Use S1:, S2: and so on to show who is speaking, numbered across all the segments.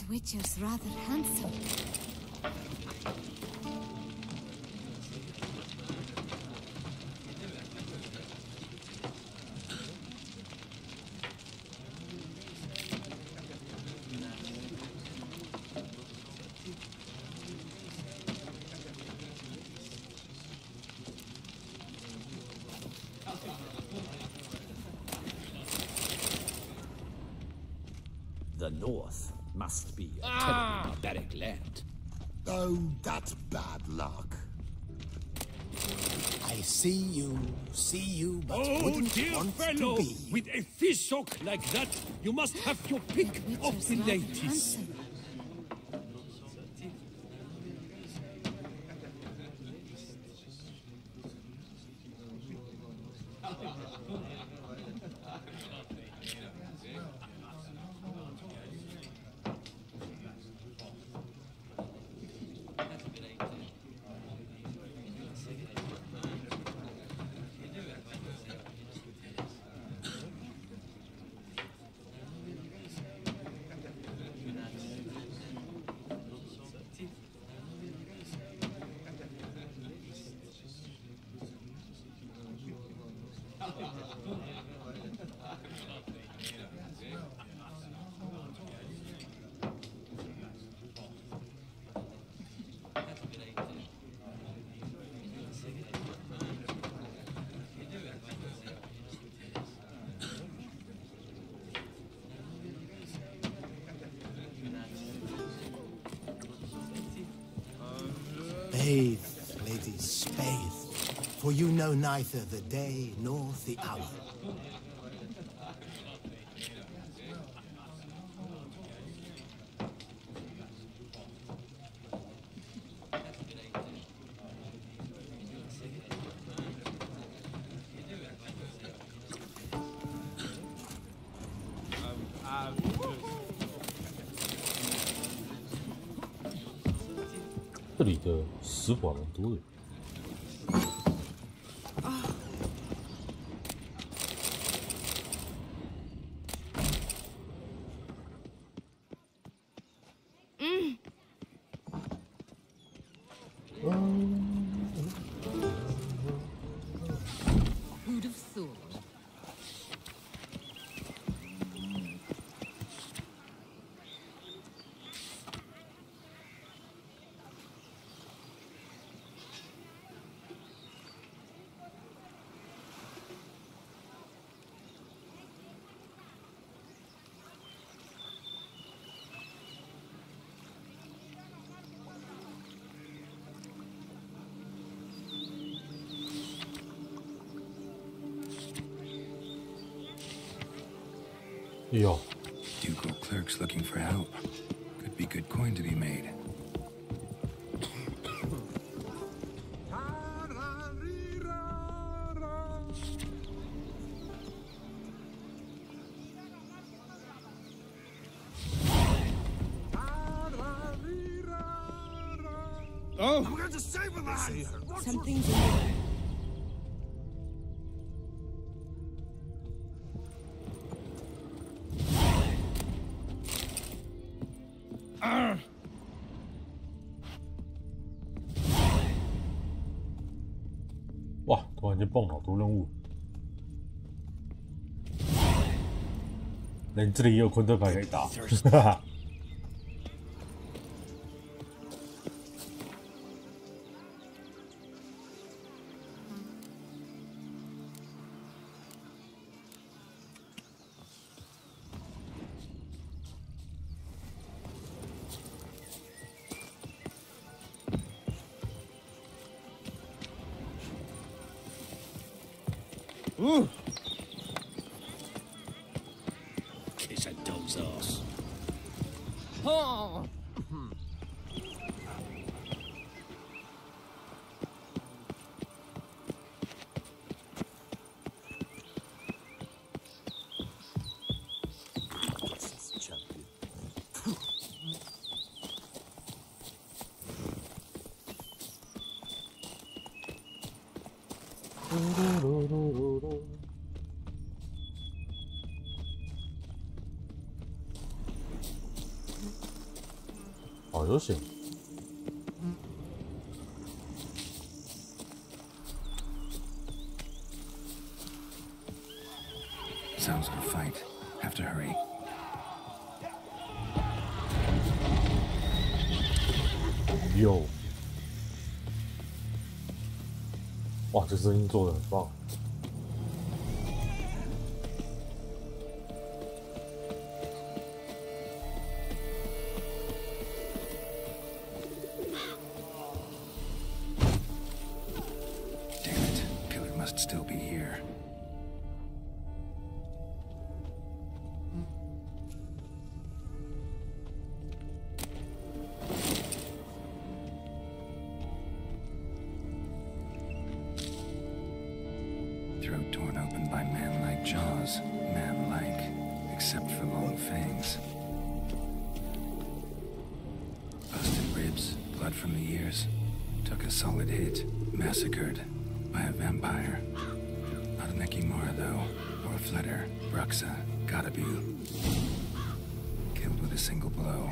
S1: Witcher's rather handsome.
S2: The north must be a terrible barbaric land.
S3: Oh, that's bad luck. I see you, but
S4: Oh,
S3: wouldn't
S4: dear
S3: want
S4: fellow!
S3: to be.
S4: With a fish hook like that, you must have your pick of the ladies.
S1: Handsome.
S3: Bathe, ladies, bathe, for you know neither the day nor the hour.
S5: 这里的食谱蛮多的。
S1: Who'd have thought?
S5: Yo.
S6: Ducal clerks looking for help. Could be good coin to be made.
S4: Oh!
S3: I'm going to save a man!
S1: Something's in there.
S5: 哇！突然间蹦好多任务，连这里也有昆特牌可以打，哈哈。
S4: Ooh! Kiss a dog's ass.
S1: Oh!
S5: 哦，有险。
S6: Sounds like a fight. Have to hurry.
S5: 有。哇，这声音做得很棒。
S6: Still be here. Throat torn open by man-like jaws. Man-like, except for long fangs. Busted ribs, blood from the ears. Took a solid hit. Massacred. By a vampire. Not an Ekimara, though, or a Flitter. Bruxa. Gotta be. Killed with a single blow.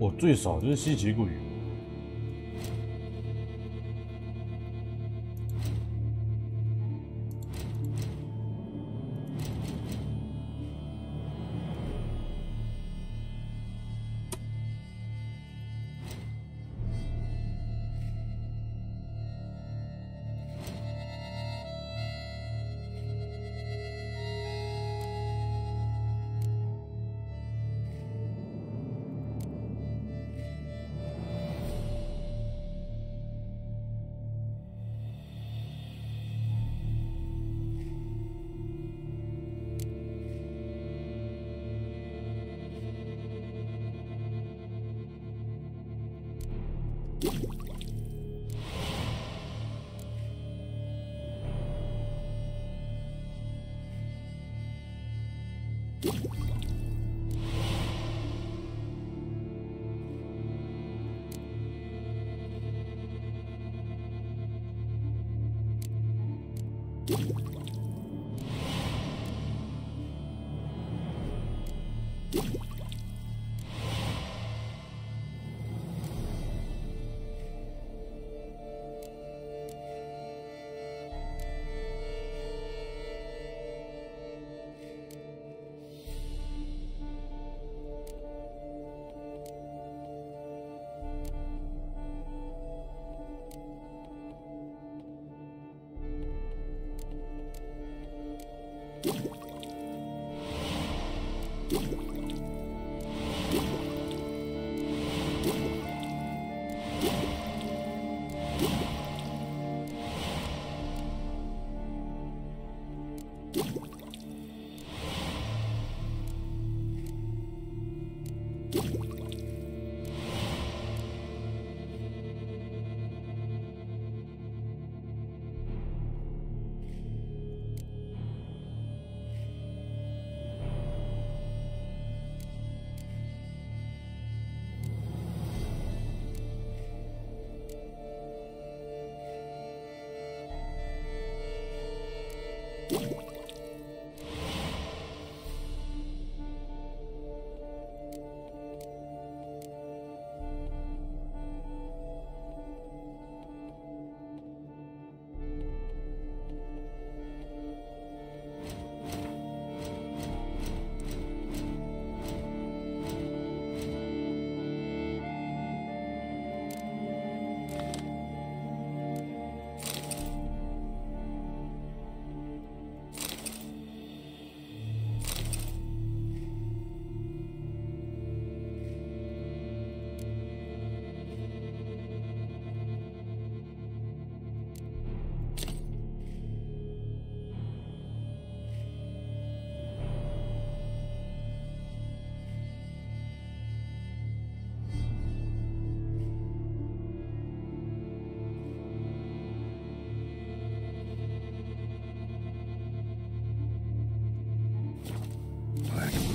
S5: 我最少就是稀奇古语。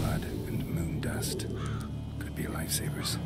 S6: blood and moon dust. Could be lifesavers.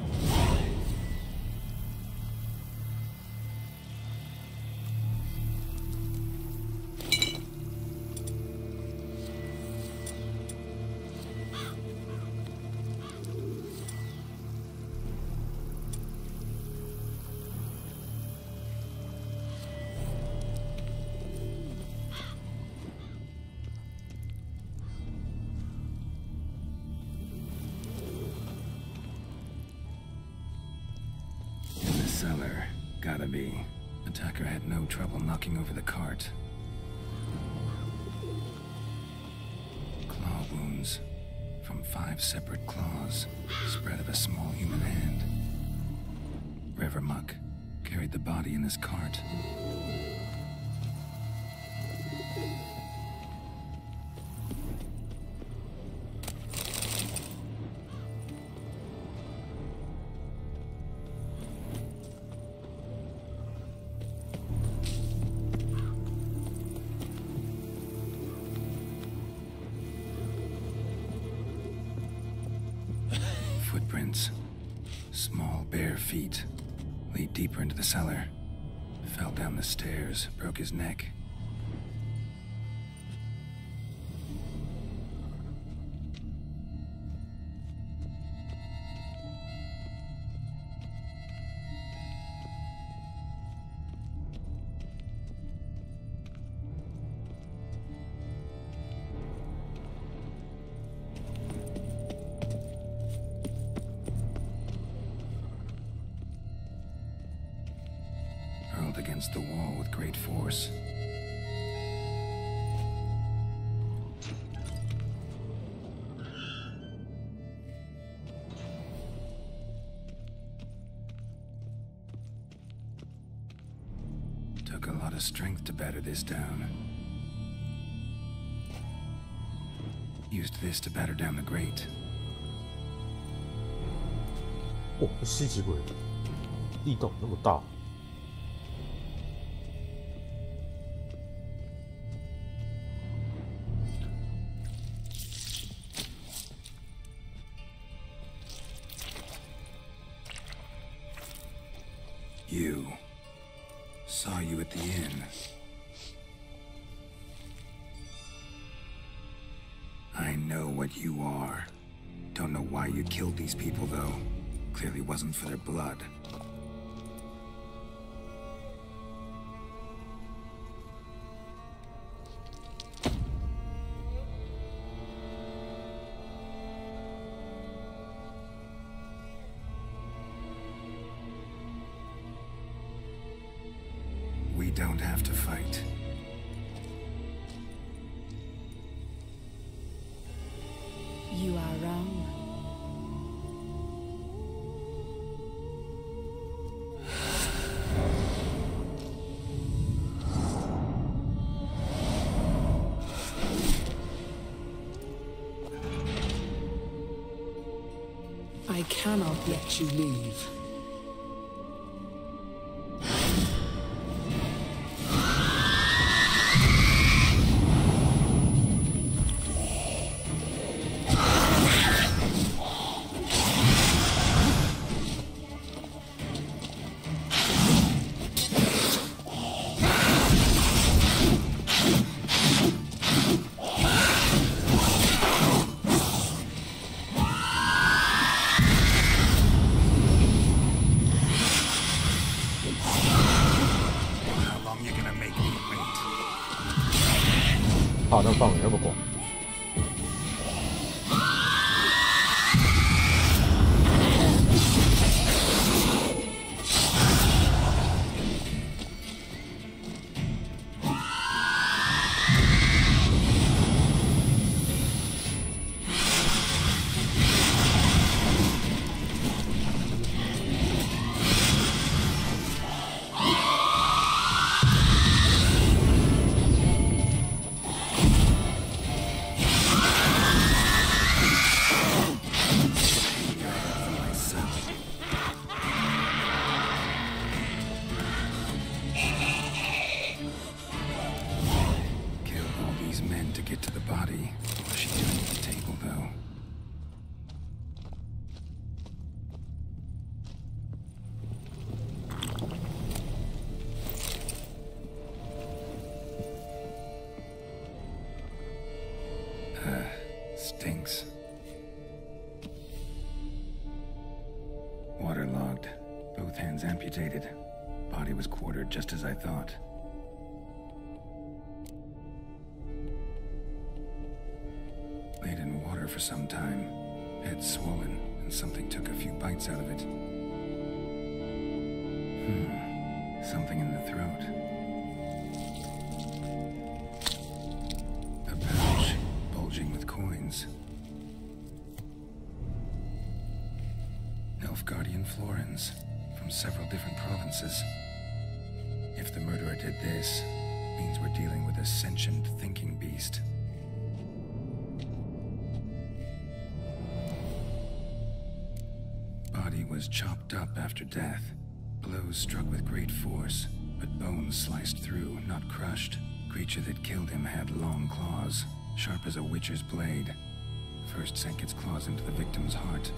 S6: Cellar. Gotta be. Attacker had no trouble knocking over the cart. Claw wounds. From 5 separate claws. Spread of a small human hand. Rever Muck carried the body in his cart. Footprints. Small, bare feet. Lead deeper into the cellar. Fell down the stairs, broke his neck. Hurled against the wall with great force. Took a lot of strength to batter this down. Used this to batter down the grate.
S5: 哦，吸血鬼，地洞那么大。
S6: You. Saw you at the inn. I know what you are. Don't know why you killed these people, though. Clearly wasn't for their blood. We don't have to fight.
S1: You are wrong.
S7: I cannot let you leave.
S6: How long you gonna make me wait?
S5: 怕那范围那么广。
S6: Kill all these men to get to the body. What's she doing at the table, though? just as I thought. Laid in water for some time, head swollen, and something took a few bites out of it. Something in the throat. A pouch bulging with coins. Guardian florins from several different provinces. If the murderer did this, means we're dealing with a sentient thinking beast. Body was chopped up after death. Blows struck with great force, but bones sliced through, not crushed. Creature that killed him had long claws, sharp as a witcher's blade. First sank its claws into the victim's heart.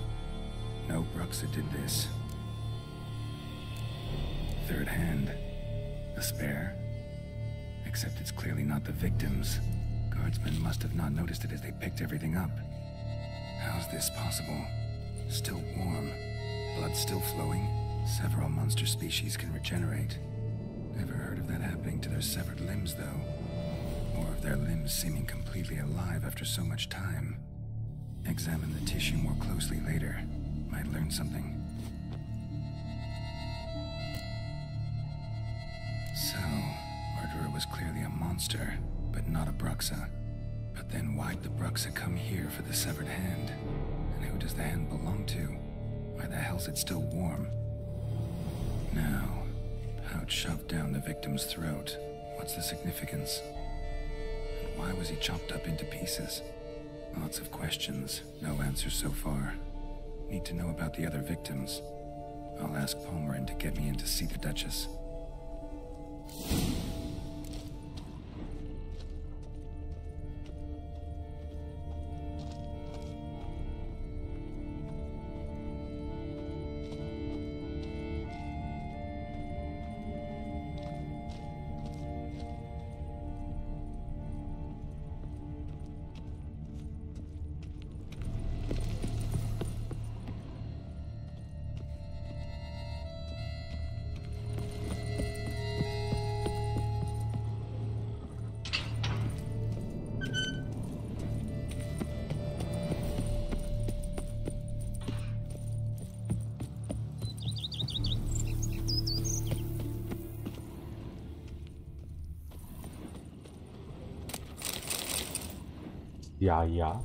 S6: No Bruxa did this. Third hand. A spare. Except it's clearly not the victim's. Guardsmen must have not noticed it as they picked everything up. How's this possible? Still warm. Blood still flowing. Several monster species can regenerate. Never heard of that happening to their severed limbs, though. Or of their limbs seeming completely alive after so much time. Examine the tissue more closely later. Might learn something. So, murderer was clearly a monster, but not a Bruxa. But then why'd the Bruxa come here for the severed hand? And who does the hand belong to? Why the hell's it still warm? Now, pouch shoved down the victim's throat. What's the significance? And why was he chopped up into pieces? Lots of questions, no answers so far. Need to know about the other victims. I'll ask Palmerin to get me in to see the Duchess.
S5: Yeah.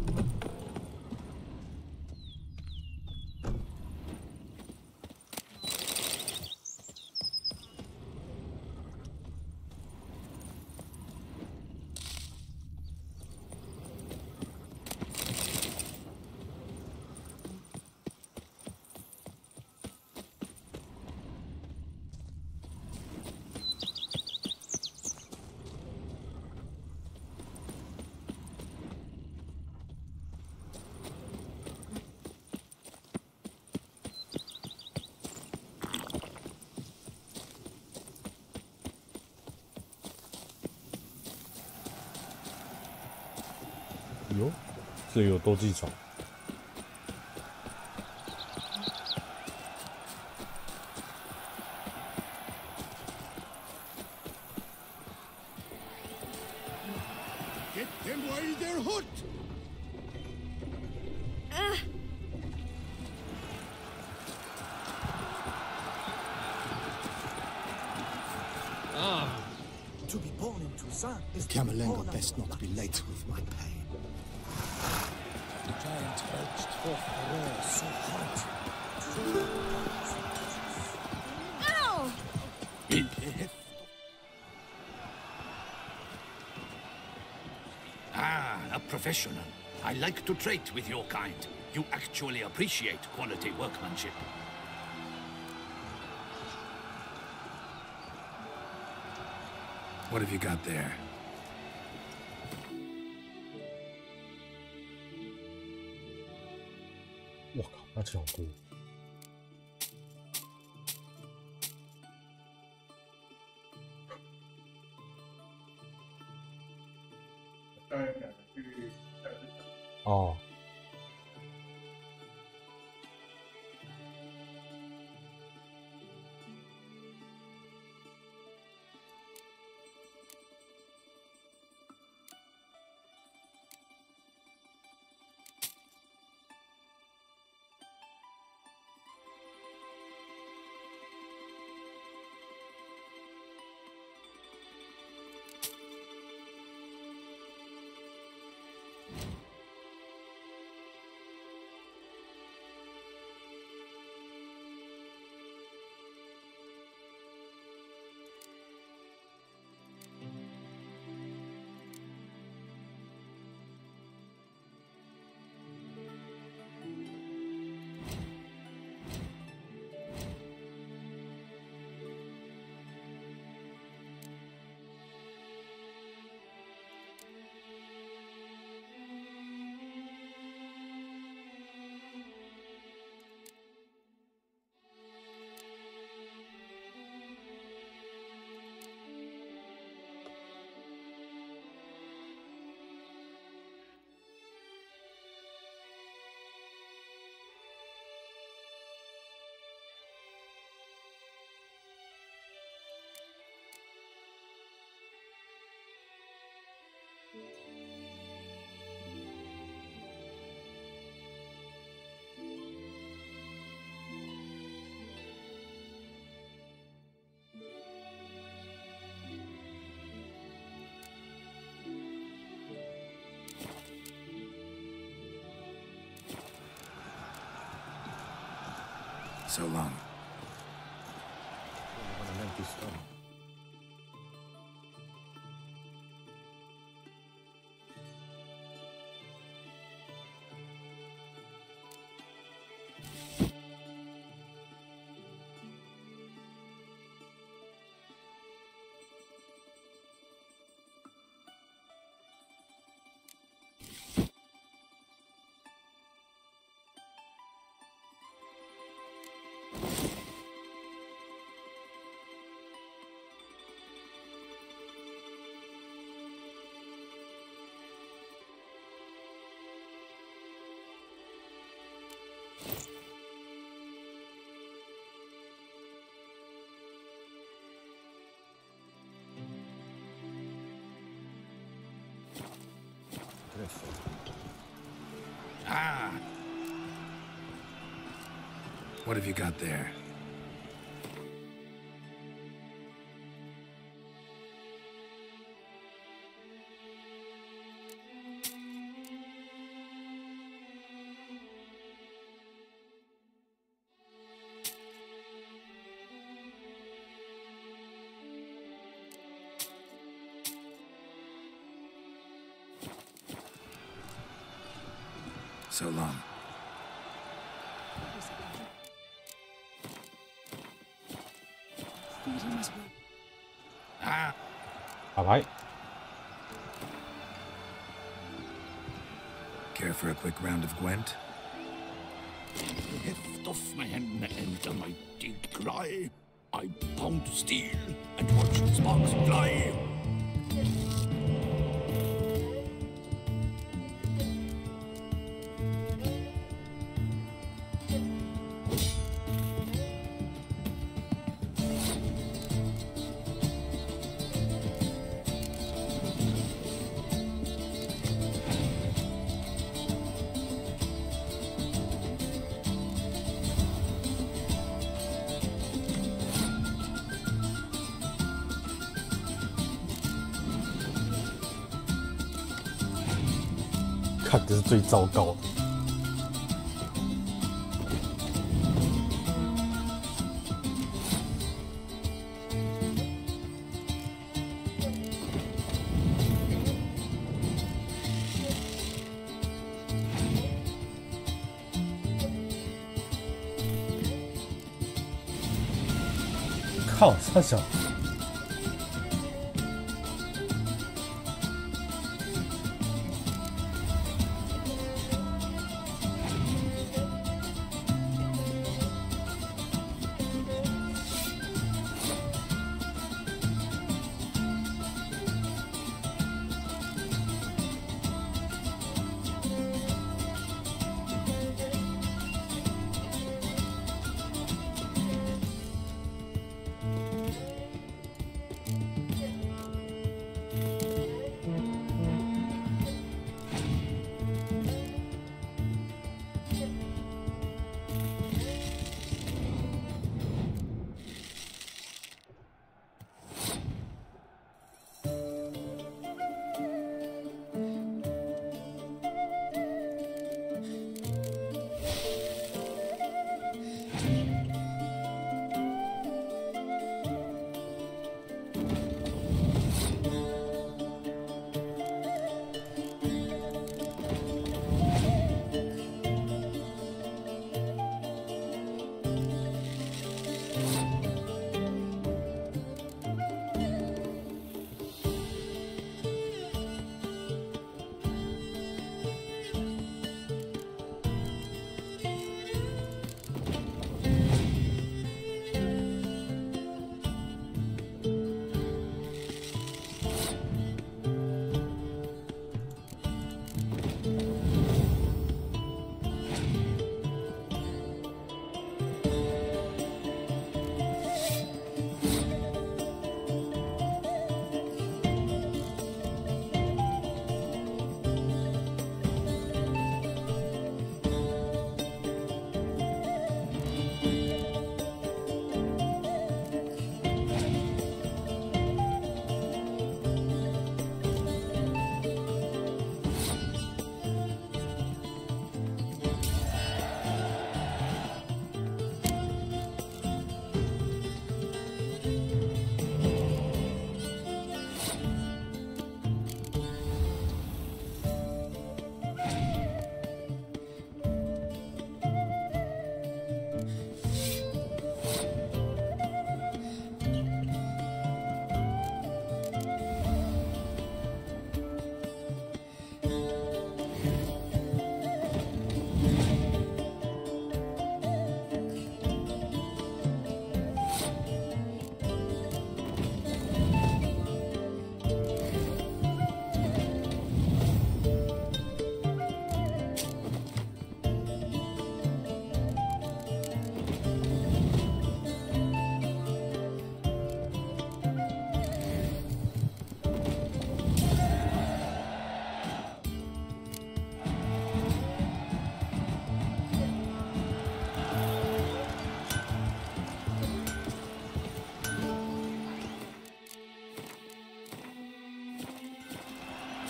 S5: 哟，这有斗技场。
S4: Get them while they're hot!
S3: To be born into Zan is Camerlengo best not be late with my pain.
S7: The giant belched forth a roar so hot.
S1: Ow!
S2: A professional. I like to trade with your kind. You actually appreciate quality workmanship.
S6: What have you got there?
S5: 我靠，那这好酷！哦。
S6: So long.
S5: an empty stomach.
S6: Ah! What have you got there? So long.
S1: Feed him as well.
S6: Ah!
S5: 打牌，
S6: Care for a quick round of Gwent?
S2: Heft off my hand and a mighty cry. I pound steel and watch sparks fly.
S5: 看这是最糟糕的。靠，三小。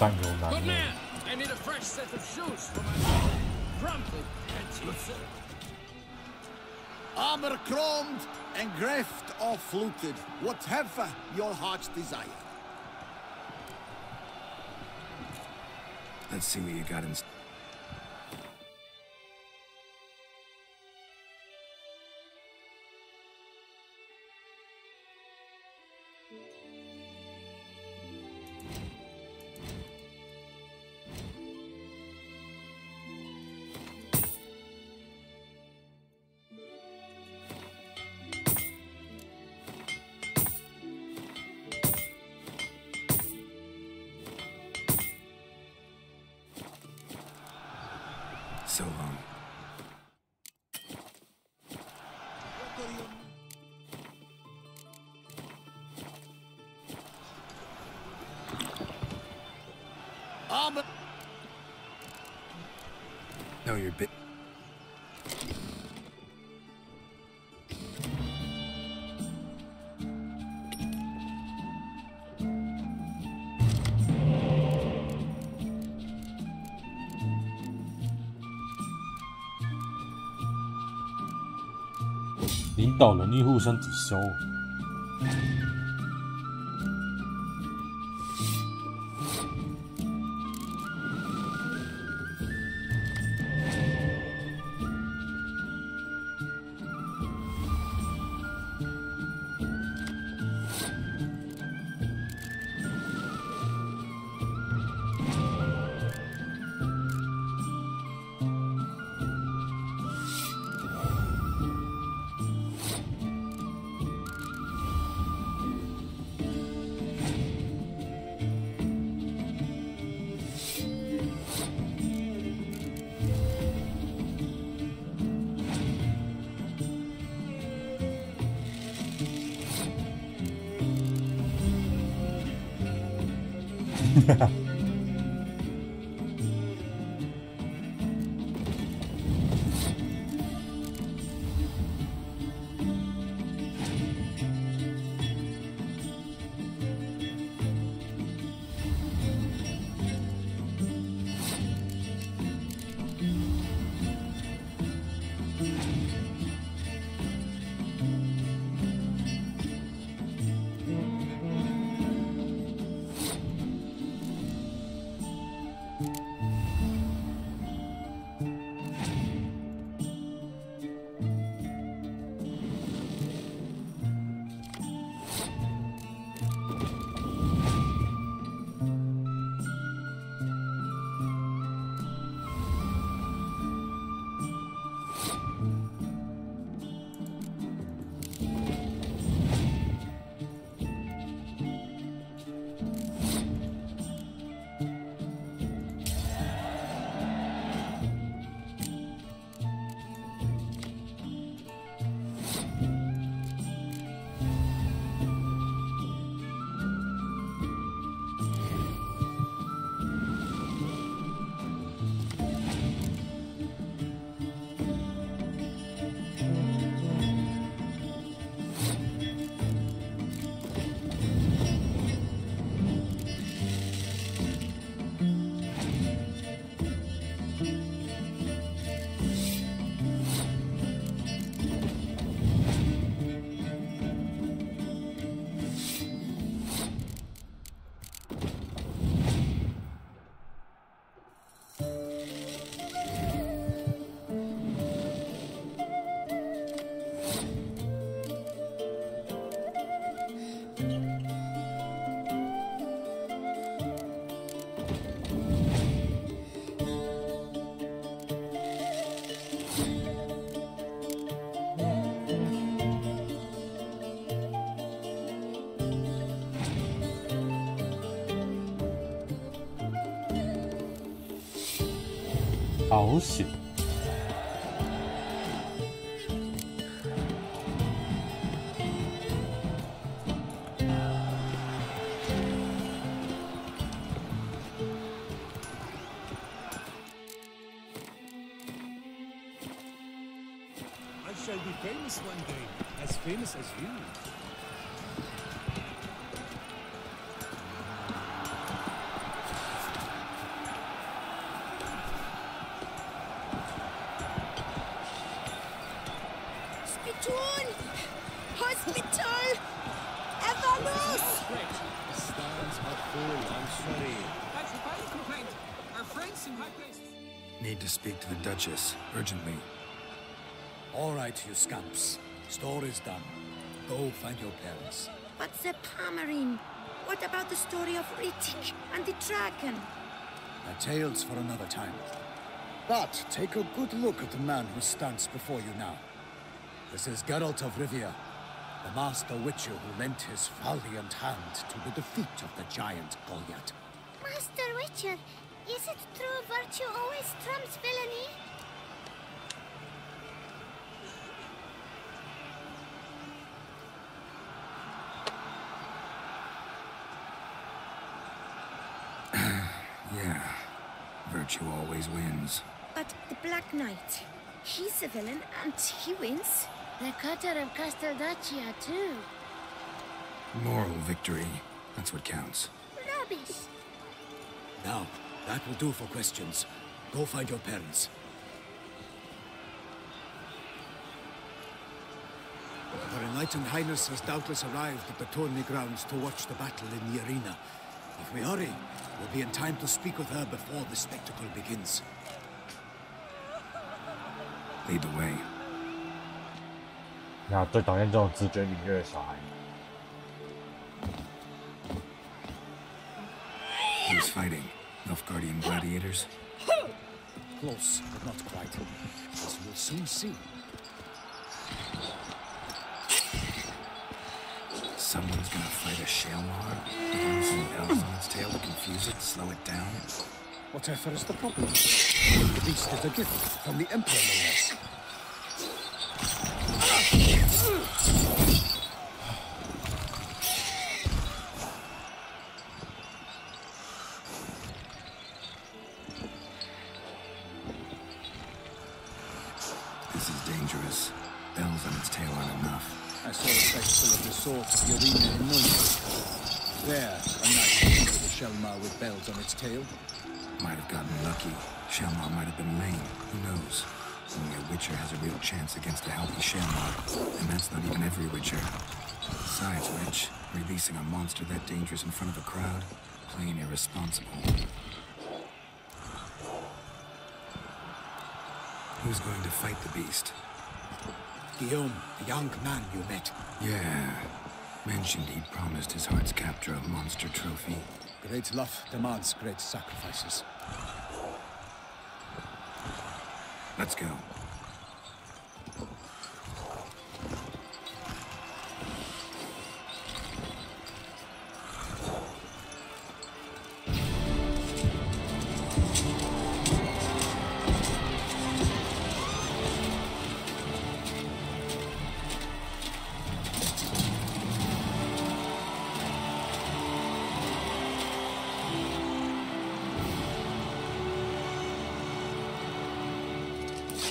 S5: 但有难
S7: Good
S5: 呢。
S7: man! I need a fresh set of shoes for my promptly antique.
S2: Armor chromed and greft or fluted, whatever your heart's desire.
S6: Let's see what you got in. So long.
S2: Armor.
S6: No, you're bit.
S5: "领导人力互相抵消。好险！
S4: I shall be famous one day, as famous as you.
S1: tun? Hospital! Evanus!
S7: The stands are full, I'm sorry.
S8: That's a valid complaint. Our friends in high places.
S6: Need to speak to the Duchess, urgently.
S7: All right, you scamps. Store is done. Go find your parents.
S1: But the Pomerine. What about the story of Rittik and the dragon?
S7: A tale's for another time. But take a good look at the man who stands before you now. This is Geralt of Rivia, the master witcher who lent his valiant hand to the defeat of the giant Goliath.
S9: Master Witcher, is it true virtue always trumps villainy?
S6: Yeah, virtue always wins.
S1: But the Black Knight, he's a villain and he wins.
S9: The cutter of Casteldaccia, too.
S6: Moral victory, that's what counts.
S9: Rubbish.
S7: Now, that will do for questions. Go find your parents. Her Enlightened Highness has doubtless arrived at the tourney grounds to watch the battle in the arena. If we hurry, we'll be in time to speak with her before the spectacle begins.
S6: Lead the way.
S5: 那最讨厌这种直觉敏锐的小孩。
S6: Who's fighting? Nilfgaardian gladiators?
S7: Close, but not quite. As we'll soon see.
S6: Someone's gonna fight a Shalmar? Using elves on its tail to confuse it, slow it down?
S7: Whatever is the problem? The beast is a gift from the Emperor, no less.
S6: This is dangerous. Bells on its tail aren't enough.
S7: I saw a spectacle of the sword at the arena in Munich. There, a knight came to the Shelmar with bells on its tail.
S6: Might have gotten lucky. Shalmar might have been lame. Who knows? Only a Witcher has a real chance against a healthy Shalmar. And that's not even every Witcher. Besides which, releasing a monster that dangerous in front of a crowd? Plain irresponsible. Who's going to fight the beast?
S7: Guillaume, the young man you met.
S6: Yeah. Mentioned he'd promised his heart's captor a monster trophy.
S7: Great love demands great sacrifices.
S6: Let's go.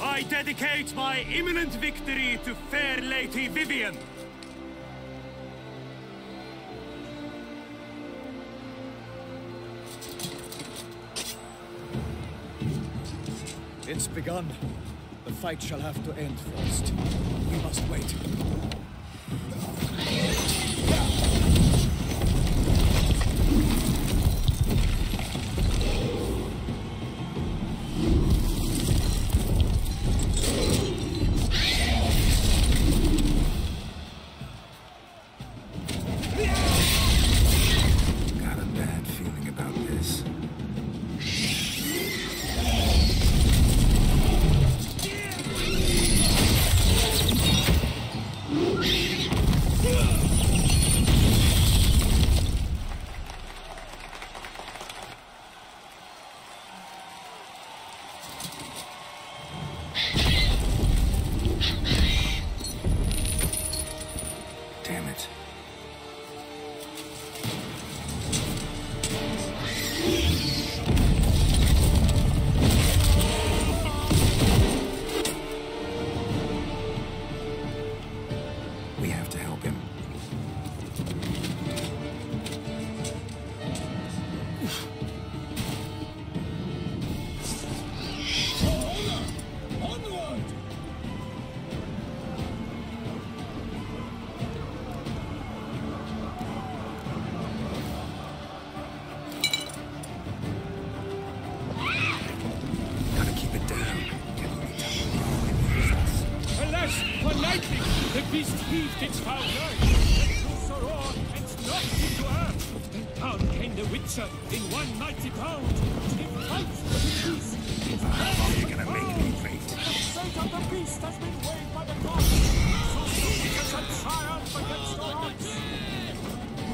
S10: I dedicate my imminent victory to fair Lady Vivian.
S7: It's begun. The fight shall have to end first. We must wait.
S4: beast heaved its foul earth, and threw so roar and knocked it to earth. And down came the Witcher in one mighty bound, to give fight to the beast.
S6: How long are you gonna make me wait?
S4: The fate of the beast has been weighed by the gods, so the Witcher shall triumph against all odds.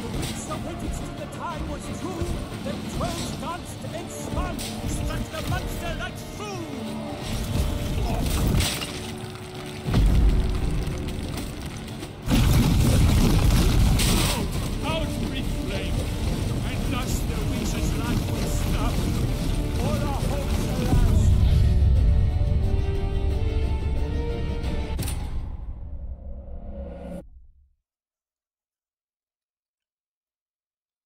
S4: The Witcher waited till the time was true, then 12 danced and spun, struck the monster like fool. Out breathed flame, and thus the Witcher's life was snuffed. All our hopes alas.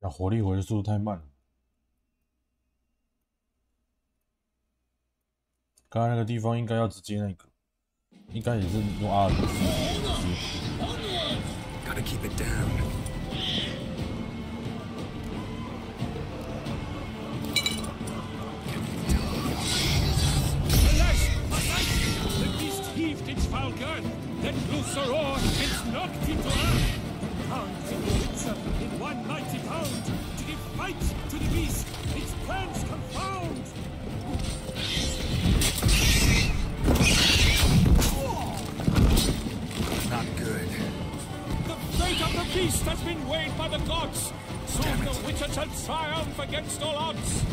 S5: 那火力回速太慢了。刚刚那个地方应该要直接那个，应该也是用 R 的直接。
S6: Gotta keep it down.
S4: The beast heaved its foul girth, then blew so roar and knocked it to earth. Down came the Witcher in one mighty bound, to give fight to the beast, its plans confound.
S6: Not good.
S4: The fate of the beast has been weighed by the gods, so the Witcher shall triumph against all odds.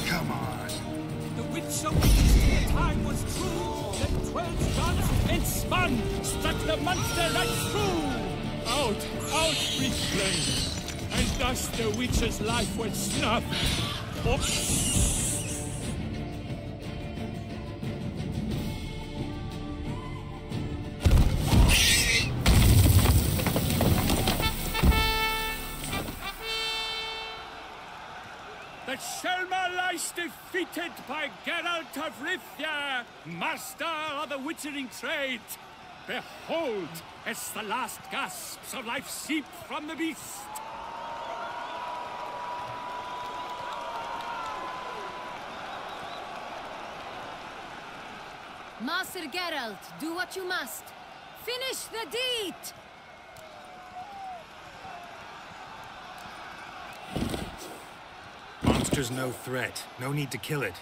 S6: Come on.
S4: The Witcher waited till the time was true, then 12 danced and spun, struck the monster like through. Out breathed flame, and thus the Witcher's life was snuffed. Oh. The Selma lies defeated by Geralt of Rivia, master of the witchering trade. Behold, as the last gasps of life seep from the beast.
S1: Master Geralt, do what you must. Finish the deed!
S6: Monster's no threat. No need to kill it.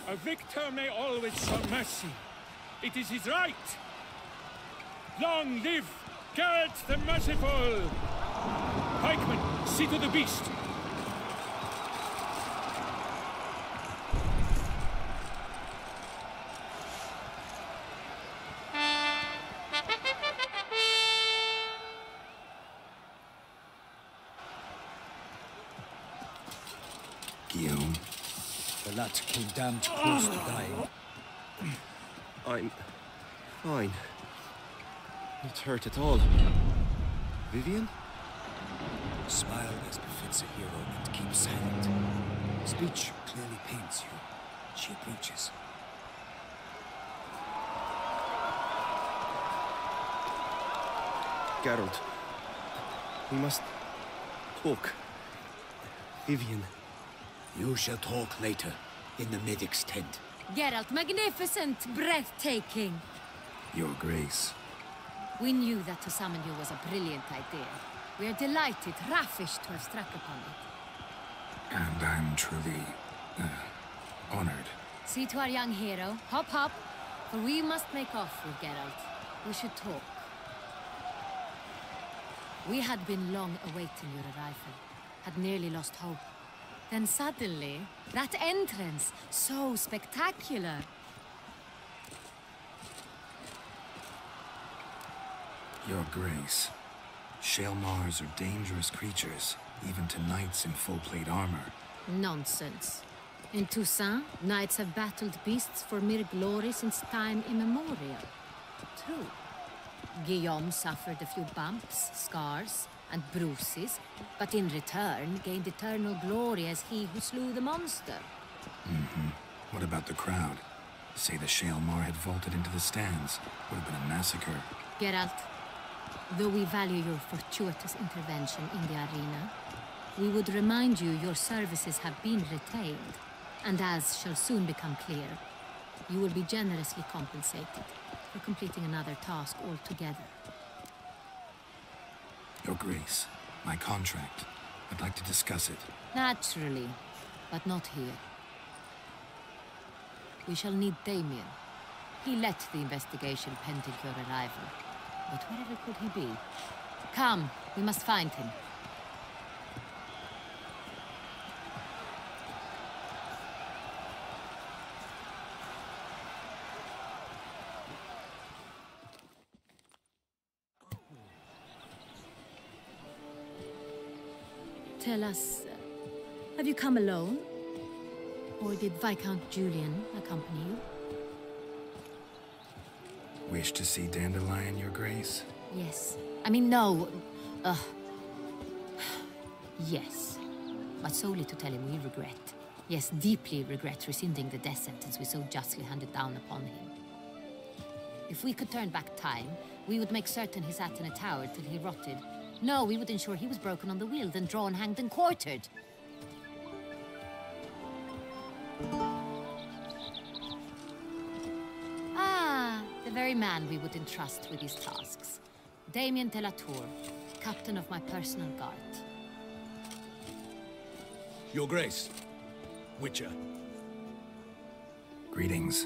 S4: A victor may always show mercy. It is his right. Long live Geralt the Merciful! Pikeman, see to the beast.
S6: Guillaume.
S7: The lad came damned close to dying.
S11: I'm fine. Not hurt at all. Vivian?
S7: Smile as befits a hero and keep silent. Speech clearly pains you. She approaches.
S11: Geralt. We must talk. Vivian.
S7: You shall talk later, in the medic's tent.
S1: Geralt, magnificent, breathtaking.
S6: Your Grace.
S1: We knew that to summon you was a brilliant idea. We are delighted, ravished to have struck upon it.
S6: And I'm truly, honored.
S1: See to our young hero. Hop, hop. For we must make off with Geralt. We should talk. We had been long awaiting your arrival. Had nearly lost hope. Then suddenly, that entrance, so spectacular.
S6: Your Grace. Shaelmars are dangerous creatures, even to knights in full-plate armor.
S1: Nonsense. In Toussaint, knights have battled beasts for mere glory since time immemorial. True. Guillaume suffered a few bumps, scars, and bruises, but in return gained eternal glory as he who slew the monster.
S6: What about the crowd? Say the Shaelmar had vaulted into the stands. Would have been a massacre.
S1: Geralt, though we value your fortuitous intervention in the arena, we would remind you your services have been retained, and as shall soon become clear, you will be generously compensated for completing another task altogether.
S6: Your Grace, my contract. I'd like to discuss it.
S1: Naturally, but not here. We shall need Damien. He led the investigation pending your arrival. But wherever could he be? Come, we must find him. Tell us, have you come alone? Or did Viscount Julian accompany you?
S6: Wish to see Dandelion, Your Grace?
S1: Yes. I mean, no. Yes. But solely to tell him we regret. Yes, deeply regret rescinding the death sentence we so justly handed down upon him. If we could turn back time, we would make certain he sat in a tower till he rotted. No, we would ensure he was broken on the wheel, then drawn, hanged, and quartered. Ah, the very man we would entrust with these tasks. Damien de la Tour, captain of my personal guard.
S2: Your Grace, Witcher.
S6: Greetings.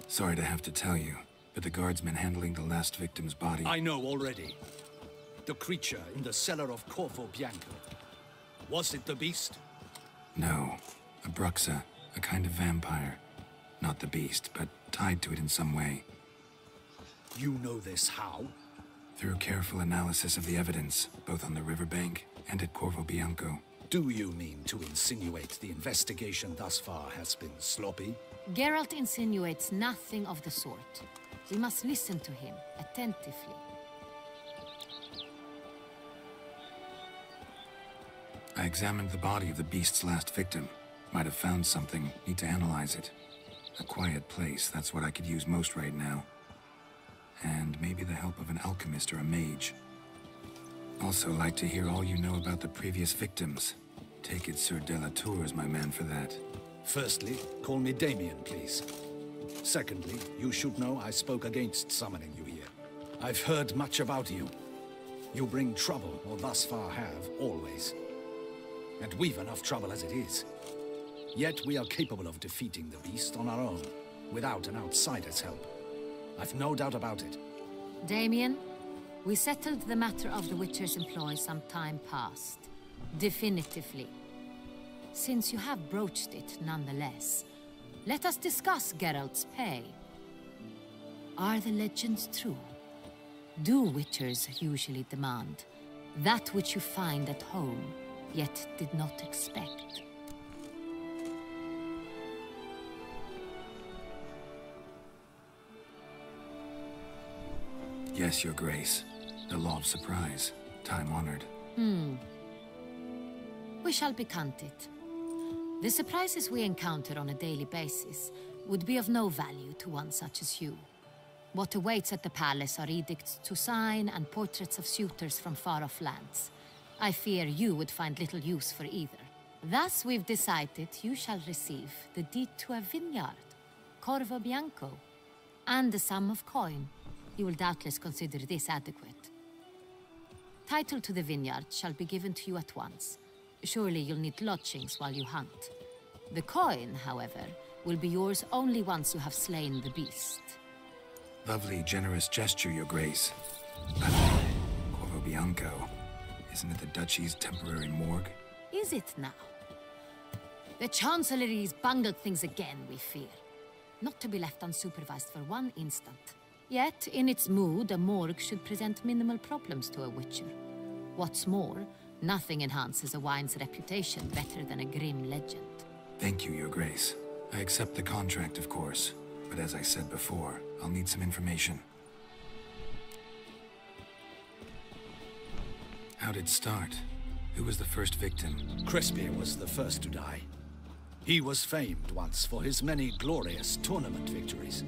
S6: Sorry to have to tell you, but the guardsman handling the last victim's body...
S2: I know already. The creature in the cellar of Corvo Bianco. Was it the beast?
S6: No. A Bruxa, a kind of vampire. Not the beast, but tied to it in some way.
S2: You know this how?
S6: Through careful analysis of the evidence, both on the riverbank and at Corvo Bianco.
S2: Do you mean to insinuate the investigation thus far has been sloppy?
S1: Geralt insinuates nothing of the sort. We must listen to him attentively.
S6: I examined the body of the beast's last victim. Might have found something, need to analyze it. A quiet place, that's what I could use most right now. And maybe the help of an alchemist or a mage. Also like to hear all you know about the previous victims. Take it Sir de la Tour is my man for that.
S2: Firstly, call me Damien, please. Secondly, you should know I spoke against summoning you here. I've heard much about you. You bring trouble, or thus far have, always. And we've enough trouble as it is. Yet we are capable of defeating the beast on our own, without an outsider's help. I've no doubt about it.
S1: Damien, we settled the matter of the Witcher's employ some time past. Definitively. Since you have broached it nonetheless, let us discuss Geralt's pay. Are the legends true? Do Witchers usually demand that which you find at home, yet did not expect?
S6: Yes, Your Grace. The law of surprise. Time-honored.
S1: We shall be content. The surprises we encounter on a daily basis would be of no value to one such as you. What awaits at the palace are edicts to sign and portraits of suitors from far-off lands. I fear you would find little use for either. Thus we've decided you shall receive the deed to a vineyard, Corvo Bianco, and the sum of coin. You will doubtless consider this adequate. Title to the vineyard shall be given to you at once. Surely you'll need lodgings while you hunt. The coin, however, will be yours only once you have slain the beast.
S6: Lovely, generous gesture, Your Grace. Corvo Bianco. Isn't it the Duchy's temporary morgue?
S1: Is it now? The Chancellery's bungled things again, we fear. Not to be left unsupervised for one instant. Yet, in its mood, a morgue should present minimal problems to a Witcher. What's more, nothing enhances a wine's reputation better than a grim legend.
S6: Thank you, Your Grace. I accept the contract, of course. But as I said before, I'll need some information. How'd it start? Who was the first victim?
S2: Crespia was the first to die. He was famed once for his many glorious tournament victories.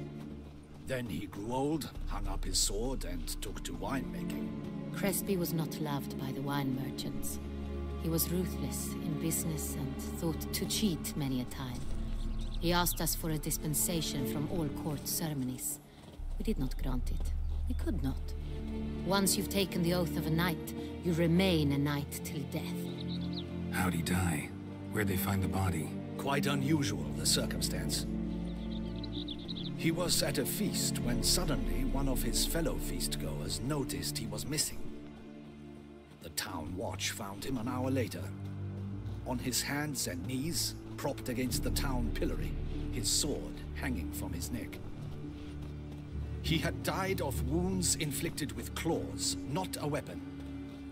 S2: Then he grew old, hung up his sword, and took to winemaking.
S1: Crespi was not loved by the wine merchants. He was ruthless in business and thought to cheat many a time. He asked us for a dispensation from all court ceremonies. We did not grant it. We could not. Once you've taken the oath of a knight, you remain a knight till death.
S6: How'd he die? Where'd they find the body?
S2: Quite unusual, the circumstance. He was at a feast when suddenly one of his fellow feastgoers noticed he was missing. The town watch found him an hour later. On his hands and knees, propped against the town pillory, his sword hanging from his neck. He had died of wounds inflicted with claws, not a weapon.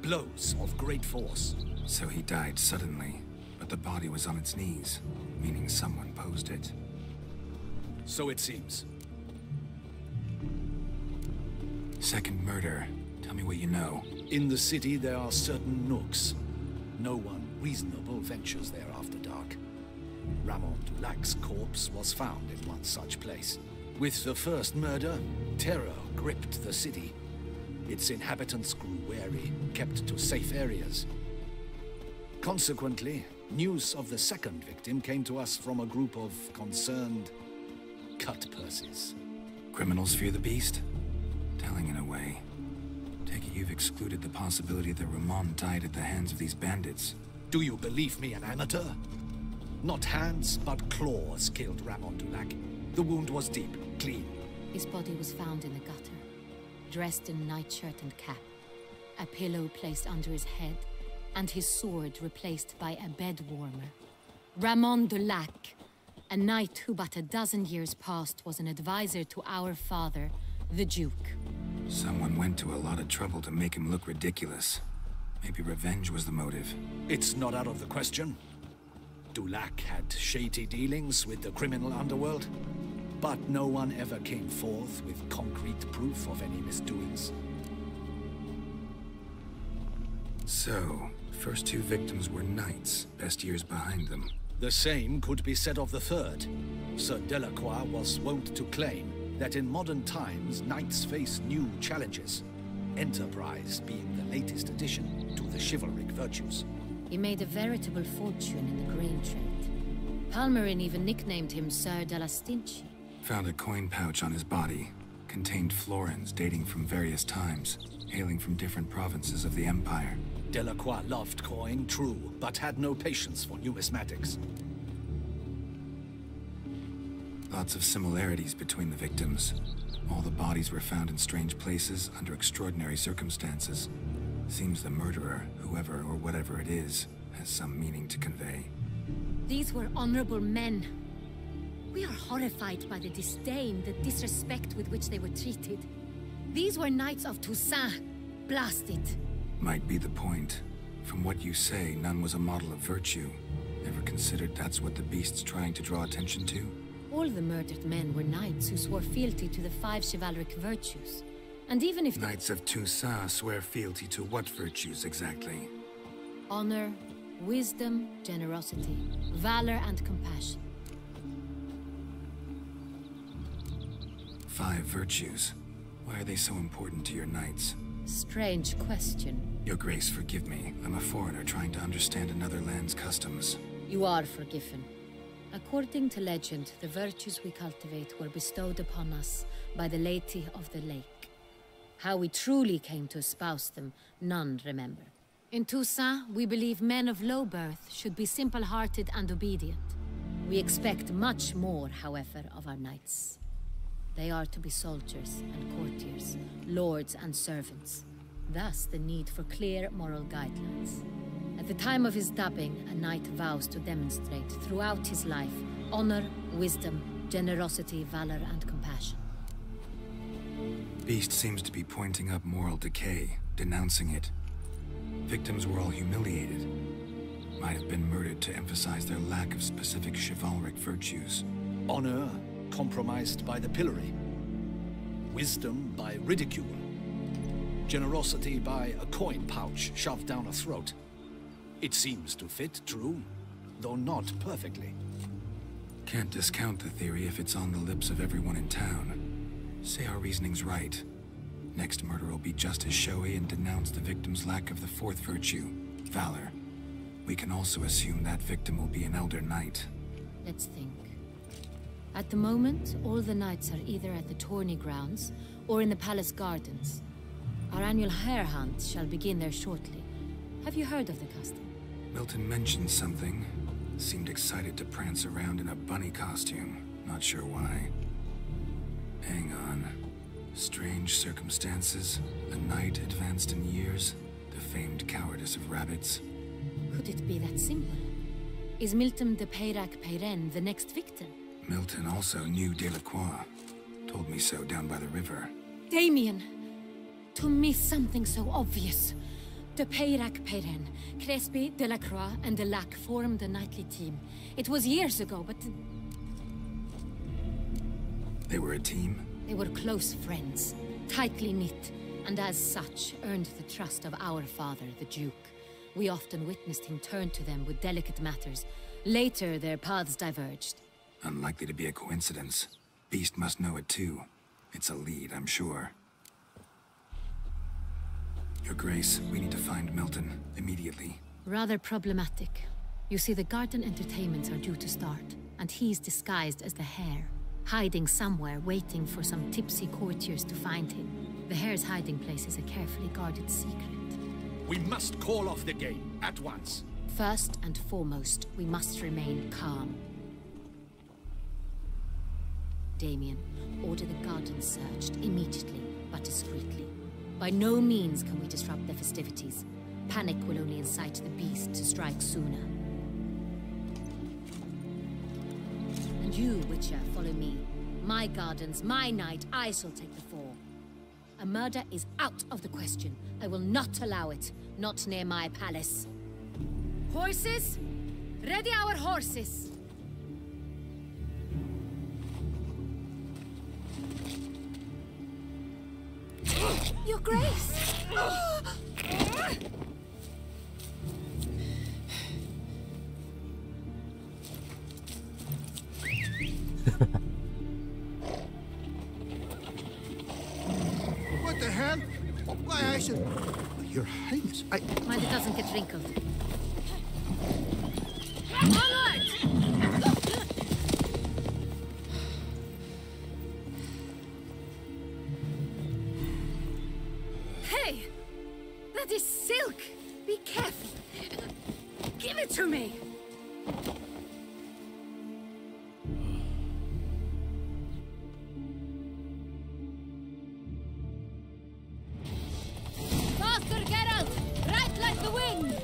S2: Blows of great force.
S6: So he died suddenly, but the body was on its knees, meaning someone posed it.
S2: So it seems.
S6: Second murder. Tell me what you know.
S2: In the city, there are certain nooks. No one reasonable ventures there after dark. Ramon Dulac's corpse was found in one such place. With the first murder, terror gripped the city. Its inhabitants grew wary, kept to safe areas. Consequently, news of the second victim came to us from a group of concerned cut-purses.
S6: Criminals fear the beast? Telling in a way. Take it you've excluded the possibility that Ramon died at the hands of these bandits.
S2: Do you believe me an amateur? Not hands, but claws killed Ramon Dulac. The wound was deep, clean.
S1: His body was found in the gutter, dressed in nightshirt and cap, a pillow placed under his head, and his sword replaced by a bed warmer. Ramon Dulac, a knight who but a dozen years past was an advisor to our father, the Duke.
S6: Someone went to a lot of trouble to make him look ridiculous. Maybe revenge was the motive.
S2: It's not out of the question. Dulac had shady dealings with the criminal underworld, but no one ever came forth with concrete proof of any misdoings.
S6: So, first two victims were knights, best years behind them.
S2: The same could be said of the third. Sir Delacroix was wont to claim that in modern times, knights face new challenges, enterprise being the latest addition to the chivalric virtues.
S1: He made a veritable fortune in the grain trade. Palmerin even nicknamed him Sir della Stinci.
S6: Found a coin pouch on his body. Contained florins dating from various times, hailing from different provinces of the Empire.
S2: Delacroix loved coin, true, but had no patience for numismatics.
S6: Lots of similarities between the victims. All the bodies were found in strange places under extraordinary circumstances. Seems the murderer, whoever or whatever it is, has some meaning to convey.
S1: These were honorable men. We are horrified by the disdain, the disrespect with which they were treated. These were knights of Toussaint. Blast it.
S6: Might be the point. From what you say, none was a model of virtue. Ever considered that's what the beast's trying to draw attention to?
S1: All the murdered men were knights who swore fealty to the 5 chivalric virtues. And even if
S6: Knights of Toussaint swear fealty to what virtues exactly?
S1: Honor, wisdom, generosity, valor, and compassion.
S6: 5 virtues. Why are they so important to your knights?
S1: Strange question.
S6: Your Grace, forgive me. I'm a foreigner trying to understand another land's customs.
S1: You are forgiven. According to legend, the virtues we cultivate were bestowed upon us by the Lady of the Lake. How we truly came to espouse them, none remember. In Toussaint, we believe men of low birth should be simple-hearted and obedient. We expect much more, however, of our knights. They are to be soldiers and courtiers, lords and servants. Thus, the need for clear moral guidelines. At the time of his dubbing, a knight vows to demonstrate throughout his life honor, wisdom, generosity, valor, and compassion.
S6: Beast seems to be pointing up moral decay, denouncing it. Victims were all humiliated. Might have been murdered to emphasize their lack of specific chivalric virtues.
S2: Honor compromised by the pillory. Wisdom by ridicule. Generosity by a coin pouch shoved down a throat. It seems to fit, true, though not perfectly.
S6: Can't discount the theory if it's on the lips of everyone in town. Say our reasoning's right. Next murder will be just as showy and denounce the victim's lack of the fourth virtue, valor. We can also assume that victim will be an elder knight.
S1: Let's think. At the moment, all the knights are either at the tourney grounds or in the palace gardens. Our annual hare hunt shall begin there shortly. Have you heard of the custom?
S6: Milton mentioned something. Seemed excited to prance around in a bunny costume. Not sure why. Hang on. Strange circumstances. A knight advanced in years. The famed cowardice of rabbits.
S1: Could it be that simple? Is Milton de Peyrac-Peyren the next victim?
S6: Milton also knew Delacroix. Told me so down by the river.
S1: Damien! To miss something so obvious. De Peyrac-Peyren, Crespi, Delacroix, and Delac formed a knightly team. It was years ago, but...
S6: They were a team?
S1: They were close friends, tightly knit, and as such earned the trust of our father, the Duke. We often witnessed him turn to them with delicate matters. Later, their paths diverged.
S6: Unlikely to be a coincidence. Beast must know it too. It's a lead, I'm sure. Your Grace, we need to find Milton, immediately.
S1: Rather problematic. You see, the garden entertainments are due to start, and he's disguised as the hare, hiding somewhere, waiting for some tipsy courtiers to find him. The hare's hiding place is a carefully guarded secret.
S2: We must call off the game, at once.
S1: First and foremost, we must remain calm. Damien, order the garden searched immediately, but discreetly. By no means can we disrupt the festivities. Panic will only incite the beast to strike sooner. And you, Witcher, follow me. My gardens, my night, I shall take the fall. A murder is out of the question. I will not allow it. Not near my palace. Horses? Ready our horses! Your Grace!
S3: What the hell? Why, I should... Your Highness, I...
S1: Mind it doesn't get wrinkled. Onward! Hey! That is silk! Be careful! Give it to me! Faster, Geralt! Right like the wind!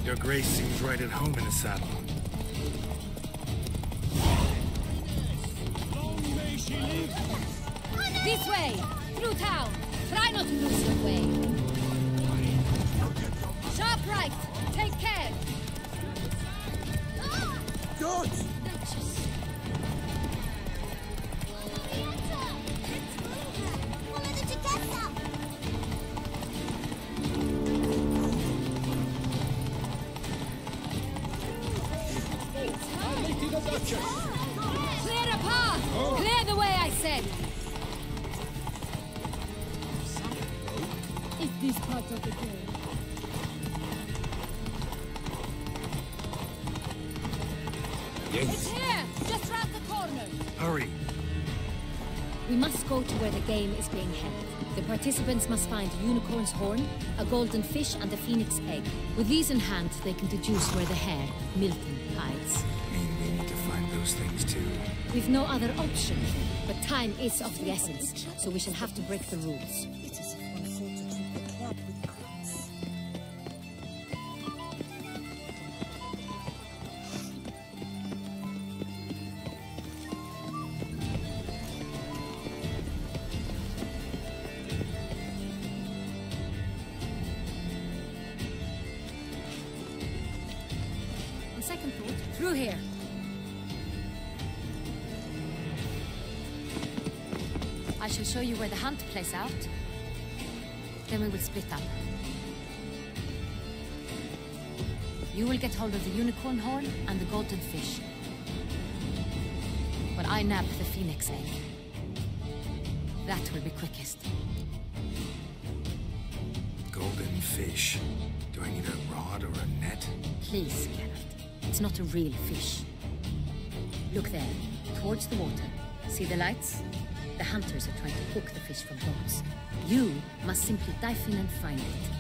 S6: Your Grace seems right at home in the saddle.
S4: Long may she live!
S1: This way! Through town! Try not to lose your way! Sharp right! Take care!
S3: Good!
S1: Clear a path! Clear the way, I said! Is this part of the game? It's here! Just round the corner!
S6: Hurry!
S1: We must go to where the game is being held. The participants must find a unicorn's horn, a golden fish, and a phoenix egg. With these in hand, they can deduce where the hare, Milton, hides.
S6: Mean we need to find those things too?
S1: We've no other option, but time is of the essence, so we shall have to break the rules. On second thought, through here. I shall show you where the hunt plays out. Then we will split up. You will get hold of the unicorn horn and the golden fish. But I nab the phoenix egg. That will be quickest.
S6: Golden fish. Do I need a rod or a net?
S1: Please, Geralt. It's not a real fish. Look there, towards the water. See the lights? The hunters are trying to hook the fish from boats. You must simply dive in and find it.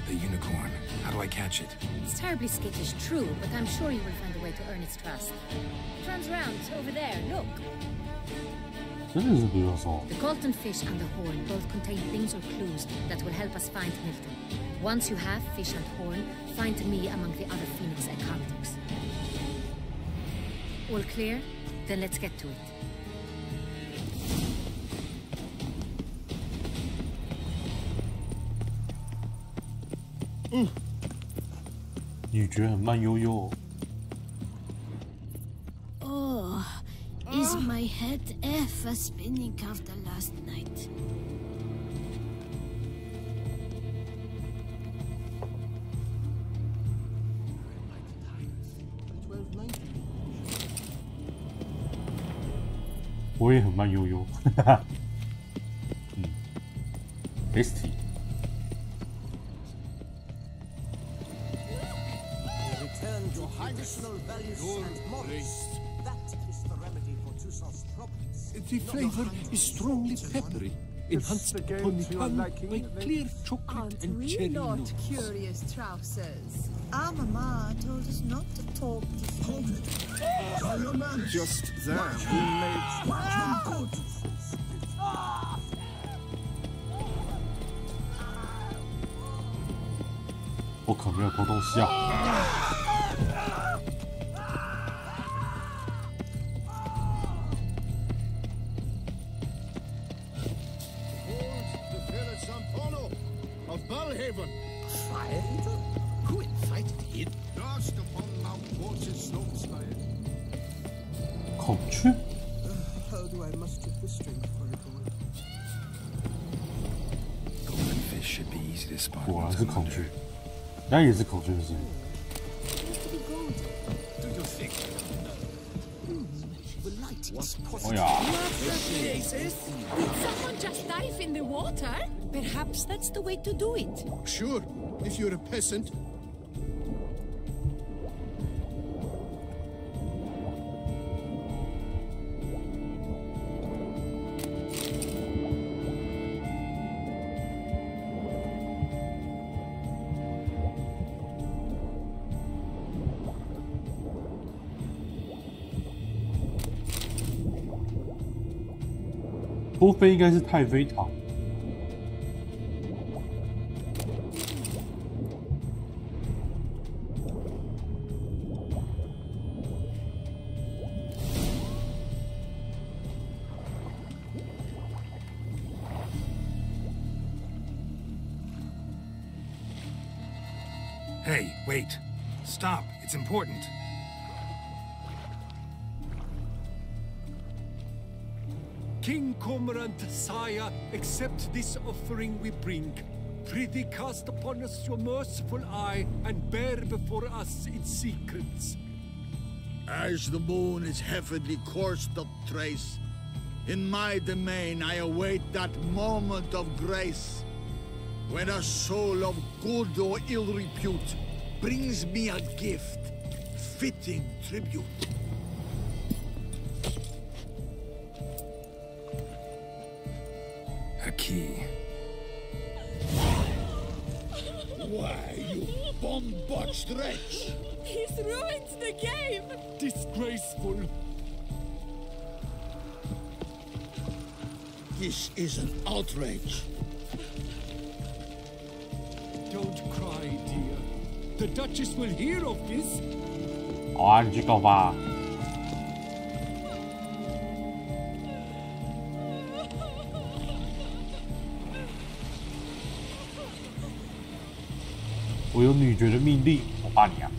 S6: The unicorn. How do I catch it?
S1: It's terribly skittish, true, but I'm sure you will find a way to earn its trust. It runs round over there, look.
S5: 真的是不用说。
S1: The golden fish and the horn both contain things or clues that will help us find Milton. Once you have fish and horn, find me among the other Phoenix egg hunters. All clear? Then let's get to it.
S5: 女爵很慢悠悠。
S9: Oh, is my head ever spinning after last night?
S5: "我也很慢悠悠。Tasty。
S3: Your traditional values and morals. That is the remedy for Tussaud's problems.
S4: The flavor is strongly peppery, enhanced upon the tongue by clear chocolate and cherry notes.
S12: Curious trousers. Our mama told us not to talk to
S11: Just there, we made...
S5: 我可没有偷东西啊！
S7: Fire eater? Who invited him? Lost upon Mount Waters Snowslide.
S5: 孔雀？
S11: How do I muster the strength for it all?
S6: Golden fish should be easy to spot.
S5: 果然是孔雀，那也是孔雀的声音。
S7: Do you think? The light is
S5: 哎呀！
S12: Did someone just dive in the water? Perhaps that's the way to do it.
S7: Sure, if you're a peasant.
S5: "多菲应该是太妃糖。
S6: Hey, wait. Stop. It's important.
S10: King Cormorant, sire, accept this offering we bring. Prithee cast upon us your merciful eye, and bear before us its secrets.
S7: As the moon is heavenly coursed up trace, in my domain I await that moment of grace, when a soul of good or ill repute brings me a gift, fitting tribute.
S6: A key.
S7: Why, you bomb-botched wretch!
S12: He's ruined the game!
S10: Disgraceful.
S7: This is an outrage.
S10: Don't cry, dear. The Duchess will hear of this.
S5: 好啊，你去告发。我有女爵的命令，我怕你啊。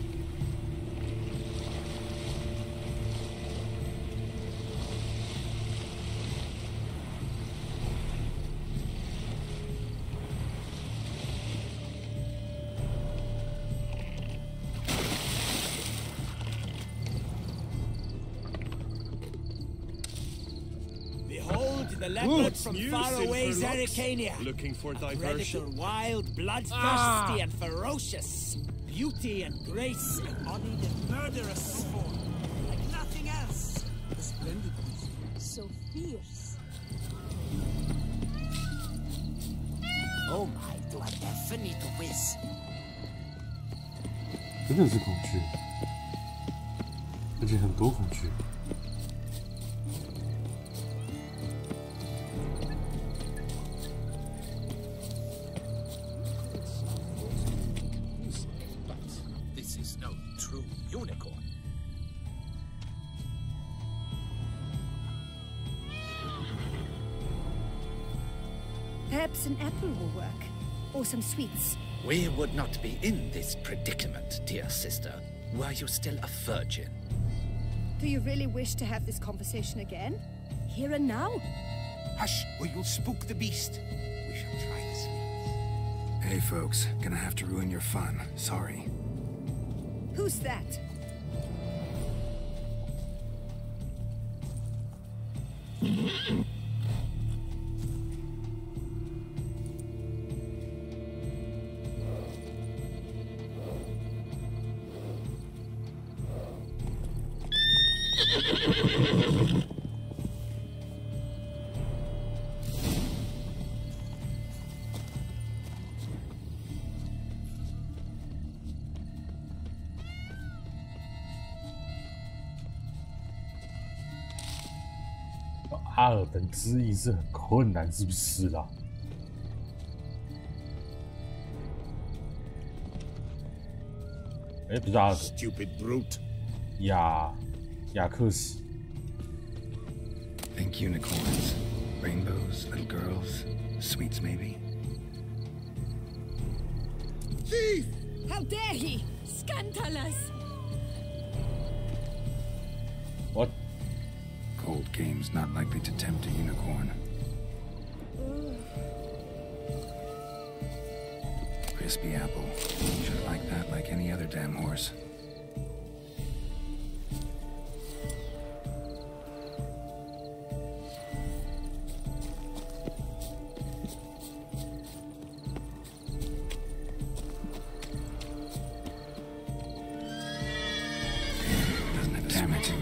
S3: The leopard from faraway Zerrikania.
S10: Looking for
S3: Predator
S10: diversion?
S3: wild, bloodthirsty, and ferocious. Beauty and grace embodied in murderous form. Like nothing else.
S11: A splendid beast.
S12: So fierce.
S3: Oh my, do I ever need to whiz?
S5: 真的是恐惧，而且很多恐惧。
S13: But this is no true unicorn.
S12: Perhaps an apple will work. Or some sweets.
S13: We would not be in this predicament, dear sister, were you still a virgin.
S12: Do you really wish to have this conversation again? Here and now?
S13: Hush, or you'll spook the beast. We shall try the sweets.
S6: Hey folks, gonna have to ruin your fun. Sorry.
S12: Who's that?
S5: 阿尔本之役是很困难，是不是啦？哎，不是阿尔本
S10: Stupid brute.
S5: 雅克西。
S6: Think unicorns, rainbows, and girls, sweets maybe.
S12: Thief! How dare he! Scandalous!
S5: What?
S6: Cold game's not likely to tempt a unicorn. Crispy apple. Should like that like any other damn horse. Damn it.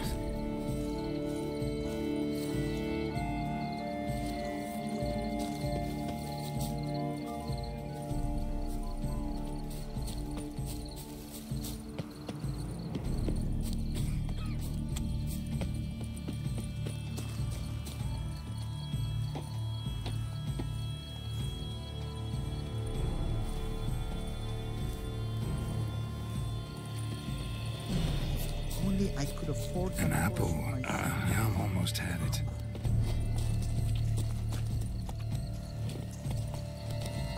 S3: Only I could afford
S6: An apple. Yum almost had it.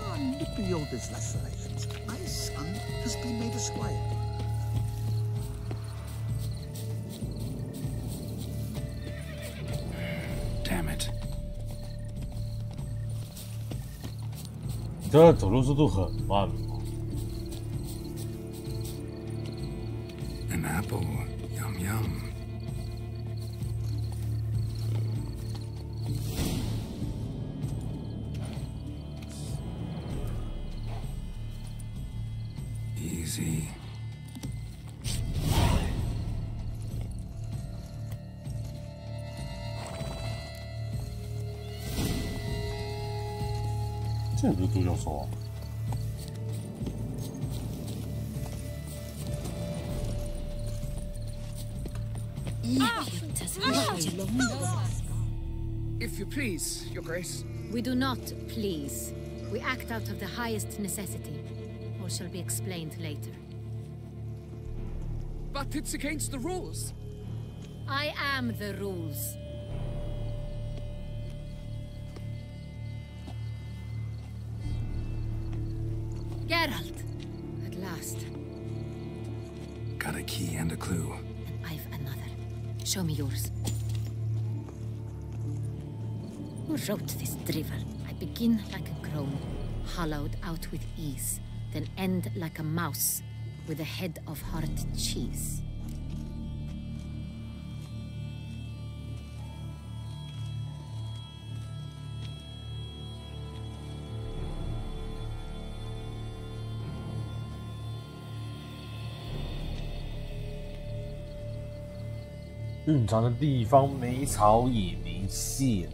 S3: On Nipiolda's lacerations, my son has been made a squire.
S6: Damn it.
S5: 你这走路速度很慢。
S6: An apple. Yum yum. Easy.
S5: 这不是独角兽啊！
S14: If you please, Your Grace.
S1: We do not please. We act out of the highest necessity. Or shall be explained later.
S14: But it's against the rules.
S1: I am the rules. Geralt! At last.
S6: Got a key and a clue.
S1: I've another. Show me yours. Who wrote this drivel? I begin like a crone, hollowed out with ease, then end like a mouse, with a head of hard cheese.
S5: 蕴藏的地方没草也没线，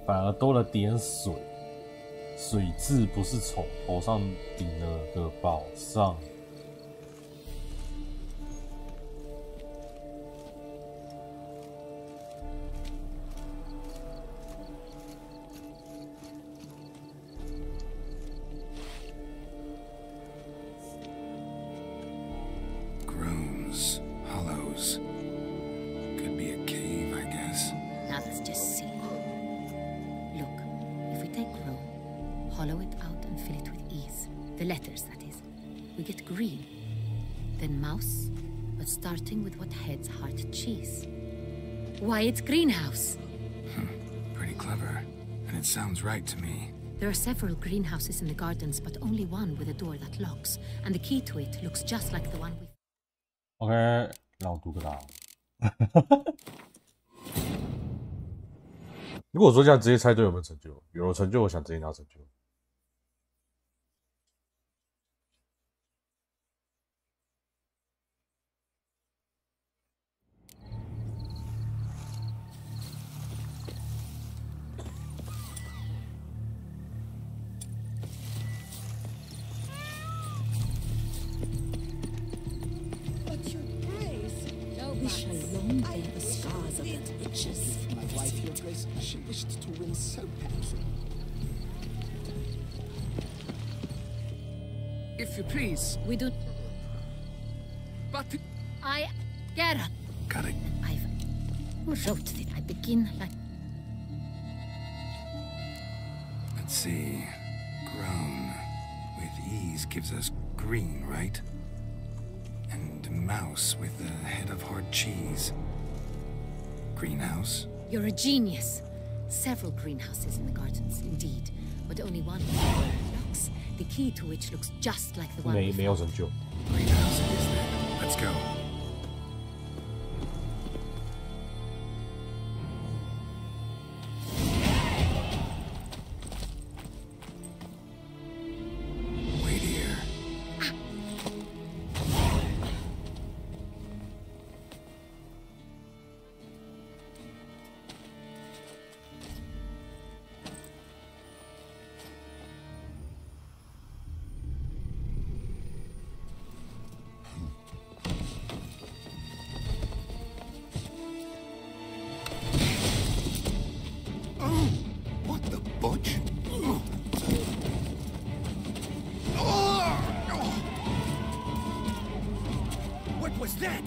S5: 反而多了点水。水蛭不是从头上顶了个宝上。
S6: Groans, hollows. Could be a cave, I guess.
S1: Now let's just see. Look, if we take room, hollow it out and fill it with ease. The letters, that is. We get green. Then mouse, but starting with what heads heart cheese. Why, it's greenhouse.
S6: Pretty clever. And it sounds right to me.
S1: There are several greenhouses in the gardens, but only one with a door that locks. And the key to it looks just like the one we...
S5: OK， 让我读个答案。如果说这样直接猜对有没有成就？有成就，我想直接拿成就。
S12: We shall long bear the scars of that witches.
S3: My wife, Your Grace, she wished to win so badly.
S14: If you please.
S1: We do...
S14: But...
S1: I... Geralt.
S6: Got it.
S1: Who wrote this? I begin like...
S6: Let's see. Grown with ease gives us green, right? And mouse with the head of hard cheese. Greenhouse?
S1: You're a genius. Several greenhouses in the gardens, indeed, but only one locks, the key to which looks just like the one we
S5: 没有成就。
S6: Greenhouse it is then. Let's go. Wait here.
S2: What the butch?
S3: What was that?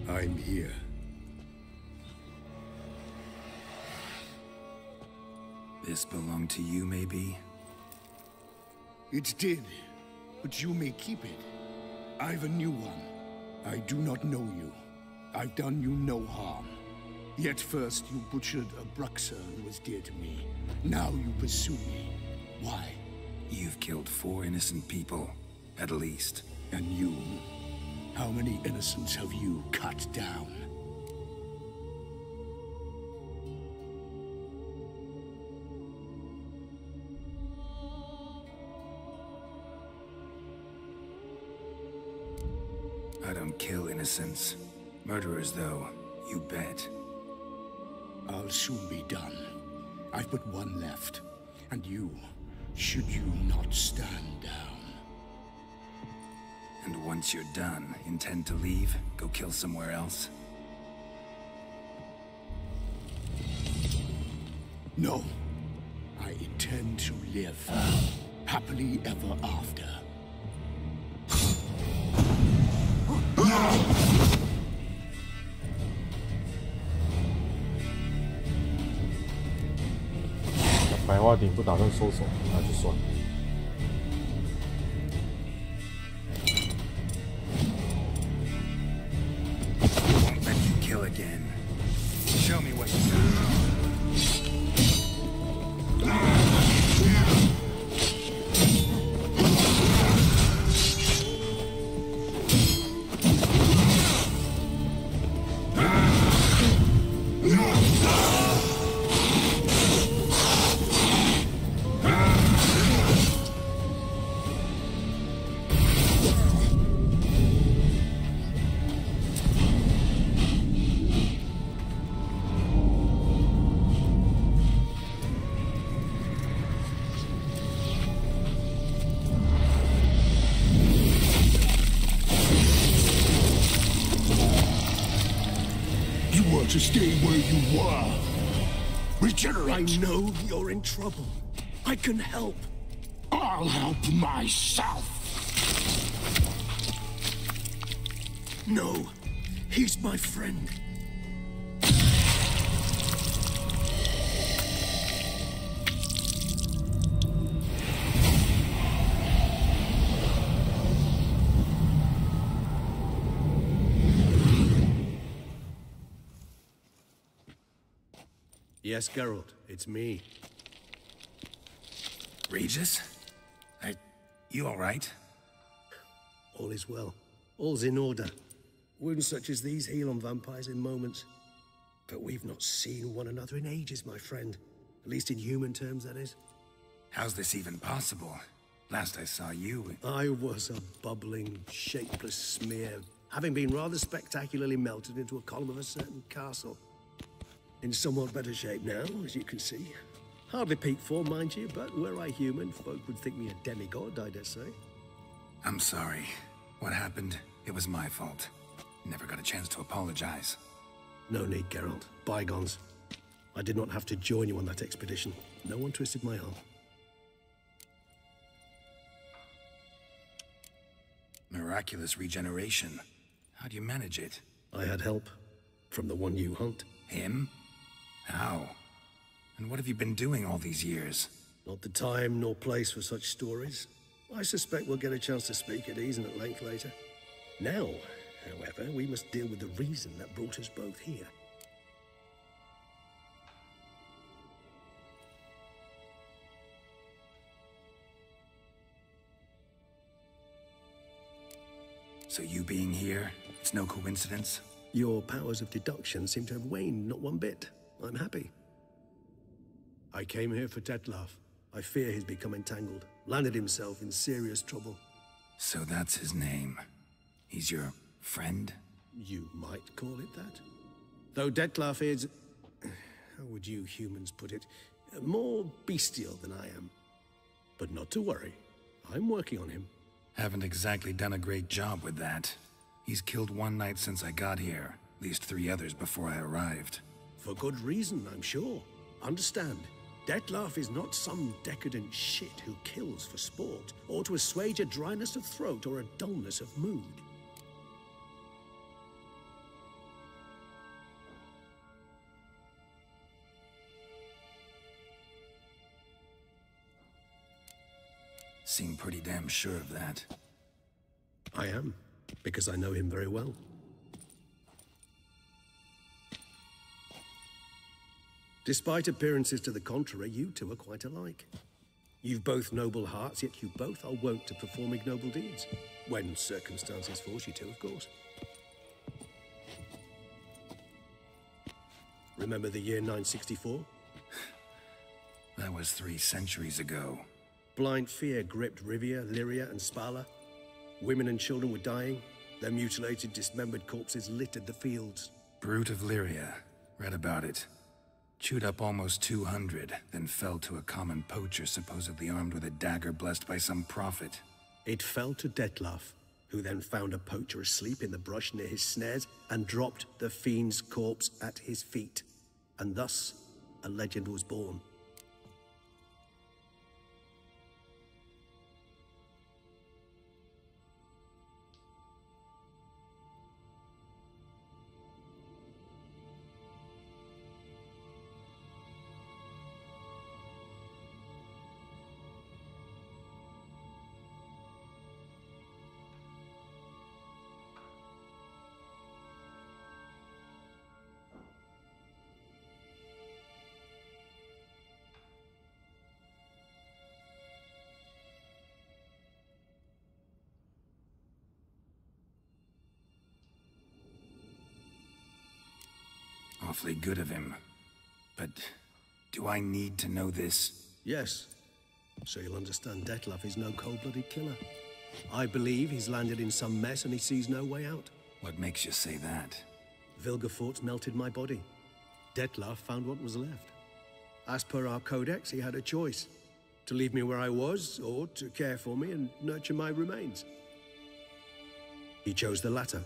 S2: I'm here.
S6: This belonged to you, maybe?
S2: It did, but you may keep it. I've a new one. I do not know you. I've done you no harm. Yet first you butchered a Bruxer who was dear to me. Now you pursue me. Why?
S6: You've killed 4 innocent people, at least.
S2: And you? How many innocents have you cut down?
S6: I don't kill innocents. Murderers, though, you bet.
S2: I'll soon be done. I've but one left. And you, should you not stand down.
S6: And once you're done, intend to leave? Go kill somewhere else?
S2: No. I intend to live. Happily ever after.
S5: 话你不打算收手，那就算了。
S6: Won't let you kill again. Show me what you got.
S10: To stay where you are. Regenerate.
S2: I know you're in trouble. I can help.
S10: I'll help myself.
S2: No, he's my friend. Yes, Geralt, it's me.
S6: Regis? You all right?
S2: All is well. All's in order. Wounds such as these heal on vampires in moments. But we've not seen one another in ages, my friend. At least in human terms, that is.
S6: How's this even possible? Last I saw you...
S2: I was a bubbling, shapeless smear, having been rather spectacularly melted into a column of a certain castle. In somewhat better shape now, as you can see. Hardly peak form, mind you, but were I human, folk would think me a demigod, I dare say.
S6: I'm sorry. What happened, it was my fault. Never got a chance to apologize.
S2: No need, Geralt. Bygones. I did not have to join you on that expedition. No one twisted my arm.
S6: Miraculous regeneration. How do you manage it?
S2: I had help. From the one you hunt.
S6: Him? How? And what have you been doing all these years?
S2: Not the time nor place for such stories. I suspect we'll get a chance to speak at ease and at length later. Now, however, we must deal with the reason that brought us both here.
S6: So you being here, it's no coincidence?
S2: Your powers of deduction seem to have waned not one bit. I'm happy. I came here for Detlef. I fear he's become entangled, landed himself in serious trouble.
S6: So that's his name. He's your friend?
S2: You might call it that. Though Detlef is... how would you humans put it? More bestial than I am. But not to worry. I'm working on him.
S6: Haven't exactly done a great job with that. He's killed one knight since I got here. At least 3 others before I arrived.
S2: For good reason, I'm sure. Understand, Detlef is not some decadent shit who kills for sport, or to assuage a dryness of throat or a dullness of mood.
S6: Seem pretty damn sure of that.
S2: I am, because I know him very well. Despite appearances to the contrary, you two are quite alike. You've both noble hearts, yet you both are wont to perform ignoble deeds. When circumstances force you to, of course. Remember the year 964?
S6: That was 3 centuries ago.
S2: Blind fear gripped Rivia, Lyria, and Spala. Women and children were dying. Their mutilated, dismembered corpses littered the fields.
S6: Brute of Lyria. Read about it. Chewed up almost 200, then fell to a common poacher supposedly armed with a dagger blessed by some prophet.
S2: It fell to Detlef, who then found a poacher asleep in the brush near his snares and dropped the fiend's corpse at his feet. And thus, a legend was born.
S6: Awfully good of him. But do I need to know this?
S15: Yes. So you'll understand Detlef is no cold-blooded killer. I believe he's landed in some mess and he sees no way out.
S6: What makes you say that?
S15: Vilgefortz melted my body. Detlef found what was left. As per our codex, he had a choice. To leave me where I was, or to care for me and nurture my remains. He chose the latter.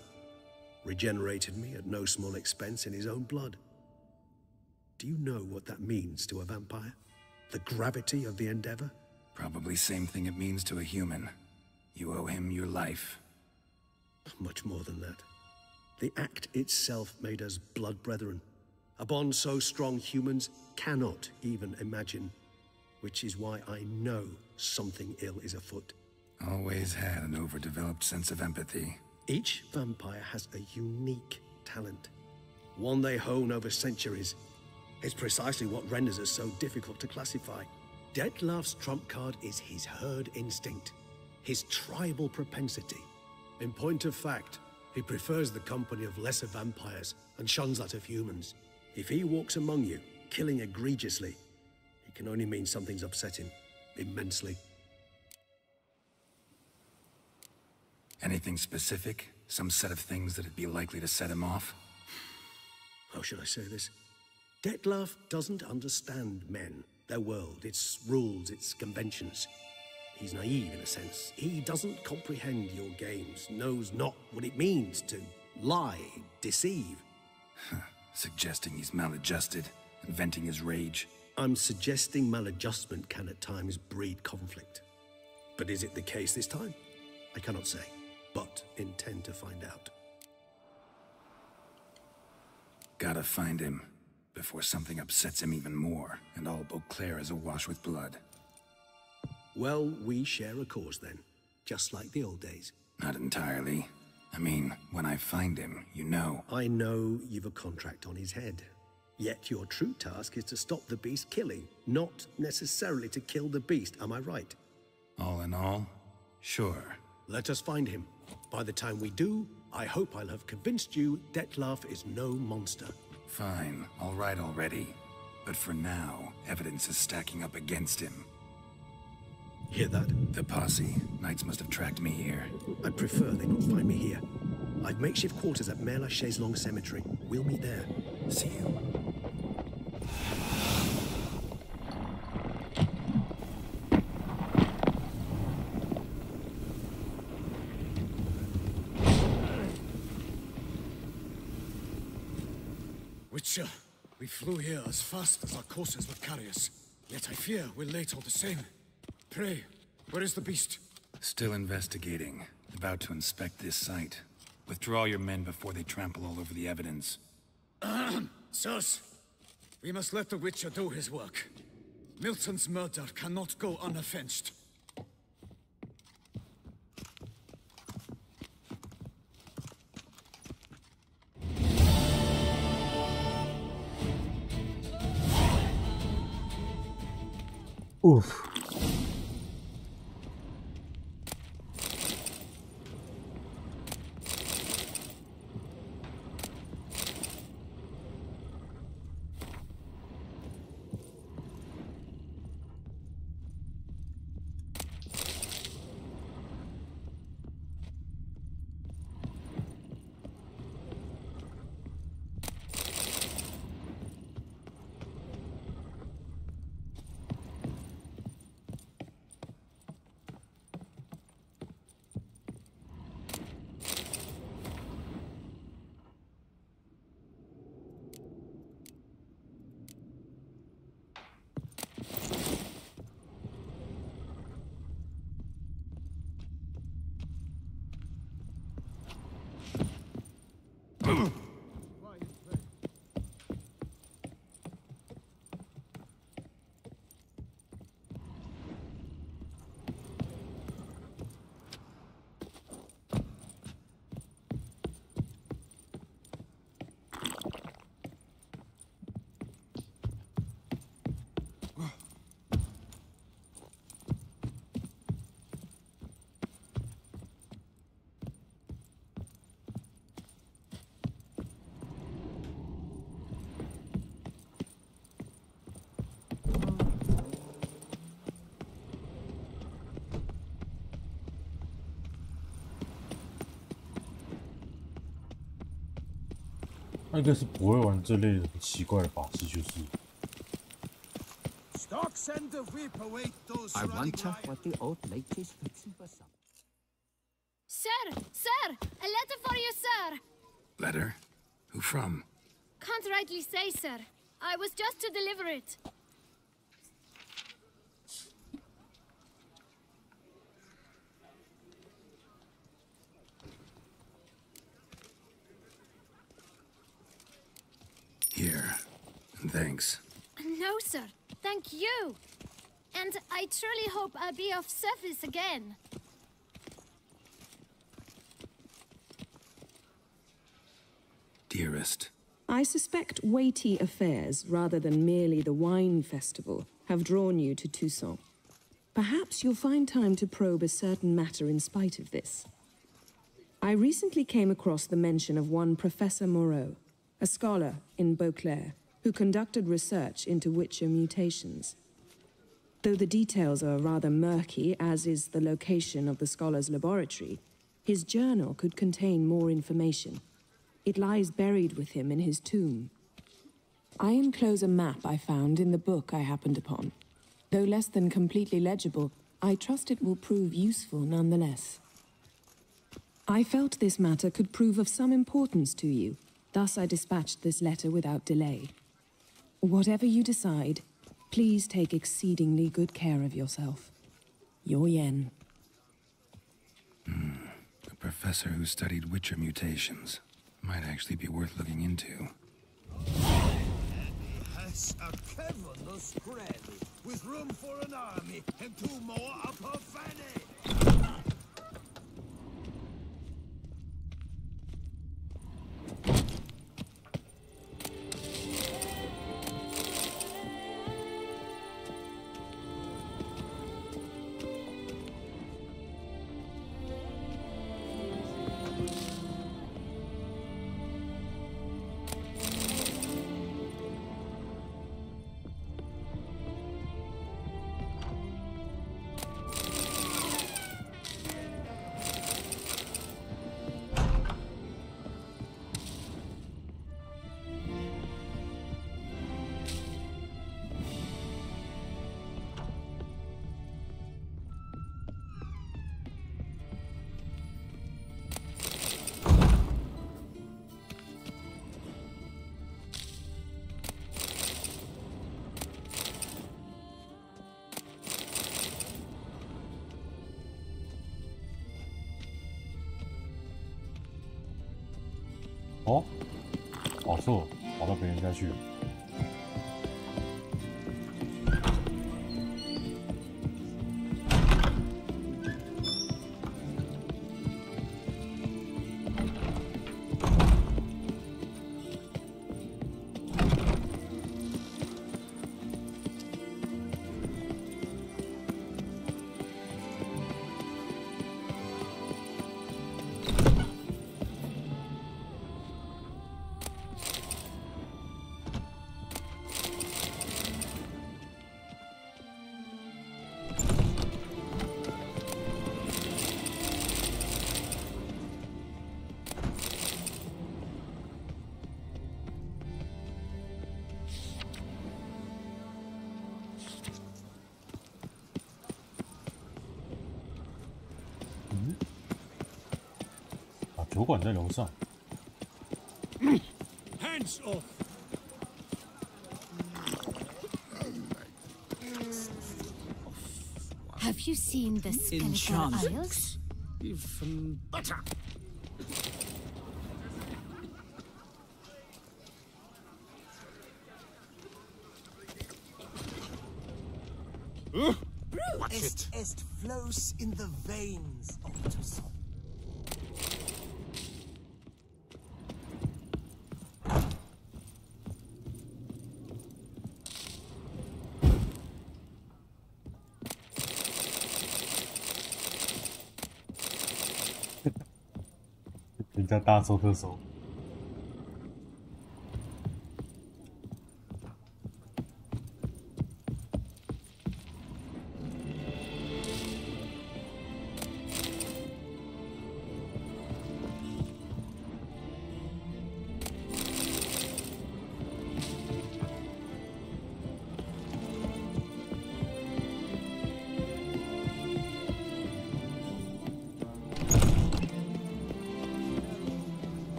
S15: Regenerated me at no small expense in his own blood. Do you know what that means to a vampire? The gravity of the endeavor?
S6: Probably same thing it means to a human. You owe him your life.
S15: Much more than that. The act itself made us blood brethren. A bond so strong humans cannot even imagine. Which is why I know something ill is afoot.
S6: Always had an overdeveloped sense of empathy.
S15: Each vampire has a unique talent. One they hone over centuries. It's precisely what renders us so difficult to classify. Detlef's trump card is his herd instinct. His tribal propensity. In point of fact, he prefers the company of lesser vampires and shuns that of humans. If he walks among you, killing egregiously, it can only mean something's upset him, immensely.
S6: Anything specific? Some set of things that'd be likely to set him off?
S15: How should I say this? Detlef doesn't understand men, their world, its rules, its conventions. He's naive in a sense. He doesn't comprehend your games, knows not what it means to lie, deceive.
S6: Suggesting he's maladjusted, and venting his rage.
S15: I'm suggesting maladjustment can at times breed conflict. But is it the case this time? I cannot say, but intend to find out.
S6: Gotta find him, before something upsets him even more, and all Beauclair is awash with blood.
S15: Well, we share a cause then, just like the old days.
S6: Not entirely. I mean, when I find him, you know.
S15: I know you've a contract on his head. Yet your true task is to stop the beast killing, not necessarily to kill the beast, am I right?
S6: All in all, sure.
S15: Let us find him. By the time we do, I hope I'll have convinced you Detlef is no monster.
S6: Fine, all right already. But for now, evidence is stacking up against him.
S15: Hear that?
S6: The posse. Knights must have tracked me here.
S15: I'd prefer they not find me here. I've makeshift quarters at Mère Lachaise Long Cemetery. We'll meet there.
S6: See you.
S7: Witcher, we flew here as fast as our courses would carry us. Yet I fear we're late all the same. Pray, where is the beast?
S6: Still investigating. About to inspect this site. Withdraw your men before they trample all over the evidence.
S7: Sirs, we must let the Witcher do his work. Milton's murder cannot go unavenged.
S5: Oof. 那应该是不会玩这类的奇怪的把戏，就是。
S3: I wonder what the old lady is fixing for supper.
S9: Sir! Sir! A letter for you, sir!
S6: Letter? Who from?
S9: Can't rightly say, sir. I was just to deliver it.
S6: Here. And thanks.
S9: No, sir. Thank you. And I truly hope I'll be of service again.
S6: Dearest.
S16: I suspect weighty affairs, rather than merely the wine festival, have drawn you to Toussaint. Perhaps you'll find time to probe a certain matter in spite of this. I recently came across the mention of one Professor Moreau, a scholar in Beauclair, who conducted research into Witcher mutations. Though the details are rather murky, as is the location of the scholar's laboratory, his journal could contain more information. It lies buried with him in his tomb. I enclose a map I found in the book I happened upon. Though less than completely legible, I trust it will prove useful nonetheless. I felt this matter could prove of some importance to you, thus I dispatched this letter without delay. Whatever you decide, please take exceedingly good care of yourself. Your Yen.
S6: A professor who studied Witcher mutations. Might actually be worth looking into.
S3: Has a cavernous spread with room for an army and 2 more up her fanny.
S5: 哦，跑错，跑到别人家去了。酒馆在楼上。
S4: Hands off!
S9: Have you seen the Skeletal Isles?
S3: Even better. Est flows in the veins of Toussaint.
S5: 人家大手特手。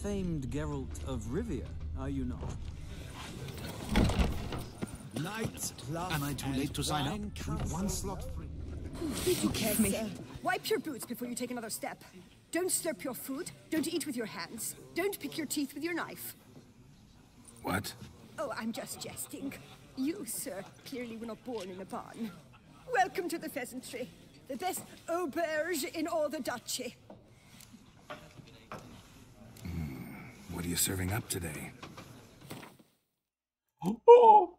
S17: famed Geralt of Rivia, are you not?
S2: Knights, am I too late to sign up? With one slot free.
S18: Forgive me. Wipe your boots before you take another step. Don't slurp your food. Don't eat with your hands. Don't pick your teeth with your knife.
S6: What?
S18: Oh, I'm just jesting. You, sir, clearly were not born in a barn. Welcome to the pheasantry. The best auberge in all the duchy.
S6: What are you serving up today?
S5: Oh!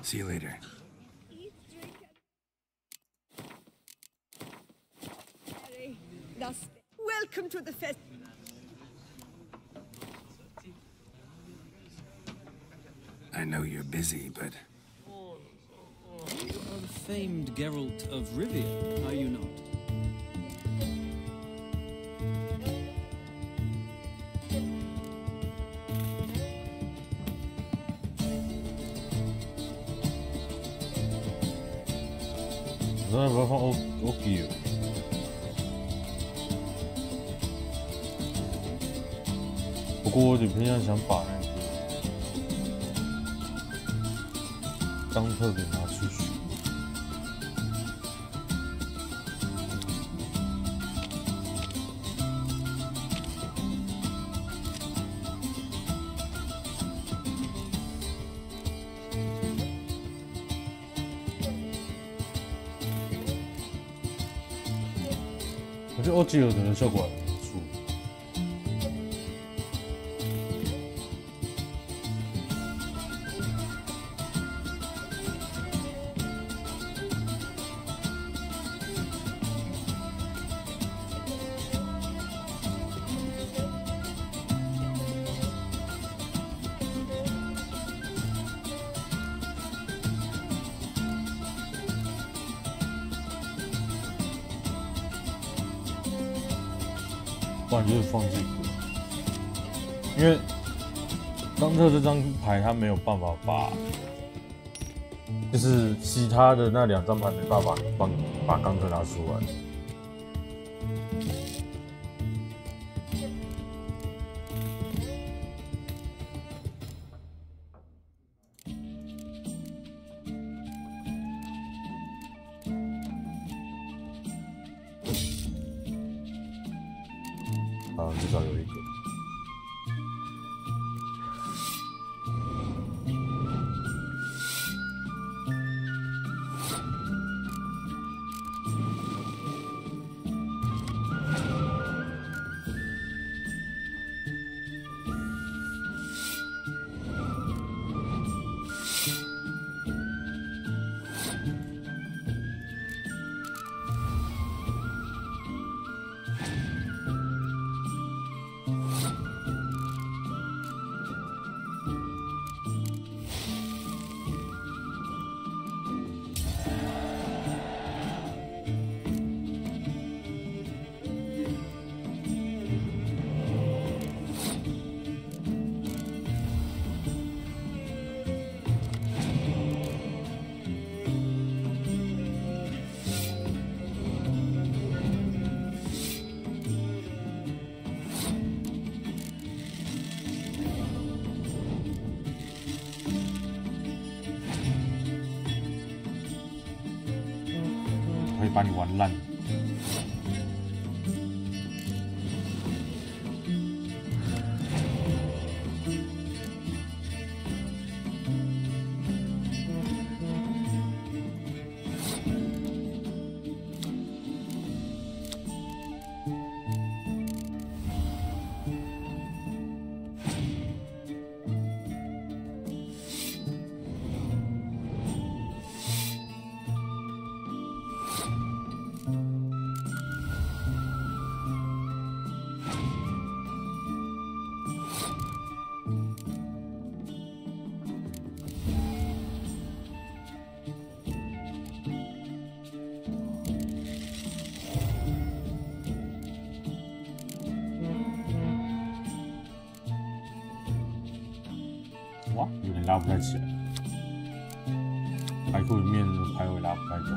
S6: See you later.
S18: Welcome to the fest.
S6: I know you're busy, but...
S17: You are the famed Geralt of Rivia, are you not?
S5: 真的不要放 OK 了。不过我有点偏向想把那个冈特给拿出去。我觉得 OG 有的效果还不错。不然就是放这个，因为冈特这张牌他没有办法把，就是其他的那2张牌没办法把冈特拿出来。至少有一个。可以把你玩烂。哇，有点拉不太起来。牌库里面的牌位拉不太动。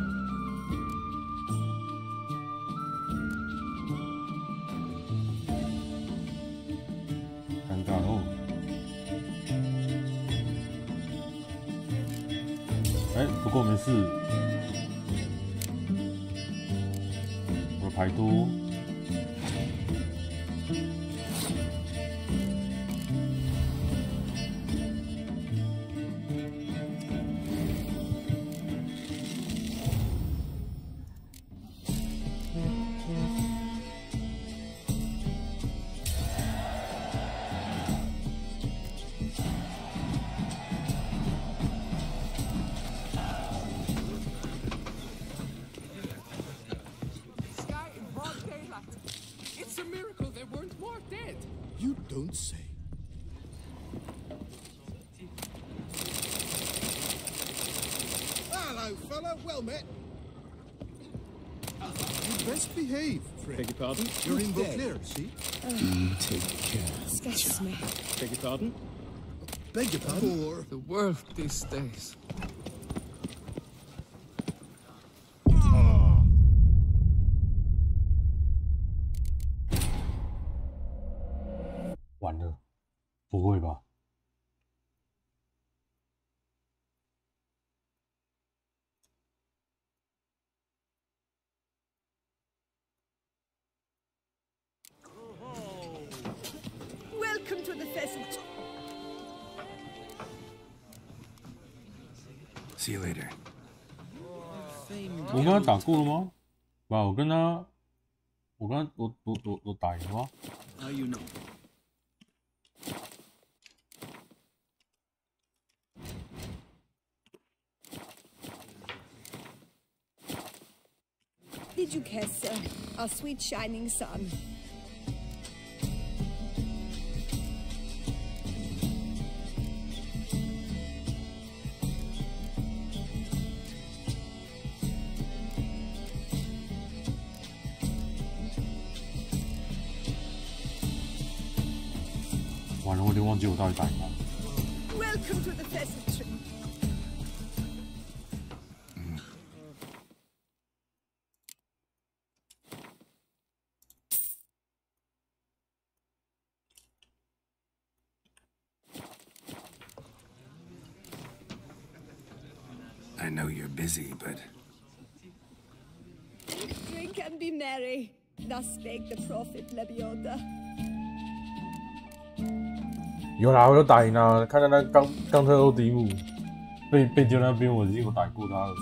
S5: 尴尬哦。不过没事，我的牌多。
S10: Don't say. Hello, fella. Well met. You best behave, friend.
S17: Beg your pardon?
S10: You're in Beauclair, see?
S14: Take care.
S18: Excuse me.
S17: Beg your pardon?
S10: Beg your pardon?
S14: For the world these days.
S5: 完了，不会吧？
S18: Welcome to the pheasant.
S6: See you later.
S5: 我跟他打过了吗？吧，我跟他，我打赢了吗？
S17: How you know?
S18: Did you kiss our sweet shining sun? Welcome to the pheasantry.
S6: I know you're busy, but...
S18: Drink and be merry. Thus spake the prophet Lebioda.
S5: 有啦，我有打赢啦！看到那钢特欧迪姆被丢那边，我已经有打过他了。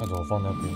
S5: 那怎么放那边？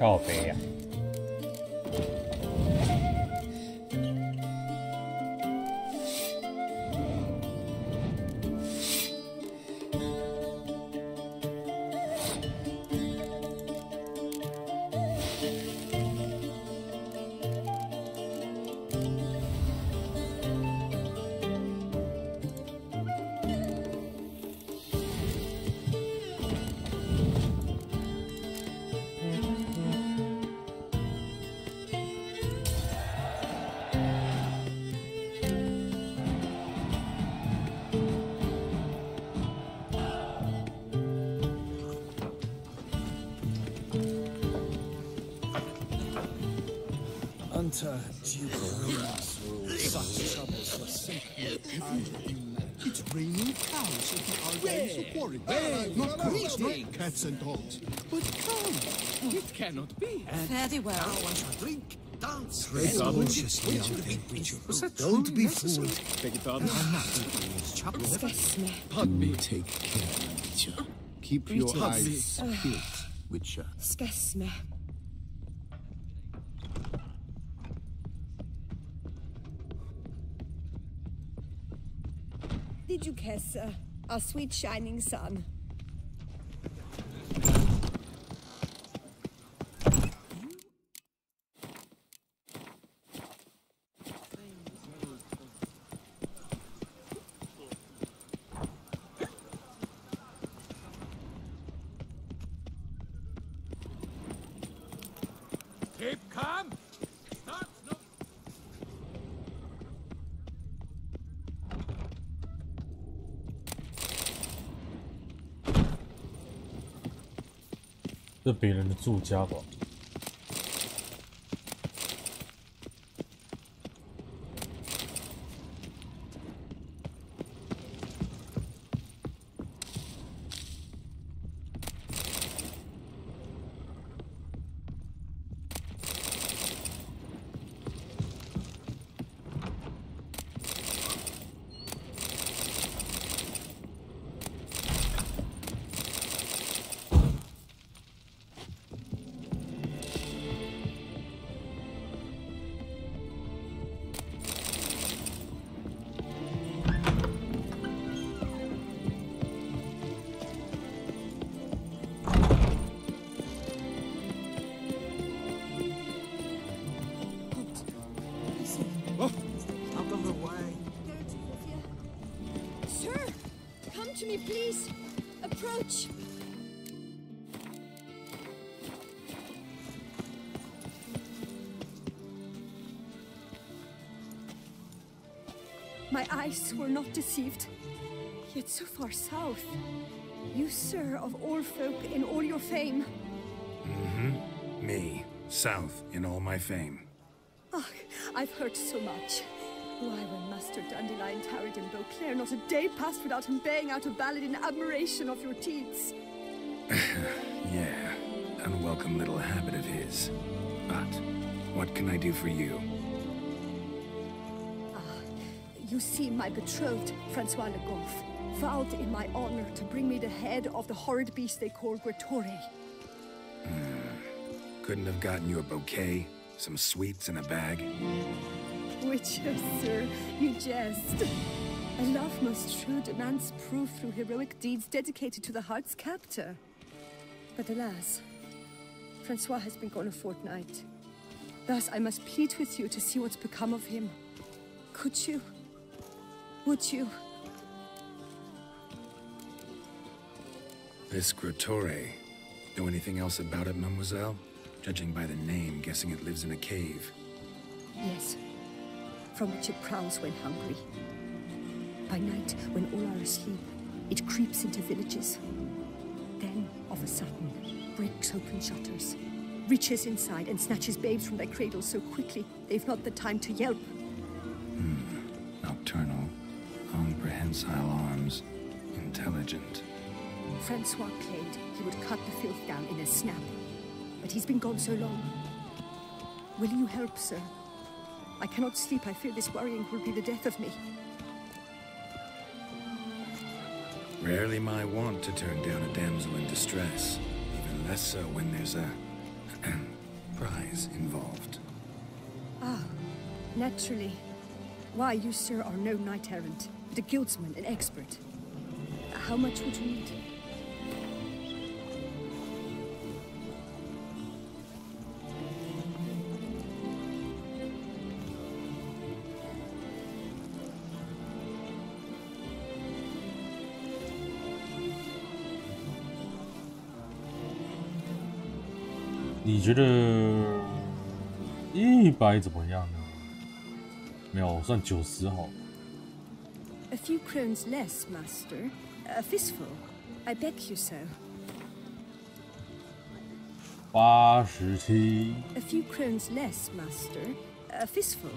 S5: 靠北啊！Hunter,
S11: Duke such troubles for simply
S10: It's raining cows at the Ardennes quarry. Not cows, not cats and dogs, but cows.
S4: It cannot be.
S12: Very well.
S10: Now I shall drink, dance,
S7: Tread cautiously on the creature. Don't be fooled.
S4: Beg your pardon?
S10: I'm not taking these choppers.
S4: Pardon me.
S14: Take care, Witcher. Keep your eyes peeled, Witcher.
S18: Excuse me. Did you kiss our sweet shining sun?
S4: Keep calm. Start. No.
S5: 这别人的住家吧？Sir,
S18: come to me, please. Approach. My eyes were not deceived. Yet so far south. You, sir, of all folk in all your fame.
S6: Mm-hmm. Me, south in all my fame.
S18: Oh, I've heard so much. Why, when Master Dandelion tarried in Beauclair, not a day passed without him baying out a ballad in admiration of your deeds.
S6: Yeah, unwelcome little habit of his. But what can I do for you?
S18: You see, my betrothed, Francois Le Goff, vowed in my honor to bring me the head of the horrid beast they call Gretore.
S6: Couldn't have gotten you a bouquet, some sweets in a bag?
S18: Witcher, sir, you jest. A love most true demands proof through heroic deeds dedicated to the heart's captor. But alas, Francois has been gone a fortnight. Thus I must plead with you to see what's become of him. Could you? Would you?
S6: This Gretore. Know anything else about it, mademoiselle? Judging by the name, guessing it lives in a cave.
S18: Yes. From which it prowls when hungry. By night, when all are asleep, it creeps into villages. Then, of a sudden, breaks open shutters, reaches inside and snatches babes from their cradles so quickly they've not the time to yelp.
S6: Nocturnal, prehensile arms, intelligent.
S18: Francois claimed he would cut the filth down in a snap, but he's been gone so long. Will you help, sir? I cannot sleep. I fear this worrying will be the death of me.
S6: Rarely my wont to turn down a damsel in distress, even less so when there's a and prize involved.
S18: Ah, naturally. Why, you, sir, are no knight-errant, but a guildsman, an expert. How much would you need?
S5: 你觉得100怎么样呢？没有，算90好。
S18: A few crowns less, master. A fistful. I beg you so.
S5: 87。A
S18: few crowns less, master. A fistful.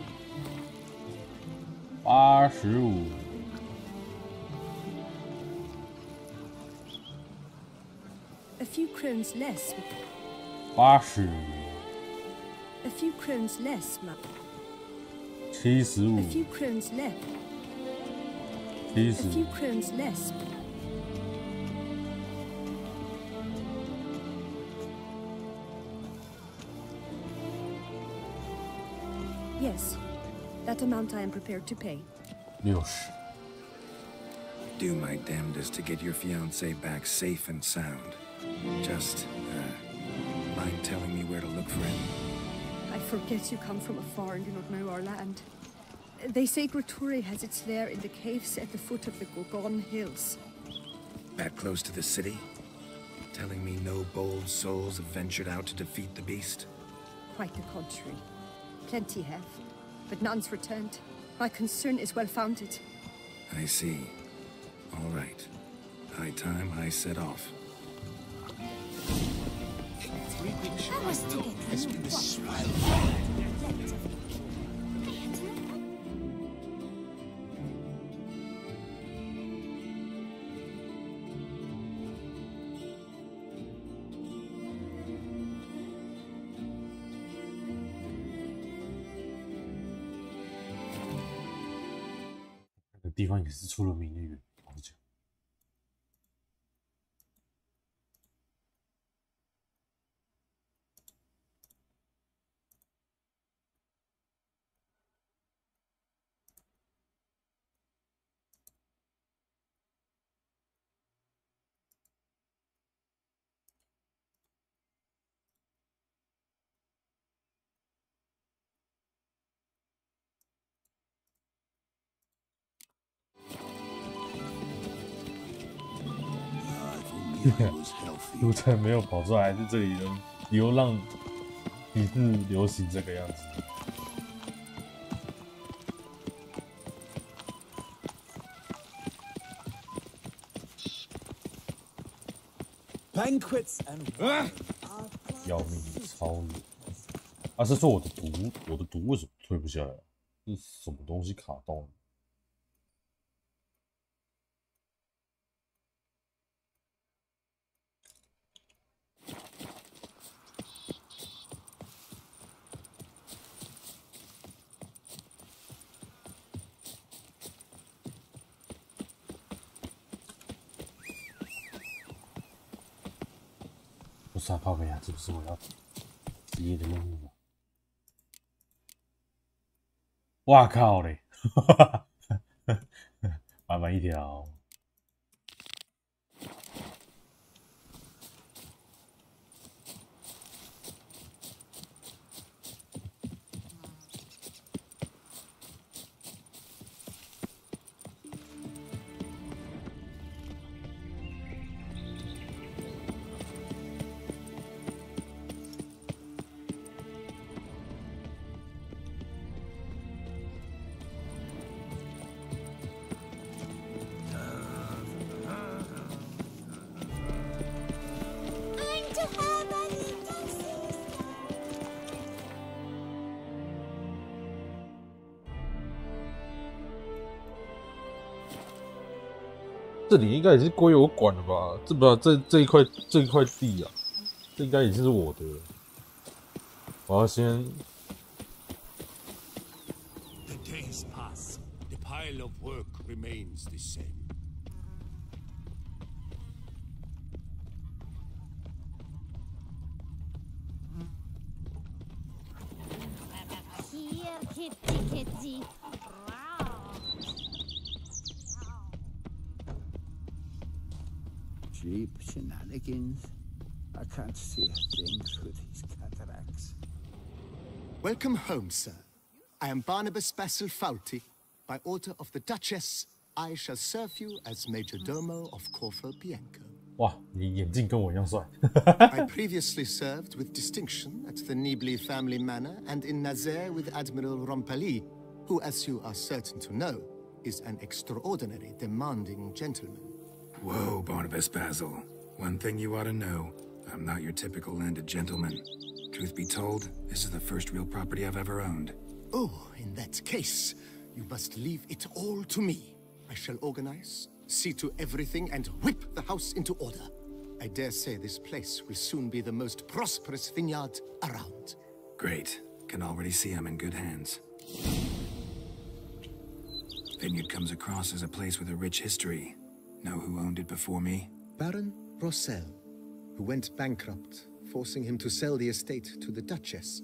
S5: 85。A
S18: few crowns less.
S5: 80。A
S18: few crowns less, ma.
S5: 75。A
S18: few crowns less.
S5: 70。A
S18: few crowns less. Yes, that amount I am prepared to pay.
S5: 60。Do
S6: my damnedest to get your fiancée back safe and sound. Just, mind telling me where to look for him?
S18: I forget you come from afar and do not know our land. They say Grotore has its lair in the caves at the foot of the Gorgon Hills.
S6: That close to the city? Telling me no bold souls have ventured out to defeat the beast?
S18: Quite the contrary. Plenty have, but none's returned. My concern is well-founded.
S6: I see. All right. High time I set off.
S9: I was to get
S6: Has been swallowed.
S5: 那个地方也是出了名的远，好讲。奴才没有跑出来，还是这里的流浪体制流行这个样子。
S3: Banquets and
S5: 要命，超远！啊，是说我的毒为什么退不下来？是什么东西卡到了？不是啊，泡杯啊，这不是我要职业的任务吗？哇靠嘞！慢慢一条。这里应该也是归我管的吧？这不这一块地啊，这应该也是我的。我要先。
S10: The days pass. The pile of work remains the same.
S9: kitty, kitty.
S14: Cheap shenanigans. I can't see a thing through these cataracts.
S19: Welcome home, sir. I am Barnabas Basil Fawlty. By order of the Duchess, I shall serve you as Major Domo of Corvo Bianco.
S5: 哇，你眼镜跟我一样帅。
S19: I previously served with distinction at the Nibli family manor and in Nazaire with Admiral Rompali, who, as you are certain to know, is an extraordinary, demanding gentleman.
S6: Whoa, Barnabas Basil. One thing you ought to know. I'm not your typical landed gentleman. Truth be told, this is the first real property I've ever owned.
S19: Oh, in that case, you must leave it all to me. I shall organize, see to everything, and whip the house into order. I dare say this place will soon be the most prosperous vineyard around.
S6: Great. Can already see I'm in good hands. Vineyard comes across as a place with a rich history. Know who owned it before me?
S19: Baron Rossel, who went bankrupt, forcing him to sell the estate to the Duchess.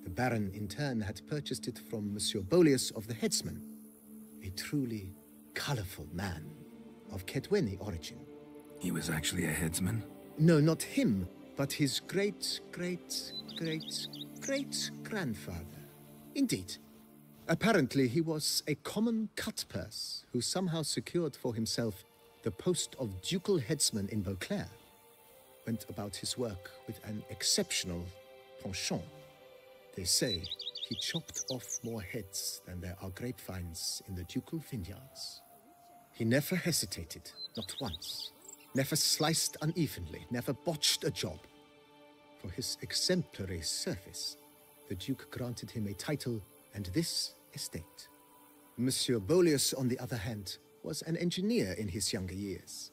S19: The Baron, in turn, had purchased it from Monsieur Bolius of the Headsman, a truly colorful man of Kedweni origin.
S6: He was actually a headsman?
S19: No, not him, but his great-great-great-great-grandfather. Indeed. Apparently, he was a common cut-purse who somehow secured for himself the post of ducal headsman in Beauclair. Went about his work with an exceptional penchant. They say he chopped off more heads than there are grapevines in the ducal vineyards. He never hesitated, not once. Never sliced unevenly, never botched a job. For his exemplary service, the Duke granted him a title and this estate. Monsieur Bolius, on the other hand, was an engineer in his younger years.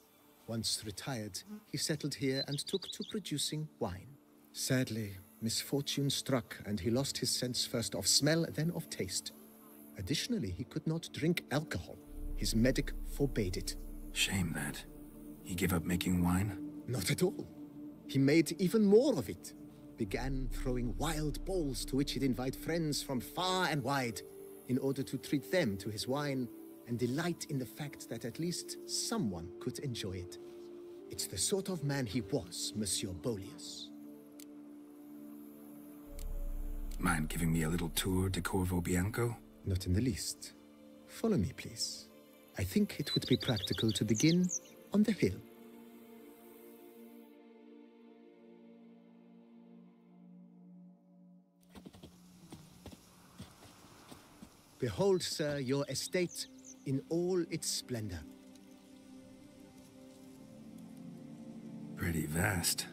S19: Once retired, he settled here and took to producing wine. Sadly, misfortune struck and he lost his sense first of smell, then of taste. Additionally, he could not drink alcohol. His medic forbade it.
S6: Shame that. He gave up making wine?
S19: Not at all. He made even more of it. Began throwing wild balls to which he'd invite friends from far and wide in order to treat them to his wine and delight in the fact that at least someone could enjoy it. It's the sort of man he was, Monsieur Bolius.
S6: Mind giving me a little tour de Corvo Bianco?
S19: Not in the least. Follow me, please. I think it would be practical to begin on the hill. Behold, sir, your estate in all its splendor.
S6: Pretty vast.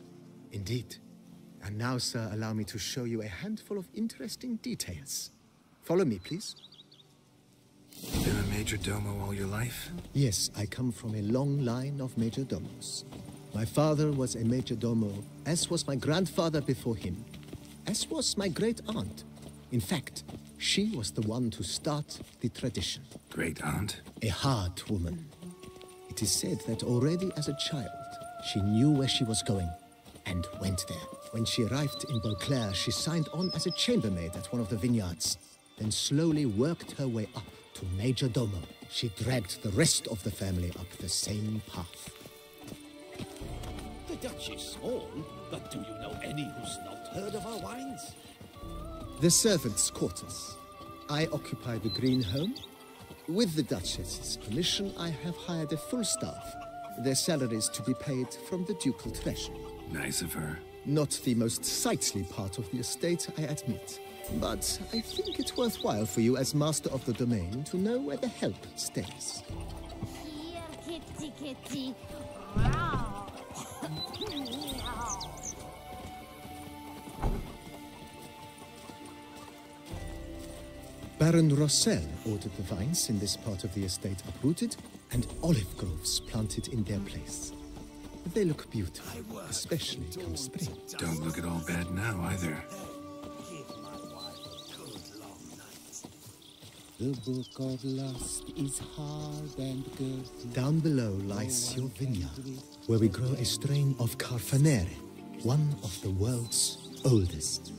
S19: Indeed. And now, sir, allow me to show you a handful of interesting details. Follow me, please.
S6: Been a major domo all your life?
S19: Yes, I come from a long line of major domos. My father was a major domo, as was my grandfather before him, as was my great-aunt. In fact, she was the one to start the tradition.
S6: Great-aunt?
S19: A hard woman. It is said that already as a child, she knew where she was going and went there. When she arrived in Beauclair, she signed on as a chambermaid at one of the vineyards, then slowly worked her way up to Major Domo. She dragged the rest of the family up the same path.
S3: The Dutch is small, but do you know any who's not heard of our wines?
S19: The servants' quarters. I occupy the green home. With the Duchess's permission, I have hired a full staff. Their salaries to be paid from the ducal treasury.
S6: Nice of her.
S19: Not the most sightly part of the estate, I admit. But I think it's worthwhile for you as master of the domain to know where the help stays.
S9: Here, kitty, kitty. Wow.
S19: Baron Rossel ordered the vines in this part of the estate uprooted and olive groves planted in their place. They look beautiful, especially come spring.
S6: Don't look at all bad now, either.
S14: The book of lust is hard and good.
S19: Down below lies your vineyard, where we grow a strain of Carfanere, one of the world's oldest,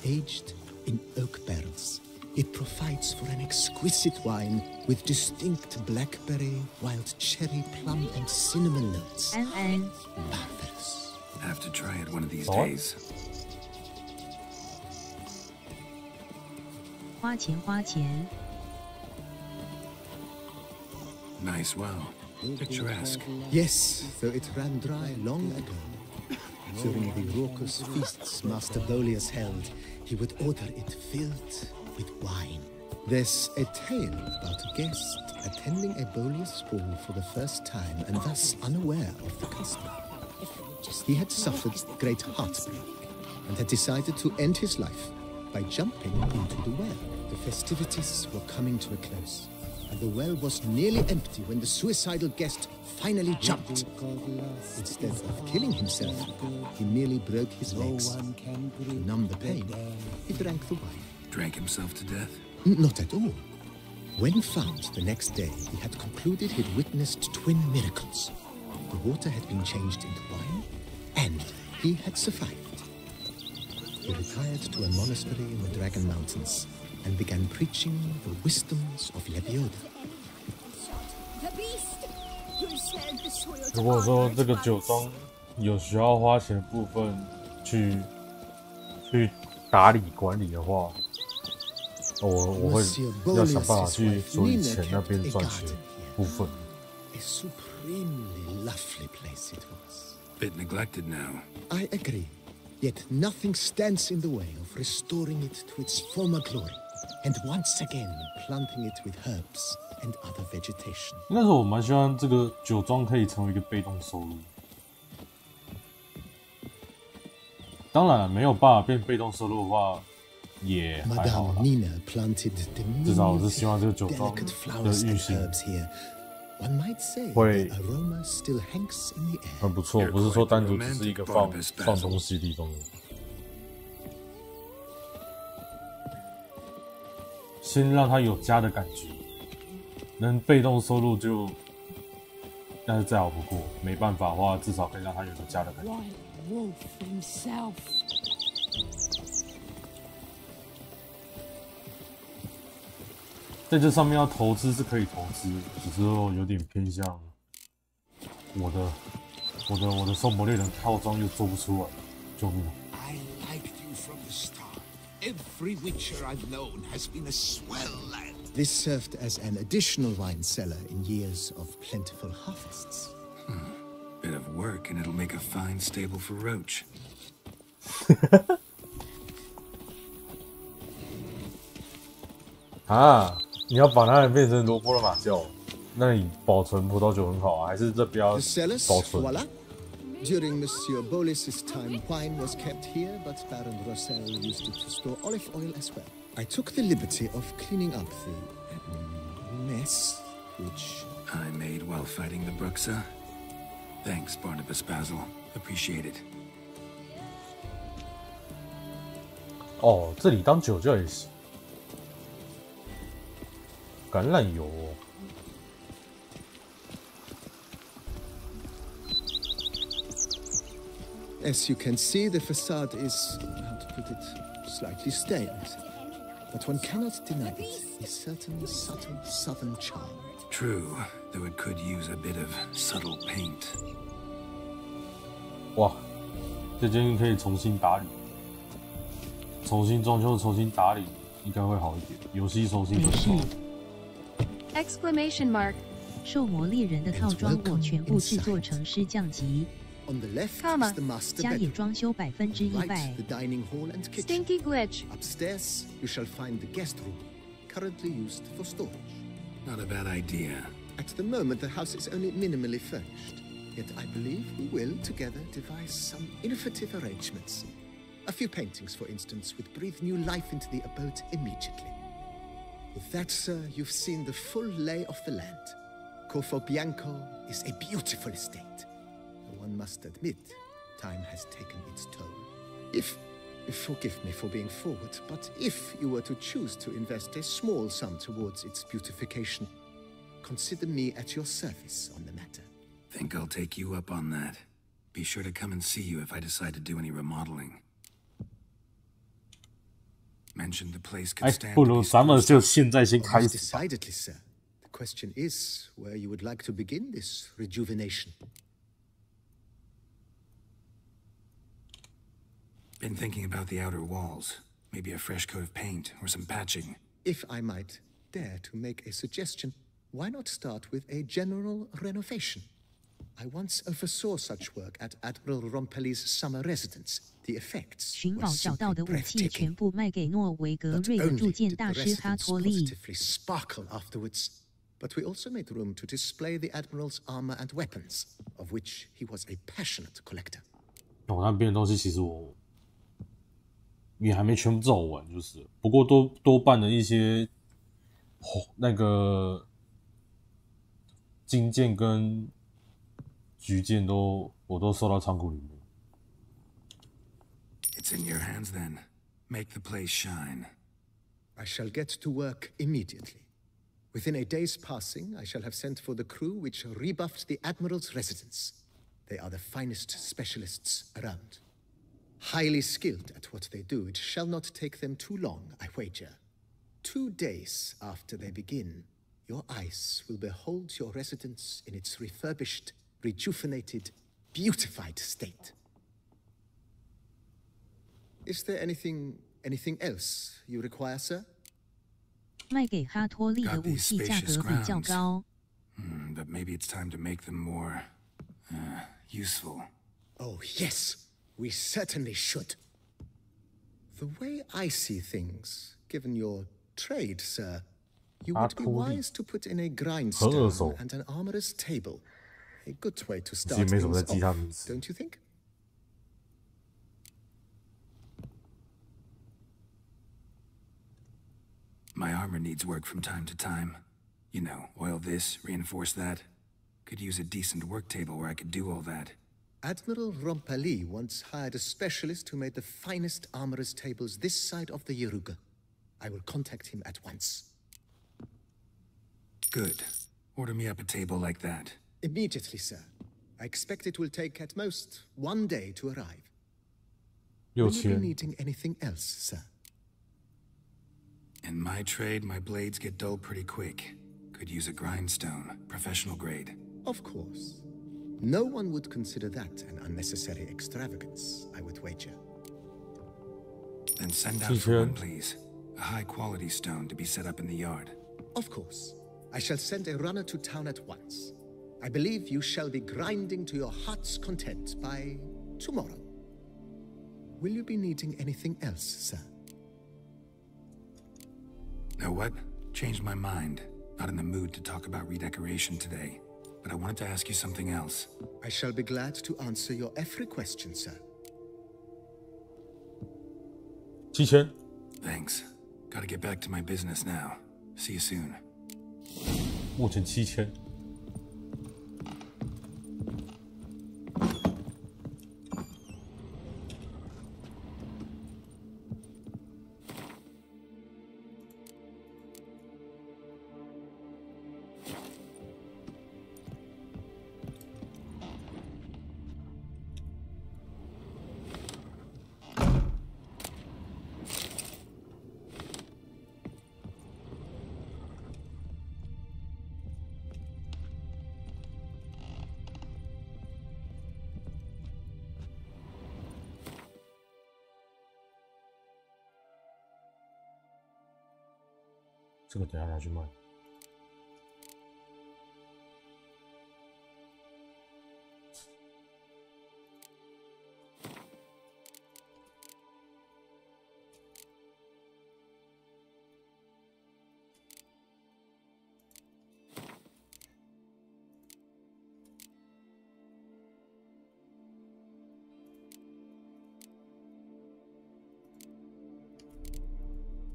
S19: aged in oak barrels. It provides for an exquisite wine with distinct blackberry, wild cherry, plum, and cinnamon notes. Marvelous.
S6: I have to try it one of these days.
S20: 花钱花钱
S6: Nice well. Picturesque.
S19: Yes, though it ran dry long ago. During the raucous feasts Master Bolius held, he would order it filled with wine. There's a tale about a guest attending a Bolius ball for the first time and thus unaware of the custom. He had suffered great heartbreak and had decided to end his life by jumping into the well. The festivities were coming to a close, and the well was nearly empty when the suicidal guest finally jumped. Instead of killing himself, he merely broke his legs. To numb the pain, he drank the wine.
S6: Drank himself to death?
S19: Not at all. When found the next day, he had concluded he'd witnessed twin miracles. The water had been changed into wine, and he had survived. He retired to a monastery in the Dragon Mountains and began preaching the wisdoms of Lebioda.
S5: 如果说这个酒庄有需要花钱的部分去打理管理的话，我会要想办法去处理钱那边赚钱部分。
S19: A supremely lovely place it was.
S6: Bit neglected now.
S19: I agree. Yet nothing stands in the way of restoring it to its former glory, and once again planting it with herbs and other vegetation.
S5: 那时候我蛮希望这个酒庄可以成为一个被动收入。当然，没有办法变被动收入的话，也还好。至少我是希望这个酒庄的运行会很不错，不是说单独只是一个放东西的地方。先让他有家的感觉，能被动收入就，但是再好不过。没办法的话，至少可以让他有个家的感觉。在这上面要投资是可以投资，只是说有点偏向我的兽魔猎人套装又做不出来，救命
S7: ！I liked you from the start. Every Witcher I've known has been a swell lad.
S19: This served as an additional wine cellar in years of plentiful harvests.
S6: Bit of work and it'll make a fine stable for Roach.
S5: 啊！你要把它变成罗波的马厩，那你保存葡萄酒很好啊，还是这不要保存？
S19: During Monsieur Bolis's time, wine was kept here, but Baron Rossel used it to store olive oil as well. I took the liberty of cleaning up the mess, which
S6: I made while fighting the Bruxa. Thanks, Barnabas Basil. Appreciate it.
S5: 哦，这里当酒窖也行。橄榄油哦。
S19: As you can see, the facade is, how to put it, slightly stained. But one cannot deny it, a certain subtle southern charm.
S6: True, though it could use a bit of subtle paint.
S5: 哇，这间可以重新打理，重新装修、重新打理，应该会好一点。游戏重新更新。
S20: Exclamation mark！ 兽魔猎人的套装我全部制作成师降级。
S19: On the left is the master bedroom.
S20: 家也装修100%。
S19: Right, the dining hall and kitchen.
S20: Stinky glitch.
S19: Upstairs, you shall find the guest room, currently used for storage.
S6: Not a bad idea.
S19: At the moment, the house is only minimally furnished. Yet I believe we will, together, devise some innovative arrangements. A few paintings, for instance, would breathe new life into the abode immediately. With that, sir, you've seen the full lay of the land. Corfo Bianco is a beautiful estate. One must admit, time has taken its toll. Forgive me for being forward, but if you were to choose to invest a small sum towards its beautification, consider me at your service on the matter.
S6: Think I'll take you up on that. Be sure to come and see you if I decide to do any remodeling. Mentioned the place could
S5: 哎，
S6: stand
S5: 不
S6: to
S5: 如
S6: be
S5: 咱们
S6: spruced
S5: 就
S6: up.
S5: 现在先开
S19: Most
S5: 始吧。
S19: decidedly, sir. The question is where you would like to begin this rejuvenation.
S6: Been thinking about the outer walls. Maybe a fresh coat of paint or some patching.
S19: If I might dare to make a suggestion, why not start with a general renovation? I once oversaw such work at Admiral Rompelli's summer residence. The effects
S20: 寻
S19: were
S20: 宝找到
S19: simply
S20: 的武器
S19: breathtaking.
S20: 全部卖给诺维格
S19: Not
S20: 瑞的
S19: only
S20: 铸剑
S19: did
S20: 大
S19: the
S20: 师哈
S19: residence
S20: 托利。
S19: positively sparkle afterwards, but we also made room to display the Admiral's armor and weapons, of which he was a passionate collector.
S5: 哦，那边的东西其实我也还没全部走完，就是。不过多半的一些那个金剑跟菊剑我都收到仓库里面。
S6: It's in your hands then. Make the place shine.
S19: I shall get to work immediately. Within a day's passing, I shall have sent for the crew which rebuffed the Admiral's residence. They are the finest specialists around. Highly skilled at what they do, it shall not take them too long, I wager. 2 days after they begin, your eyes will behold your residence in its refurbished, rejuvenated, beautified state. Is there anything else you require, sir?
S20: 卖给哈托利的
S6: Got
S20: 武
S6: these
S20: 器价
S6: spacious
S20: 格比较
S6: grounds.
S20: 高。
S6: But maybe it's time to make them more useful.
S19: Oh, yes. We certainly should. The way I see things, given your trade, sir, you would be wise to put in a grindstone and an armorer's table. A good way to start things off, don't you think?
S6: My armor needs work from time to time. You know, oil this, reinforce that. Could use a decent work table where I could do all that.
S19: Admiral Rompelli once hired a specialist who made the finest armorer's tables this side of the Yaruga. I will contact him at once.
S6: Good. Order me up a table like that.
S19: Immediately, sir. I expect it will take at most 1 day to arrive. Will you be needing anything else, sir?
S6: In my trade, my blades get dull pretty quick. Could use a grindstone, professional grade.
S19: Of course. No one would consider that an unnecessary extravagance, I would wager.
S6: Then send out for one, please. A high-quality stone to be set up in the yard.
S19: Of course. I shall send a runner to town at once. I believe you shall be grinding to your heart's content by tomorrow. Will you be needing anything else, sir?
S6: Know what? Changed my mind. Not in the mood to talk about redecoration today. But I wanted to ask you something else.
S19: I shall be glad to answer your every question, sir.
S5: 7000.
S6: Thanks. Gotta get back to my business now. See you soon.
S5: 目前7000。这个等一下拿去卖。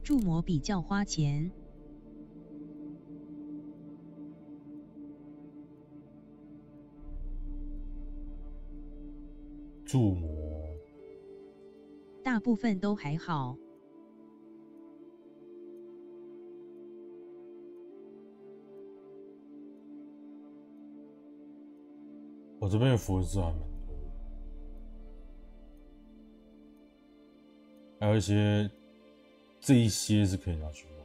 S20: 铸模比较花钱。
S5: 铸模，
S20: 大部分都还好。
S5: 我这边的符文字还蛮多，还有一些这一些是可以拿去用。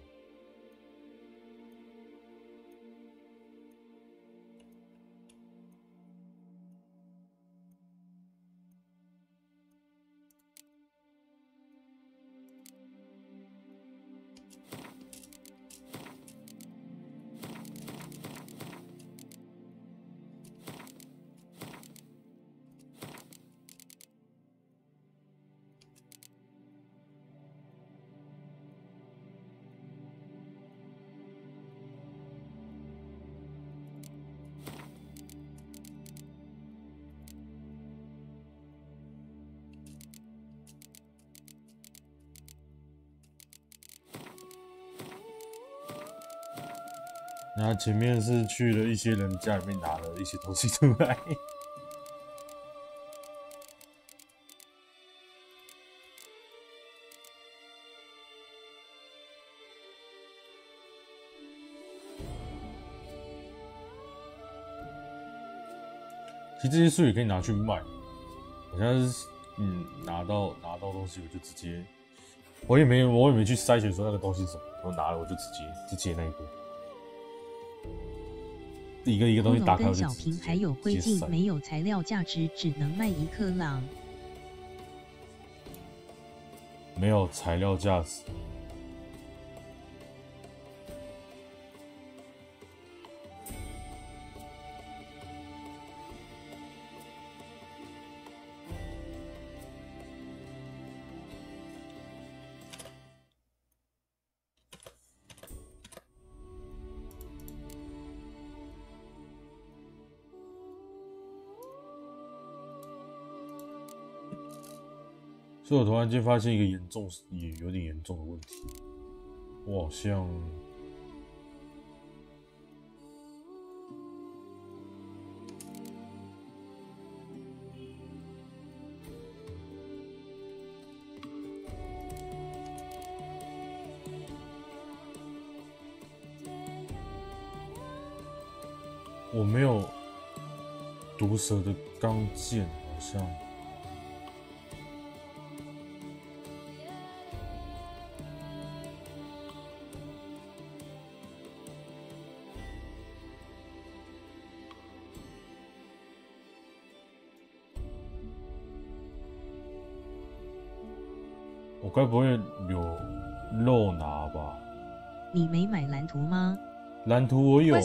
S5: 然后前面是去了一些人家里面拿了一些东西出来。其实这些树也可以拿去卖。我现在是拿到东西我就直接，我也没去筛选说那个东西是什么，我拿了我就直接那一步。一个一个东西打开，我就
S20: 小瓶还有灰烬，没有材料价值，只能卖1克朗。
S5: 没有材料价值。所以我突然间发现一个有点严重的问题，我好像我没有毒蛇的钢剑，好像。我该不会有漏拿吧？
S20: 你没买蓝图吗？
S5: 蓝图我有，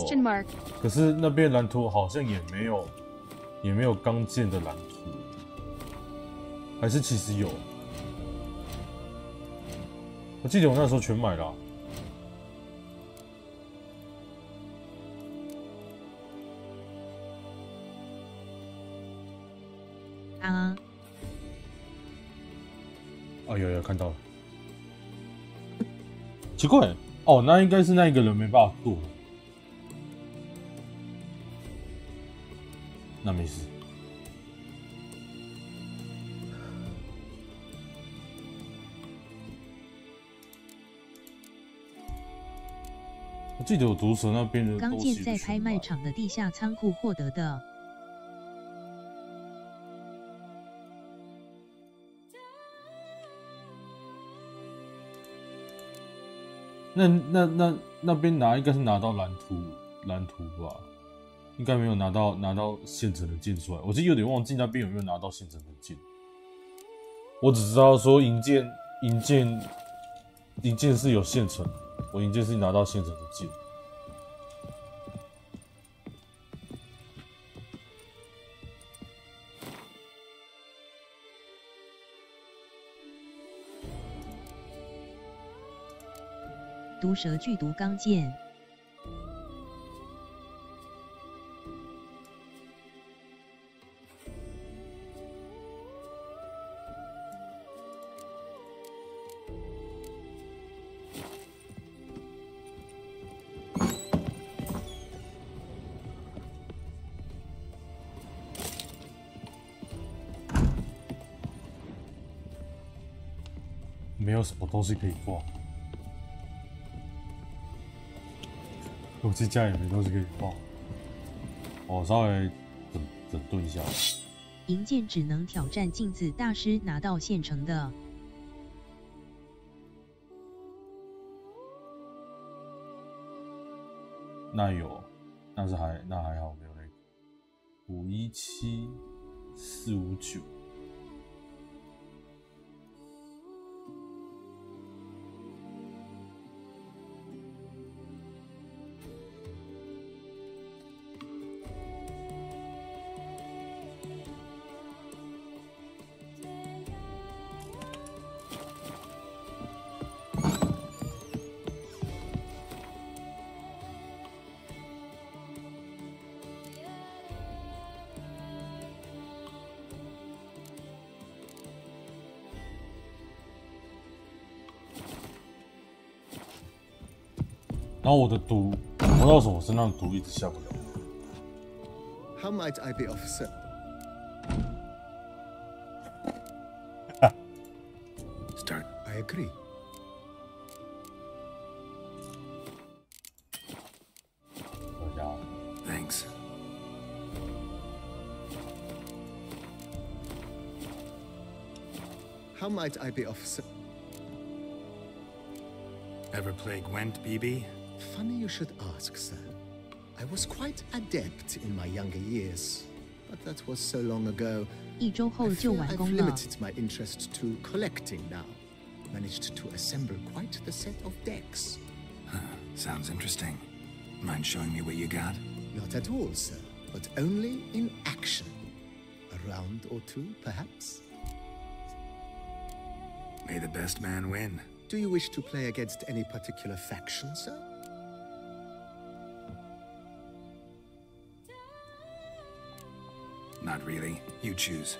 S5: 可是那边蓝图好像也没有钢剑的蓝图，还是其实有？我记得我那时候全买了
S20: 啊。
S5: 哦，有看到了，奇怪哦，那应该是那一个人没办法做，那没事。我记得我毒蛇那边的
S20: 钢剑在拍卖场的地下仓库获得的。
S5: 那边应该是拿到蓝图吧，应该没有拿到现成的剑出来。我是有点忘记那边有没有拿到现成的剑。我只知道说银剑是有现成，我银剑是拿到现成的剑。
S20: 毒蛇剧毒钢剑，
S5: 没有什么东西可以挂。我这家也没东西可以放，我稍微整顿一下。
S20: 银剑只能挑战镜子大师拿到现成的。
S5: 那有，那还好，没有那个517459。然后我的毒，我不知道为什么我身上的毒一直下不了。
S19: How might I be of service?
S6: Start.
S19: I agree.
S6: Thanks.
S19: How might I be of service?
S6: Ever play Gwent, BB?
S19: Funny you should ask, sir. I was quite adept in my younger years, but that was so long ago.
S20: 1周后就完工
S19: I've
S20: 了。
S19: limited my interest to collecting now. Managed to assemble quite the set of decks.
S6: Sounds interesting. Mind showing me what you got?
S19: Not at all, sir, but only in action. A round or two, perhaps?
S6: May the best man win.
S19: Do you wish to play against any particular faction, sir?
S6: Not really. You choose.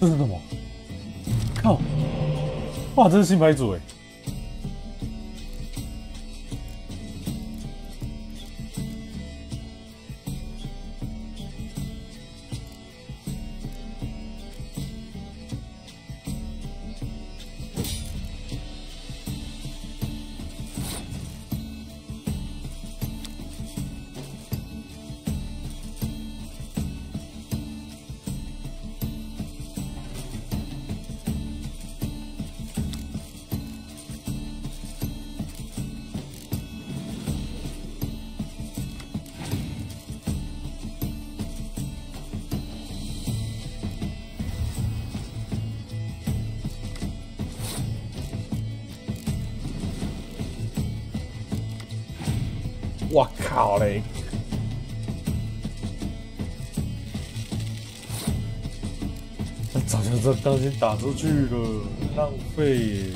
S5: 这是什么？靠！哇，这是新牌组哎！我靠嘞！早就这钢筋打出去了，浪费耶！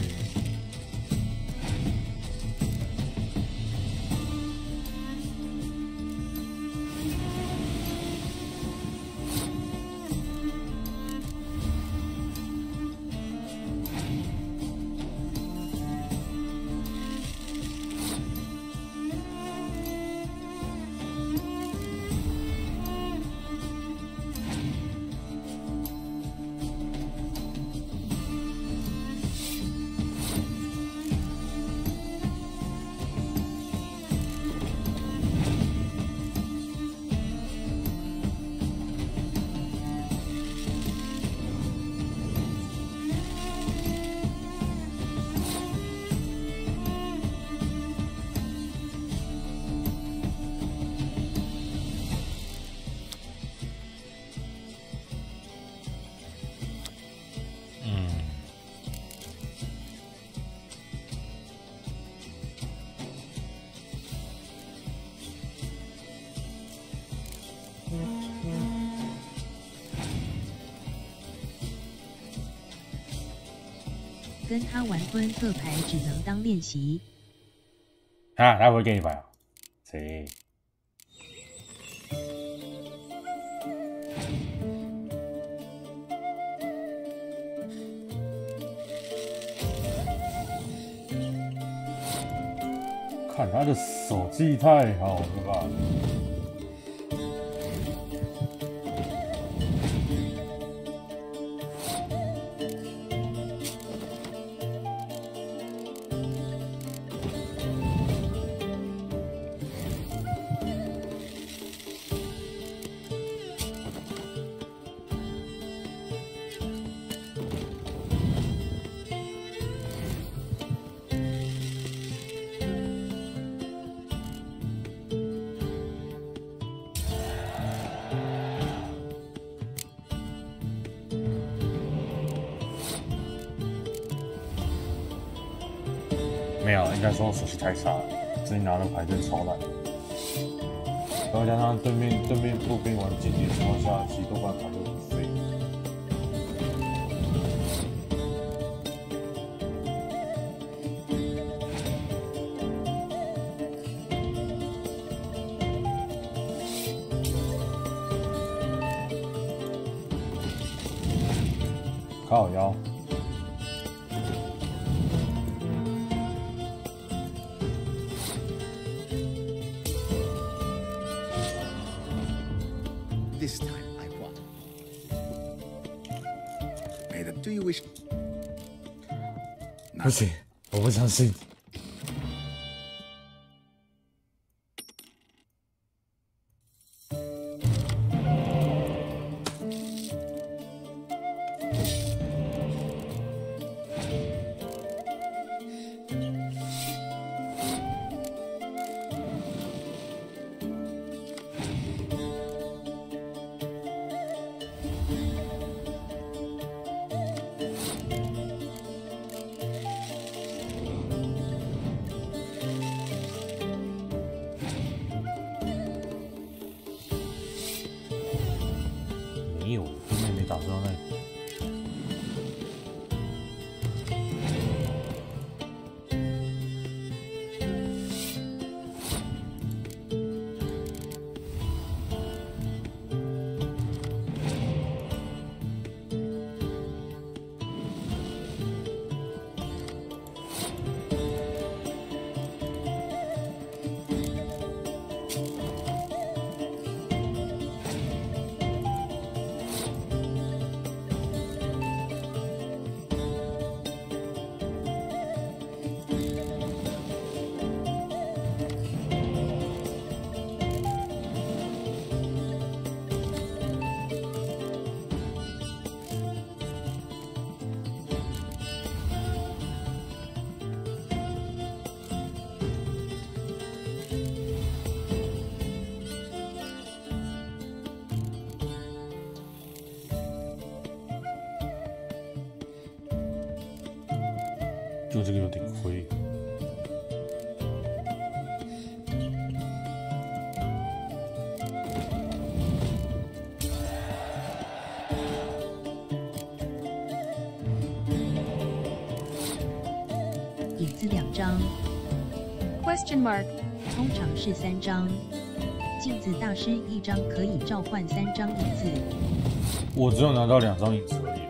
S20: 跟他玩吞特牌只能当练习。
S5: 啊，他不会给你牌啊？谁？看他的手技太好了吧！没有，应该说我手气太差了，最近拿的牌真的超烂。然后加上对面步兵玩紧急的情况下，其实多半牌都很废。靠腰。
S19: This time I won. Do you wish?
S5: 不行，我不相信。没有，对面没打出到那里。就这个有点亏。
S20: 影子2张 ？Question mark。通常是3张。镜子大师1张可以召唤3张影子。
S5: 我只有拿到2张影子而已，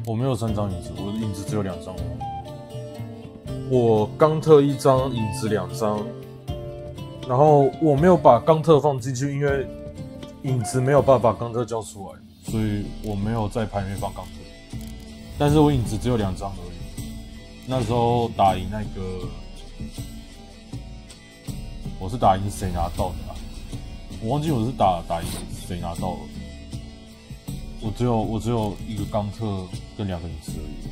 S5: 我没有3张影子，我的影子只有2张。我钢特1张，影子2张，然后我没有把钢特放进去，因为影子没有办法钢特交出来，所以我没有在牌里面放钢特。但是我影子只有2张而已。那时候打赢那个，我是打赢谁拿到的啊？我忘记我是打赢谁拿到了。我只有1个钢特跟2个影子而已。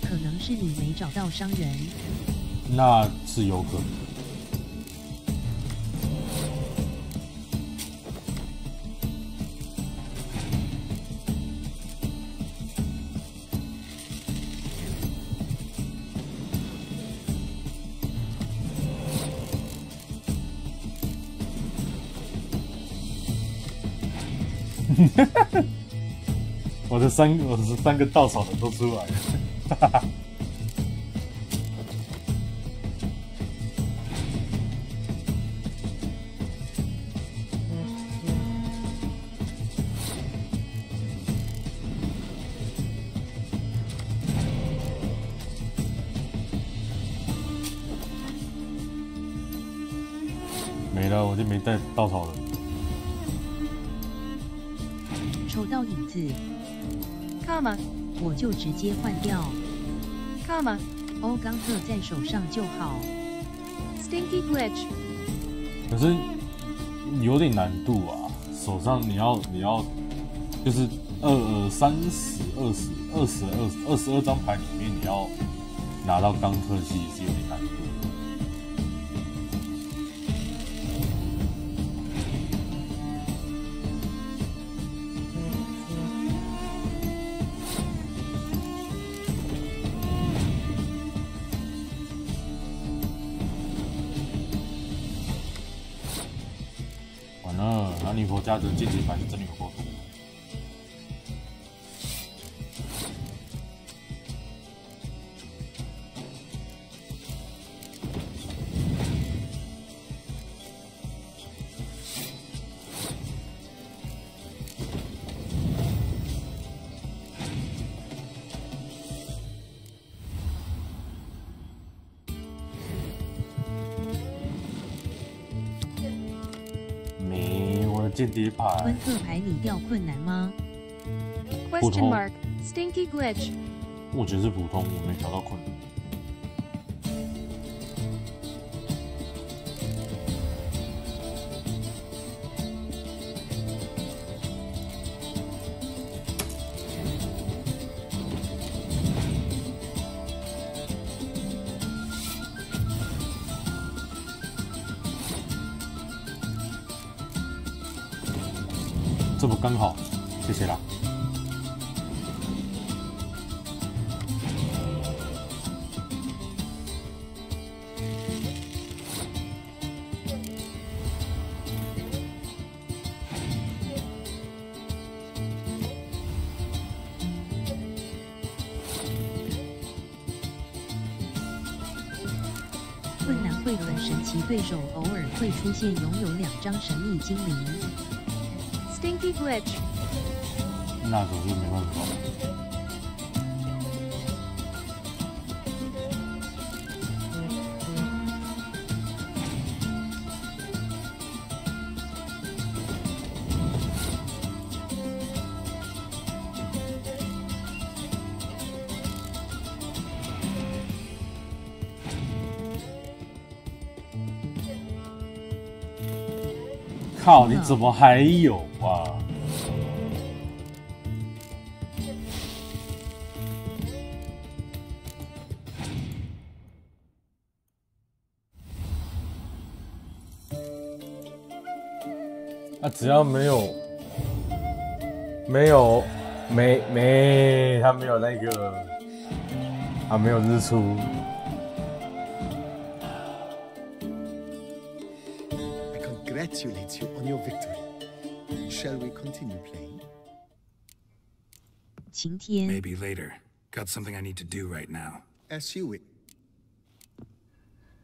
S20: 可能是你没找到伤人，
S5: 那是有可能。我的三个稻草人都出来了。没了，我就没带稻草人。
S20: 抽到影子 ，Come， 我就直接换掉 ，Come， 欧钢特在手上就好 ，Stinky glitch。
S5: 可是有点难度啊，手上你要就是22张牌里面你要拿到钢特，其实是有点难度。尼佛家的间谍牌是真的有够多。间谍牌。
S20: 温特牌拟调困难吗
S5: ？Question
S21: mark. Stinky glitch.
S5: 我觉得是普通，我没调到困难。这不刚好，谢谢啦。
S20: 困难会很神奇，对手偶尔会出现拥有2张神秘精灵。
S21: Stinky glitch.
S5: 那可是没办法。靠！你怎么还有啊？啊，只要没有他没有那个，他没有日出。
S19: Congratulate you on your victory. Shall we continue playing?
S20: 晴天。
S6: Maybe later. Got something I need to do right now.
S19: As you wish.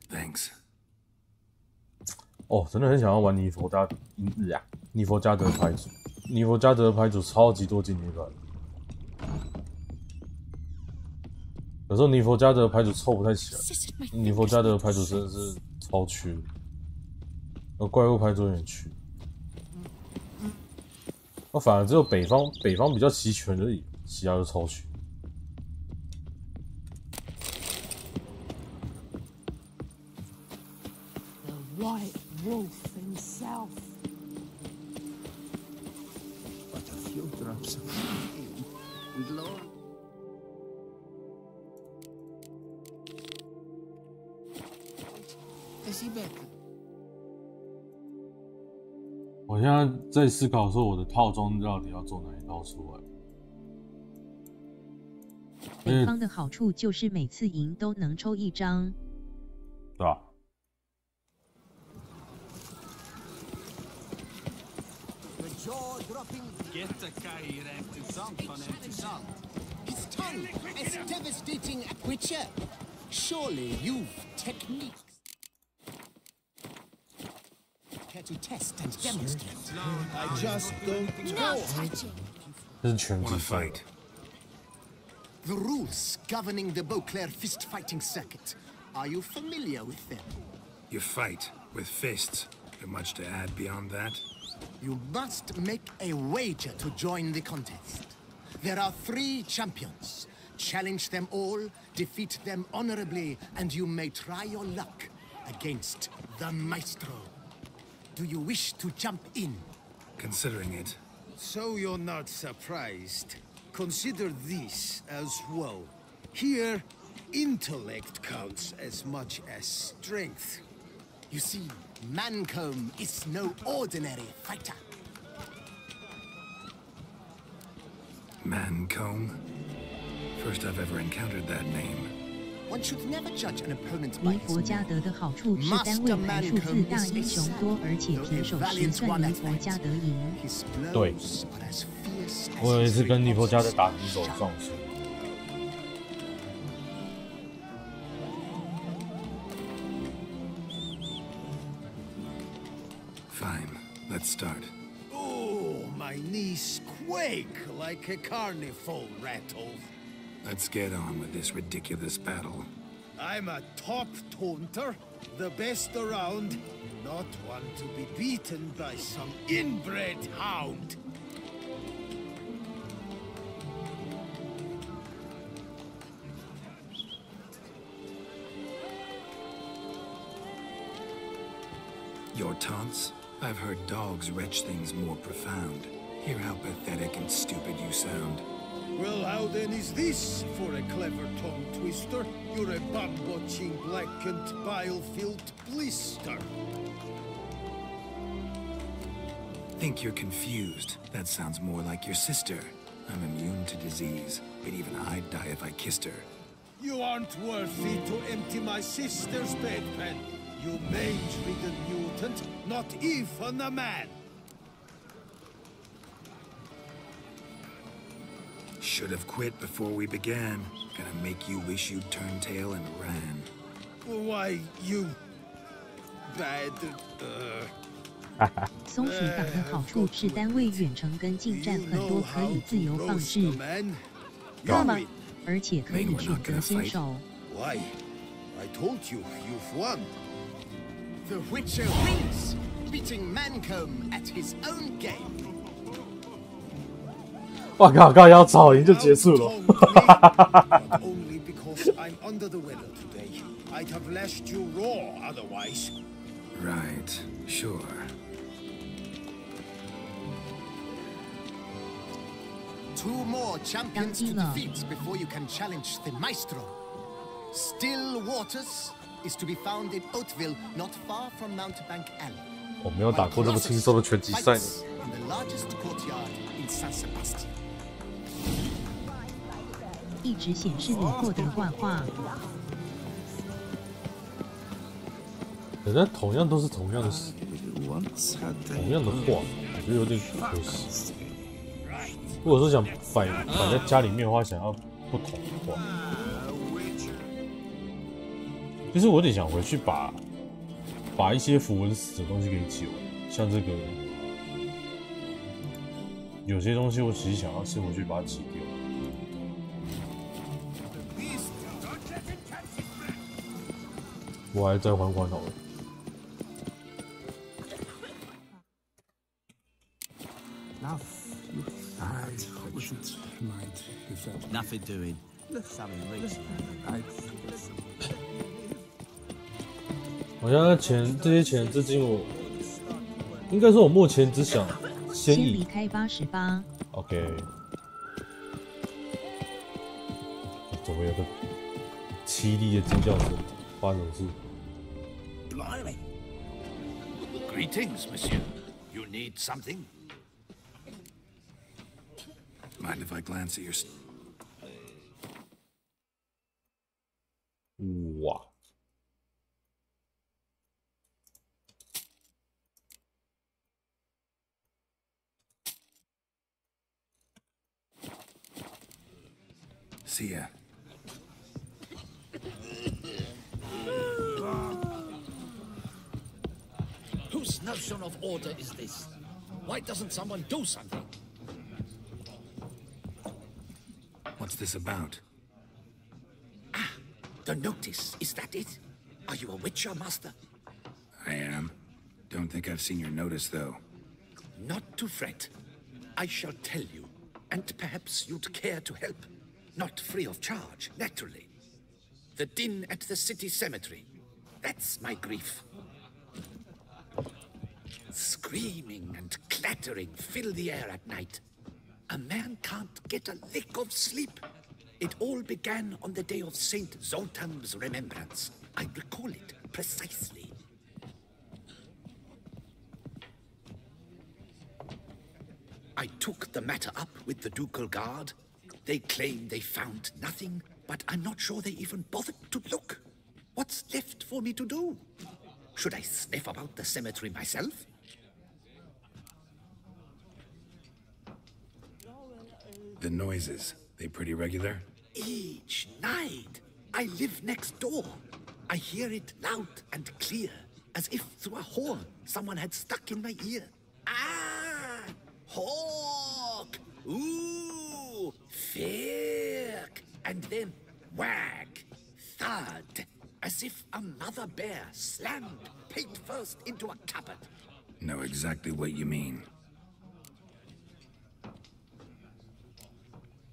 S6: Thanks.
S5: 哦，真的很想要玩尼佛加德牌组，尼佛加德牌组超级多经典版。有时候尼佛加德牌组凑不太起来，尼佛加德牌组真的是超缺。 怪物牌组有点缺，反而只有北方比较齐全而已，其他都超缺。
S11: The white wolf himself.
S14: But a few drops of rain would lower.
S5: 我现在在思考说，我的套装到底要做哪一套出来。
S20: 北方的好处就是每次赢都能抽1张，
S5: 对吧？
S7: His tongue, as devastating a creature. Surely you've techniques. Care to test and demonstrate?
S10: I just don't
S7: know.
S5: 这是拳击
S6: Wanna
S5: 赛。
S6: fight?
S7: The rules governing the Beauclair fist fighting circuit. Are you familiar with them?
S6: You fight with fists. Got much to add beyond that?
S7: You must make a wager to join the contest. There are 3 champions. Challenge them all, defeat them honorably, and you may try your luck against the Maestro. Do you wish to jump in?
S6: Considering it.
S22: So you're not surprised. Consider this as well. Here, intellect counts as much as strength.
S7: You see, Mancomb is no ordinary fighter.
S6: Mancomb? First I've ever encountered that name.
S8: One should never judge an opponent
S20: 离
S8: by
S20: 佛
S8: his
S20: 家德的好处是单位牌数字大，英雄多，而且平手时算离佛家德赢。
S5: 对，我有一次跟尼佛家德打平手上去。
S6: Fine, let's start.
S22: Oh, my knees quake like a carnival rattle.
S6: Let's get on with this ridiculous battle.
S22: I'm a top taunter, the best around, not one to be beaten by some inbred hound.
S6: Your taunts? I've heard dogs retch things more profound. Hear how pathetic and stupid you sound.
S22: Well, how then is this for a clever tongue twister? You're a bum-botching, blackened, bile-filled blister.
S6: Think you're confused. That sounds more like your sister. I'm immune to disease, but even I'd die if I kissed her.
S22: You aren't worthy to empty my sister's bedpan. You mage-ridden mutant, not even a man.
S6: Should have quit before we began. Gonna make you wish you'd turned tail and ran.
S22: Why, you bad.
S20: 松鼠党的好处是单位远程跟近战很多可以自由放置，干嘛？而且可以选择先手。
S22: Why? I told you, you've won.
S8: The Witcher wins, beating Mancomb at his own game.
S5: 我靠，刚要吵赢就结束了。
S22: Only because I'm under the weather today. I'd have lashed you raw otherwise.
S6: Right, sure.
S8: Two more champions to defeat before you can challenge the Maestro. Still Waters is to be found in Oatville, not far from Mountebank Alley.
S5: 我没有打过这么轻松的拳击赛呢。
S8: In the largest courtyard in San Sebastian.
S20: 一直显示你获得挂画。
S5: 但同样都是同样的画，我觉得有点可惜。如果说想摆在家里面的话，想要不同的画，其实我有点想回去把一些符文死的东西给解完，像这个有些东西我其实想要是回去把它解掉。 我还再缓缓好了。
S17: Nothing doing.
S5: 我现在这些钱资金，我应该说，我目前只想先
S20: 离开88。
S5: OK。怎么有个凄厉的尖叫声？发生什么事？
S2: Blimey. Greetings, monsieur. You need something?
S6: Mind if I glance at your...
S5: Wow.
S6: See ya.
S2: Whose notion of order is this? Why doesn't someone do something?
S6: What's this about?
S2: Ah, the notice. Is that it? Are you a Witcher, Master?
S6: I am. Don't think I've seen your notice, though.
S2: Not to fret. I shall tell you, and perhaps you'd care to help. Not free of charge, naturally. The din at the city cemetery. That's my grief. Screaming and clattering fill the air at night. A man can't get a lick of sleep. It all began on the day of Saint Zoltan's remembrance. I recall it precisely. I took the matter up with the ducal guard. They claim they found nothing, but I'm not sure they even bothered to look. What's left for me to do? Should I sniff about the cemetery myself?
S6: The noises, they pretty regular?
S2: Each night. I live next door. I hear it loud and clear, as if through a horn someone had stuck in my ear. Ah! Hawk! Ooh! Firk! And then whack! Thud! As if another bear slammed paint first into a cupboard.
S6: Know exactly what you mean.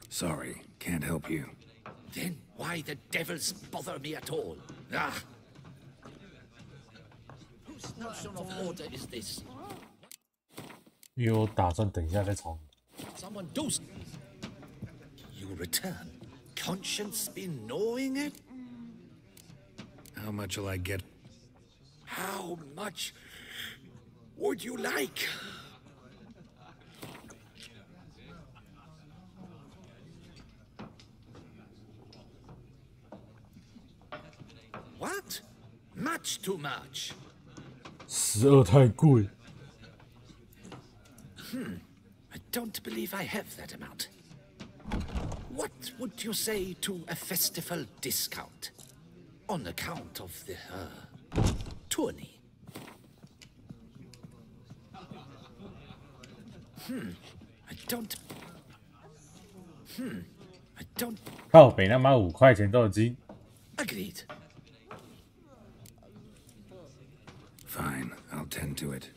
S6: Sorry, can't help you.
S2: Then why the devils bother me at all? Ah! Whose notion of order is this?
S5: 因为我打算等一下再吵你。
S2: Someone do. You return. Conscience been gnawing it?
S6: How much will I get?
S2: How much would you like? What? Much too much.
S5: 12太贵。
S2: I don't believe I have that amount. What would you say to a festival discount? On account of the, tourney? I don't... I don't...
S5: 靠北他妈5块钱都已经。
S2: Agreed.
S6: Fine, I'll tend to it.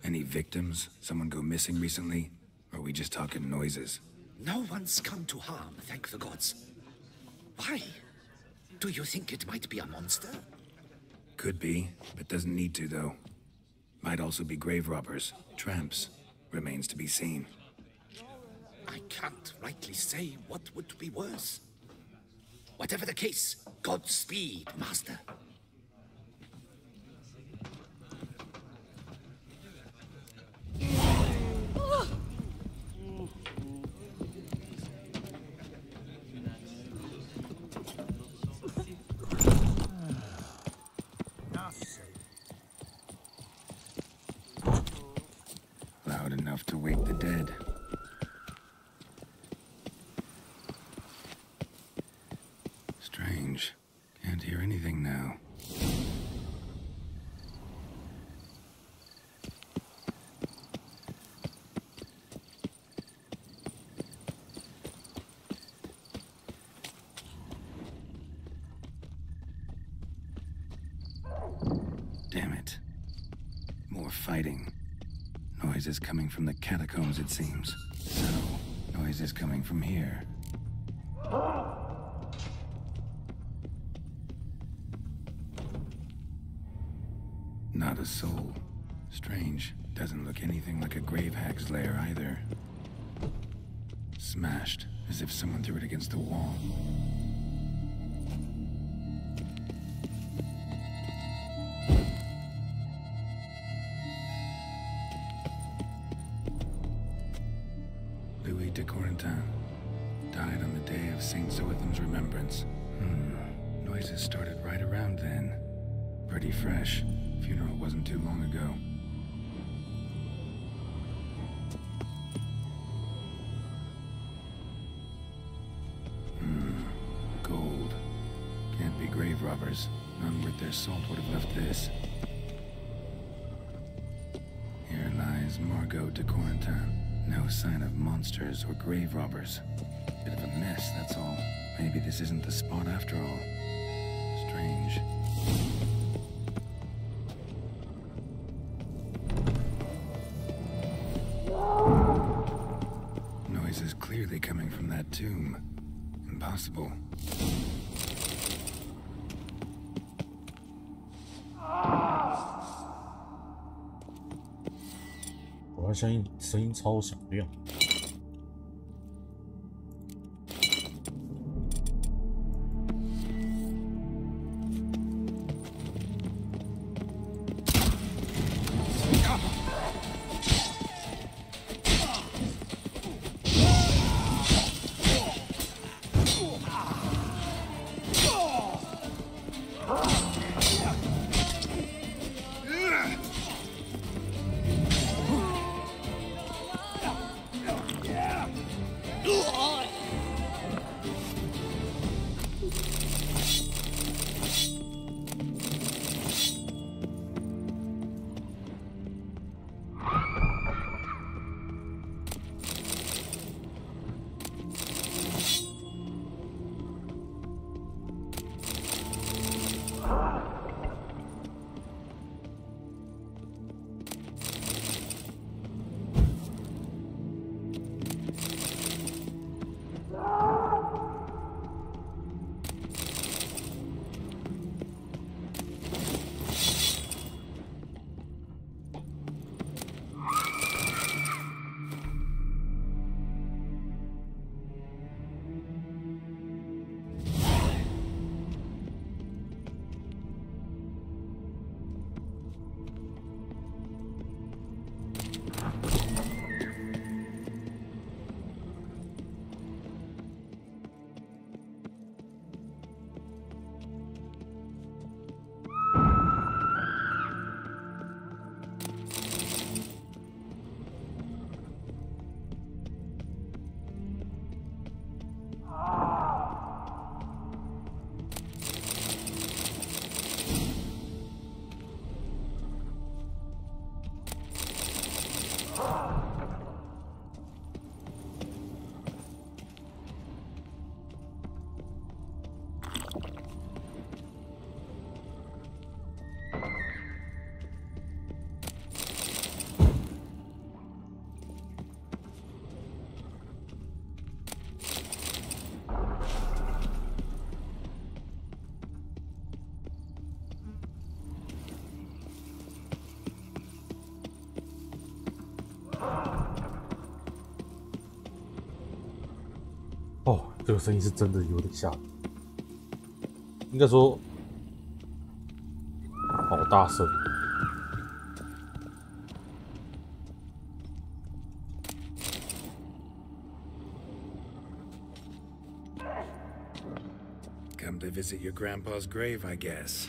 S6: Any victims? Someone go missing recently? Or are we just talking noises?
S2: No one's come to harm, thank the gods. Why? Do you think it might be a monster?
S6: Could be, but doesn't need to, though. Might also be grave robbers, tramps. Remains to be seen.
S2: I can't rightly say what would be worse. Whatever the case, Godspeed, Master.
S6: Loud enough to wake the dead. Strange. Can't hear anything now. Damn it. More fighting. Noises coming from the catacombs, it seems. So, noises coming from here. Not a soul. Strange. Doesn't look anything like a grave hag's lair either. Smashed, as if someone threw it against the wall. Louis de Corentin died on the day of Saint Zoetham's remembrance. Noises started right around then. Pretty fresh. Funeral wasn't too long ago. Gold. Can't be grave robbers. None worth their salt would have left this. Here lies Margot de Corentin. No sign of monsters or grave robbers. Bit of a mess, that's all. Maybe this isn't the spot after all. Strange. Noise is clearly coming from that tomb. Impossible.
S5: 我的声音超响亮。哦，这个声音是真的有点吓人，应该说好大声。
S6: Come to visit your grandpa's grave, I guess.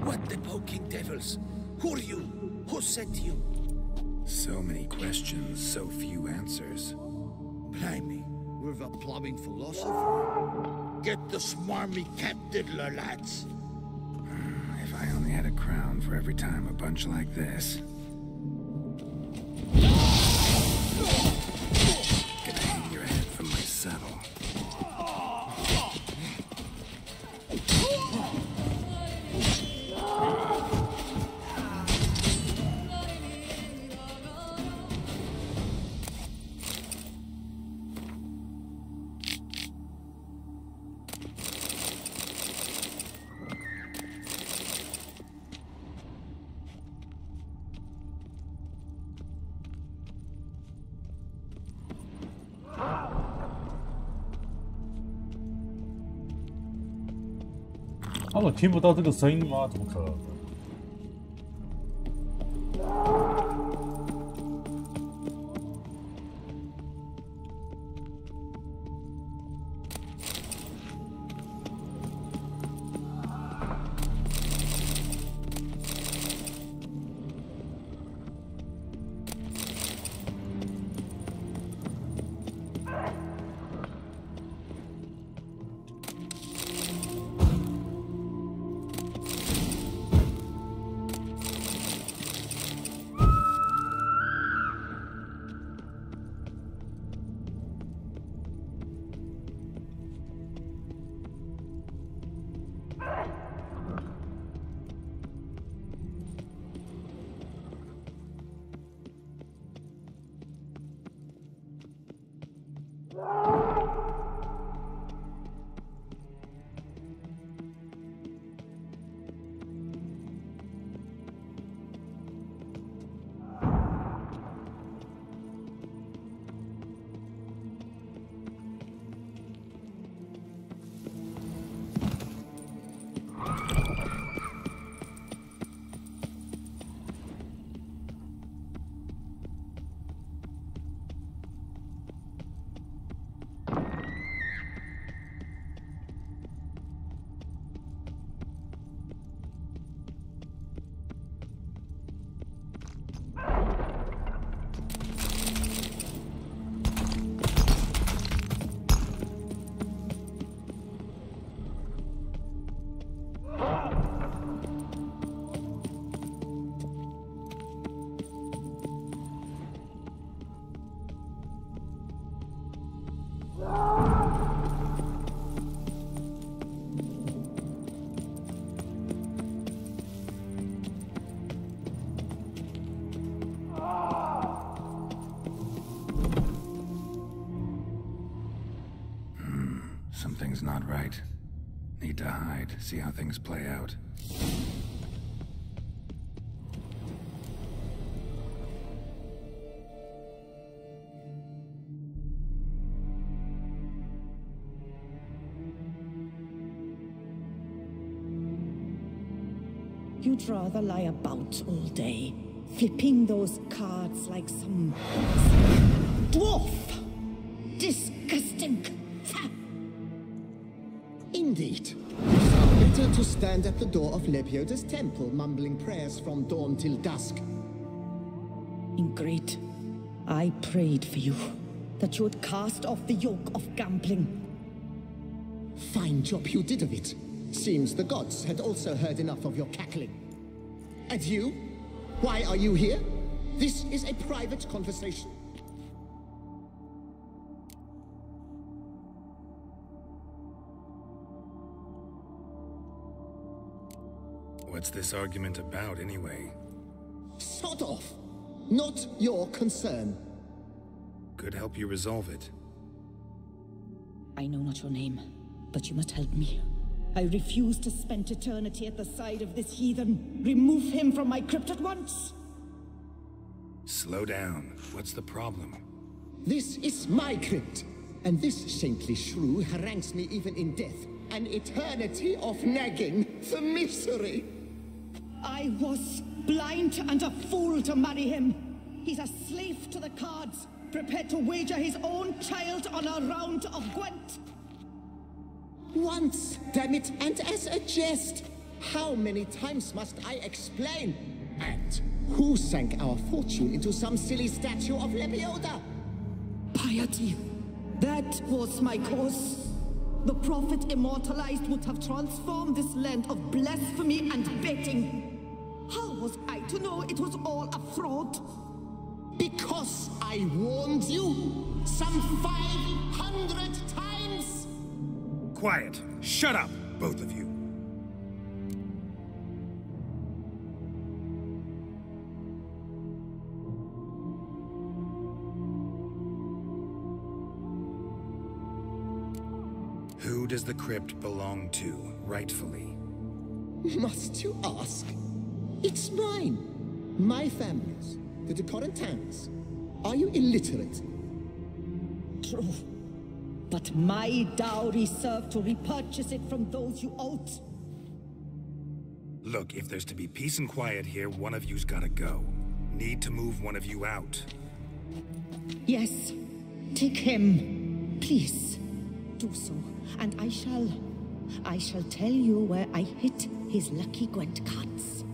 S7: What the poking devils? Who are you? Who sent you?
S6: So many questions, so few answers.
S7: Blimey, we're the plumbing philosopher. Get the smarmy cat diddler, lads.
S6: If I only had a crown for every time a bunch like this. Gonna hang your head from my saddle.
S5: 他们听不到这个声音吗？怎么可能？Something's
S6: not right. Need to hide, see how things play out.
S3: You'd rather lie about all day, flipping those cards like some dwarf. Disgusting.
S8: Indeed. Far better to stand at the door of Lepioda's temple, mumbling prayers from dawn till dusk.
S3: Ingrate, I prayed for you, that you would cast off the yoke of gambling.
S8: Fine job you did of it. Seems the gods had also heard enough of your cackling. And you? Why are you here? This is a private conversation.
S6: What's this argument about, anyway?
S8: Sod off! Not your concern.
S6: Could help you resolve it.
S3: I know not your name, but you must help me. I refuse to spend eternity at the side of this heathen. Remove him from my crypt at once!
S6: Slow down. What's the problem?
S8: This is my crypt, and this saintly shrew harangues me even in death. An eternity of nagging, the misery.
S1: I was blind and a fool to marry him. He's a slave to the cards, prepared to wager his own child on a round of Gwent.
S8: Once, damn it, and as a jest. How many times must I explain? And who sank our fortune into some silly statue of Lebioda?
S1: Piety. That was my cause. The prophet immortalized would have transformed this land of blasphemy and betting. How was I to know it was all a fraud?
S8: Because I warned you some 500 times!
S6: Quiet! Shut up, both of you! Who does the crypt belong to, rightfully?
S8: Must you ask? It's mine. My family's. The de Corentins. Are you illiterate?
S1: True. But my dowry served to repurchase it from those you owed.
S6: Look, if there's to be peace and quiet here, one of you's gotta go. Need to move one of you out.
S1: Yes. Take him. Please. Do so. And I shall tell you where I hid his lucky Gwent cards.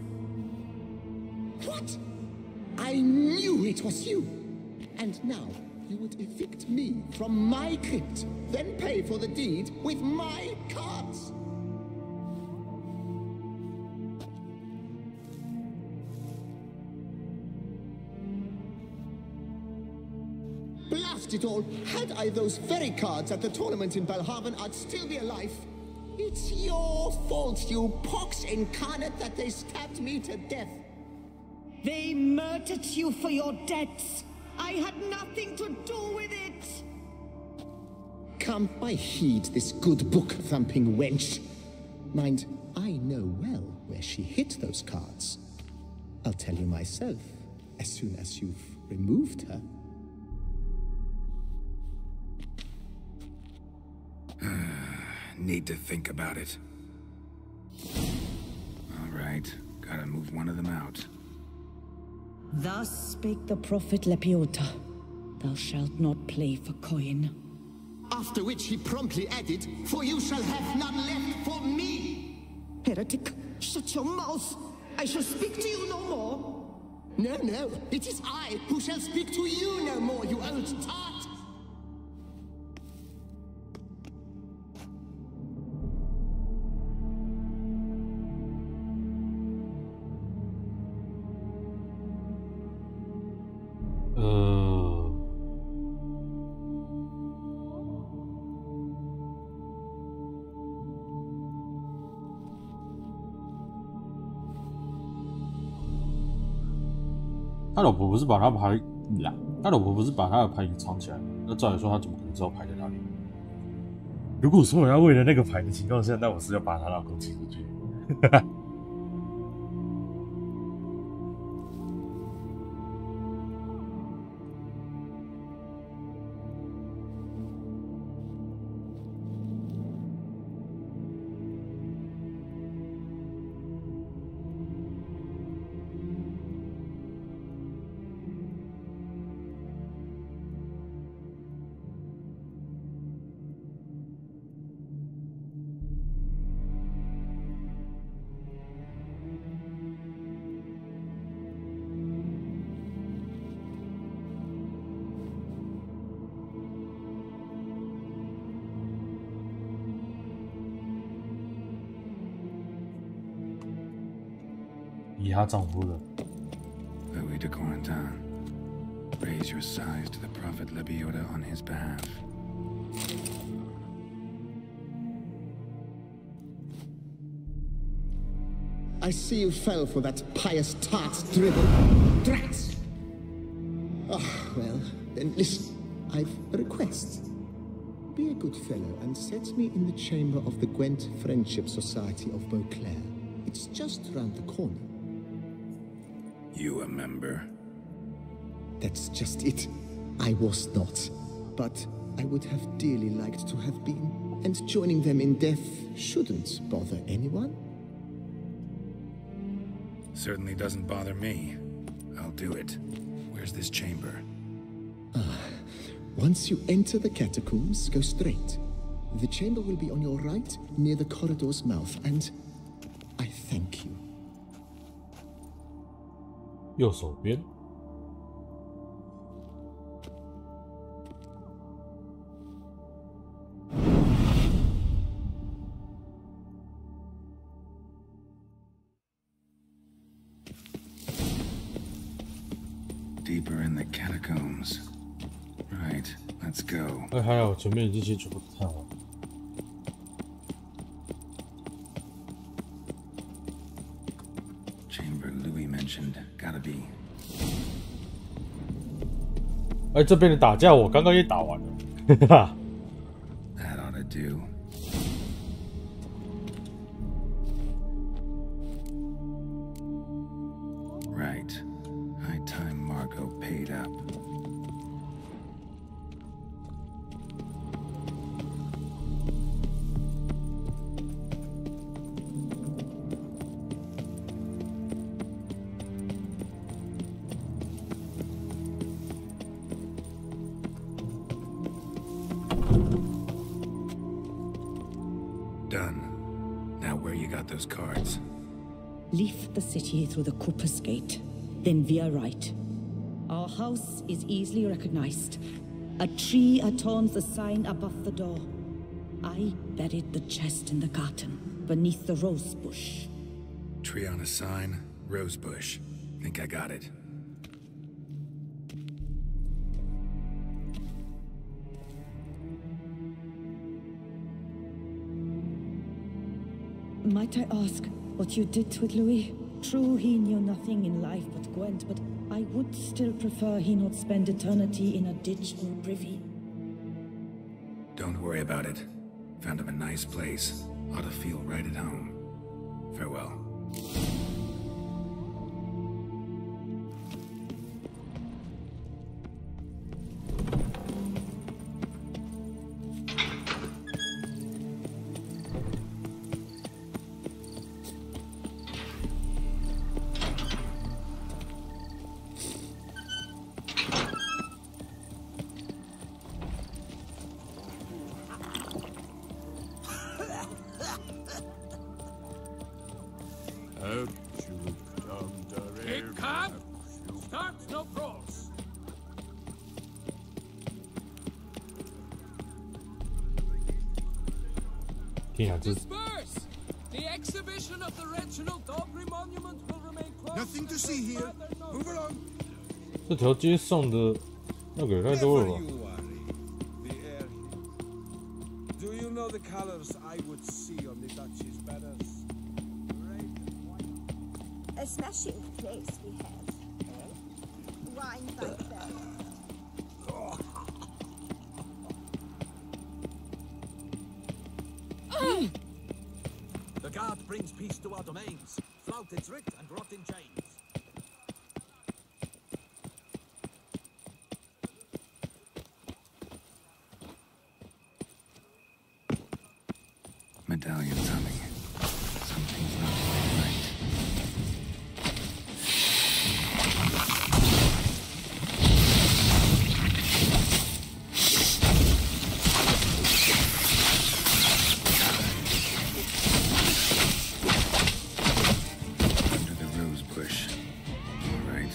S8: What? I knew it was you! And now, you would evict me from my crypt, then pay for the deed with my cards! Blast it all! Had I those very cards at the tournament in Belhaven, I'd still be alive. It's your fault, you pox incarnate, that they stabbed me to death.
S1: They murdered you for your debts. I had nothing to do with it.
S8: Come, I heed this good book-thumping wench. Mind, I know well where she hid those cards. I'll tell you myself, as soon as you've removed her.
S6: Need to think about it. All right, gotta move one of them out.
S1: Thus spake the prophet Lepiota. Thou shalt not play for coin.
S8: After which he promptly added, for you shall have none left for me!
S1: Heretic, shut your mouth! I shall speak to you no more!
S8: No, no, it is I who shall speak to you no more, you old tart!
S5: 他老婆不是把他牌，他老婆不是把他的牌给藏起来吗？那照理说他怎么可能知道牌在哪里？如果说我要为了那个牌的情况下，那我是要把他老公请出去。以她丈夫的。
S6: Louis de Corentin, raise your sighs to the prophet Lebioda on his behalf.
S8: I see you fell for that pious tart's dribble. Drats! Ah, well, then listen. I've a request. Be a good fellow and set me in the chamber of the Gwent Friendship Society of Beauclair. It's just round the corner.
S6: You a member?
S8: That's just it. I was not. But I would have dearly liked to have been. And joining them in death shouldn't bother anyone.
S6: Certainly doesn't bother me. I'll do it. Where's this chamber?
S8: Once you enter the catacombs, go straight. The chamber will be on your right, near the corridor's mouth, and I thank you.
S5: 右手边。
S6: Deeper in the catacombs. Right, let's go.
S5: 哎，还好前面已经先全部看完。
S6: Chamber Louis mentioned, gotta be.
S5: 哎，这边的打架我刚刚也打完了，哈哈。
S6: That ought to do. Right. High time Margot paid up. Done. Now where you got those cards?
S1: Leave the city through the Cooper's Gate. Then veer right. Our house is easily recognized. A tree adorns the sign above the door. I buried the chest in the garden, beneath the rose bush.
S6: Tree on a sign, rose bush. Think I got it.
S1: Might I ask what you did with Louis? True, he knew nothing in life but Gwent, but I would still prefer he not spend eternity in a ditch or privy.
S6: Don't worry about it. Found him a nice place. Ought to feel right at home. Farewell.
S10: Disperse! The exhibition of the Reginald Dobry monument will remain closed. Nothing to see here. Move along.
S5: 这条街上的那个也太多了吧
S10: Do you know the colors I would see on the Duchy's banners?
S18: A smashing place we have, eh? Wine by the barrel.
S3: The guard brings peace to our domains. Flout its writ and rot in chains.
S6: Medallion's humming. Something's not quite right. Under the rose bush. All right.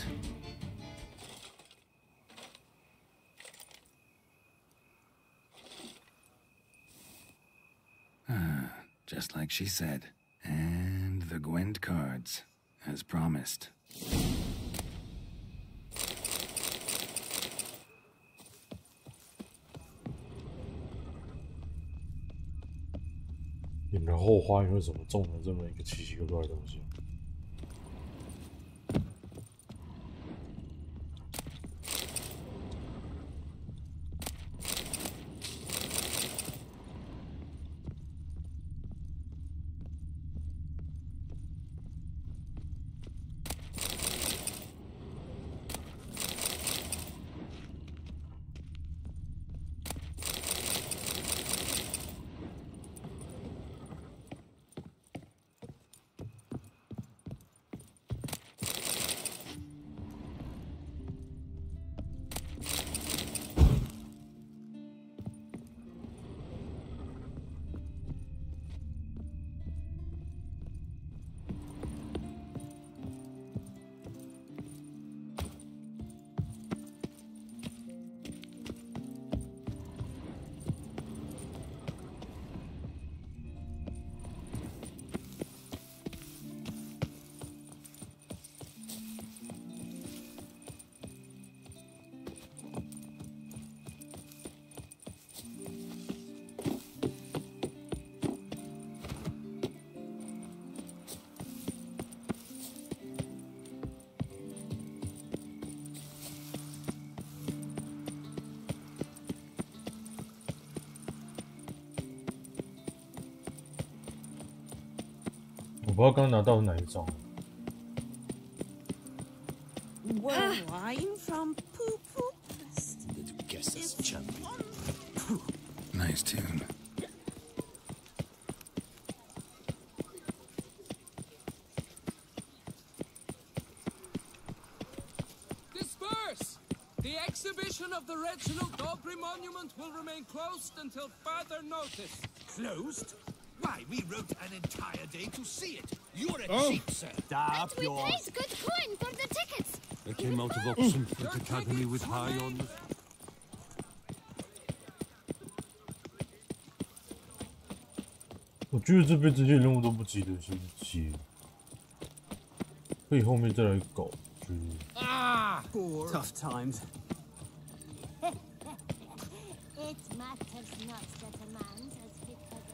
S6: Just like she said. And the Gwent cards, as promised.
S5: 你们的后花园为什么种了这么一个奇奇怪怪的东西？不知道刚拿到哪一张。
S12: Wine from Poo Poo.
S2: Guess that's champion.
S6: Nice tune.
S4: Disperse! The exhibition of the Reginald Aubrey Monument will remain closed until further notice.
S3: Closed? Why, we wrote an entire day to see it. You're a
S10: Oh.
S3: cheat, sir.
S10: Stop
S9: We
S10: your...
S9: paid good coin for the tickets.
S10: I came out of Oxenford Academy with high honors.
S5: 我觉得这边这些任务都不值得先接，可以后面再来搞。觉得
S14: Tough times.
S9: It matters not that a man has because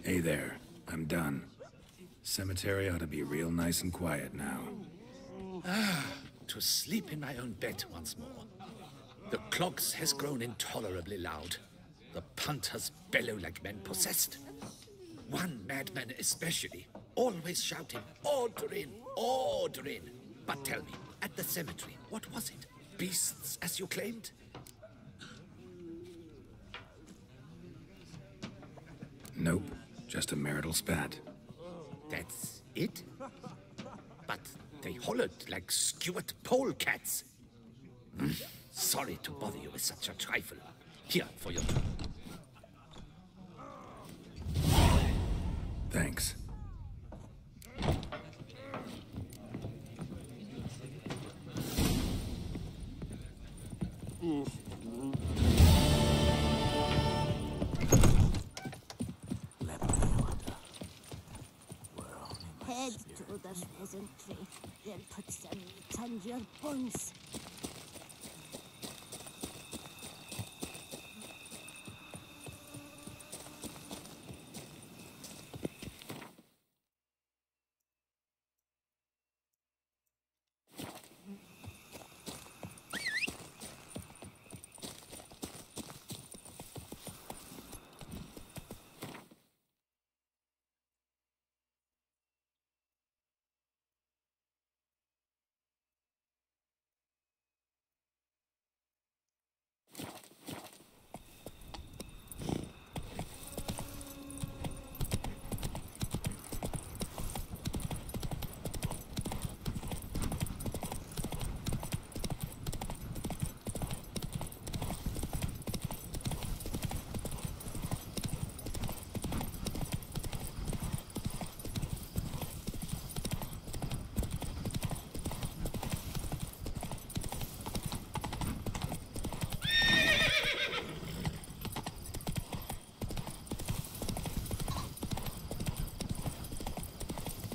S6: Hey there, I'm done. Cemetery ought to be real nice and quiet now.
S2: Ah, to sleep in my own bed once more. The clogs has grown intolerably loud. The punters bellow like men possessed. One madman especially, always shouting, "Order in! Order in!" But tell me, at the cemetery, what was it? Beasts, as you claimed?
S6: Nope, just a marital spat.
S2: That's it? But they hollered like skewered polecats. Sorry to bother you with such a trifle. Here, for your...
S6: Thanks.
S9: head to the pheasantry. They'll put some meat on your bones.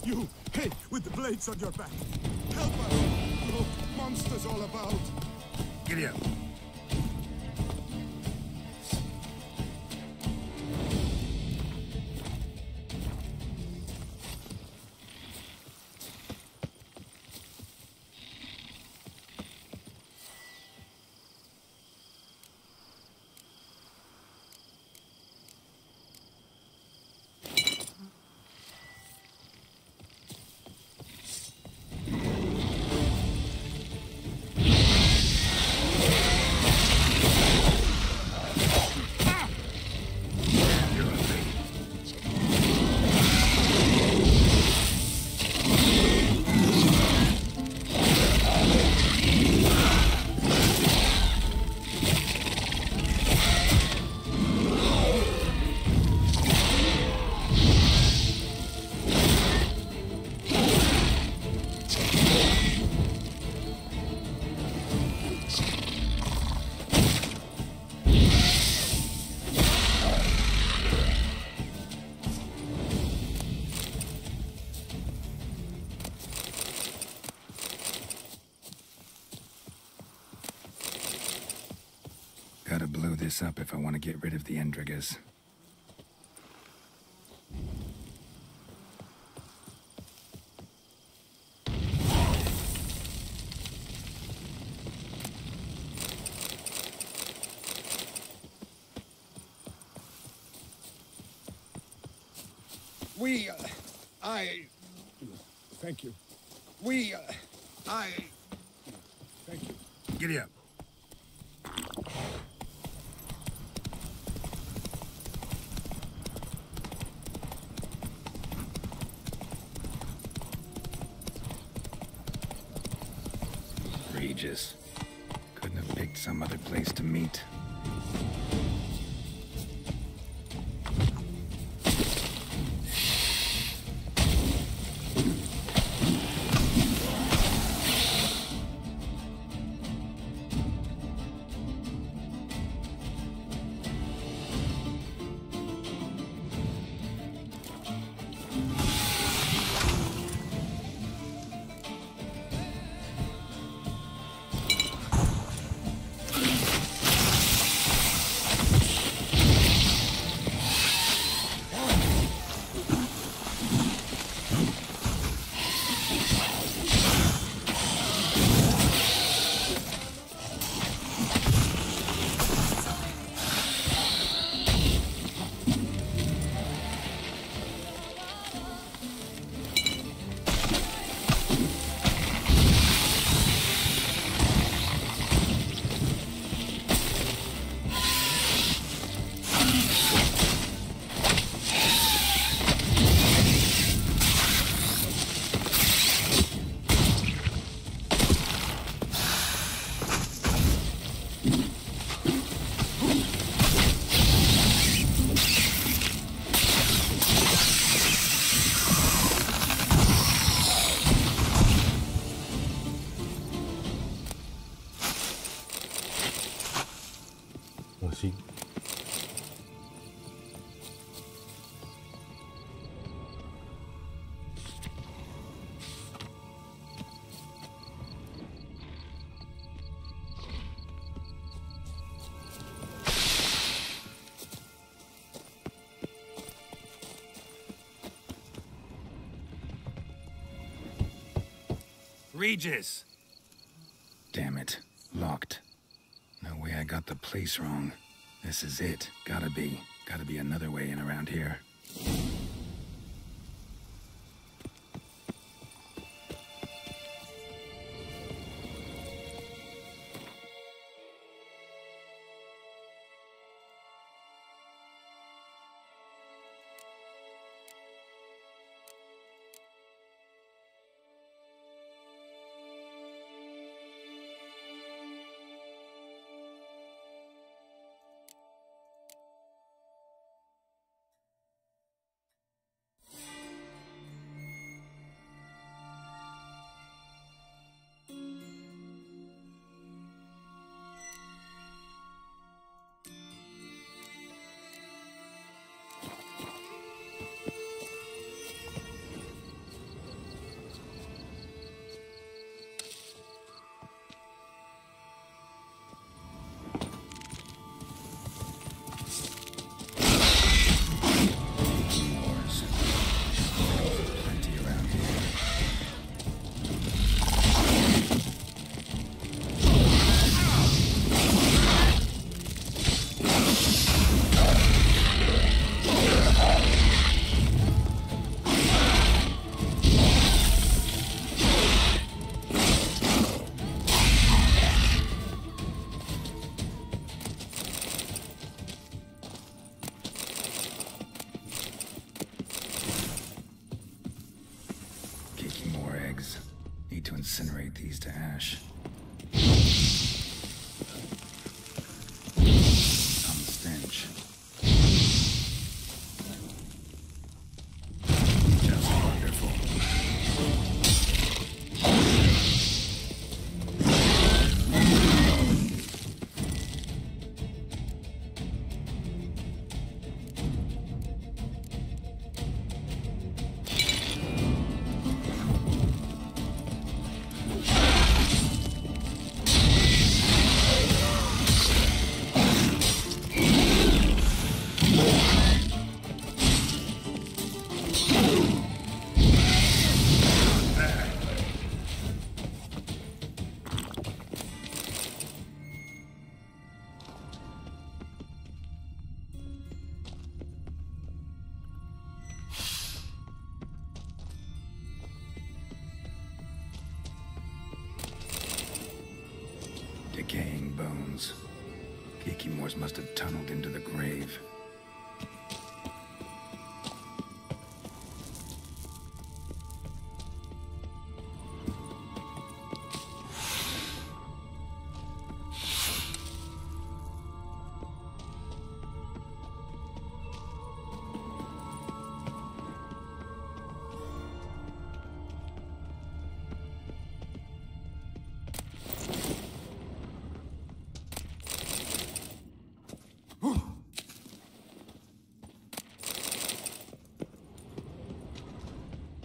S10: You, hey, with the blades on your back. Help us! Look, monsters all about.
S6: Giddy up. Gotta blow this up if I want to get rid of the Endriggers.
S10: Thank you. Thank you.
S2: Giddy up.
S6: Regis. Couldn't have picked some other place to meet.
S2: Regis!
S6: Damn it. Locked. No way I got the place wrong. This is it. Gotta be. Gotta be another way in around here. Need to incinerate these to ash. Some stench. Just wonderful. Decaying bones. Kikimores must have tunneled into the grave.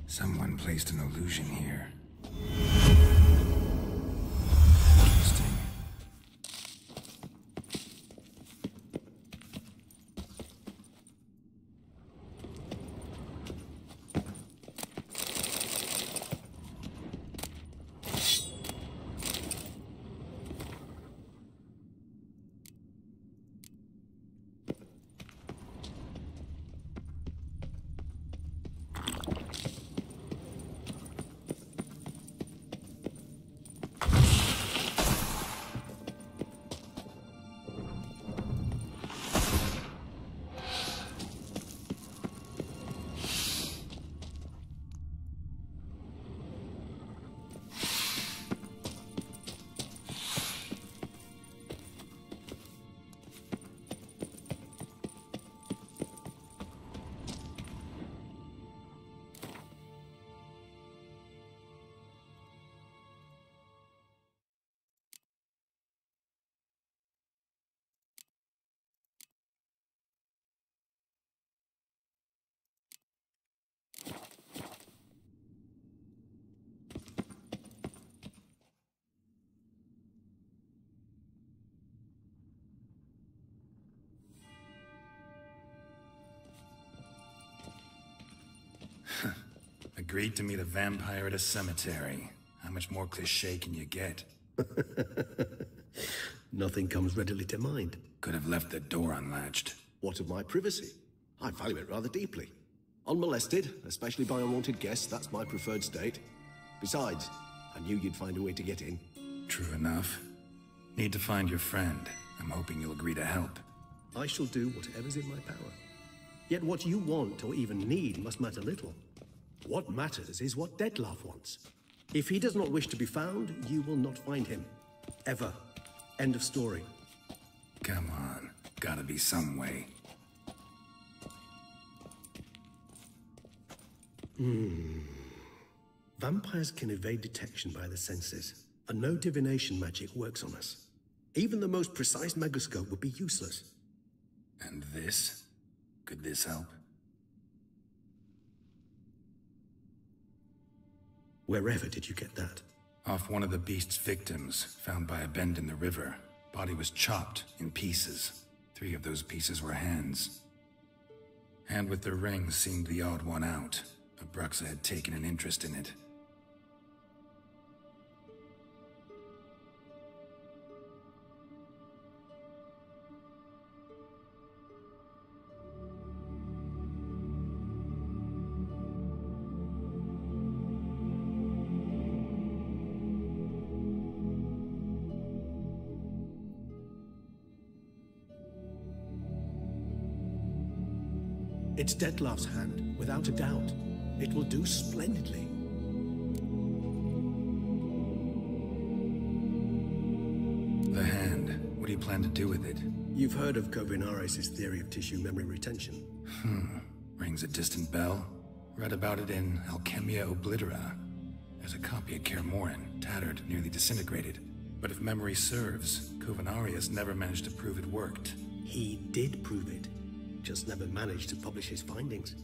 S6: Someone placed an illusion here. Interesting. Agreed to meet a vampire at a cemetery. How much more cliché can you get?
S13: Nothing comes readily to mind.
S6: Could have left the door unlatched.
S13: What of my privacy? I value it rather deeply. Unmolested, especially by unwanted guests, that's my preferred state. Besides, I knew you'd find a way to get in.
S6: True enough. Need to find your friend. I'm hoping you'll agree to help.
S13: I shall do whatever's in my power. Yet what you want or even need must matter little. What matters is what Dettlaff wants. If he does not wish to be found, you will not find him. Ever. End of story.
S6: Come on. Gotta be some way.
S13: Vampires can evade detection by the senses, and no divination magic works on us. Even the most precise megascope would be useless.
S6: And this? Could this help?
S13: Wherever did you get that?
S6: Off one of the beast's victims, found by a bend in the river. Body was chopped in pieces. 3 of those pieces were hands. Hand with the ring seemed the odd one out, but Bruxa had taken an interest in it.
S13: It's Dettlaff's hand, without a doubt. It will do splendidly.
S6: The hand. What do you plan to do with it?
S13: You've heard of Kovinares' theory of tissue memory retention.
S6: Rings a distant bell. Read about it in Alchemia Oblitera. There's a copy at Kaer Morhen, tattered, nearly disintegrated. But if memory serves, Kovinares never managed to prove it worked.
S13: He did prove it. Just never managed to publish his findings.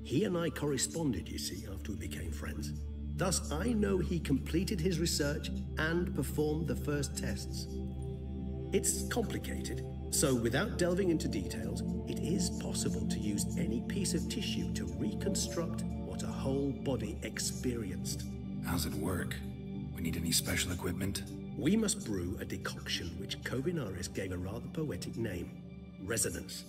S13: He and I corresponded, you see, after we became friends. Thus, I know he completed his research and performed the first tests. It's complicated, so without delving into details, it is possible to use any piece of tissue to reconstruct what a whole body experienced.
S6: How's it work? We need any special equipment?
S13: We must brew a decoction which Kovinares gave a rather poetic name, resonance.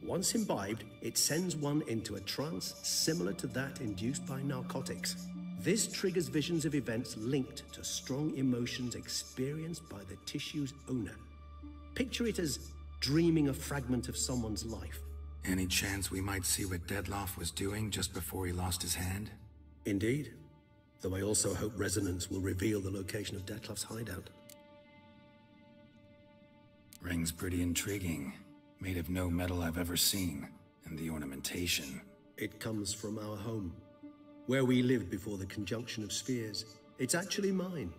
S13: Once imbibed, it sends one into a trance similar to that induced by narcotics. This triggers visions of events linked to strong emotions experienced by the tissue's owner. Picture it as dreaming a fragment of someone's life.
S6: Any chance we might see what Dettlaff was doing just before he lost his hand?
S13: Indeed. Though I also hope resonance will reveal the location of Dettlaff's hideout.
S6: Ring's pretty intriguing. Made of no metal I've ever seen. And the ornamentation.
S13: It comes from our home, where we lived before the conjunction of spheres. It's actually mine.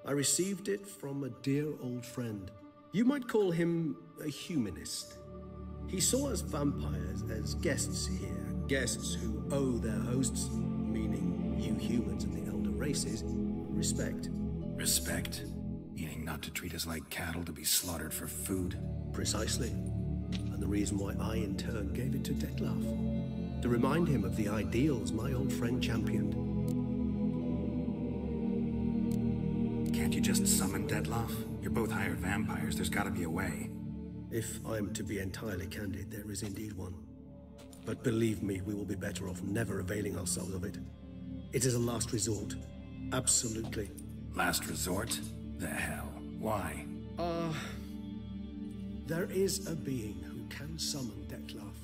S13: I received it from a dear old friend. You might call him a humanist. He saw us vampires as guests here, guests who owe their hosts, meaning you humans and the elder races, respect.
S6: Respect? Meaning not to treat us like cattle to be slaughtered for food?
S13: Precisely. And the reason why I, in turn, gave it to Dettlaff. To remind him of the ideals my old friend championed.
S6: Can't you just summon Dettlaff? You're both hired vampires, there's gotta be a way.
S13: If I'm to be entirely candid, there is indeed one. But believe me, we will be better off never availing ourselves of it. It is a last resort. Absolutely.
S6: Last resort? The hell? Why?
S13: There is a being who can summon Dettlaff.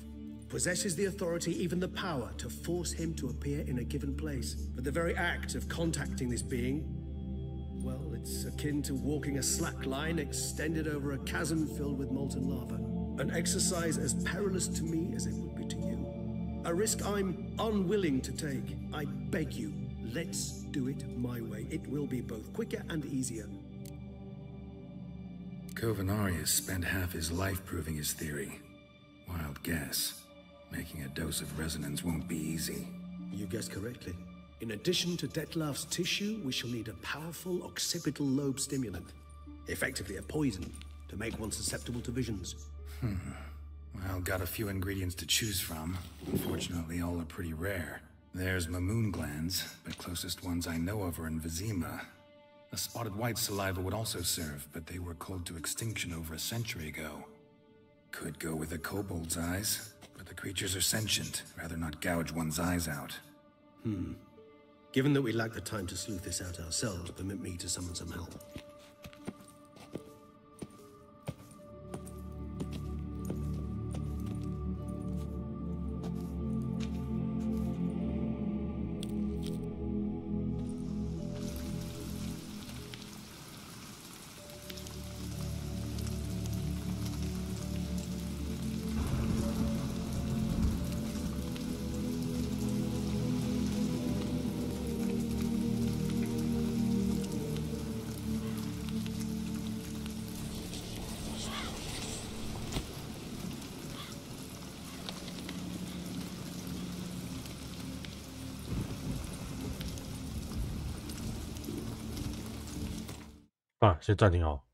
S13: Possesses the authority, even the power, to force him to appear in a given place. But the very act of contacting this being, well, it's akin to walking a slack line extended over a chasm filled with molten lava. An exercise as perilous to me as it would be to you. A risk I'm unwilling to take. I beg you, let's do it my way. It will be both quicker and easier.
S6: Covenarius spent half his life proving his theory. Wild guess. Making a dose of resonance won't be easy.
S13: You guessed correctly. In addition to Dettlaff's tissue, we shall need a powerful occipital lobe stimulant. Effectively a poison, to make one susceptible to visions.
S6: Well, got a few ingredients to choose from. Unfortunately, all are pretty rare. There's Mamoon glands, but closest ones I know of are in Vizima. A spotted white saliva would also serve, but they were cold to extinction over a century ago. Could go with a kobold's eyes, but the creatures are sentient. Rather not gouge one's eyes out.
S13: Given that we lack the time to sleuth this out ourselves, permit me to summon some help.
S5: 先暂停好。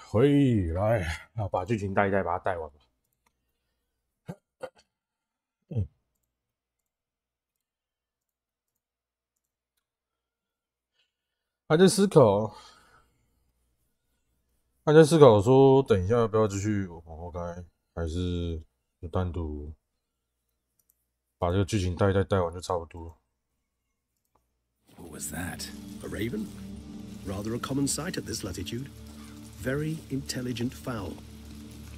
S5: 回来，啊，把剧情带一带，把它带完吧。还在思考，说等一下要不要继续往后开，还是就单独把这个剧情带一带，带完就差不多。
S13: What was that? A raven? Rather a common sight at this latitude. Very intelligent fowl.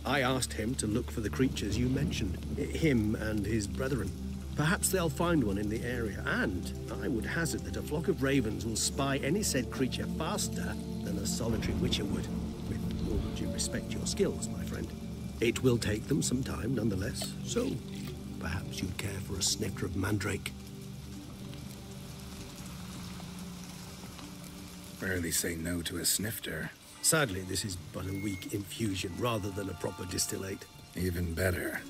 S13: I asked him to look for the creatures you mentioned, him and his brethren. Perhaps they'll find one in the area, and I would hazard that a flock of ravens will spy any said creature faster than a solitary witcher would, with all due respect to your skills, my friend. It will take them some time, nonetheless, so perhaps you'd care for a snifter of mandrake.
S6: Rarely say no to a snifter.
S13: Sadly, this is but a weak infusion rather than a proper distillate.
S6: Even better.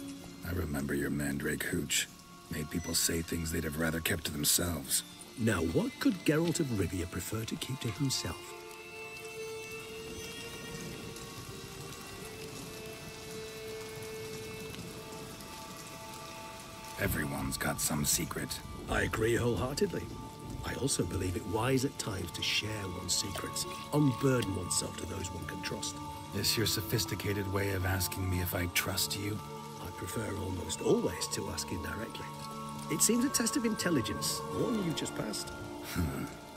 S6: I remember your mandrake hooch. Made people say things they'd have rather kept to themselves.
S13: Now, what could Geralt of Rivia prefer to keep to himself?
S6: Everyone's got some secret.
S13: I agree wholeheartedly. I also believe it wise at times to share one's secrets, unburden oneself to those one can trust.
S6: Is your sophisticated way of asking me if I trust you?
S13: I prefer almost always to ask indirectly. It seems a test of intelligence, one you just passed.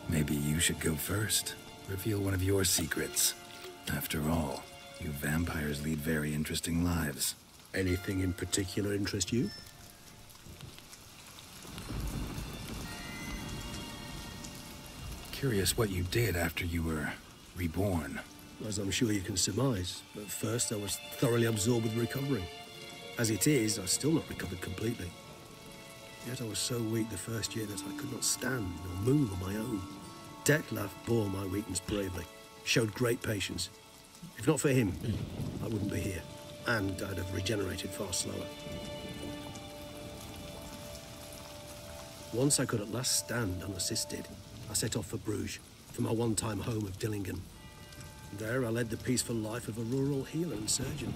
S6: Maybe you should go first. Reveal one of your secrets. After all, you vampires lead very interesting lives.
S13: Anything in particular interest you?
S6: Curious what you did after you were reborn.
S13: As I'm sure you can surmise, at first I was thoroughly absorbed with recovering. As it is, I've still not recovered completely. Yet I was so weak the first year that I could not stand or move on my own. Detlef bore my weakness bravely, showed great patience. If not for him, I wouldn't be here, and I'd have regenerated far slower. Once I could at last stand unassisted, I set off for Bruges, for my one-time home of Dillingen. There I led the peaceful life of a rural healer and surgeon,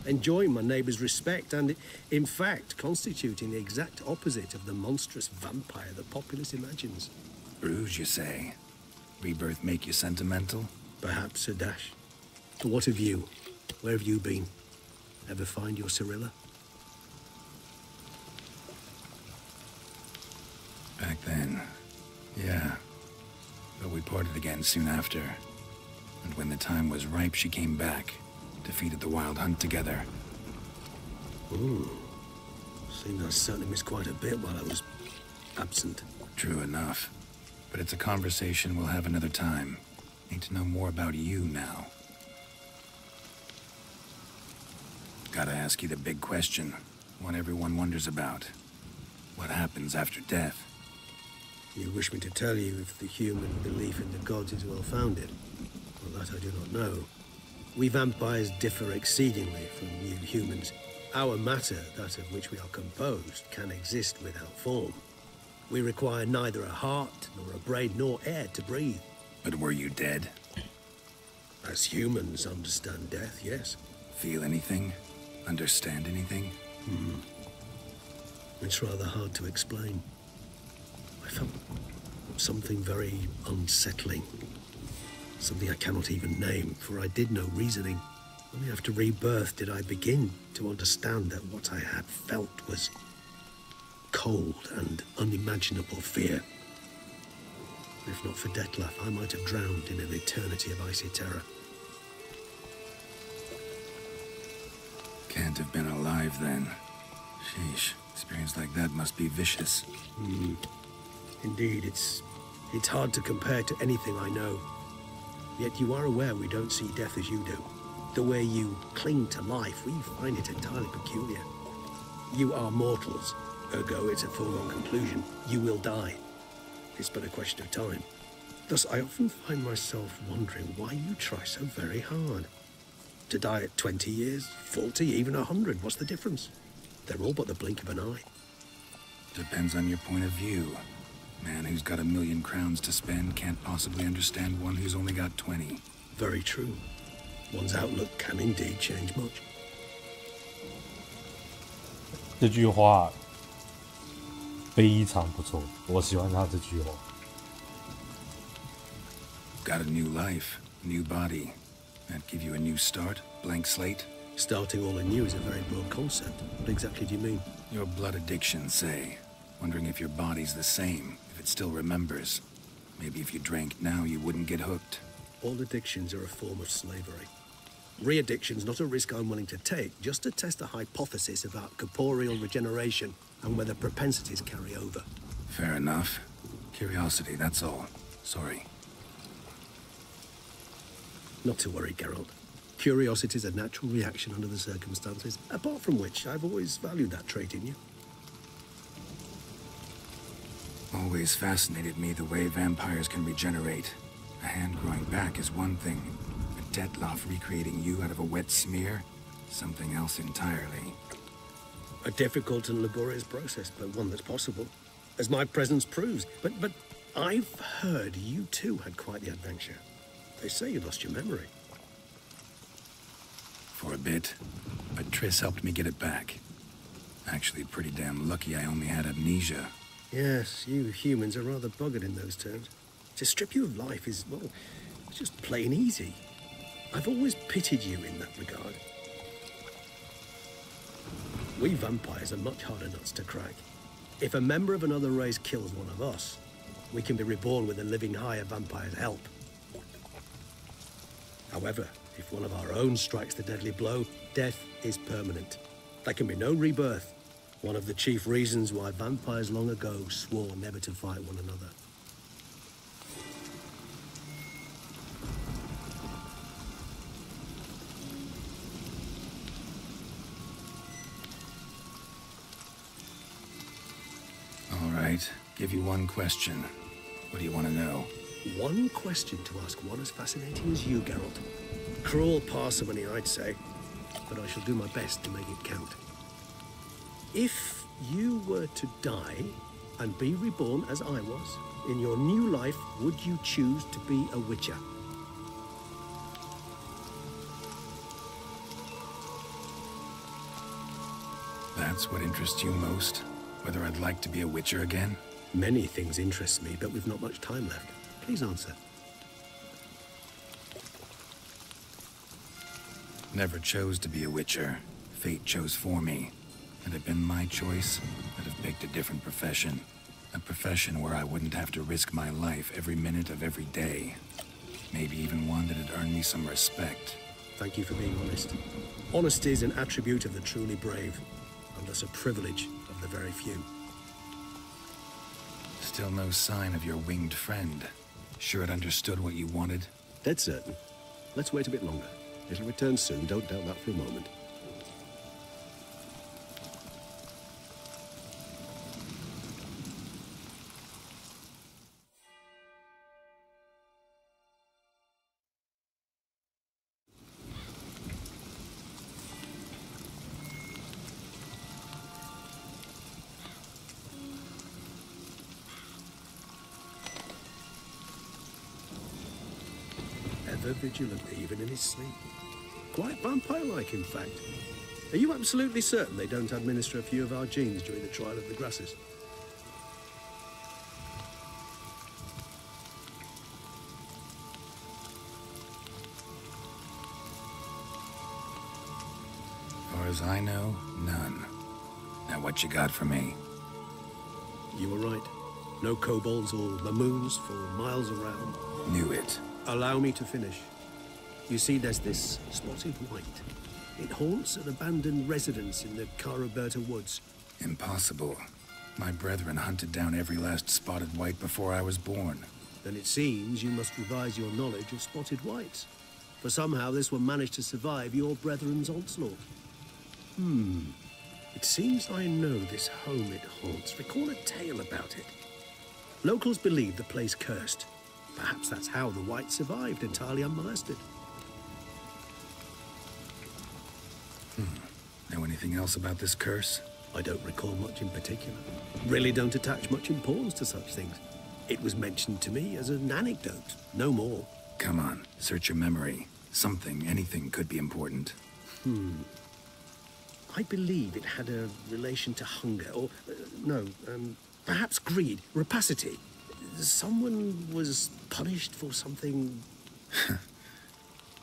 S13: enjoying my neighbours' respect and, in fact, constituting the exact opposite of the monstrous vampire the populace imagines.
S6: Bruges, you say? Rebirth make you sentimental?
S13: Perhaps a dash. But what of you? Where have you been? Ever find your Cyrilla?
S6: Back then, yeah. But we parted again soon after. And when the time was ripe, she came back. Defeated the Wild Hunt together.
S13: Ooh. Seems I certainly missed quite a bit while I was absent.
S6: True enough. But it's a conversation we'll have another time. Need to know more about you now. Gotta ask you the big question. One everyone wonders about. What happens after death?
S13: You wish me to tell you if the human belief in the gods is well founded? Well, that I do not know. We vampires differ exceedingly from you humans. Our matter, that of which we are composed, can exist without form. We require neither a heart, nor a brain, nor air to breathe.
S6: But were you dead?
S13: As humans understand death, yes.
S6: Feel anything? Understand anything?
S13: It's rather hard to explain. I felt something very unsettling. Something I cannot even name, for I did no reasoning. Only after rebirth did I begin to understand that what I had felt was cold and unimaginable fear. If not for Detlef, I might have drowned in an eternity of icy terror.
S6: Can't have been alive then. Sheesh, experience like that must be vicious.
S13: Indeed, it's hard to compare to anything I know. Yet you are aware we don't see death as you do. The way you cling to life, we find it entirely peculiar. You are mortals, ergo it's a foregone conclusion. You will die. It's but a question of time. Thus, I often find myself wondering why you try so very hard. To die at 20 years, 40, even 100, what's the difference? They're all but the blink of an eye.
S6: Depends on your point of view. Man who's got 1,000,000 crowns to spend can't possibly understand one who's only got 20.
S13: Very true. One's outlook can indeed change much.
S5: 这句话非常不错，我喜欢他这句话。
S6: Got a new life, new body. That give you a new start, blank slate?
S13: Starting all anew is a very broad concept. What exactly do you mean?
S6: Your blood addiction, say. Wondering if your body's the same, if it still remembers. Maybe if you drank now, you wouldn't get hooked.
S13: All addictions are a form of slavery. Re-addiction's not a risk I'm willing to take, just to test a hypothesis about corporeal regeneration and whether propensities carry over.
S6: Fair enough. Curiosity, that's all. Sorry.
S13: Not to worry, Geralt. Curiosity is a natural reaction under the circumstances, apart from which I've always valued that trait in you.
S6: Always fascinated me the way vampires can regenerate. A hand growing back is one thing. A Detloff recreating you out of a wet smear? Something else entirely.
S13: A difficult and laborious process, but one that's possible, as my presence proves. But I've heard you too had quite the adventure. They say you lost your memory.
S6: For a bit, but Triss helped me get it back. Actually, pretty damn lucky I only had amnesia.
S13: Yes, you humans are rather buggered in those terms. To strip you of life is, well, it's just plain easy. I've always pitied you in that regard. We vampires are much harder nuts to crack. If a member of another race kills one of us, we can be reborn with a living higher vampire's help. However, if one of our own strikes the deadly blow, death is permanent. There can be no rebirth. One of the chief reasons why vampires long ago swore never to fight one another.
S6: All right, give you one question. What do you want to know?
S13: One question to ask one as fascinating as you, Geralt. Cruel parsimony, I'd say, but I shall do my best to make it count. If you were to die and be reborn as I was, in your new life, would you choose to be a Witcher?
S6: That's what interests you most? Whether I'd like to be a Witcher again?
S13: Many things interest me, but we've not much time left. Please answer.
S6: Never chose to be a Witcher. Fate chose for me. Had it been my choice, I'd have picked a different profession. A profession where I wouldn't have to risk my life every minute of every day. Maybe even one that'd earn me some respect.
S13: Thank you for being honest. Honesty is an attribute of the truly brave, and thus a privilege of the very few.
S6: Still no sign of your winged friend. Sure it understood what you wanted?
S13: Dead certain. Let's wait a bit longer. It'll return soon, don't doubt that for a moment. Ever vigilant, even in his sleep. Quite vampire-like, in fact. Are you absolutely certain they don't administer a few of our genes during the trial of the grasses?
S6: As far as I know, none. Now what you got for me?
S13: You were right. No kobolds or mamoons for miles around.
S6: Knew it.
S13: Allow me to finish. You see, there's this spotted white. It haunts an abandoned residence in the Caraberta woods.
S6: Impossible. My brethren hunted down every last spotted white before I was born.
S13: Then it seems you must revise your knowledge of spotted whites. For somehow this one managed to survive your brethren's onslaught. It seems I know this home it haunts. Recall a tale about it. Locals believe the place cursed. Perhaps that's how the white survived entirely unmolested.
S6: Know anything else about this curse?
S13: I don't recall much in particular. Really don't attach much importance to such things. It was mentioned to me as an anecdote, no more.
S6: Come on, search your memory. Something, anything could be important.
S13: I believe it had a relation to hunger, or perhaps greed, rapacity. Someone was punished for something.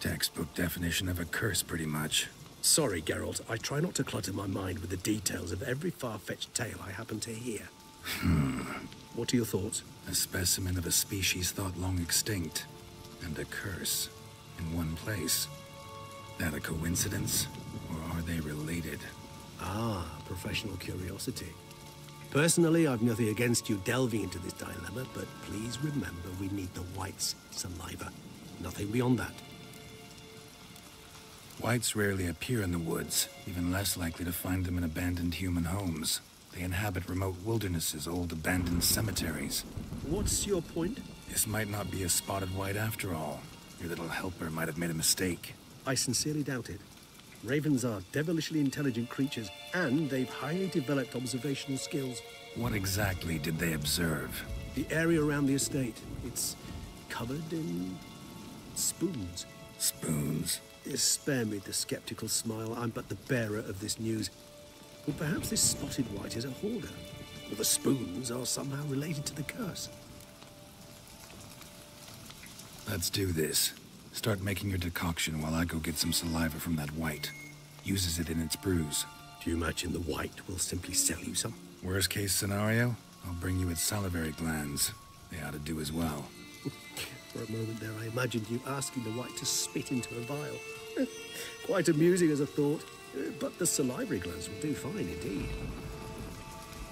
S6: Textbook definition of a curse, pretty much.
S13: Sorry, Geralt. I try not to clutter my mind with the details of every far-fetched tale I happen to hear. What are your thoughts?
S6: A specimen of a species thought long extinct, and a curse in one place. That a coincidence, or are they related?
S13: Ah, professional curiosity. Personally, I've nothing against you delving into this dilemma, but please remember we need the Whites' saliva. Nothing beyond that.
S6: Whites rarely appear in the woods, even less likely to find them in abandoned human homes. They inhabit remote wildernesses, old abandoned cemeteries.
S13: What's your point?
S6: This might not be a spotted white after all. Your little helper might have made a mistake.
S13: I sincerely doubt it. Ravens are devilishly intelligent creatures, and they've highly developed observational skills.
S6: What exactly did they observe?
S13: The area around the estate. It's covered in spoons.
S6: Spoons?
S13: Spare me the skeptical smile. I'm but the bearer of this news. Or perhaps this spotted white is a hoarder. Or the spoons are somehow related to the curse.
S6: Let's do this. Start making your decoction while I go get some saliva from that white. Uses it in its brews.
S13: Do you imagine the white will simply sell you some?
S6: Worst case scenario, I'll bring you its salivary glands. They ought to do as well.
S13: For a moment there, I imagined you asking the white to spit into a vial. Quite amusing as a thought, but the salivary glands will do fine indeed.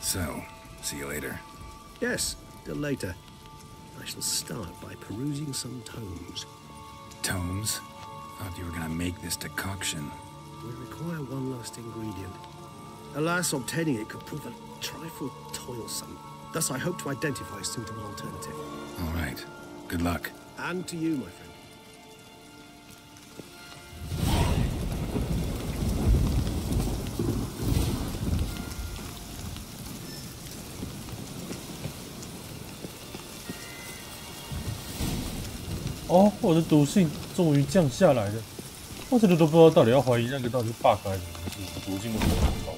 S6: So, see you later.
S13: Yes, till later. I shall start by perusing some tomes.
S6: Tomes? Thought you were gonna make this decoction.
S13: We require one last ingredient. Alas, obtaining it could prove a trifle toilsome. Thus, I hope to identify a suitable alternative.
S6: All right. Good luck.
S13: And to you, my friend.
S5: 哦，我的毒性终于降下来了。我这个都不知道到底要怀疑那个到底是 bug 还是什么，我毒性为什么这么高？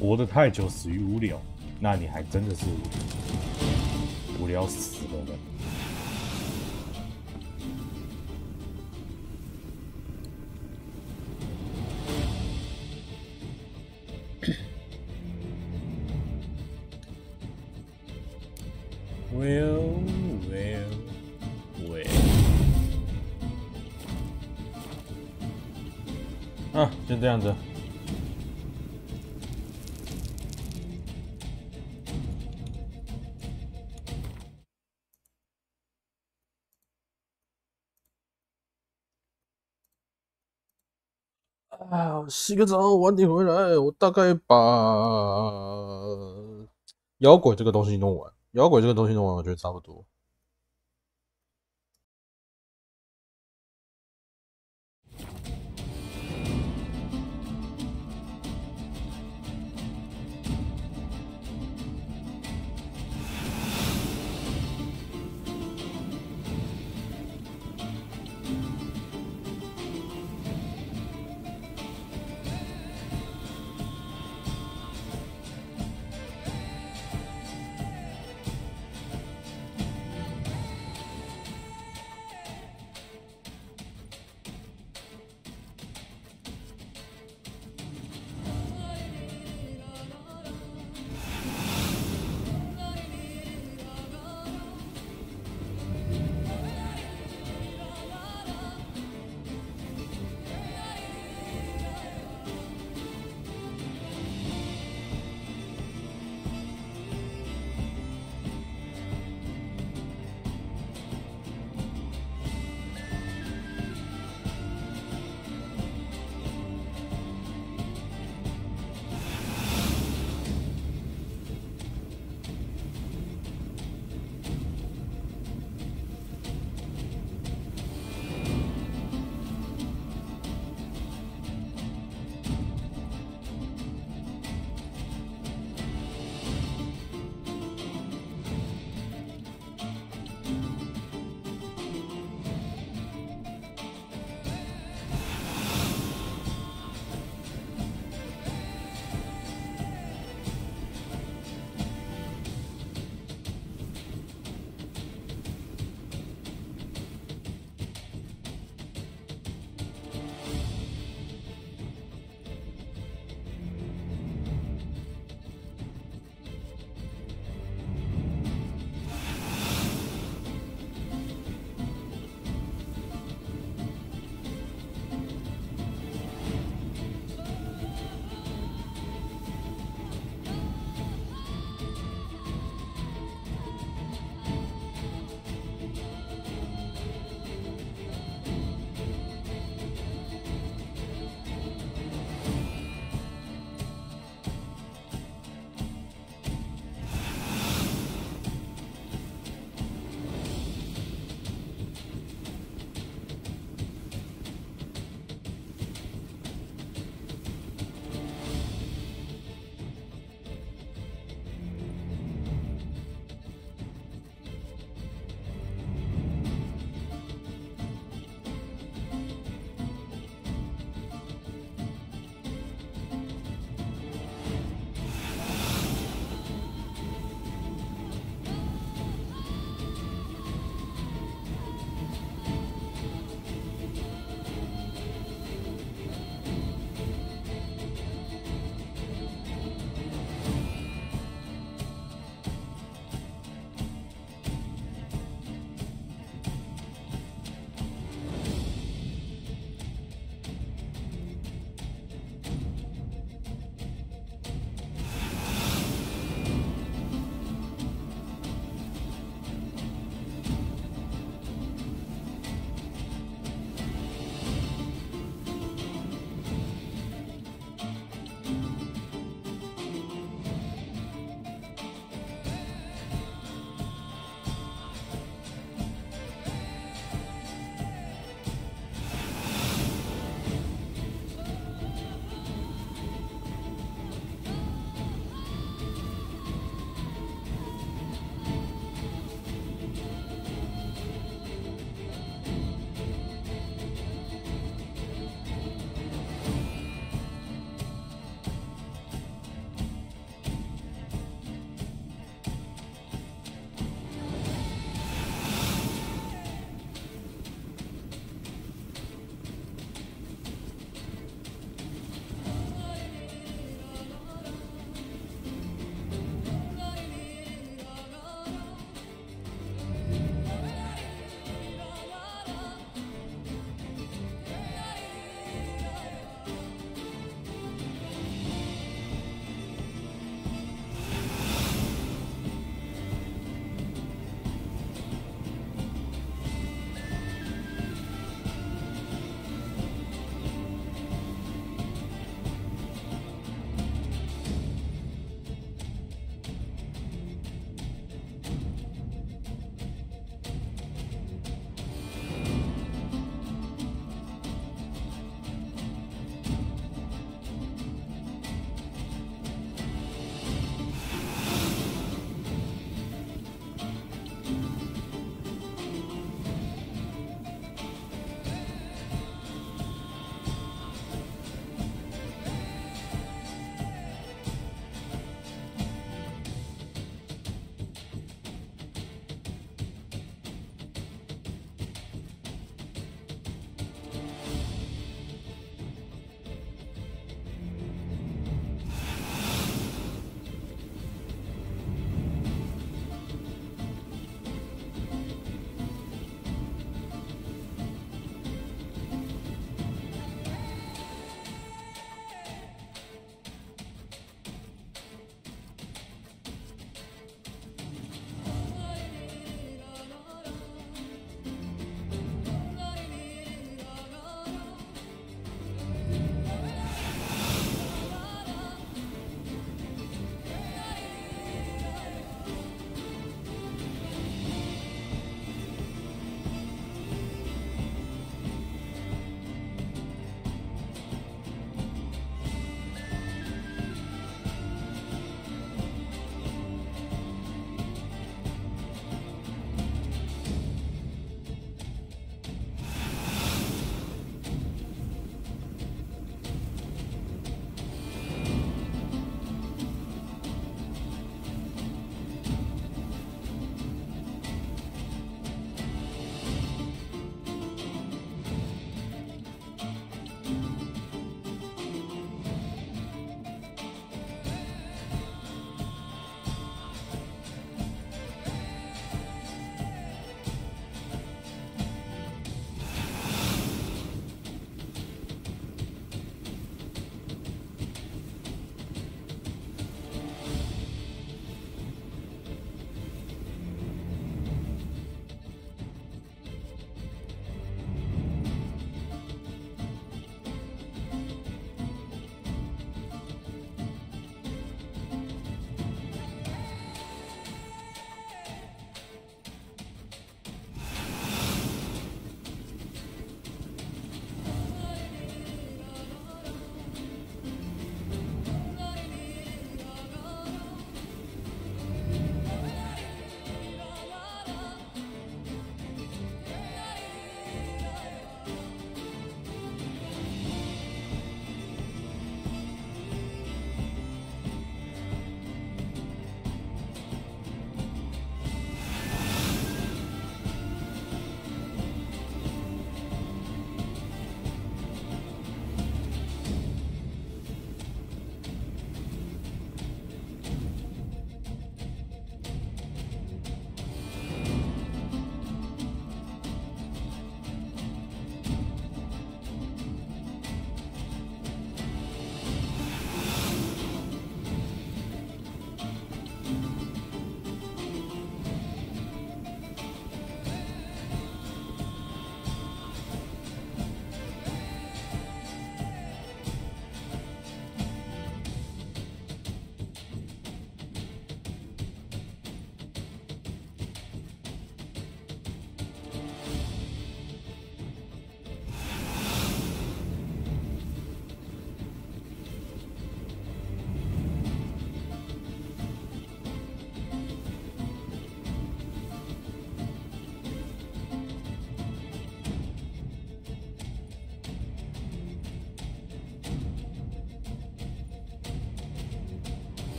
S5: 活得太久死于无聊，那你还真的是无聊死了呢。Well. 啊，就这样子。啊，洗个澡，晚点回来。我大概把妖鬼这个东西弄完，我觉得差不多。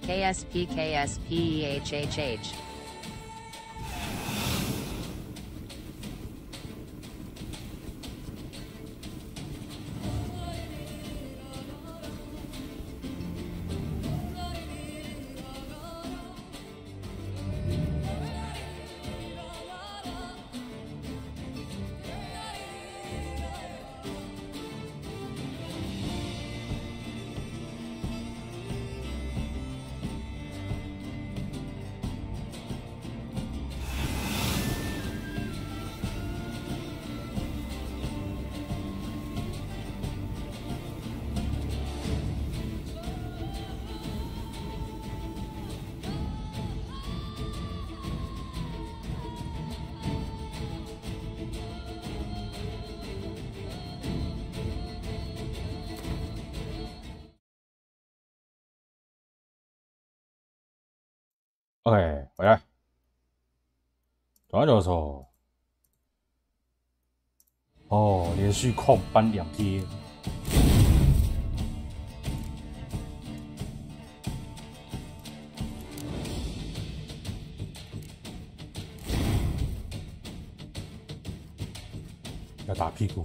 S15: KSPKSPEHHH.
S5: OK， 回来。转右手。哦，连续空搬2贴。要打屁股。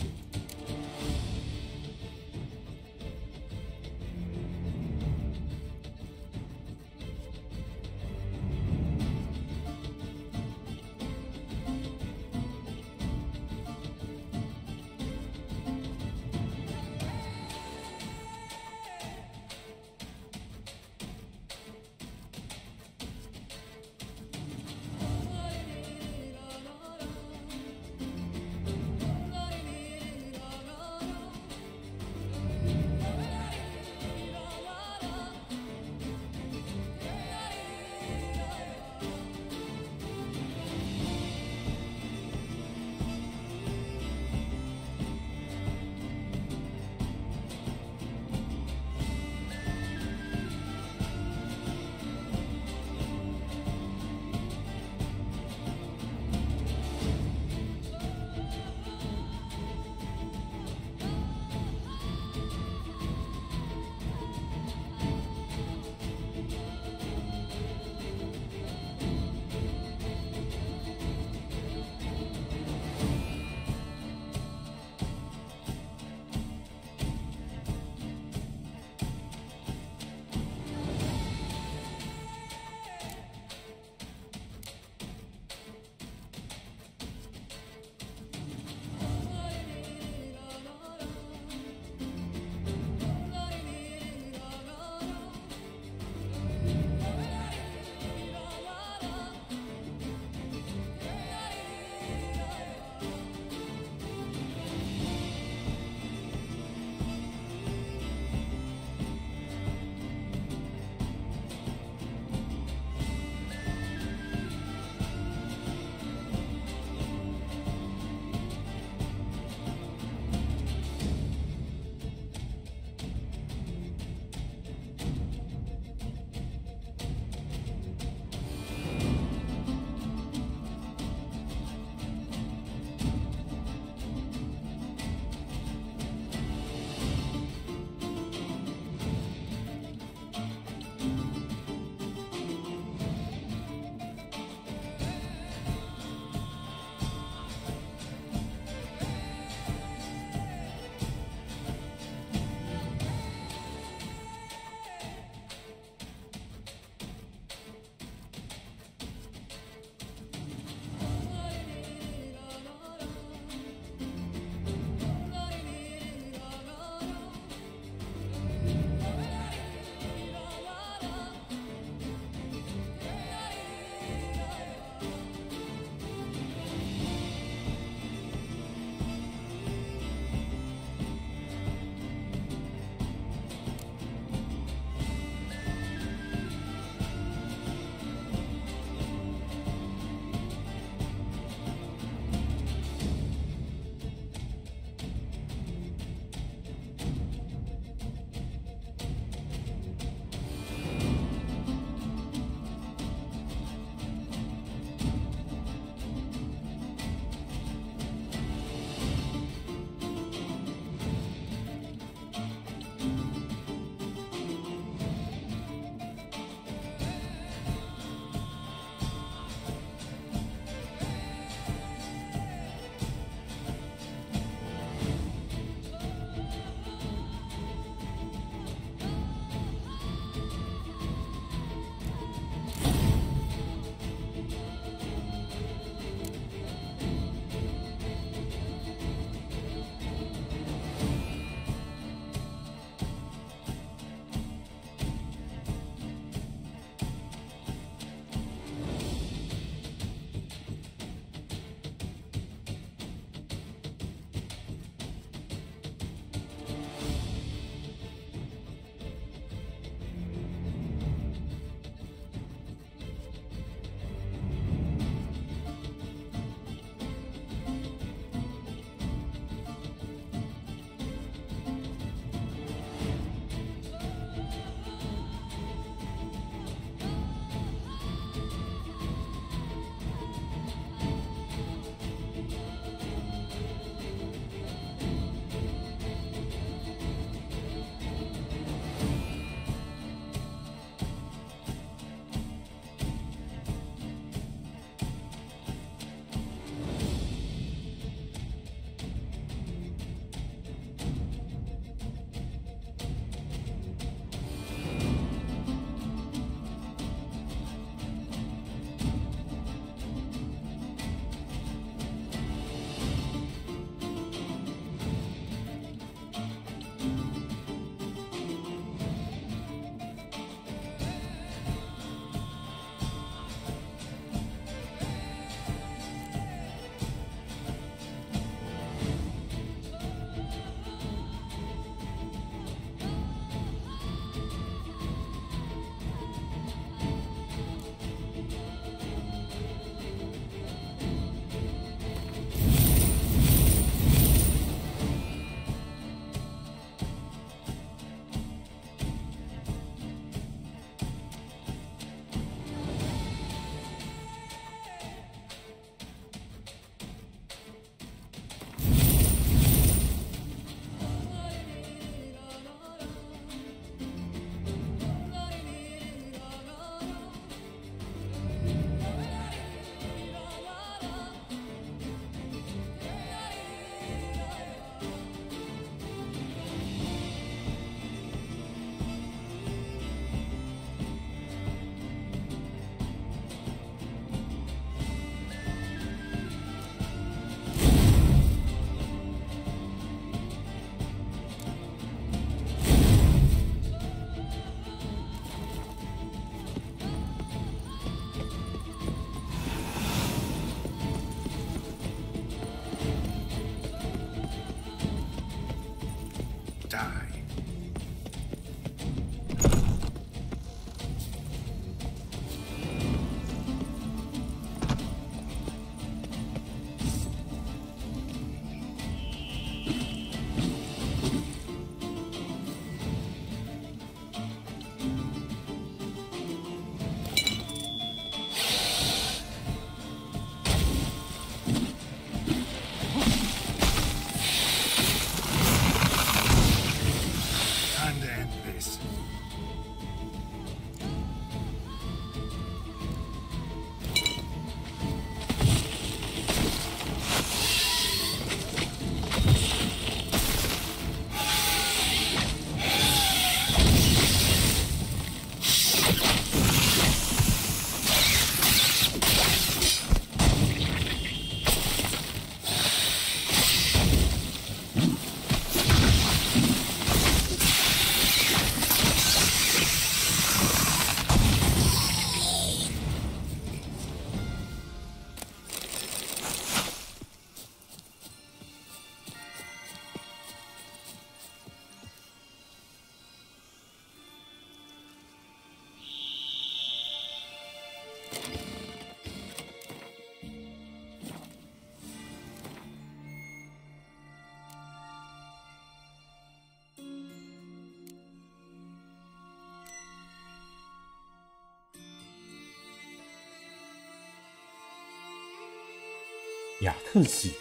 S5: 亚克西。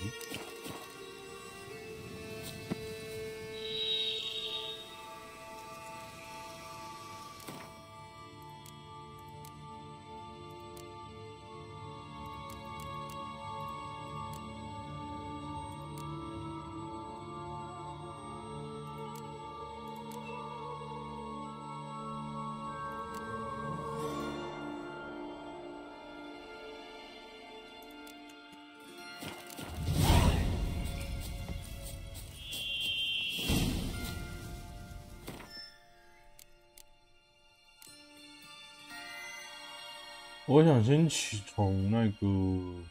S5: 我想先从那个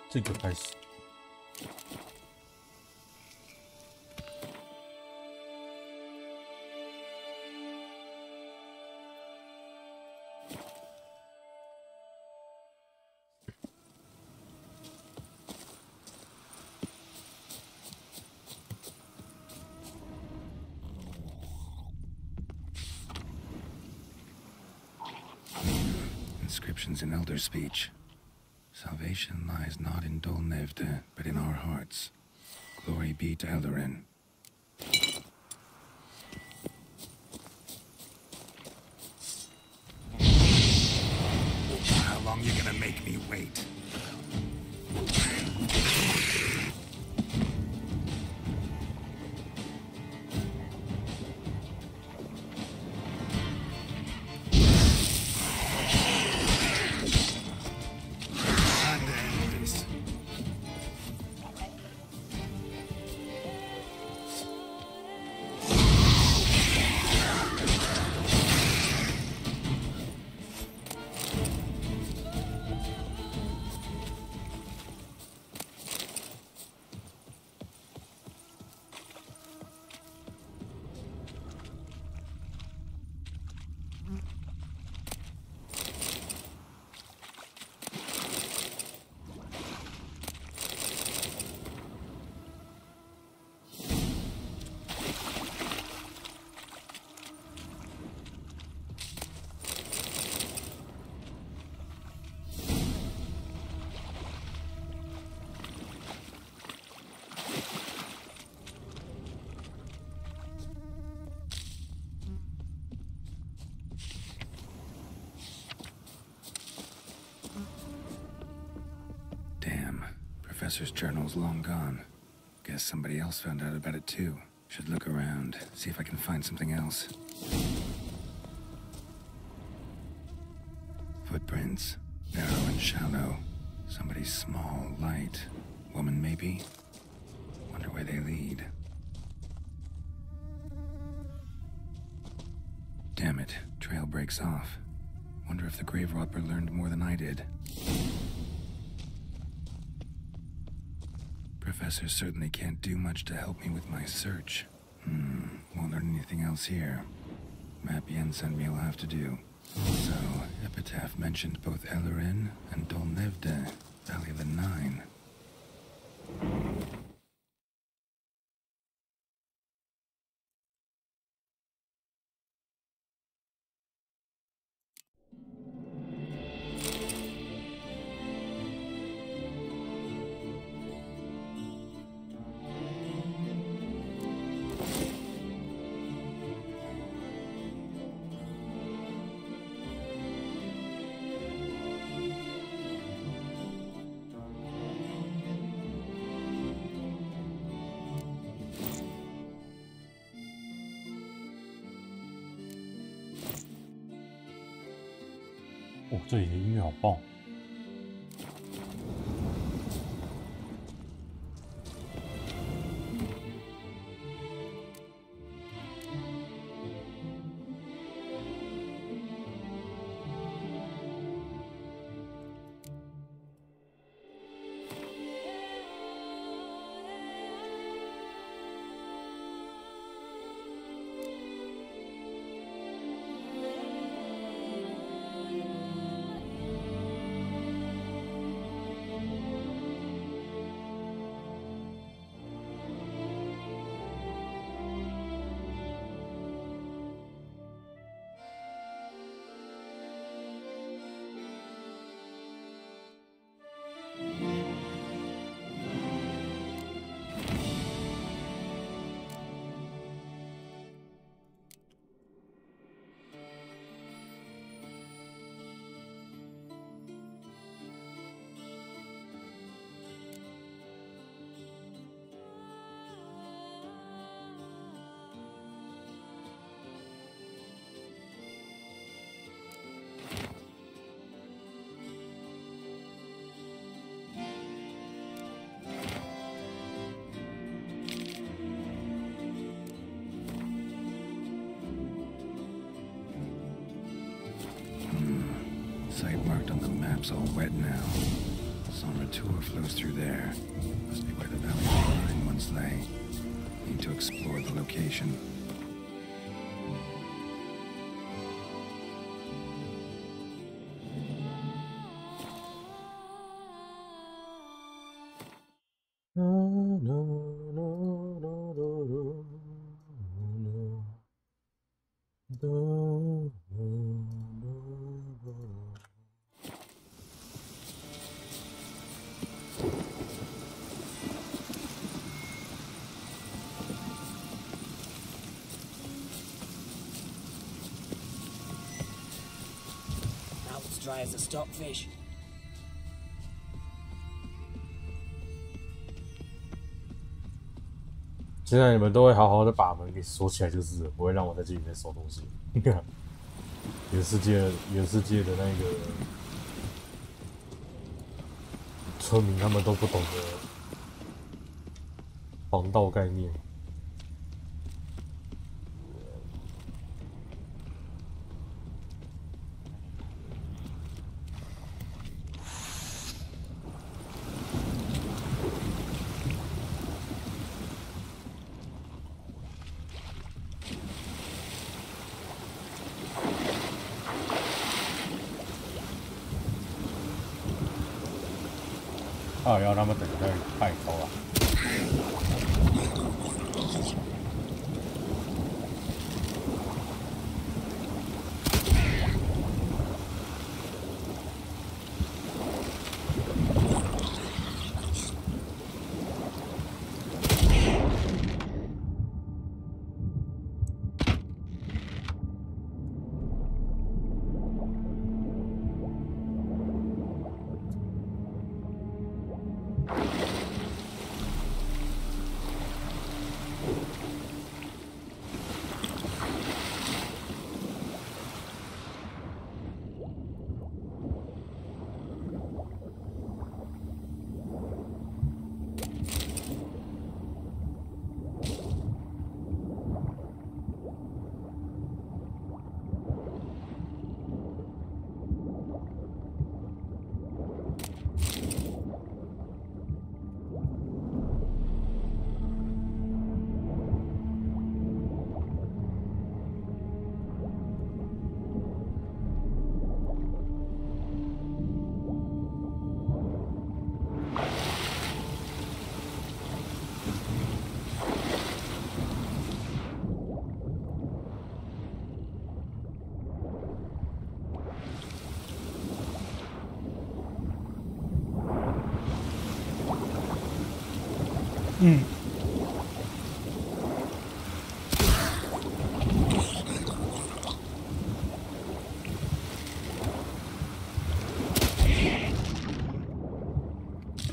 S5: 这个开始。
S6: Inscriptions in Elder speech. Salvation lies not in Dol Nevde, but in our hearts. Glory be to Eldarin. How long you gonna make me wait? Professor's journal's long gone. Guess somebody else found out about it too. Should look around, see if I can find something else. Footprints. Narrow and shallow. Somebody small, light. Woman, maybe? Wonder where they lead. Damn it. Trail breaks off. Wonder if the grave robber learned more than I did. Professor certainly can't do much to help me with my search. Won't learn anything else here. Map Yen sent me will have to do. So, Epitaph mentioned both Eldarin and Dol Nevde, Valley of the Nine.
S5: 哦，这里的音乐好棒！
S6: site marked on the map's all wet now. Summer tour flows through there. Must be where the Valley Line once lay. Need to explore the location.
S3: Dry as a stockfish.
S5: 现在你们都会好好的把门给锁起来，就是不会让我在这里面收东西。原世界的那个村民，他们都不懂得防盗概念。要让他们等在派头啊！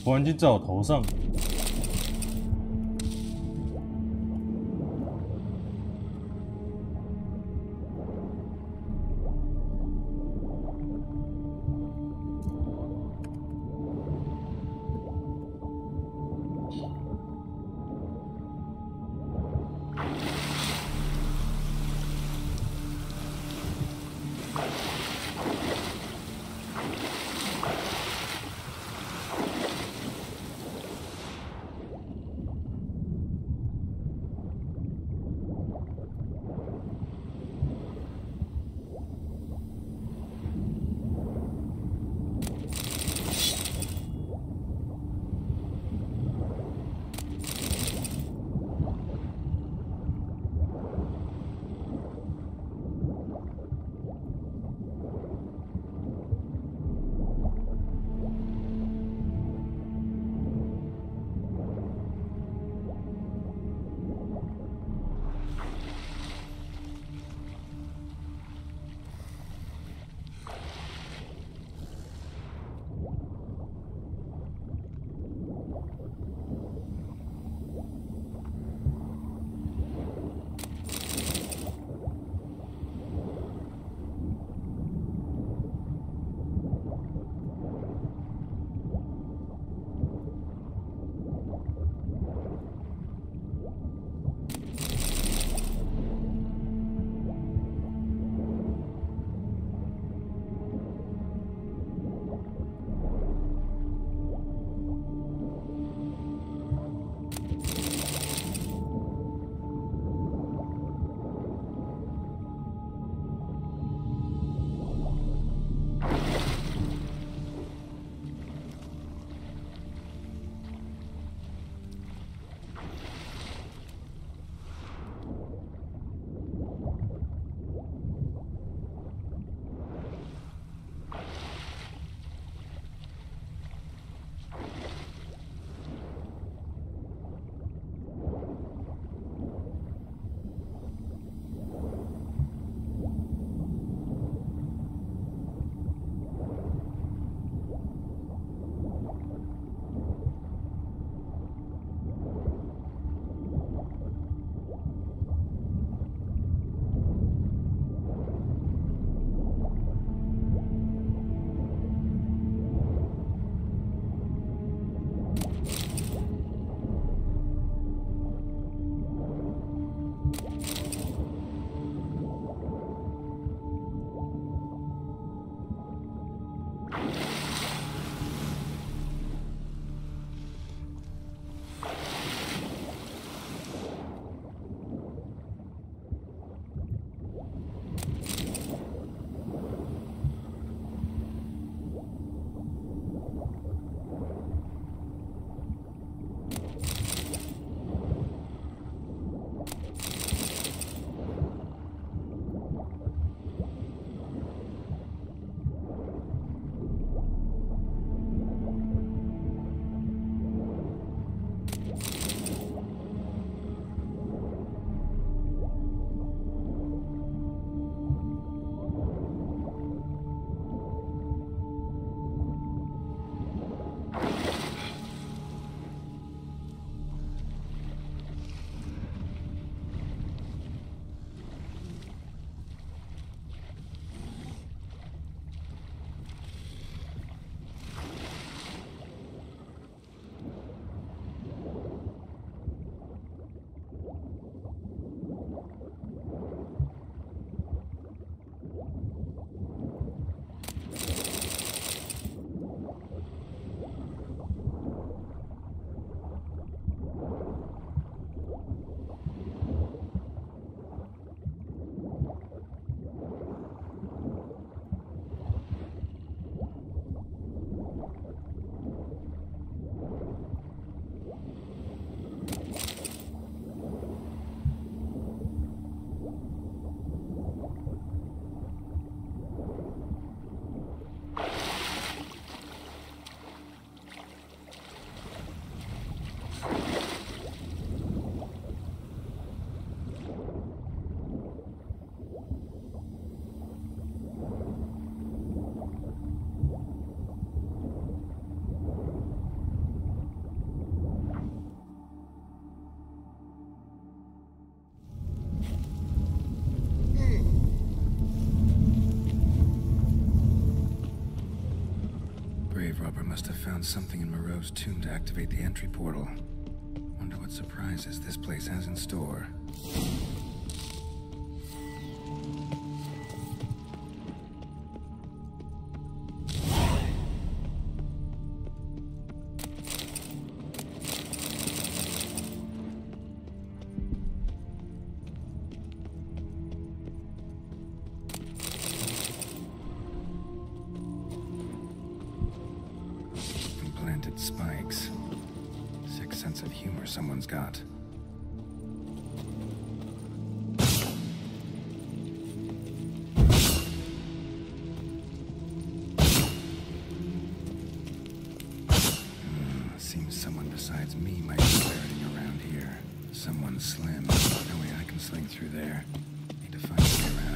S5: 突然间在我头上。
S6: Must have found something in Moreau's tomb to activate the entry portal. Wonder what surprises this place has in store. Spikes. Sick sense of humor someone's got. Seems someone besides me might be ferreting around here. Someone slim. No way I can sling through there. Need to find a way around.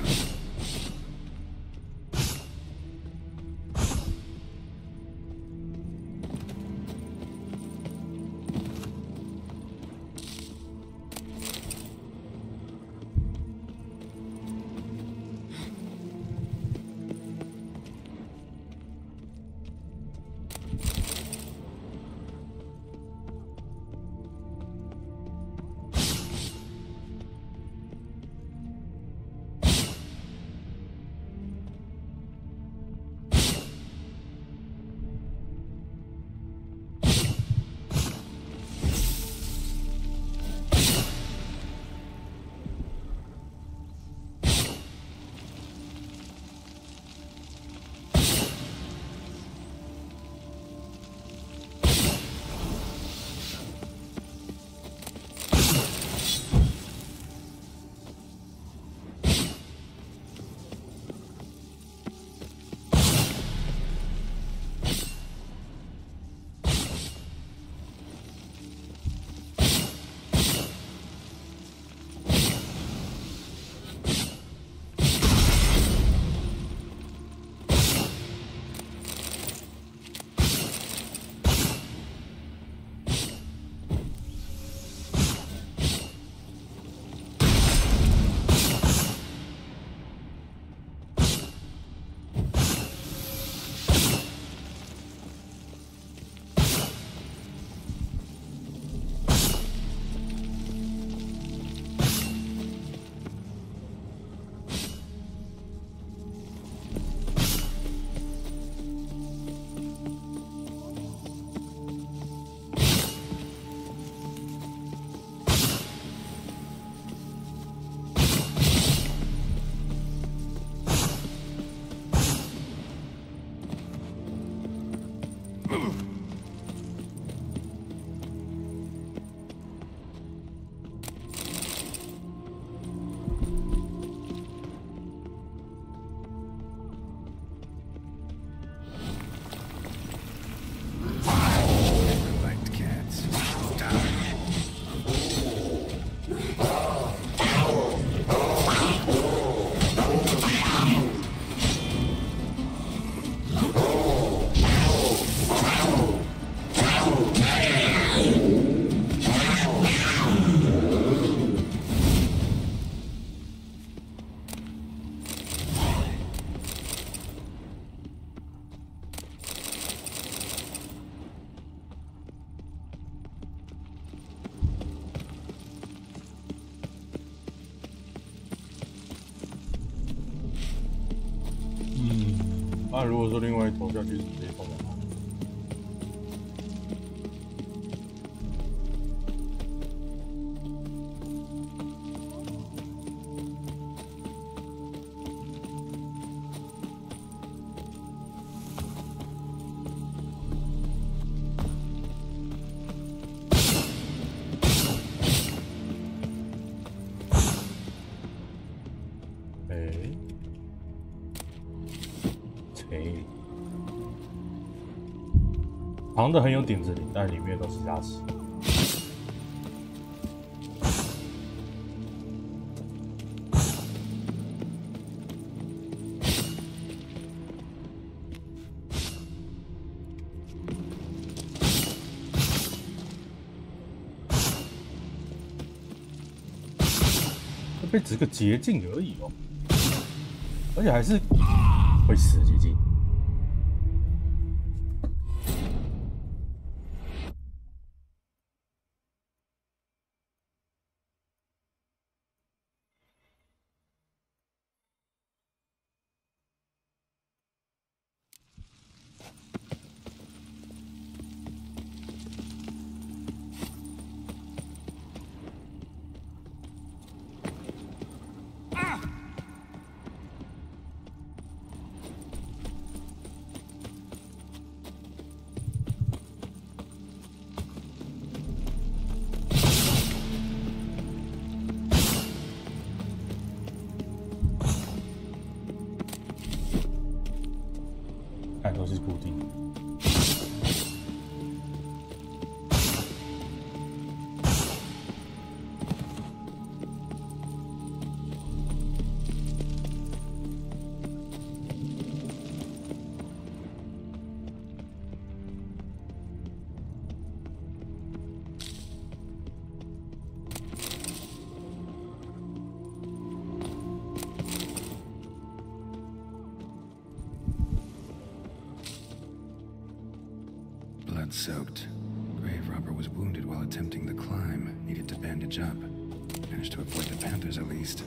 S5: 那如果说另外投下去是直接投到哪？长的很有顶子领，但里面都是牙齿。这边只是个捷径而已哦，而且还是会死的捷径。都是固定的。
S6: Blood-soaked. Grave robber was wounded while attempting the climb. Needed to bandage up. Managed to avoid the panthers at least.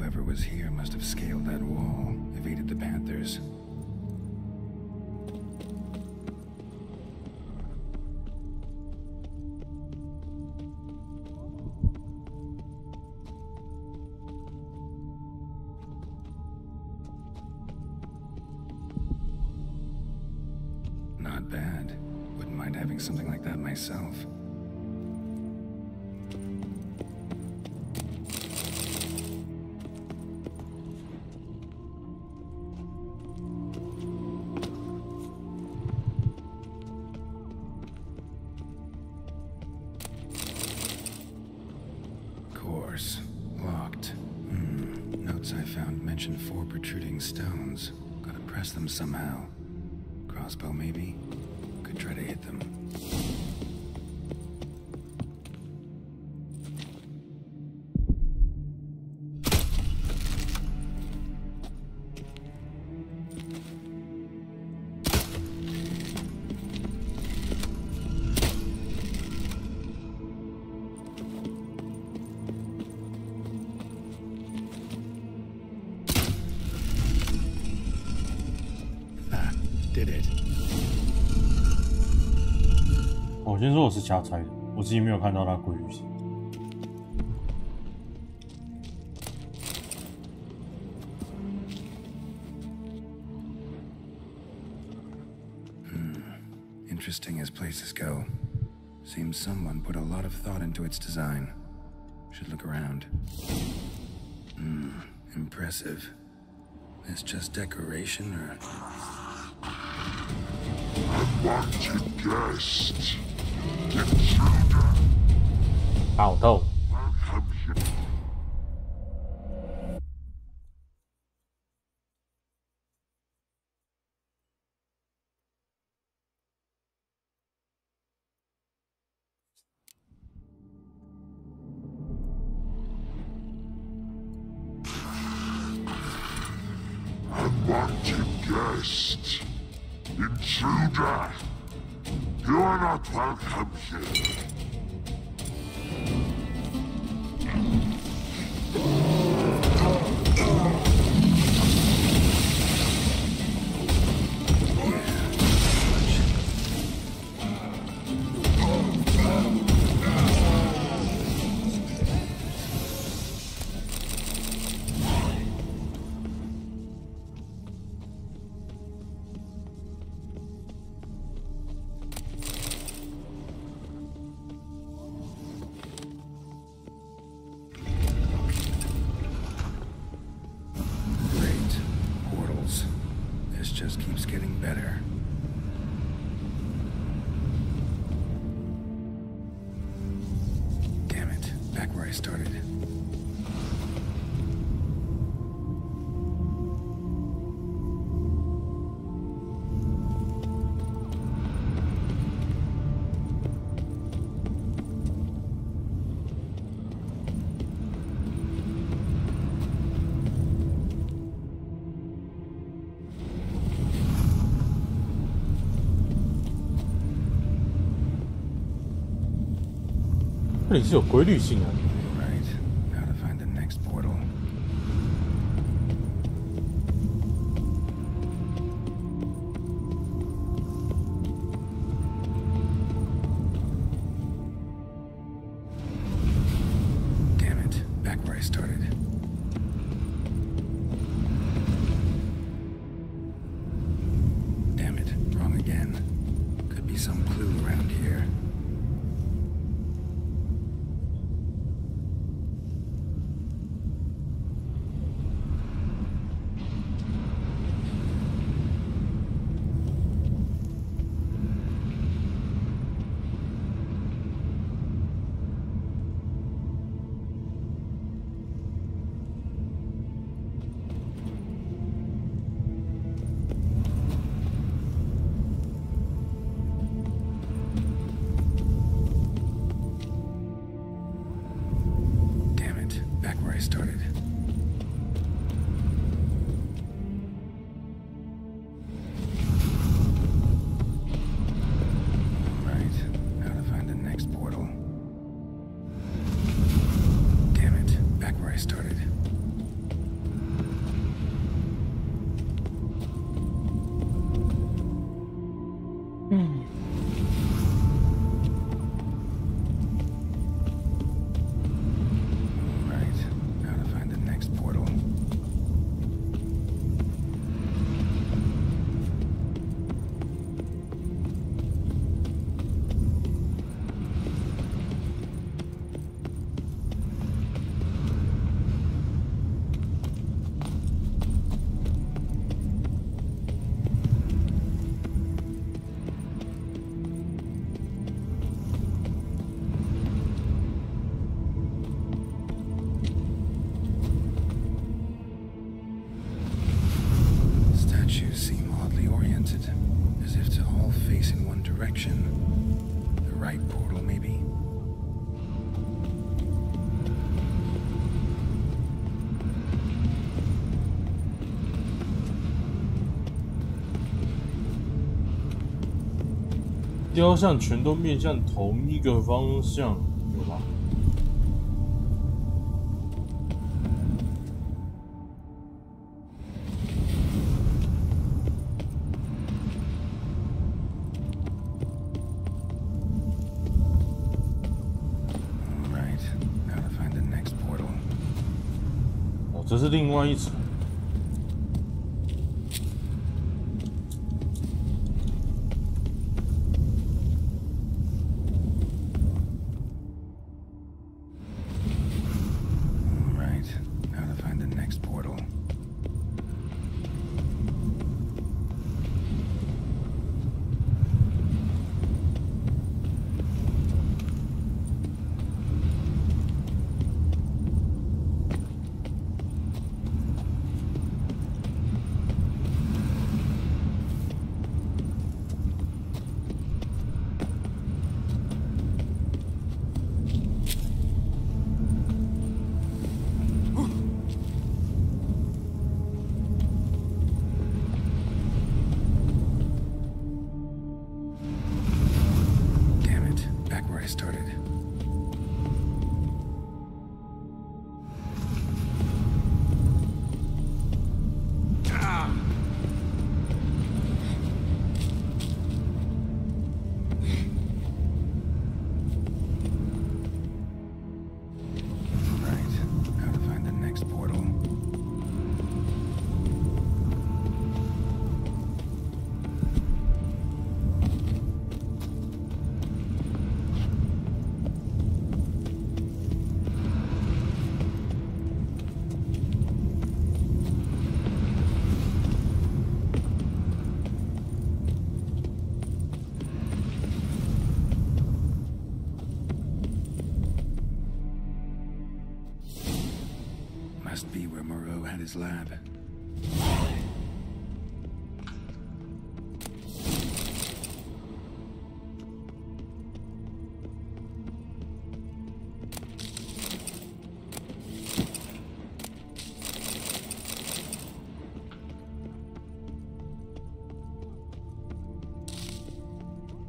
S6: Whoever was here must have scaled that wall, evaded the Panthers. Not bad. Wouldn't mind having something like that myself. Course. Locked. Notes I found mention 4 protruding stones. Gotta press them somehow. Crossbow, maybe? Could try to hit them.
S2: Did it.
S5: 我先说我是瞎猜的，我自己没有看到它规律性。
S6: Interesting as places go. Seems someone put a lot of thought into its design. Should look around. Impressive. Is just decoration or...
S16: Unwanted guest. Intruder.
S5: 好透。
S16: Welcome here. Unwanted guest. Intruder! You are not welcome here.
S6: Just keeps getting better. Damn it, back where I started.
S5: 这里是有规律性的。
S6: Right. Now to find the next portal. Damn it, back where I started. Damn it, wrong again. Could be some clue around here.
S5: 雕像全都面向同一个方向，有吗？ 这是另外一层。
S6: Right, now to find the next portal. Must be where Moreau had his lab.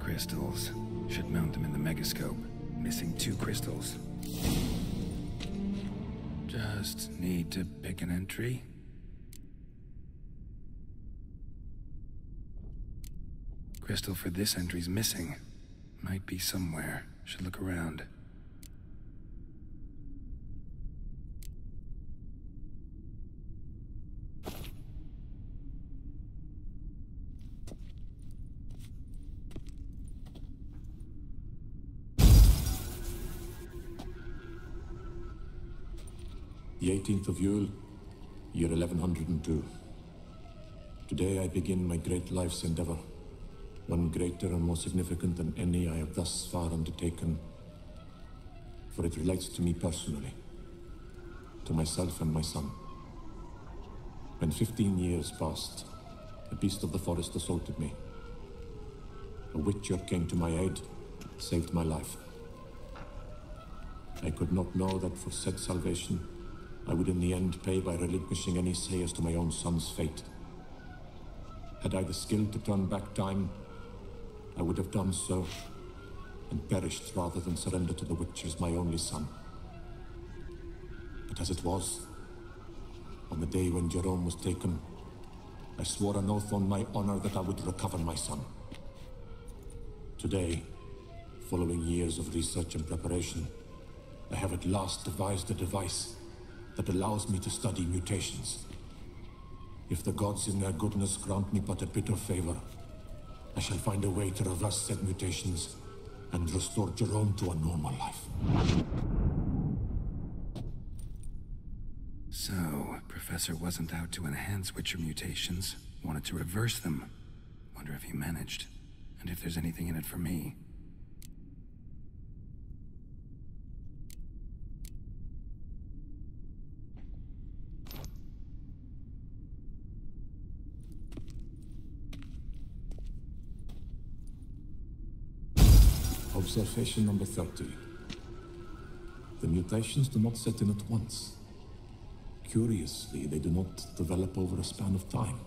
S6: Crystals. Should mount them in the megascope. Missing 2 crystals. Just need to pick an entry. Crystal for this entry's missing. Might be somewhere. Should look around.
S19: The 18th of Yule, year 1102. Today I begin my great life's endeavor, one greater and more significant than any I have thus far undertaken, for it relates to me personally, to myself and my son. When 15 years passed, a beast of the forest assaulted me. A witcher came to my aid, saved my life. I could not know that for said salvation, I would in the end pay by relinquishing any say as to my own son's fate. Had I the skill to turn back time, I would have done so, and perished rather than surrender to the Witchers my only son. But as it was, on the day when Jerome was taken, I swore an oath on my honor that I would recover my son. Today, following years of research and preparation, I have at last devised a device that allows me to study mutations. If the gods in their goodness grant me but a bit of favor, I shall find a way to reverse said mutations and restore Jerome to a normal life.
S6: So, Professor wasn't out to enhance Witcher mutations, wanted to reverse them. Wonder if he managed, and if there's anything in it for me.
S19: Observation number 30. The mutations do not set in at once. Curiously, they do not develop over a span of time.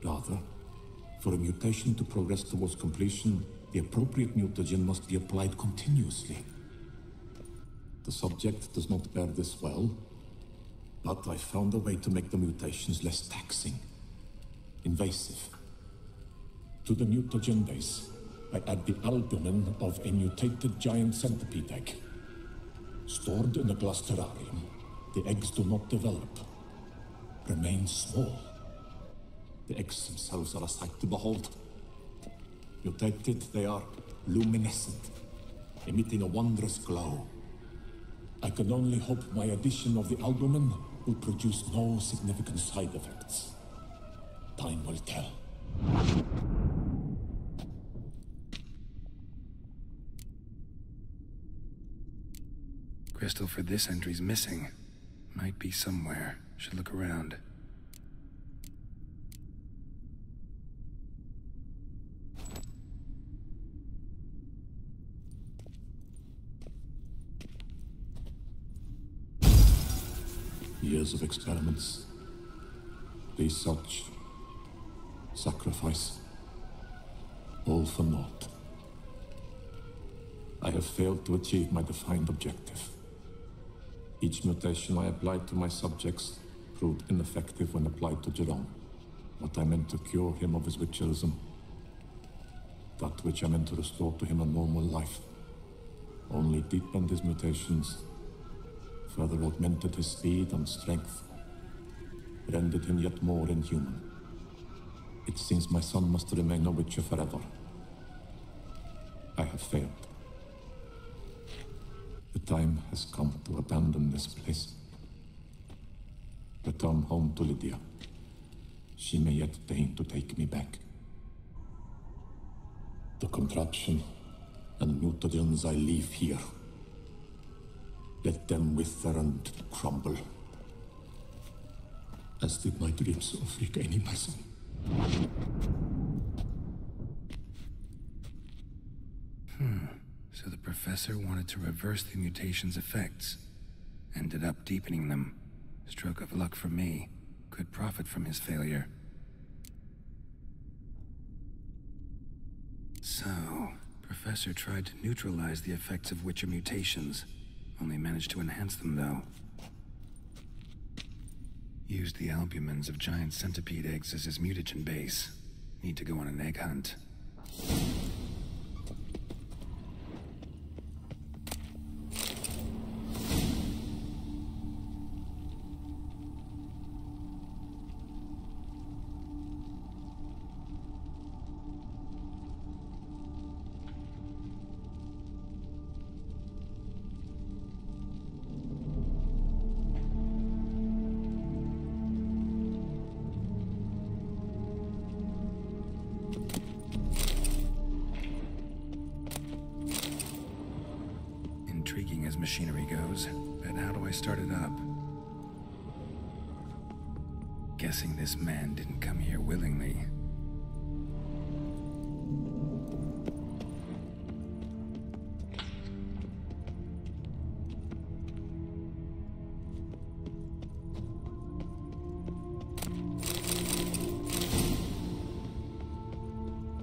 S19: Rather, for a mutation to progress towards completion, the appropriate mutagen must be applied continuously. The subject does not bear this well, but I found a way to make the mutations less taxing, invasive. To the mutagen base, I add the albumin of a mutated giant centipede egg. Stored in a glass terrarium, the eggs do not develop, remain small. The eggs themselves are a sight to behold. Mutated, they are luminescent, emitting a wondrous glow. I can only hope my addition of the albumin will produce no significant side effects. Time will tell.
S6: Crystal for this entry's missing. Might be somewhere. Should look around.
S19: Years of experiments, research, sacrifice, all for naught. I have failed to achieve my defined objective. Each mutation I applied to my subjects proved ineffective when applied to Jerome. What I meant to cure him of his witcherism, that which I meant to restore to him a normal life, only deepened his mutations, further augmented his speed and strength, rendered him yet more inhuman. It seems my son must remain a witcher forever. I have failed. The time has come to abandon this place. Return home to Lydia. She may yet deign to take me back. The contraption and mutagens I leave here. Let them wither and crumble, as did my dreams of regaining my son.
S6: So the professor wanted to reverse the mutation's effects. Ended up deepening them. Stroke of luck for me. Could profit from his failure. So, Professor tried to neutralize the effects of Witcher mutations. Only managed to enhance them, though. Used the albumins of giant centipede eggs as his mutagen base. Need to go on an egg hunt. Intriguing as machinery goes, but how do I start it up? Guessing this man didn't come here willingly.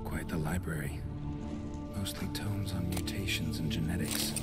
S6: Quite the library. Mostly tomes on mutations and genetics.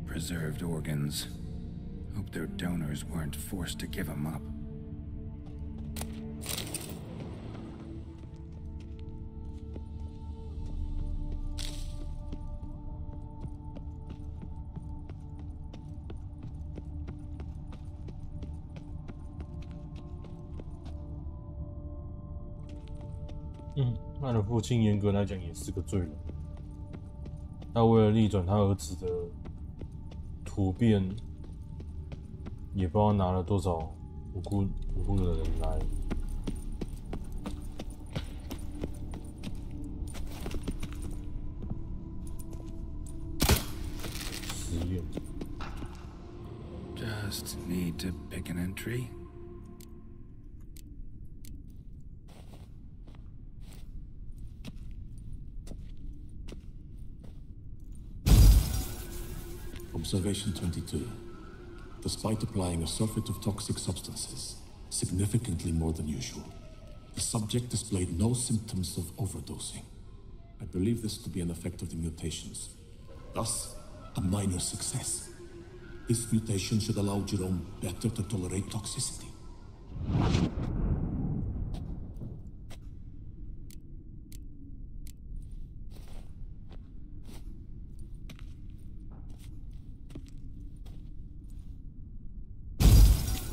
S6: Preserved organs. Hope their donors weren't forced to give them up.
S5: 他的父亲严格来讲也是个罪人。他为了逆转他儿子的突变，也不知道拿了多少无辜的人来。实验。
S6: Just need to pick an entry.
S19: Observation 22. Despite applying a surfeit of toxic substances, significantly more than usual, the subject displayed no symptoms of overdosing. I believe this to be an effect of the mutations. Thus, a minor success. This mutation should allow Jerome better to tolerate toxicity.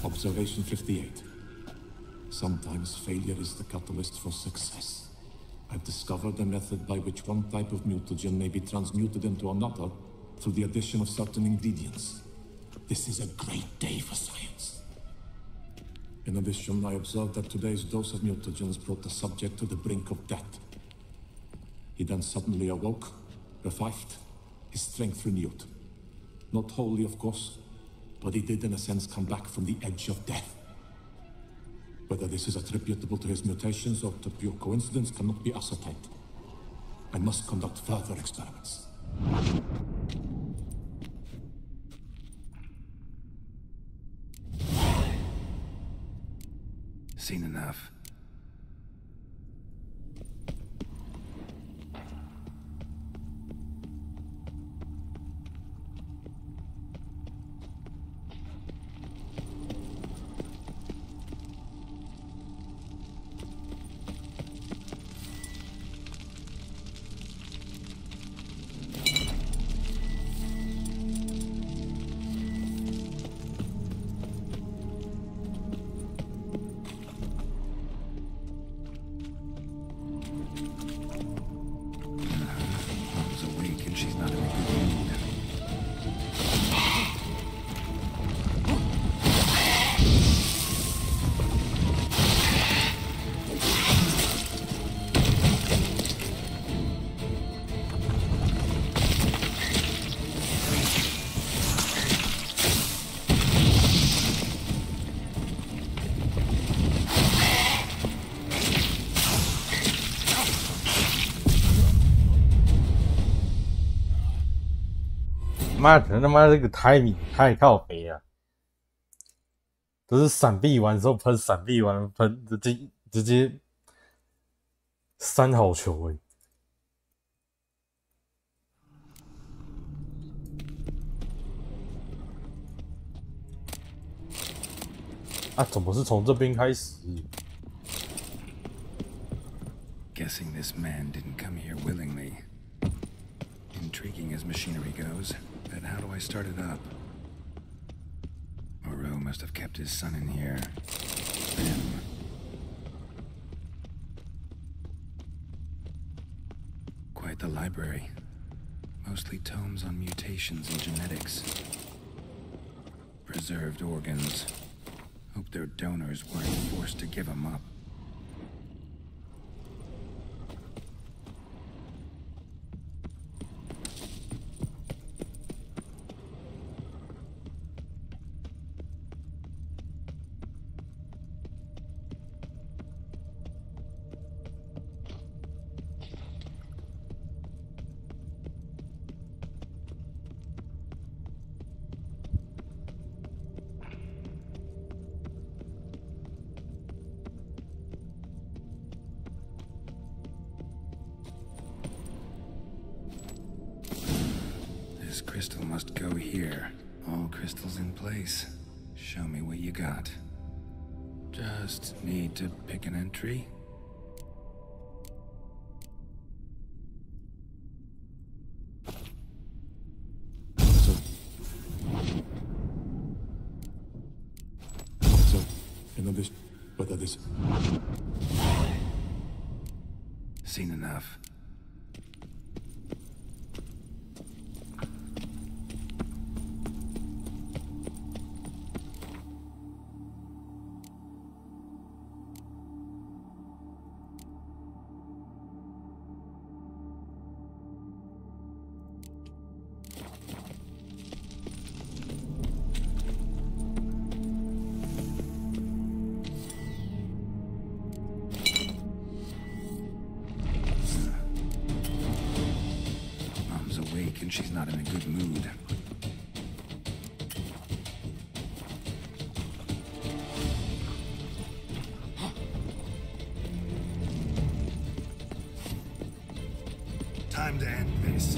S19: Observation 58. Sometimes failure is the catalyst for success. I've discovered a method by which one type of mutagen may be transmuted into another through the addition of certain ingredients. This is a great day for science. In addition, I observed that today's dose of mutagens brought the subject to the brink of death. He then suddenly awoke, revived, his strength renewed. Not wholly, of course, but he did in a sense come back from the edge of death. Whether this is attributable to his mutations or to pure coincidence cannot be ascertained. I must conduct further experiments.
S6: Seen enough.
S5: 妈的，他妈这个timing太靠北啊！都是闪避完之后喷，闪避完喷，直接三好球欸。啊，怎么是从这边开始？
S6: Guessing this man didn't come here willingly. Intriguing as machinery goes, but how do I start it up? Moreau must have kept his son in here. Then... Quite the library. Mostly tomes on mutations and genetics. Preserved organs. Hope their donors weren't forced to give them up. This crystal must go here. All crystals in place. Show me what you got. Just need to pick an entry.
S19: In addition, whether this...
S6: seen enough. And she's not in a good mood. Time to end this.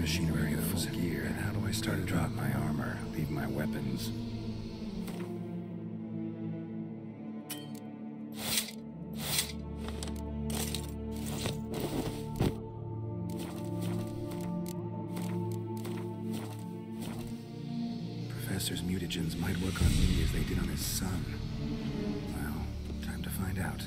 S6: machinery in full gear. And how do I start to drop my armor, leave my weapons? master's mutagens might work on me as they did on his son. Well, time to find out.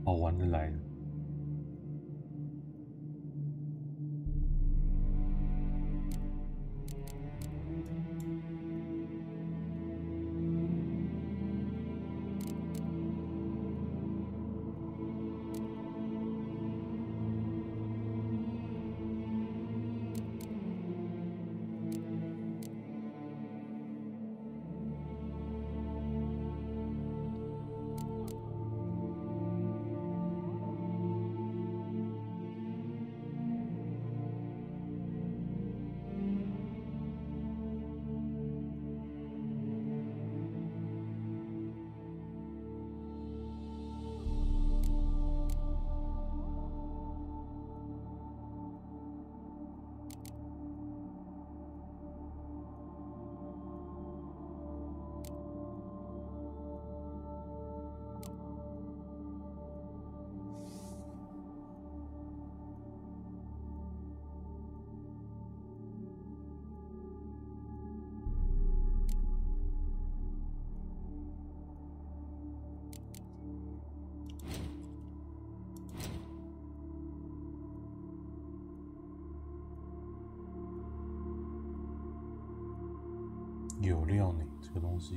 S5: 好玩的来了。有料呢，这个东西。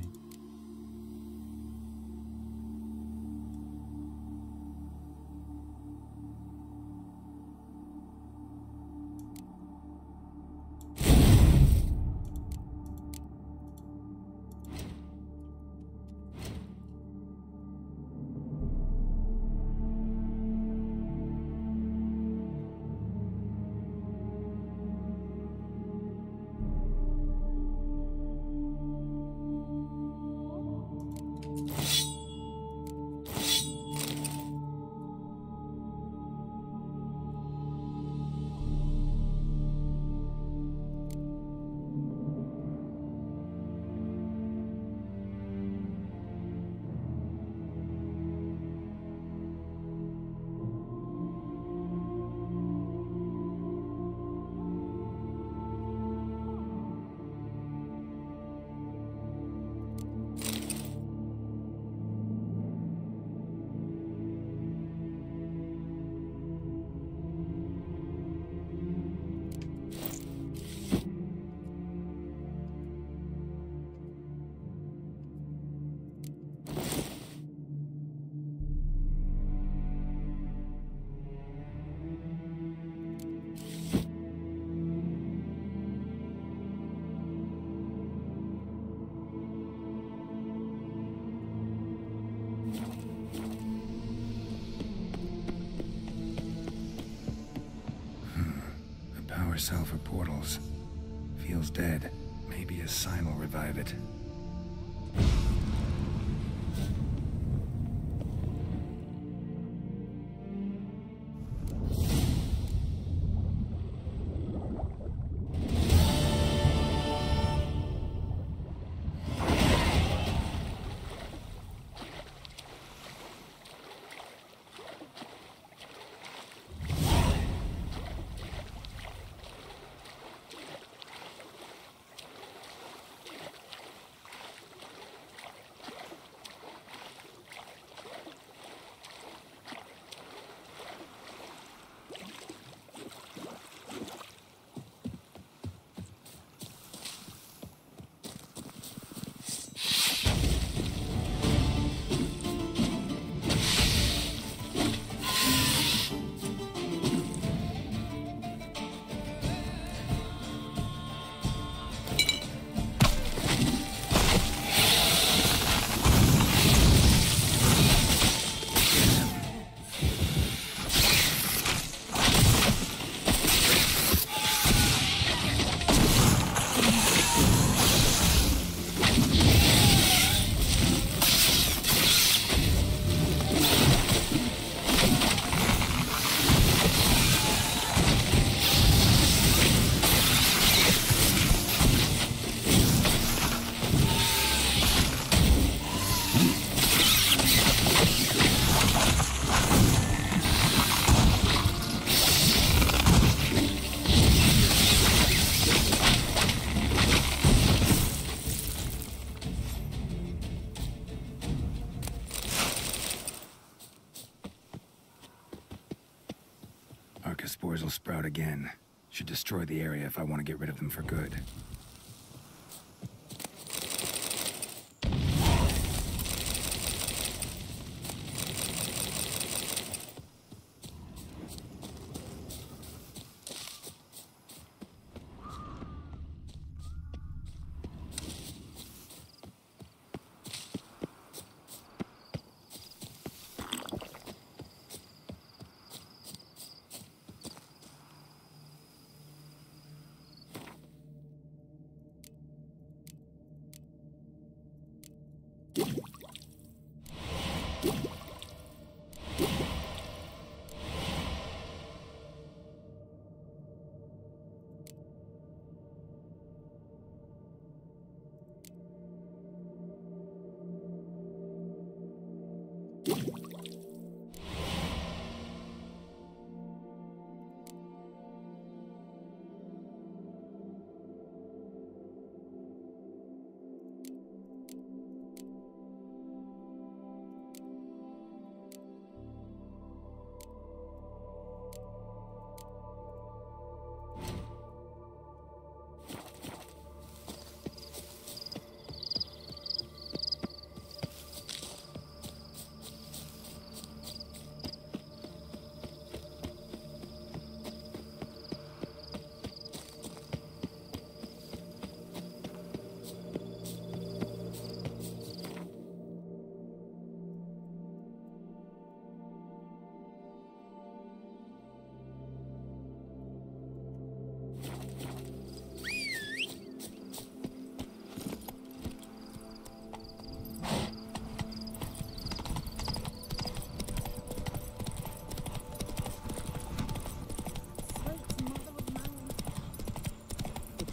S6: cell for portals. Feels dead. Maybe a sign will revive it. Spores will sprout again. Should destroy the area if I want to get rid of them for good.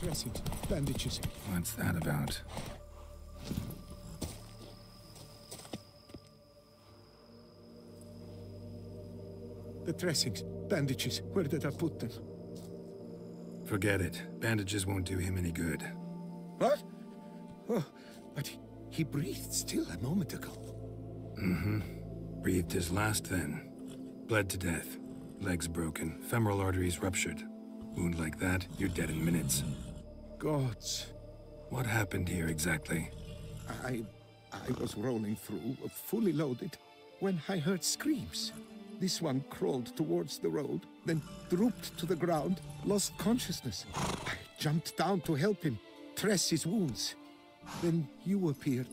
S22: Dressings, bandages.
S6: What's that about?
S22: The dressings, bandages. Where did I put them?
S6: Forget it. Bandages won't do him any good.
S22: What? Oh, but he breathed still a moment ago.
S6: Mm-hmm. Breathed his last then. Bled to death. Legs broken. Femoral arteries ruptured. Wound like that, you're dead in minutes.
S22: Gods.
S6: What happened here exactly?
S22: I was rolling through, fully loaded, when I heard screams. This one crawled towards the road, then drooped to the ground, lost consciousness. I jumped down to help him, dress his wounds. Then you appeared.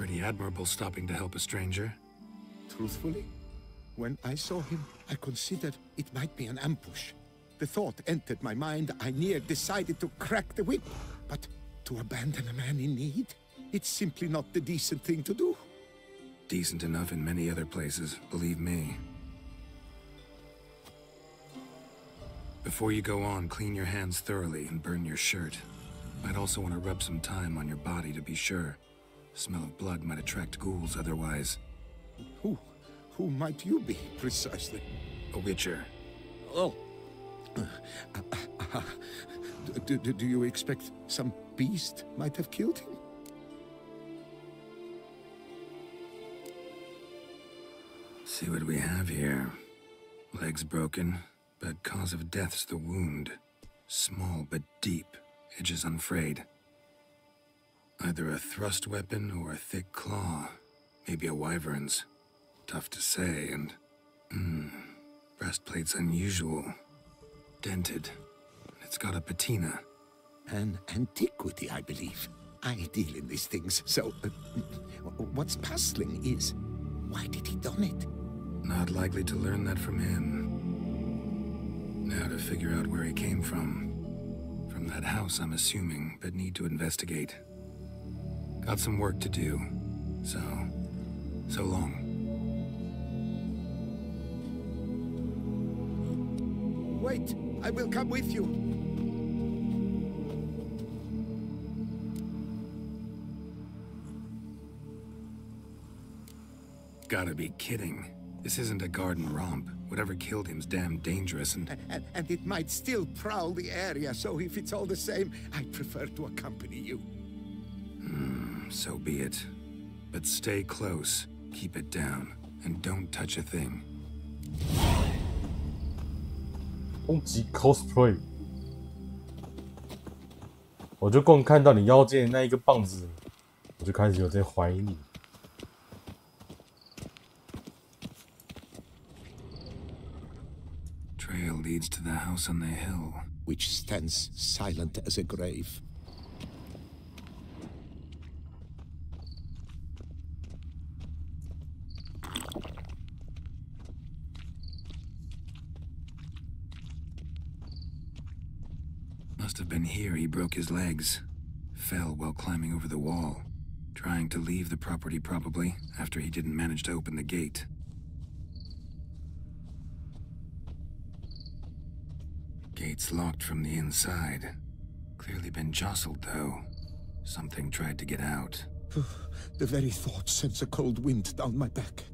S6: Pretty admirable stopping to help a stranger.
S22: Truthfully, when I saw him, I considered it might be an ambush. The thought entered my mind, I near decided to crack the whip. But to abandon a man in need? It's simply not the decent thing to do.
S6: Decent enough in many other places, believe me. Before you go on, clean your hands thoroughly and burn your shirt. Might also want to rub some time on your body to be sure. Smell of blood might attract ghouls otherwise.
S22: Who might you be, precisely?
S6: A witcher.
S22: Oh. Do you expect some beast might have killed him?
S6: See what we have here. Legs broken, but cause of death's the wound. Small but deep, edges unfrayed. Either a thrust weapon or a thick claw. Maybe a wyvern's. Tough to say, and... breastplate's unusual. Dented. It's got a patina.
S22: An antiquity, I believe. I deal in these things, so... what's puzzling is... why did he don it?
S6: Not likely to learn that from him. Now to figure out where he came from. From that house, I'm assuming, but need to investigate. Got some work to do. So long.
S22: Wait, I will come with you.
S6: Gotta be kidding. This isn't a garden romp. Whatever killed him's damn dangerous and
S22: it might still prowl the area, so if it's all the same, I'd prefer to accompany you.
S6: So be it. But stay close, keep it down, and don't touch a thing.
S5: 攻击 cosplay， 我就光看到你腰间的那一个棒子，我就开始有点怀疑你。
S6: Trail leads to the house on the hill,
S22: which stands silent as a grave.
S6: Must have been here he broke his legs. Fell while climbing over the wall. Trying to leave the property probably, after he didn't manage to open the gate. Gate's locked from the inside. Clearly been jostled though. Something tried to get out.
S22: The very thought sends a cold wind down my back.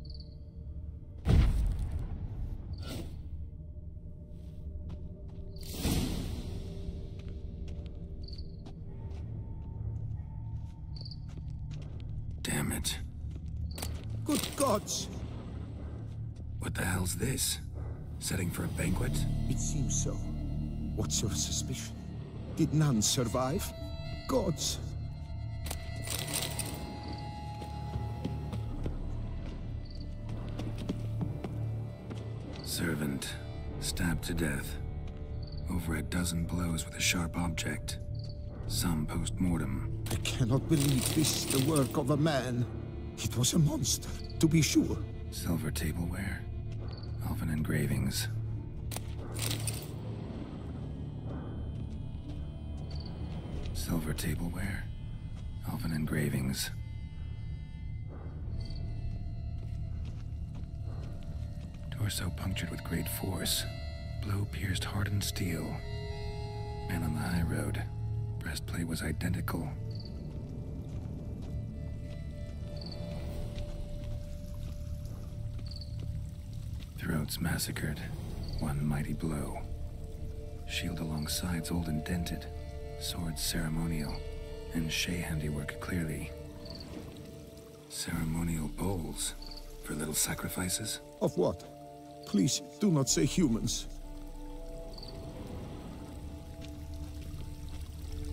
S6: Damn it.
S22: Good gods!
S6: What the hell's this? Setting for a banquet?
S22: It seems so. What's your suspicion? Did none survive? Gods!
S6: Servant. Stabbed to death. Over a dozen blows with a sharp object. Some post-mortem.
S22: I cannot believe this is the work of a man. It was a monster, to be sure.
S6: Silver tableware. Elven engravings. Silver tableware. Elven engravings. Torso punctured with great force. Blow pierced hardened steel. Man on the high road. Breastplate was identical. Throats massacred. One mighty blow. Shield along sides old and dented. Sword ceremonial. And Shay handiwork clearly. Ceremonial bowls. For little sacrifices?
S22: Of what? Please, do not say humans.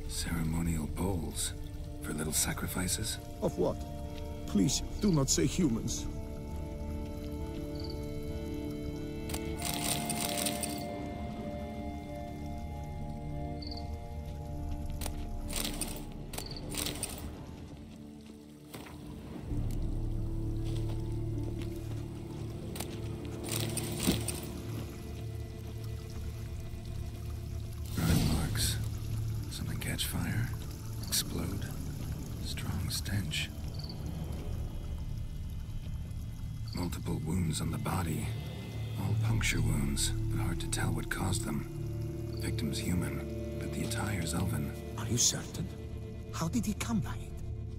S6: Ceremonial bowls. For little sacrifices?
S22: Of what? Please, do not say humans.
S6: Multiple wounds on the body. All puncture wounds, but hard to tell what caused them. Victim's human, but the attire's elven.
S11: Are you certain? How did he come by it?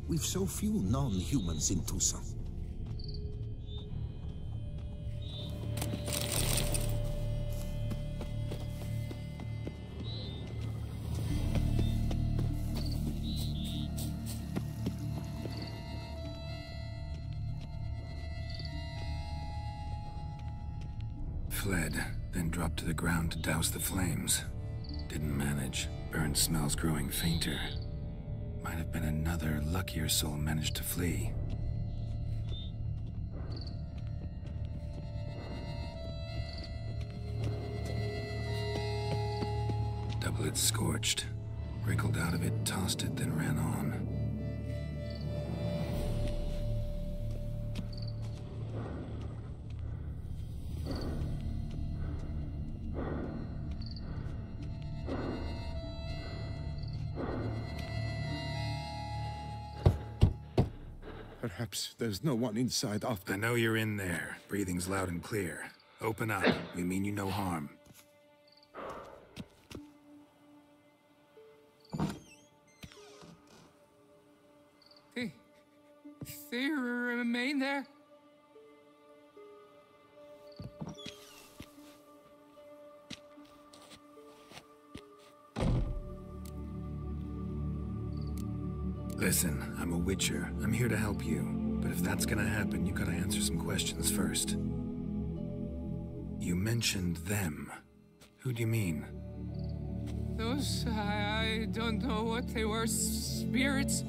S11: We've so few non-humans in Tucson.
S6: Fled, then dropped to the ground to douse the flames. Didn't manage. Burn smells growing fainter. Might have been another luckier soul managed to flee. Doublet scorched. Wriggled out of it, tossed it, then ran on.
S22: Perhaps there's no one inside after.
S6: I know you're in there. Breathing's loud and clear. Open up. We mean you no harm.
S4: They remain there?
S6: Listen, I'm a witcher. I'm here to help you. But if that's gonna happen, you gotta answer some questions first. You mentioned them. Who do you mean?
S4: Those, I don't know what they were. Spirits.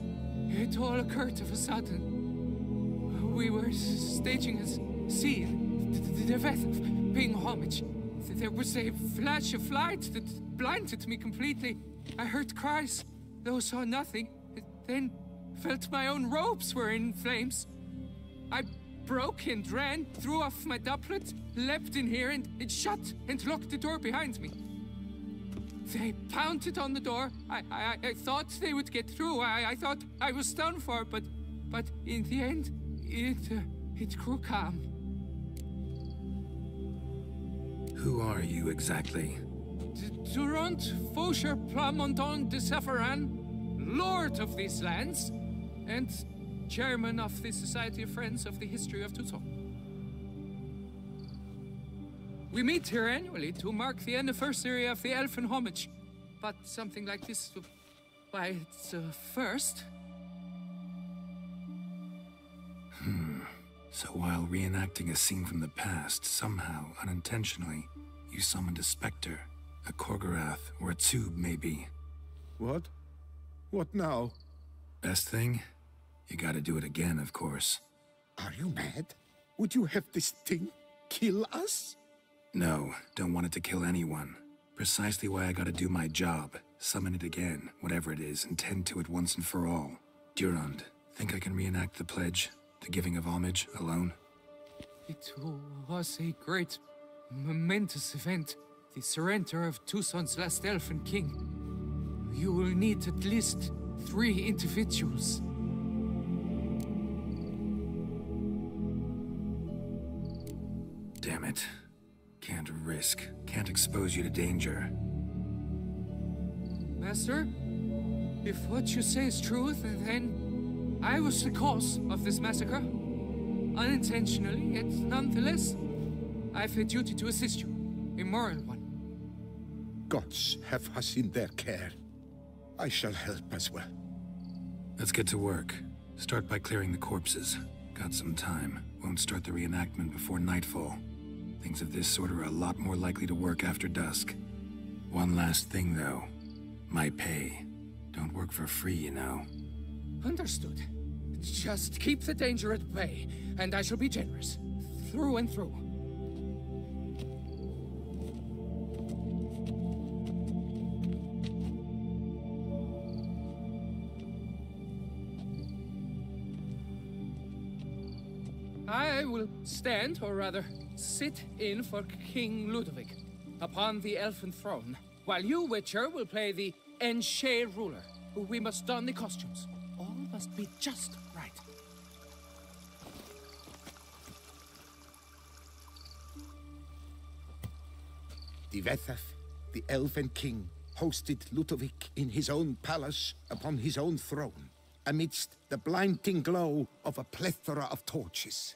S4: It all occurred of a sudden. We were staging a scene. The death of paying homage. There was a flash of light that blinded me completely. I heard cries, though saw nothing. Then felt my own robes were in flames. I broke and ran, threw off my doublet, leapt in here and it shut and locked the door behind me. They pounded on the door. I thought they would get through. I thought I was done for, but in the end, it grew calm.
S6: Who are you exactly?
S4: Durant Faucher Plamondon de Safaran, Lord of these lands, and Chairman of the Society of Friends of the History of Tucson. We meet here annually to mark the anniversary of the Elfin Homage, but something like this, why, it's a first.
S6: So while reenacting a scene from the past, somehow, unintentionally, you summoned a specter, a Korgorath, or a tube, maybe.
S22: What? What now?
S6: Best thing? You gotta do it again, of course.
S22: Are you mad? Would you have this thing kill us?
S6: No, don't want it to kill anyone. Precisely why I gotta do my job. Summon it again, whatever it is, and tend to it once and for all. Durand, think I can reenact the pledge? The giving of homage, alone?
S4: It was a great, momentous event. The surrender of Tucson's last elfin king. You will need at least 3 individuals.
S6: Damn it. Can't risk. Can't expose you to danger.
S4: Master, if what you say is true, then I was the cause of this massacre. Unintentionally, yet nonetheless, I have a duty to assist you. A moral one.
S22: Gods have us in their care. I shall help as well.
S6: Let's get to work. Start by clearing the corpses. Got some time. Won't start the reenactment before nightfall. Things of this sort are a lot more likely to work after dusk. One last thing, though. My pay. Don't work for free, you know.
S4: Understood. Just keep the danger at bay, and I shall be generous. Through and through. I will stand, or rather, sit in for King Ludovic, upon the elfin throne, while you, Witcher, will play the Enche ruler. We must don the costumes. All must be just right.
S22: Divethaf, the Elven king, hosted Ludovic in his own palace upon his own throne, amidst the blinding glow of a plethora of torches.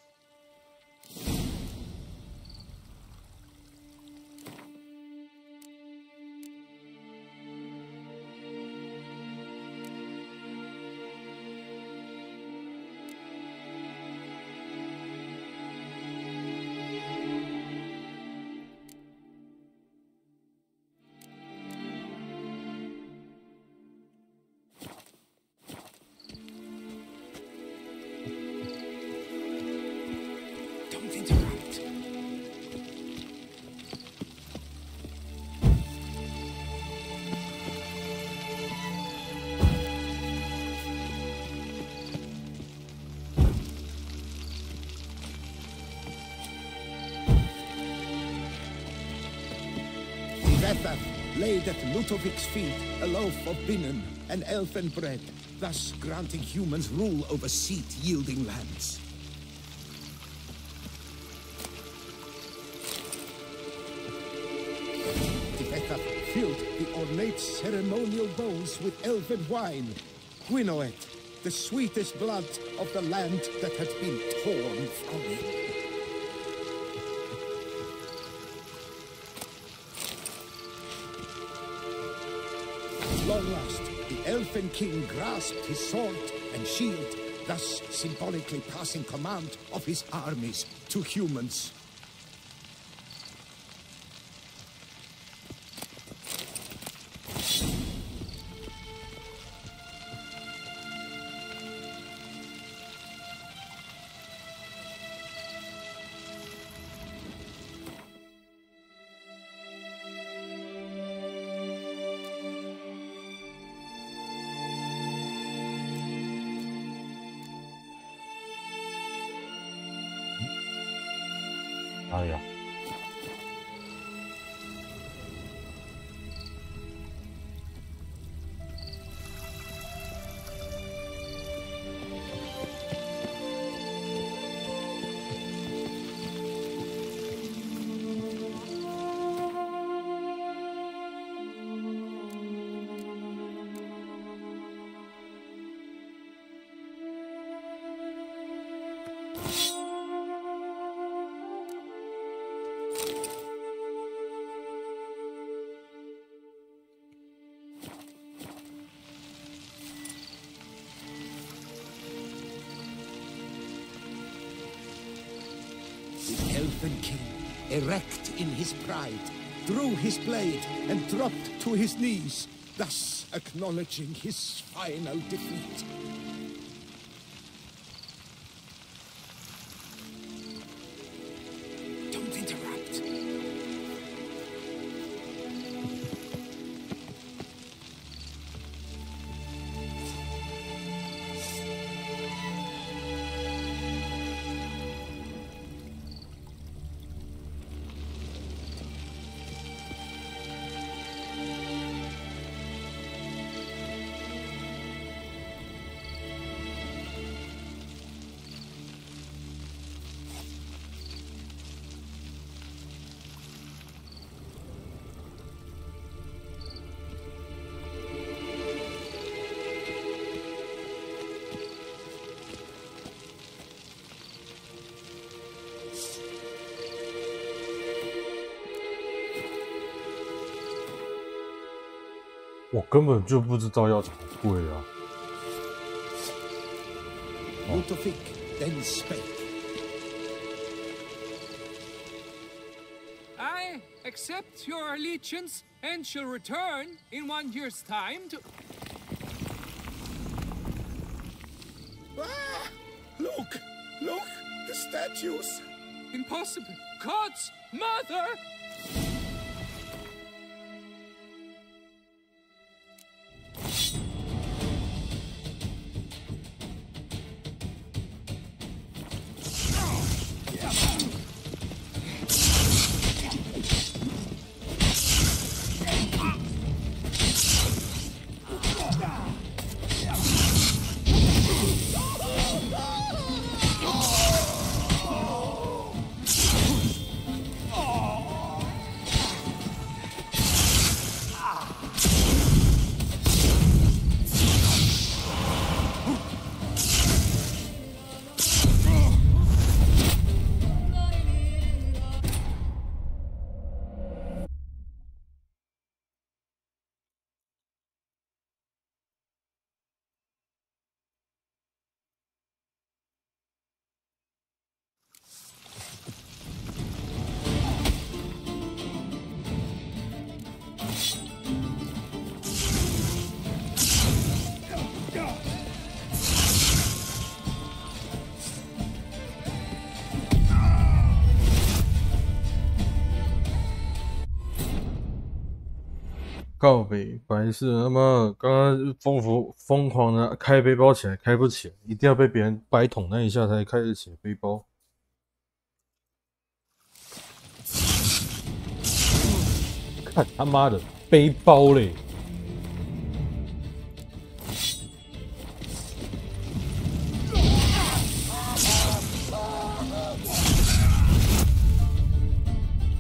S22: Divethaf laid at Ludovic's feet a loaf of binnen and elfin bread, thus granting humans rule over seat-yielding lands. Divethaf filled the ornate ceremonial bowls with elven wine, Gwinoet, the sweetest blood of the land that had been torn from him. Long last, the Elfin King grasped his sword and shield, thus symbolically passing command of his armies to humans.
S5: 哎呀！The
S22: Elfin King, erect in his pride, drew his blade and dropped to his knees, thus acknowledging his final defeat. Don't interrupt.
S5: 我根本就不知道要怎么跪啊！
S22: Ludovic then spake.
S10: I accept your allegiance and shall return in 1 year's time to...
S22: Ah! Look! Look! The statues!
S10: Impossible! God's mother!
S5: 告北白是他妈刚刚疯狂的开背包起来，开不起来，一定要被别人掰捅那一下才开得起背包。看他妈的背包嘞！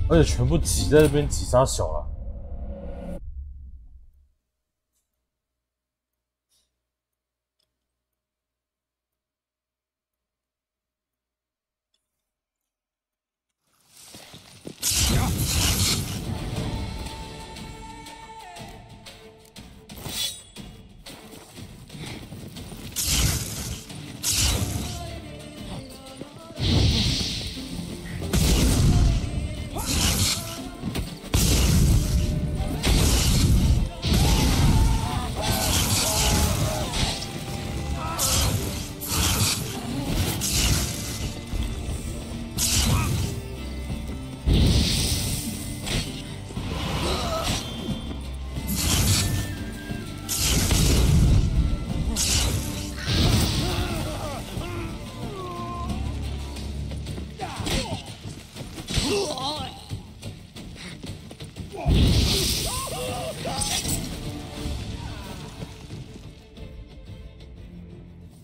S5: 而且全部挤在这边挤杀小了。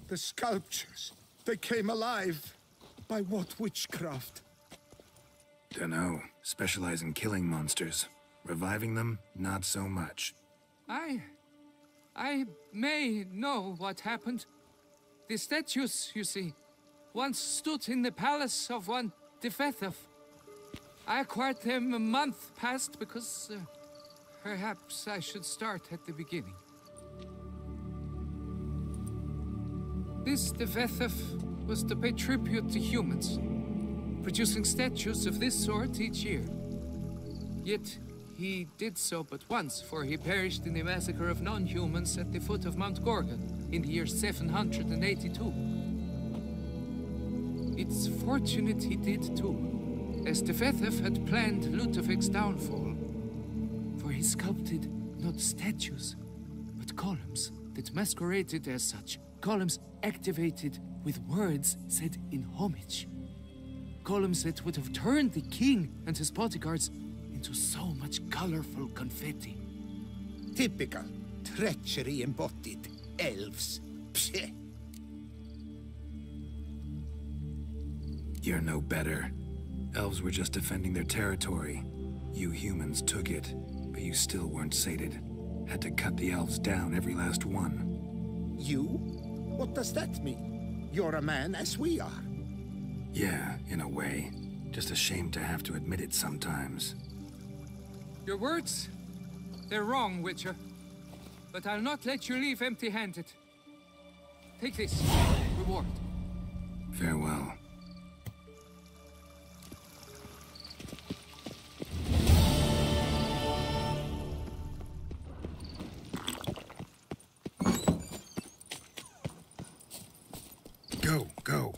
S22: The sculptures, they came alive. By what witchcraft?
S6: Dunno. Specialize in killing monsters. Reviving them, not so much.
S4: I may know what happened. The statues, you see, once stood in the palace of one Defethov. I acquired them a month past because perhaps I should start at the beginning. This Defethov was to pay tribute to humans, producing statues of this sort each year. Yet he did so but once, for he perished in the massacre of non-humans at the foot of Mount Gorgon in the year 782. It's fortunate he did too, as Defethov had planned Ludovic's downfall, for he sculpted not statues, but columns that masqueraded as such. Columns activated with words said in homage. Columns that would have turned the king and his bodyguards into so much colorful confetti.
S11: Typical. Treachery embodied. Elves. Psheh.
S6: You're no better. Elves were just defending their territory. You humans took it, but you still weren't sated. Had to cut the elves down, every last one.
S11: You? What does that mean? You're a man as we are.
S6: Yeah, in a way. Just ashamed to have to admit it sometimes.
S4: Your words? They're wrong, Witcher. But I'll not let you leave empty-handed. Take this. Reward.
S6: Farewell. Go, go.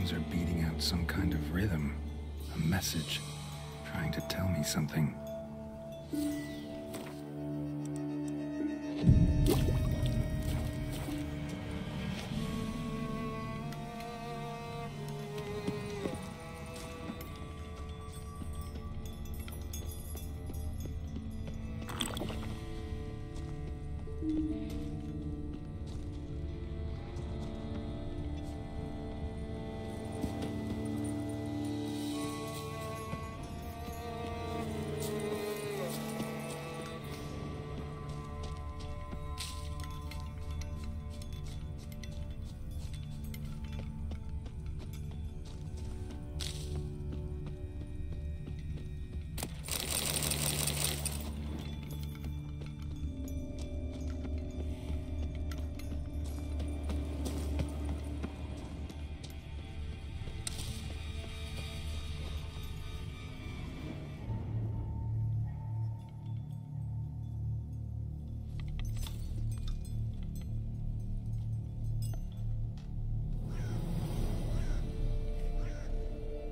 S6: stones are beating out some kind of rhythm, a message, trying to tell me something.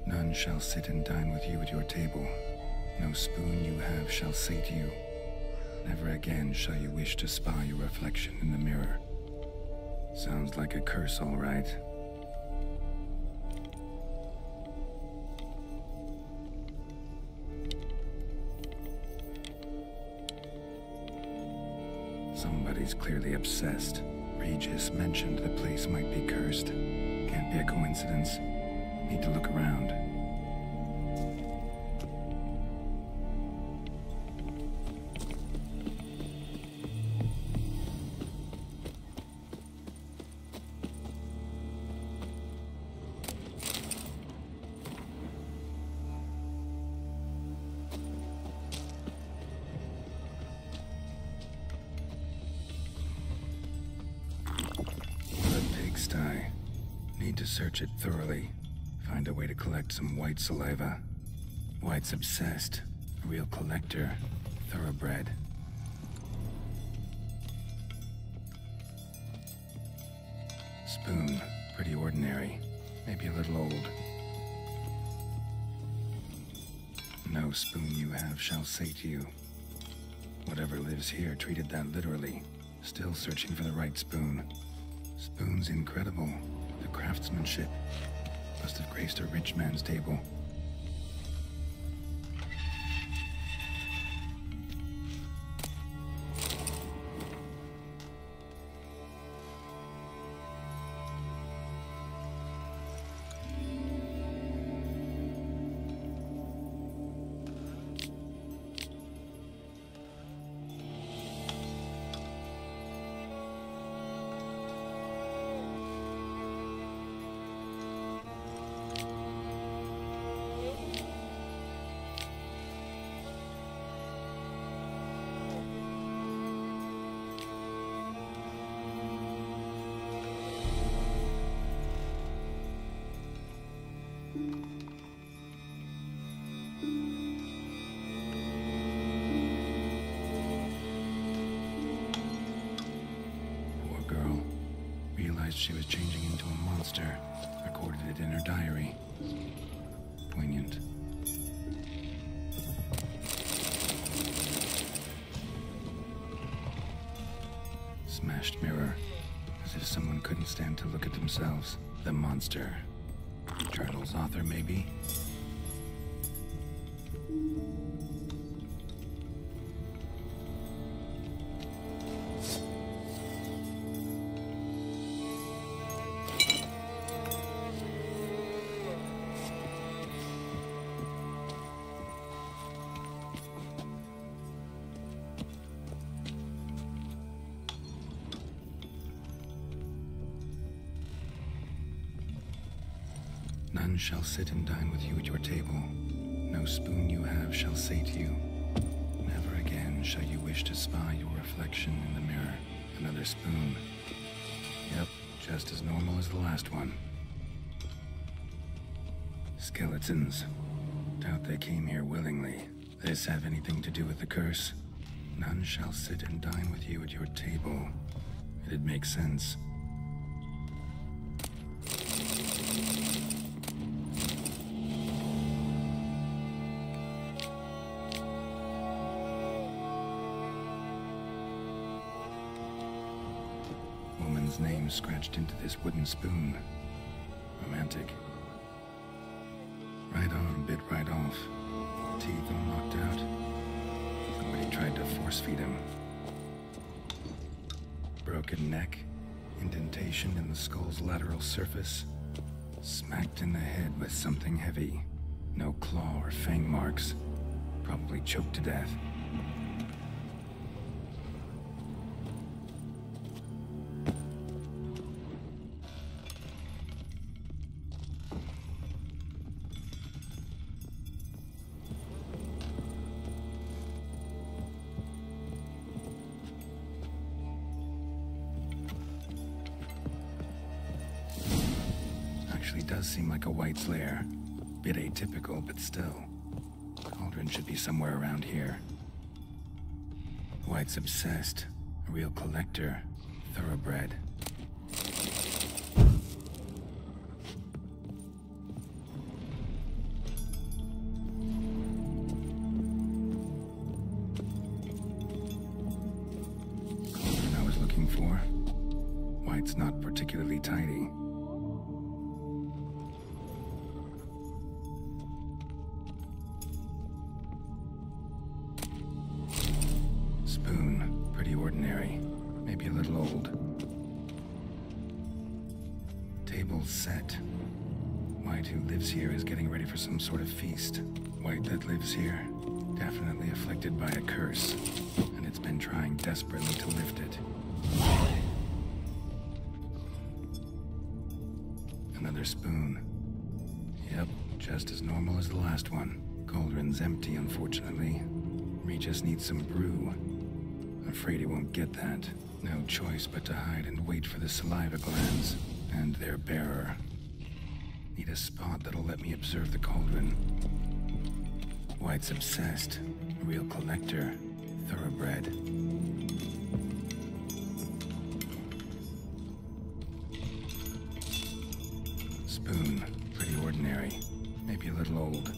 S6: None shall sit and dine with you at your table. No spoon you have shall sate you. Never again shall you wish to spy your reflection in the mirror. Sounds like a curse, all right. Somebody's clearly obsessed. Regis mentioned the place might be cursed. Can't be a coincidence. Need to look around. Need to search it thoroughly. Find a way to collect some white saliva. White's obsessed. A real collector. Thoroughbred. Spoon. Pretty ordinary. Maybe a little old. No spoon you have shall sate you. Whatever lives here treated that literally. Still searching for the right spoon. Spoon's incredible. The craftsmanship must have graced a rich man's table. She was changing into a monster. Recorded it in her diary. Poignant. Smashed mirror. As if someone couldn't stand to look at themselves. The monster. Journal's author, maybe? None shall sit and dine with you at your table. No spoon you have shall sate you. Never again shall you wish to spy your reflection in the mirror. Another spoon. Yep, just as normal as the last one. Skeletons. Doubt they came here willingly. This have anything to do with the curse? None shall sit and dine with you at your table. It'd make sense. Someone's name scratched into this wooden spoon. Romantic. Right on, bit right off. Teeth all knocked out. Somebody tried to force feed him. Broken neck. Indentation in the skull's lateral surface. Smacked in the head with something heavy. No claw or fang marks. Probably choked to death. Actually does seem like a White's lair. Bit atypical, but still. Cauldron should be somewhere around here. White's obsessed. A real collector. Thoroughbred. Cauldron I was looking for. White's not particularly tidy. Spoon, pretty ordinary, maybe a little old. Table set. White who lives here is getting ready for some sort of feast. White that lives here, definitely afflicted by a curse, and it's been trying desperately to lift it. Another spoon. Yep, just as normal as the last one. Cauldron's empty, unfortunately. Regis needs some brew. Afraid he won't get that. No choice but to hide and wait for the saliva glands and their bearer. Need a spot that'll let me observe the cauldron. White's obsessed. A real collector. Thoroughbred. Spoon. Pretty ordinary. Maybe a little old.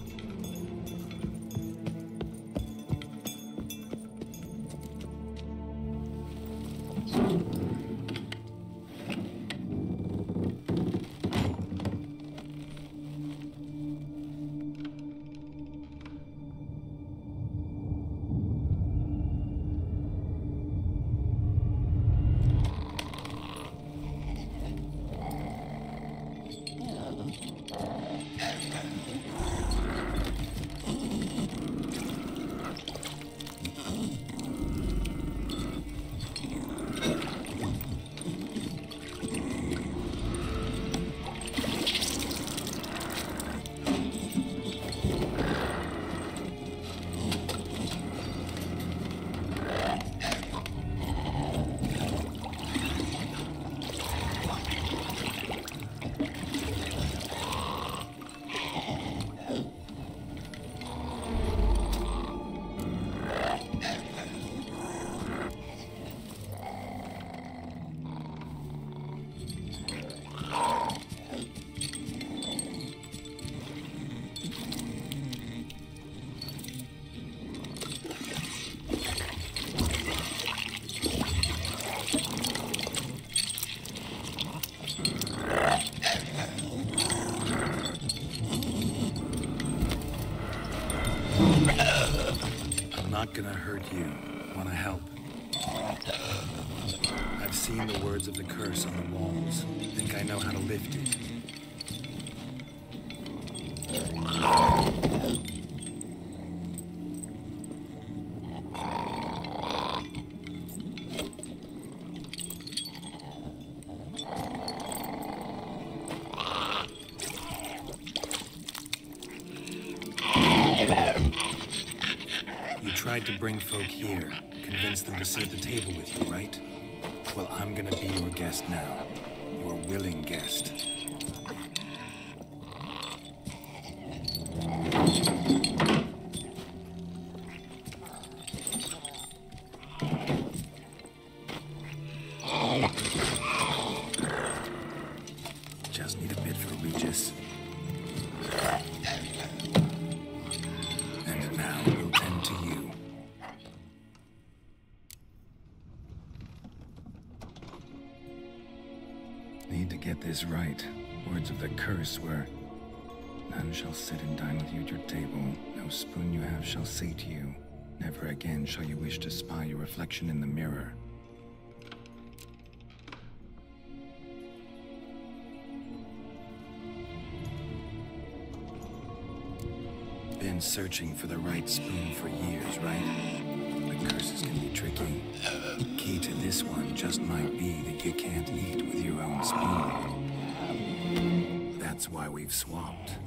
S6: Not gonna hurt you. Wanna help? I've seen the words of the curse on the walls. Think I know how to lift it. Tried to bring folk here, convince them to sit at the table with you, right? Well, I'm gonna be your guest now. Your willing guest. Just need a bit for Regis. And now we'll tend to you. get this right. Words of the curse were, none shall sit and dine with you at your table. No spoon you have shall sate you. Never again shall you wish to spy your reflection in the mirror. Been searching for the right spoon for years, right? The curses can be tricky. Key to this one just might be that you can't eat with your own spoon. That's why we've swapped.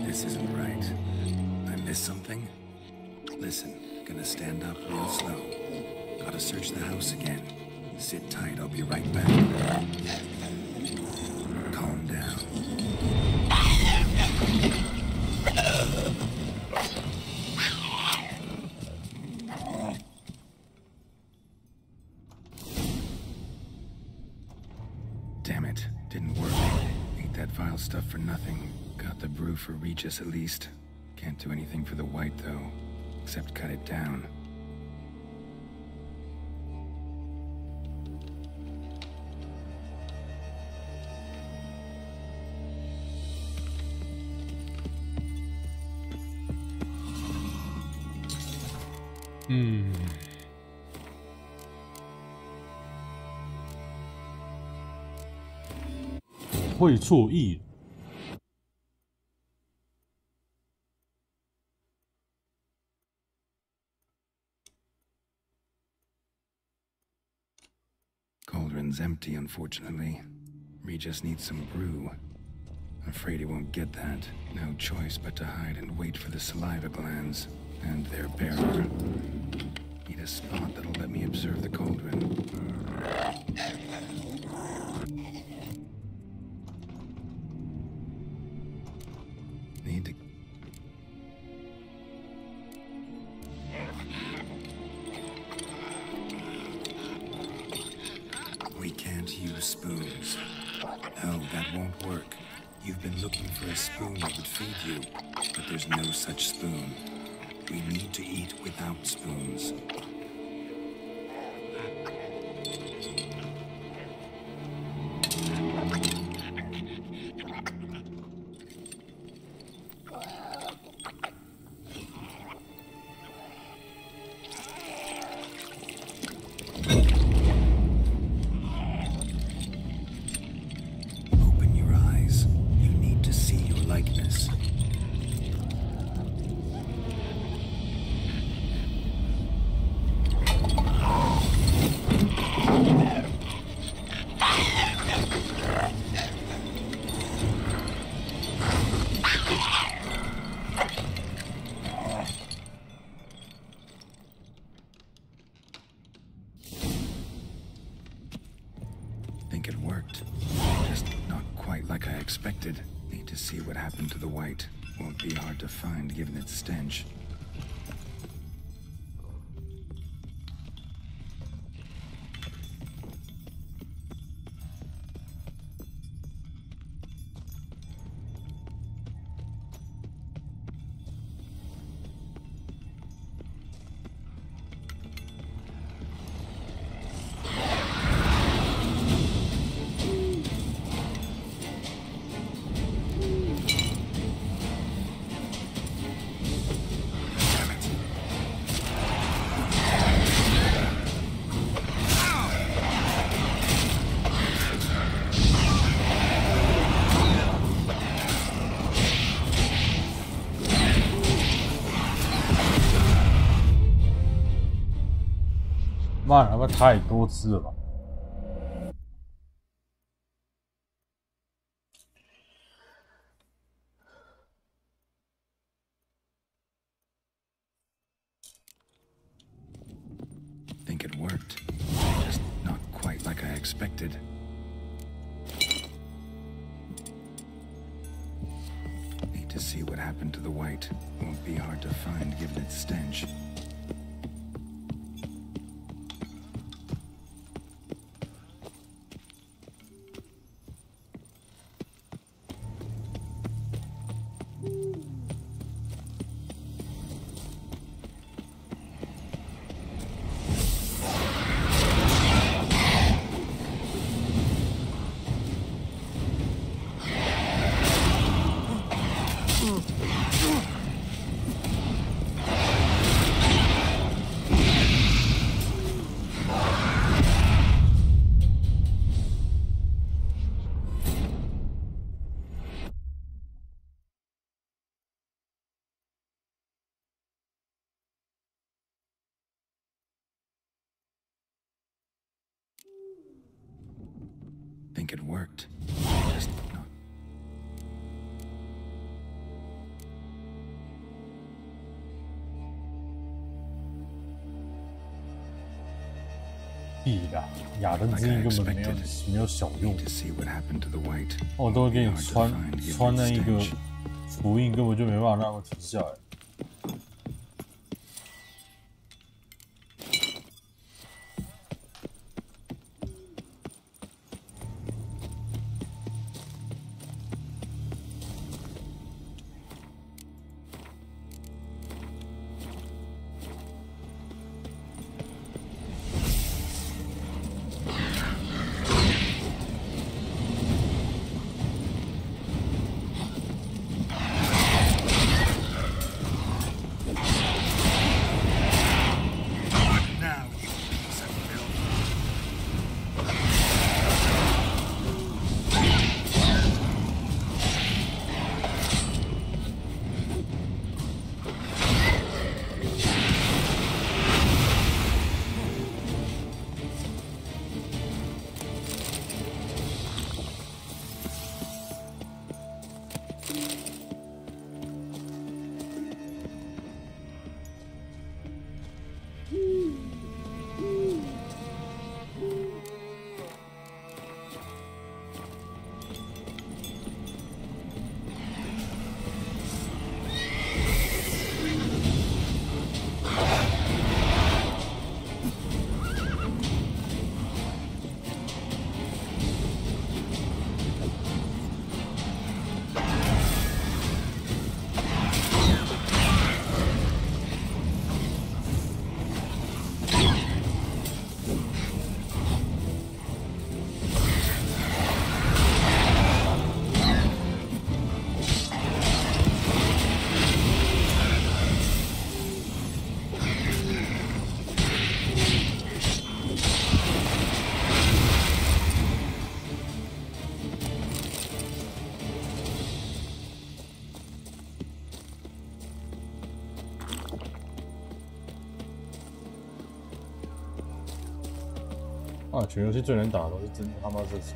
S6: This isn't right. I missed something? Listen, gonna stand up real slow. Gotta search the house again. Sit tight, I'll be right back. Calm down. Damn it, didn't work. Ate that vile stuff for nothing. Got the brew for Regis at least. Can't do anything for the white though, except cut it down.
S5: Hmm. 我会错意。
S6: Cauldron's empty, unfortunately. Regis needs some brew. Afraid he won't get that. No choice but to hide and wait for the saliva glands and their bearer. Need a spot that'll let me observe the cauldron. Need to... We can't use spoons. No, that won't work. You've been looking for a spoon that would feed you, but there's no such spoon. We need to eat without spoons. Open your eyes. You need to see your likeness. Think it worked. Just not quite like I expected. Need to see what happened to the white. Won't be hard to find given its stench.
S5: 妈他妈太多只了吧！
S6: Think it worked. Just not quite like I expected. Need to see what happened to the white. Won't be hard to find given its stench. think it worked. Just not.
S5: 屁啦，亚登之印根本没有小用。我都会给你穿那一个符印，根本就没办法让它停下来。啊，全游戏最难打的都是真他妈这手。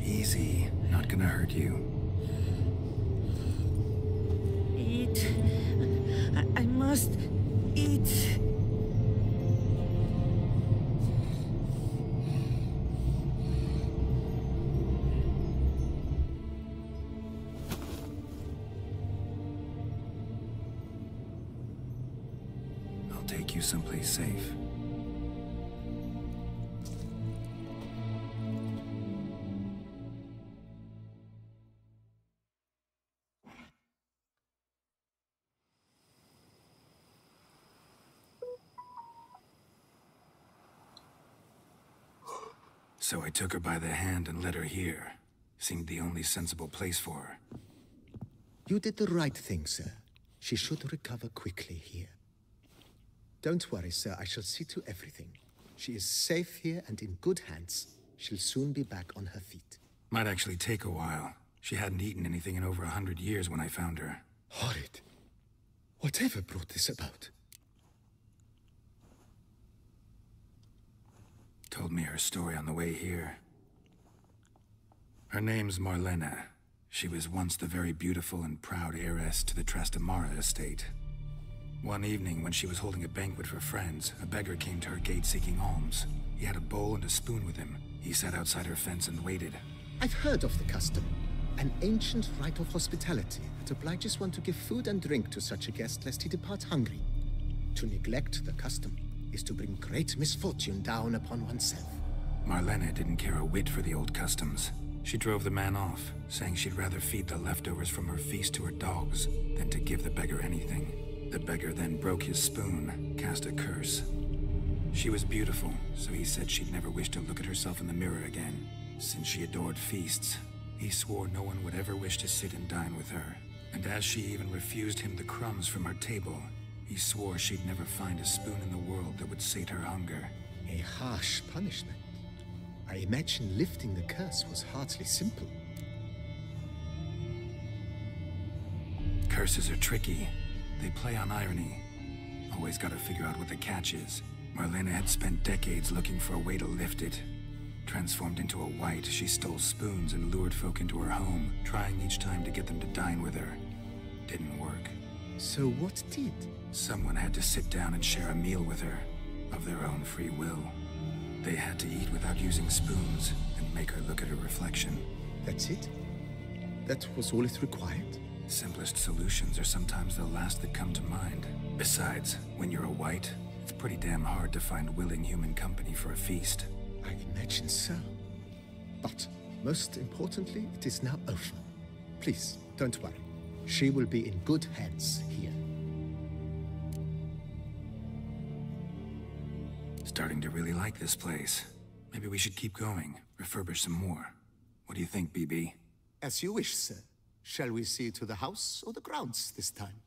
S6: Easy, not gonna hurt you.
S1: Eat. I must eat.
S6: I'll take you someplace safe. So I took her by the hand and led her here. Seemed the only sensible place for her.
S8: You did the right thing, sir. She should recover quickly here. Don't worry, sir. I shall see to everything. She is safe here and in good hands. She'll soon be back on her feet.
S6: Might actually take a while. She hadn't eaten anything in over 100 years when I found her.
S8: Horrid. Whatever brought this about?
S6: Told me her story on the way here. Her name's Marlena. She was once the very beautiful and proud heiress to the Trastamara estate. One evening, when she was holding a banquet for friends, a beggar came to her gate seeking alms. He had a bowl and a spoon with him. He sat outside her fence and waited.
S8: I've heard of the custom. An ancient rite of hospitality that obliges one to give food and drink to such a guest lest he depart hungry. To neglect the custom is to bring great misfortune down upon oneself.
S6: Marlena didn't care a whit for the old customs. She drove the man off, saying she'd rather feed the leftovers from her feast to her dogs than to give the beggar anything. The beggar then broke his spoon, cast a curse. She was beautiful, so he said she'd never wish to look at herself in the mirror again. Since she adored feasts, he swore no one would ever wish to sit and dine with her. And as she even refused him the crumbs from her table, he swore she'd never find a spoon in the world that would sate her hunger.
S8: A harsh punishment. I imagine lifting the curse was hardly simple.
S6: Curses are tricky. They play on irony. Always gotta figure out what the catch is. Marlena had spent decades looking for a way to lift it. Transformed into a wight, she stole spoons and lured folk into her home, trying each time to get them to dine with her. Didn't work.
S8: So what did?
S6: Someone had to sit down and share a meal with her, of their own free will. They had to eat without using spoons, and make her look at her reflection.
S8: That's it? That was all it required?
S6: Simplest solutions are sometimes the last that come to mind. Besides, when you're a wight, it's pretty damn hard to find willing human company for a feast.
S8: I imagine so. But, most importantly, it is now over. Please, don't worry. She will be in good hands here.
S6: Starting to really like this place. Maybe we should keep going, refurbish some more. What do you think, BB?
S8: As you wish, sir. Shall we see to the house or the grounds this time?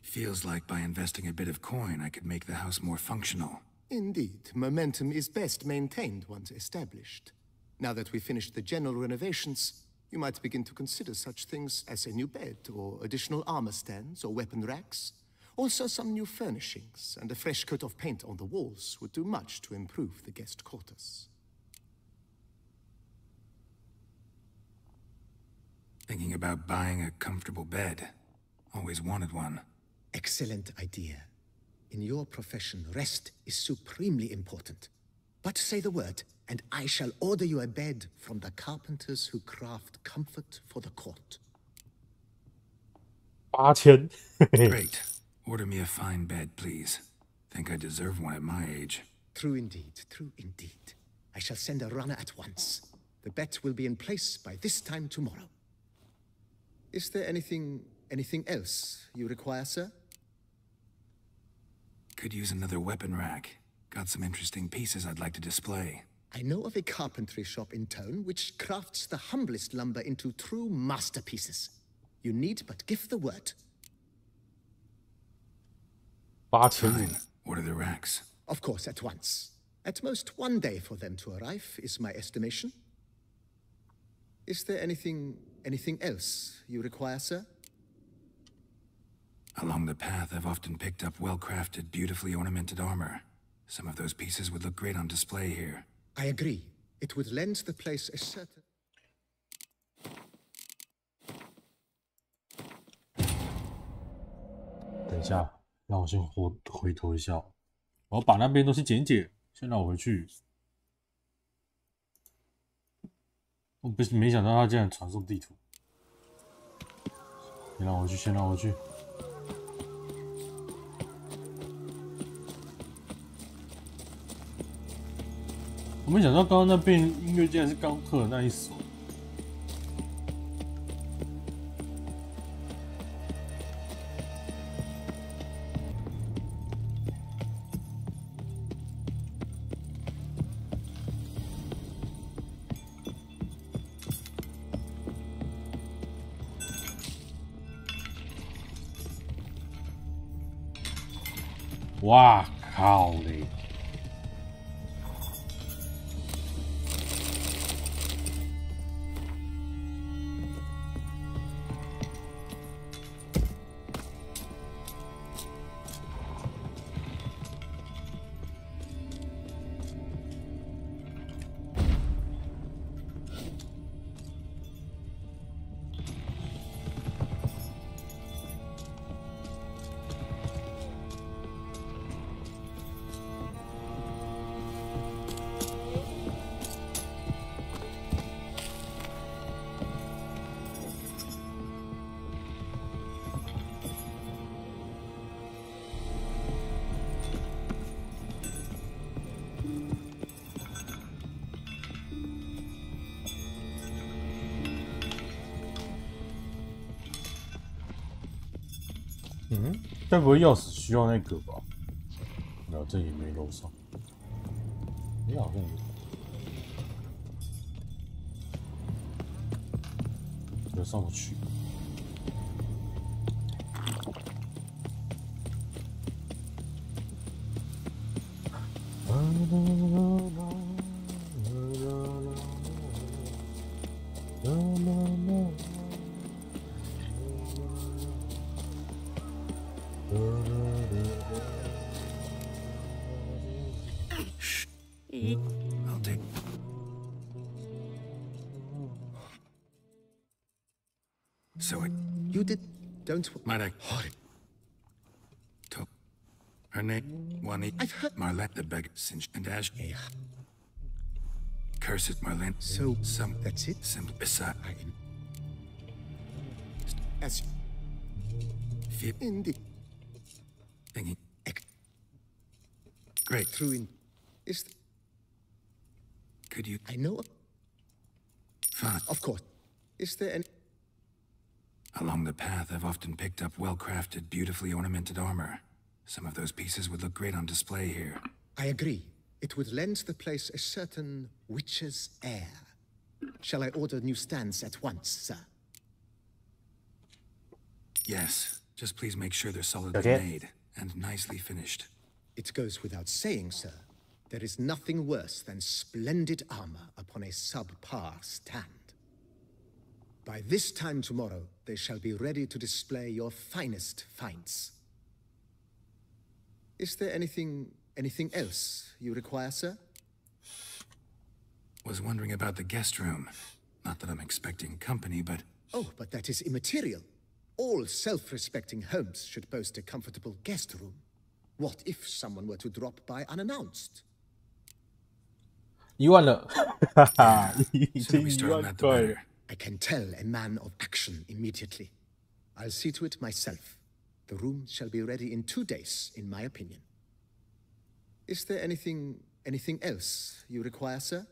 S6: Feels like by investing a bit of coin, I could make the house more functional.
S8: Indeed, momentum is best maintained once established. Now that we've finished the general renovations, you might begin to consider such things as a new bed, or additional armor stands, or weapon racks. Also, some new furnishings and a fresh coat of paint on the walls would do much to improve the guest quarters.
S6: Thinking about buying a comfortable bed. Always wanted one.
S8: Excellent idea. In your profession, rest is supremely important. But say the word, and I shall order you a bed from the carpenters who craft comfort for the court.
S5: 8000
S6: Great. Order me a fine bed, please. Think I deserve one at my age.
S8: True indeed, true indeed. I shall send a runner at once. The bet will be in place by this time tomorrow. Is there anything else you require, sir?
S6: Could use another weapon rack. Got some interesting pieces I'd like to display.
S8: I know of a carpentry shop in town which crafts the humblest lumber into true masterpieces. You need but give the word.
S5: 8000
S6: What are the racks?
S8: Of course, at once. At most 1 day for them to arrive is my estimation. Is there anything else you require, sir?
S6: Along the path, I've often picked up well-crafted, beautifully ornamented armor. Some of those pieces would look great on display here.
S8: I agree. It would lend the place a certain...
S5: 等一下，让我先回头一下，我要把那边东西剪一剪，先让我回去。我没想到他竟然传送地图，先让我去，先让我去。我没想到刚刚那边音乐竟然是刚特的那一首。哇靠嘞！该不会钥匙需要那个吧？没有，这也没楼上。哎，好像有。要上不去。
S6: I'll take... So it...
S8: You did... Don't...
S6: Might I... To... Her name... Wani...
S8: I've heard...
S6: Marlette the Beggar... Sinch... And Ash... Curse it, Marlene.
S8: So...
S6: Some...
S8: That's it?
S6: Simple... Beside...
S8: As...
S6: Feel...
S8: Indeed.
S6: Thinking... Great.
S8: Through in... Is...
S6: Could you...
S8: I know...
S6: Fine.
S8: Of course. Is there any...
S6: Along the path, I've often picked up well-crafted, beautifully ornamented armor. Some of those pieces would look great on display here.
S8: I agree. It would lend the place a certain witch's air. Shall I order new stands at once, sir?
S6: Yes. Just please make sure they're solidly made and nicely finished.
S8: It goes without saying, sir. There is nothing worse than splendid armor upon a subpar stand. By this time tomorrow, they shall be ready to display your finest finds. Is there anything else you require, sir?
S6: Was wondering about the guest room. Not that I'm expecting company, but...
S8: Oh, but that is immaterial. All self-respecting homes should boast a comfortable guest room. What if someone were to drop by unannounced?
S5: 一万了，哈哈，已
S6: Sooner
S5: 经
S6: we
S5: 1
S6: start on
S5: 万
S6: that, the
S5: 块
S6: better.
S5: 了。
S8: I can tell a man of action immediately. I'll see to it myself. The room shall be ready in 2 days, in my opinion. Is there anything else you require, sir?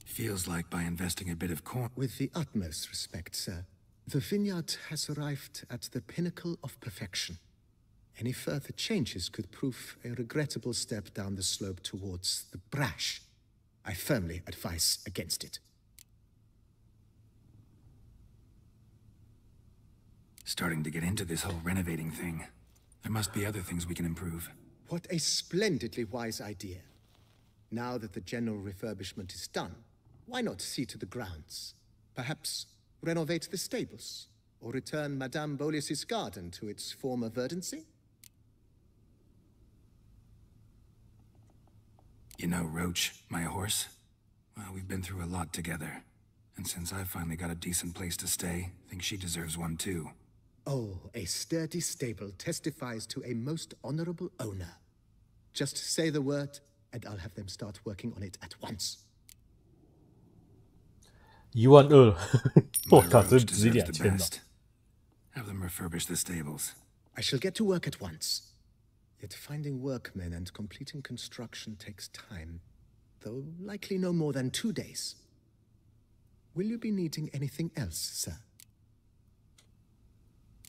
S6: Feels like by investing a bit of corn...
S8: With the utmost respect, sir. The vineyard has arrived at the pinnacle of perfection. Any further changes could prove a regrettable step down the slope towards the brash. I firmly advise against it.
S6: Starting to get into this whole renovating thing. There must be other things we can improve.
S8: What a splendidly wise idea. Now that the general refurbishment is done, why not see to the grounds? Perhaps renovate the stables, or return Madame Bolis's garden to its former verdancy?
S6: You know, Roach, my horse? Well, we've been through a lot together. And since I've finally got a decent place to stay, I think she deserves one too.
S8: Oh, a sturdy stable testifies to a most honorable owner. Just say the word, and I'll have them start working on it at once.
S5: 12000了，我
S6: My
S5: 靠，这
S6: Roach
S5: 只是
S6: deserves the
S5: 2000了。
S6: best. Have them refurbish the stables.
S8: I shall get to work at once. Yet finding workmen and completing construction takes time, though likely no more than 2 days. Will you be needing anything else, sir?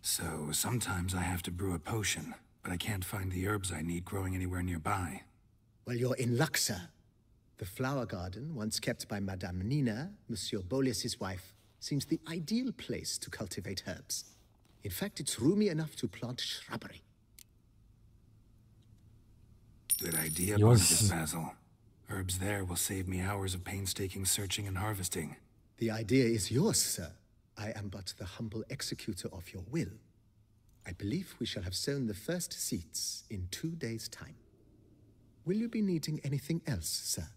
S6: So, sometimes I have to brew a potion, but I can't find the herbs I need growing anywhere nearby.
S8: Well, you're in luck, sir. The flower garden, once kept by Madame Nina, Monsieur Bolis's wife, seems the ideal place to cultivate herbs. In fact, it's roomy enough to plant shrubbery.
S6: Good idea, Barnabas Basil. Herbs there will save me hours of painstaking searching and harvesting.
S8: The idea is yours, sir. I am but the humble executor of your will. I believe we shall have sown the first seeds in 2 days' time. Will you be needing anything else, sir?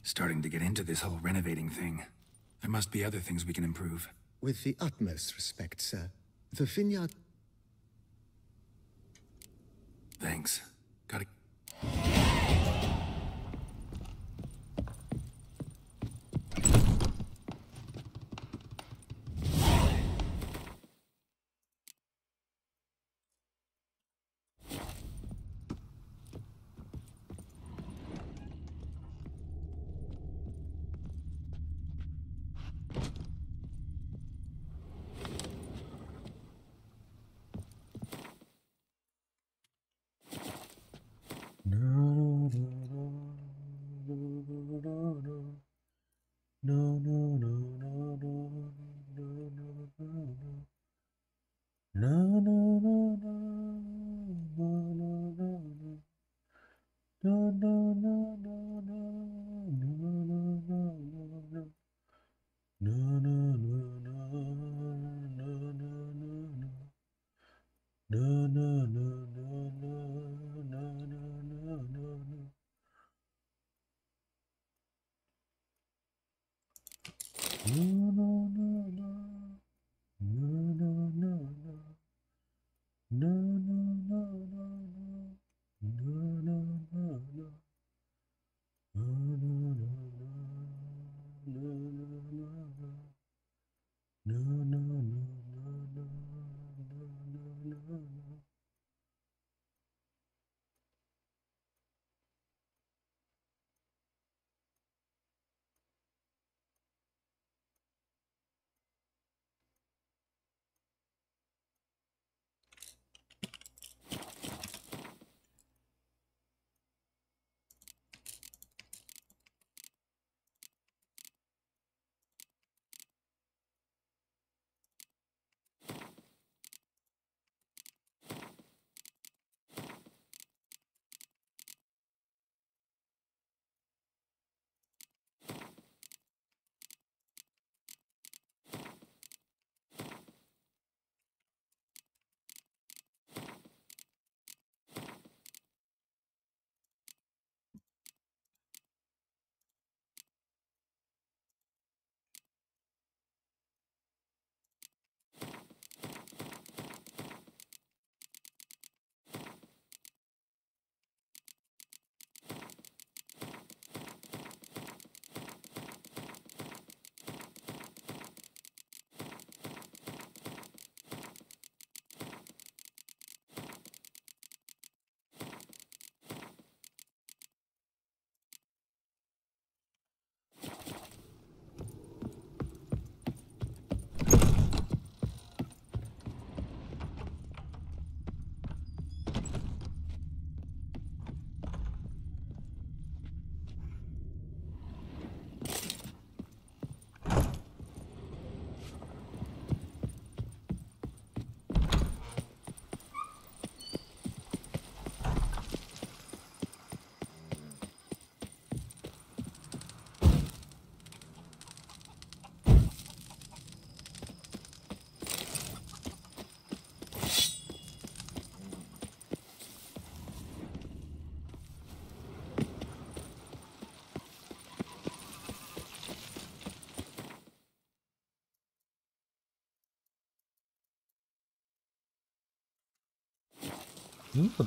S6: Starting to get into this whole renovating thing. There must be other things we can improve.
S8: With the utmost respect, sir. The vineyard...
S6: Thanks. Gotta...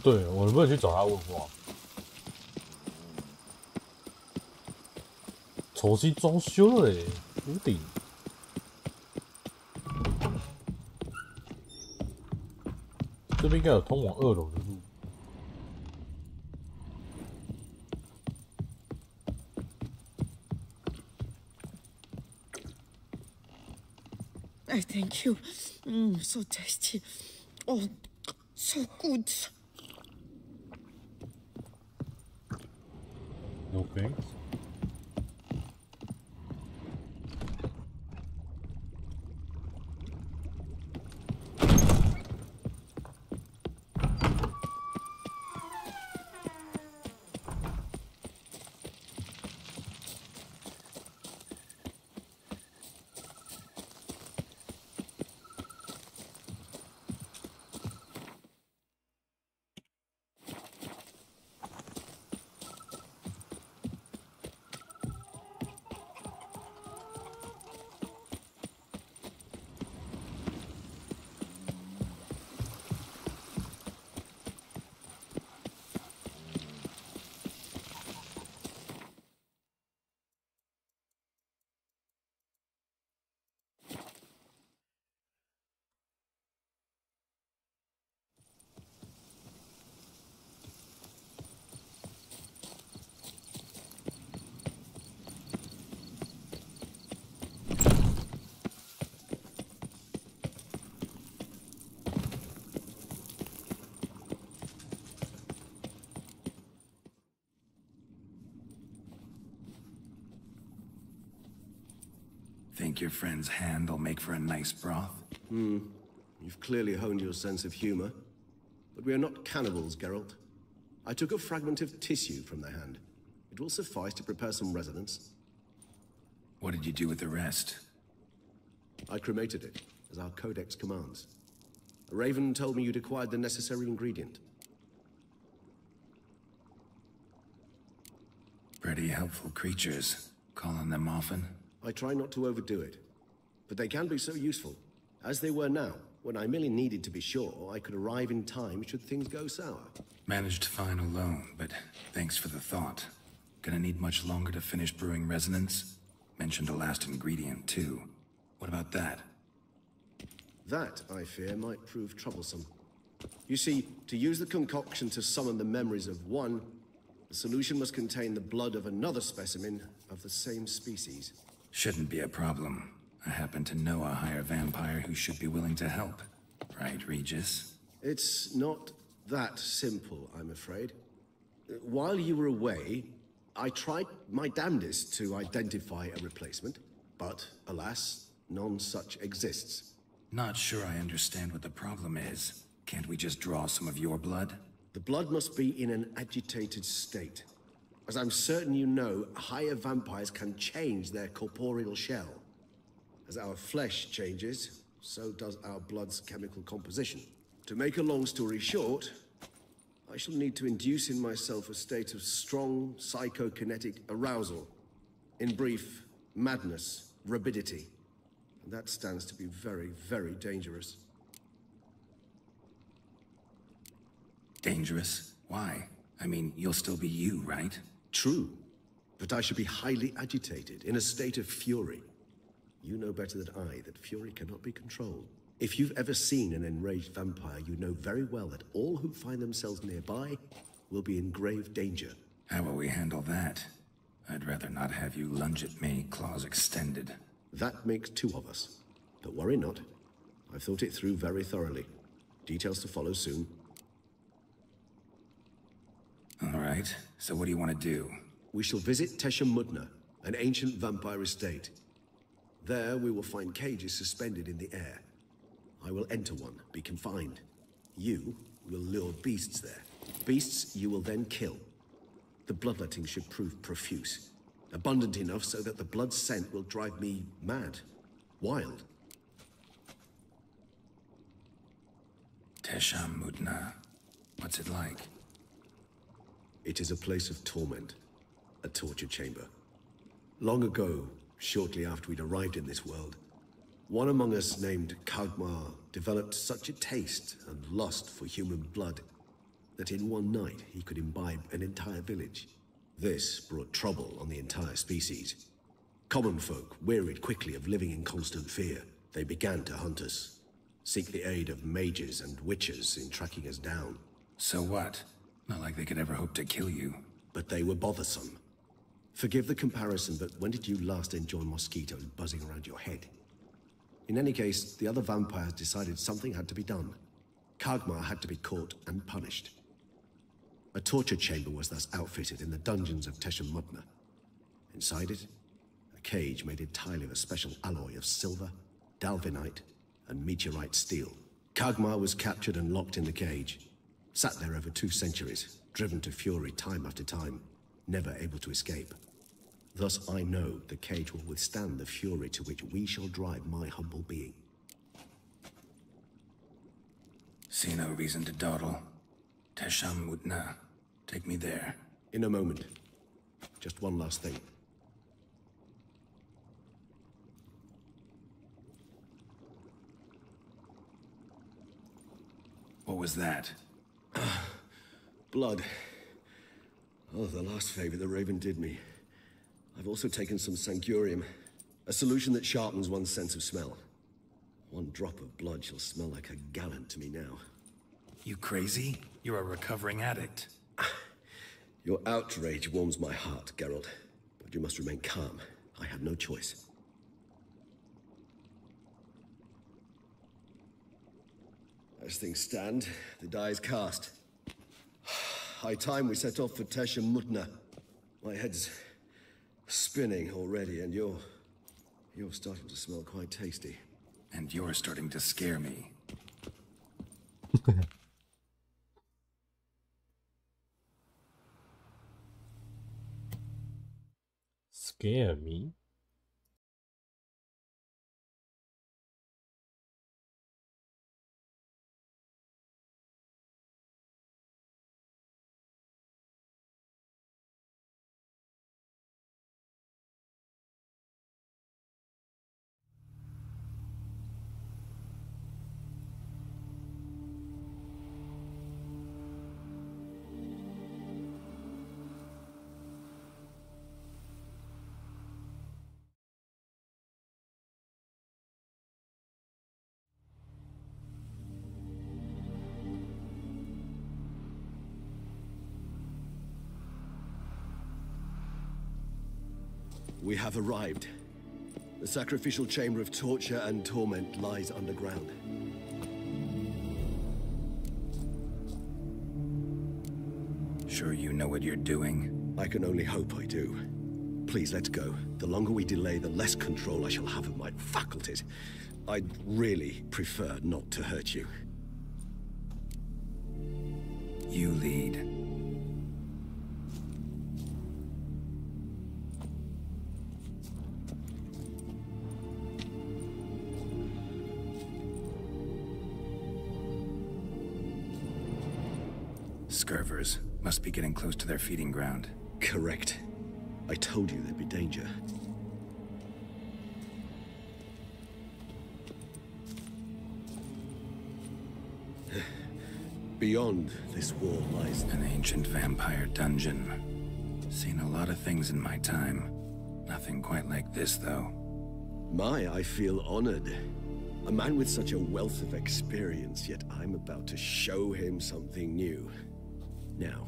S5: 对，我能不能去找他问话？重新装修了耶，屋顶。这边应该有通往2楼的路。
S1: I thank you. So tasty. Oh, so good.
S5: No thanks.
S6: Think your friend's hand will make for a nice broth?
S13: You've clearly honed your sense of humor. But we are not cannibals, Geralt. I took a fragment of tissue from the hand. It will suffice to prepare some resonance.
S6: What did you do with the rest?
S13: I cremated it, as our codex commands. Raven told me you'd acquired the necessary ingredient.
S6: Pretty helpful creatures. Call on them often?
S13: I try not to overdo it, but they can be so useful, as they were now, when I merely needed to be sure I could arrive in time should things go sour.
S6: Managed fine alone, but thanks for the thought. Gonna need much longer to finish brewing resonance? Mentioned a last ingredient, too. What about that?
S13: That, I fear, might prove troublesome. You see, to use the concoction to summon the memories of one, the solution must contain the blood of another specimen of the same species.
S6: Shouldn't be a problem. I happen to know a higher vampire who should be willing to help. Right, Regis?
S13: It's not that simple, I'm afraid. While you were away, I tried my damnedest to identify a replacement, but alas, none such exists.
S6: Not sure I understand what the problem is. Can't we just draw some of your blood?
S13: The blood must be in an agitated state. As I'm certain you know, higher vampires can change their corporeal shell. As our flesh changes, so does our blood's chemical composition. To make a long story short, I shall need to induce in myself a state of strong psychokinetic arousal. In brief, madness, rabidity. And that stands to be very, very dangerous.
S6: Dangerous? Why? I mean, you'll still be you, right?
S13: True. But I should be highly agitated, in a state of fury. You know better than I that fury cannot be controlled. If you've ever seen an enraged vampire, you know very well that all who find themselves nearby will be in grave danger.
S6: How will we handle that? I'd rather not have you lunge at me, claws extended.
S13: That makes two of us. But worry not. I've thought it through very thoroughly. Details to follow soon.
S6: All right, so what do you want to do?
S13: We shall visit Tesha Mudna, an ancient vampire estate. There we will find cages suspended in the air. I will enter one, be confined. You will lure beasts there. Beasts you will then kill. The bloodletting should prove profuse. Abundant enough so that the blood scent will drive me mad. Wild.
S6: Tesha Mudna. What's it like?
S13: It is a place of torment. A torture chamber. Long ago, shortly after we'd arrived in this world, one among us named Kagmar developed such a taste and lust for human blood that in one night he could imbibe an entire village. This brought trouble on the entire species. Common folk wearied quickly of living in constant fear. They began to hunt us, seek the aid of mages and witches in tracking us down.
S6: So what? Not like they could ever hope to kill you.
S13: But they were bothersome. Forgive the comparison, but when did you last enjoy mosquitoes buzzing around your head? In any case, the other vampires decided something had to be done. Kagmar had to be caught and punished. A torture chamber was thus outfitted in the dungeons of Tesha Mudna. Inside it, a cage made entirely of a special alloy of silver, dalvinite, and meteorite steel. Kagmar was captured and locked in the cage. Sat there over 2 centuries, driven to fury time after time, never able to escape. Thus I know the cage will withstand the fury to which we shall drive my humble being.
S6: See no reason to dawdle. Tesha Mudna. Take me there.
S13: In a moment. Just one last thing.
S6: What was that?
S13: Blood. Oh, the last favor the Raven did me. I've also taken some Sancurium, a solution that sharpens one's sense of smell. One drop of blood shall smell like a gallon to me now.
S6: You crazy? You're a recovering addict.
S13: Your outrage warms my heart, Geralt. But you must remain calm. I have no choice. As things stand, the die is cast. High time we set off for Tesha Mudna. My head's spinning already, and you're starting to smell quite tasty.
S6: And you're starting to scare me.
S5: Scare me?
S13: We have arrived. The sacrificial chamber of torture and torment lies underground.
S6: Sure you know what you're doing?
S13: I can only hope I do. Please, let's go. The longer we delay, the less control I shall have of my faculties. I'd really prefer not to hurt you.
S6: You lead. Scurvers must be getting close to their feeding ground.
S13: Correct. I told you there'd be danger. Beyond this wall lies
S6: an ancient vampire dungeon. Seen a lot of things in my time. Nothing quite like this, though.
S13: I feel honored. A man with such a wealth of experience, yet I'm about to show him something new. Now,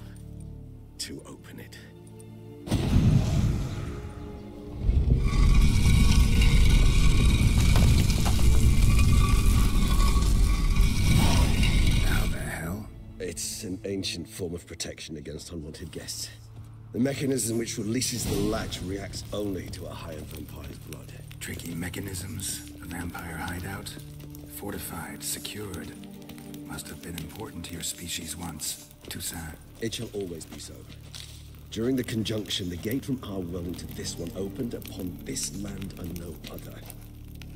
S13: to open it.
S6: How the hell?
S13: It's an ancient form of protection against unwanted guests. The mechanism which releases the latch reacts only to a higher vampire's blood.
S6: Tricky mechanisms, a vampire hideout. Fortified, secured. Must have been important to your species once. Toussaint.
S13: It shall always be so. During the conjunction, the gate from our world into this one opened upon this land and no other.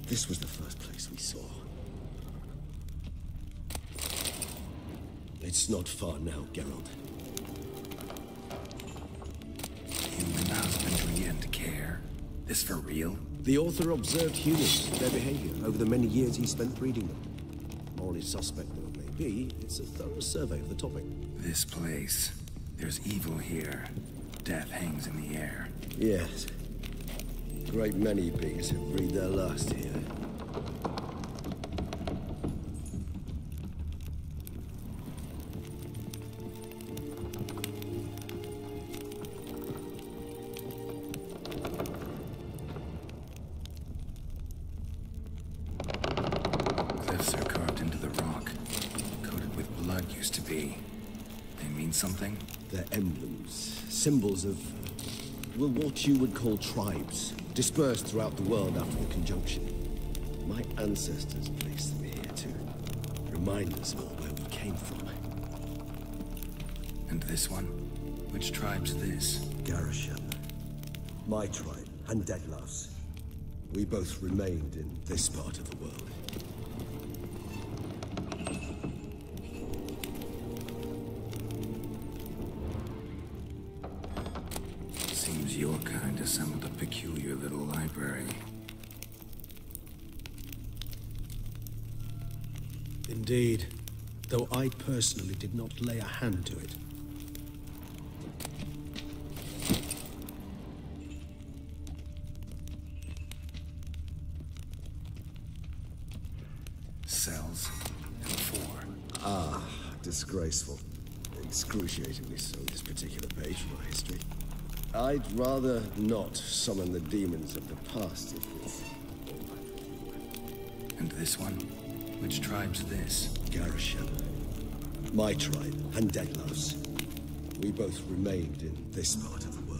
S13: This was the first place we saw. It's not far now, Geralt.
S6: Human husbandry and care. This for real?
S13: The author observed humans, their behavior, over the many years he spent breeding them. Morally suspect though it may be, it's a thorough survey of the topic.
S6: This place. There's evil here. Death hangs in the air.
S13: Yes. Great many beings have breathed their last here.
S6: Cliffs are carved into the rock. Coated with blood used to be. They mean something?
S13: They're emblems, symbols of, well, what you would call tribes, dispersed throughout the world after the conjunction. My ancestors placed them here to remind us all where we came from.
S6: And this one? Which tribe's this?
S13: Garisham. My tribe, and Deadloves. We both remained in this part of the world.
S6: Seems your kind assembled a peculiar little library.
S13: Indeed, though I personally did not lay a hand to it.
S6: Cells and 4.
S13: Ah, disgraceful. Excruciatingly so, this particular page of my history. I'd rather not summon the demons of the past if it's...
S6: And this one? Which tribe's this?
S13: Garisham. My tribe, and Deadloves. We both remained in this part of the world.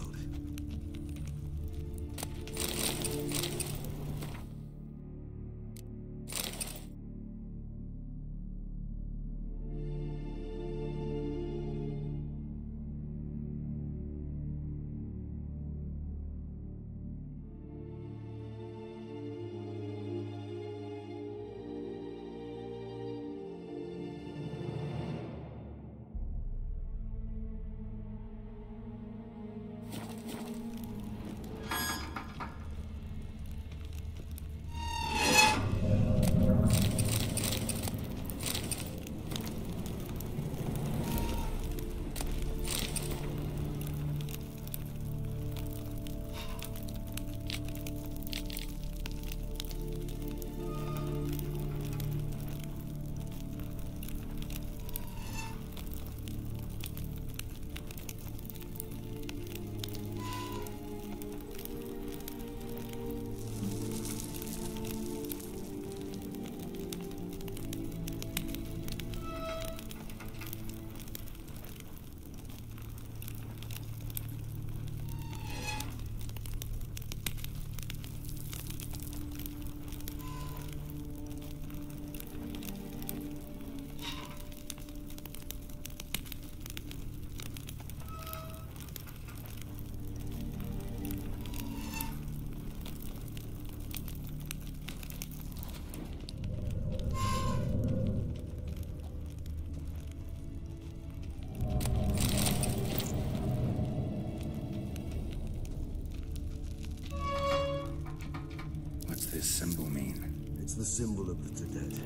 S13: It's the symbol of the dead.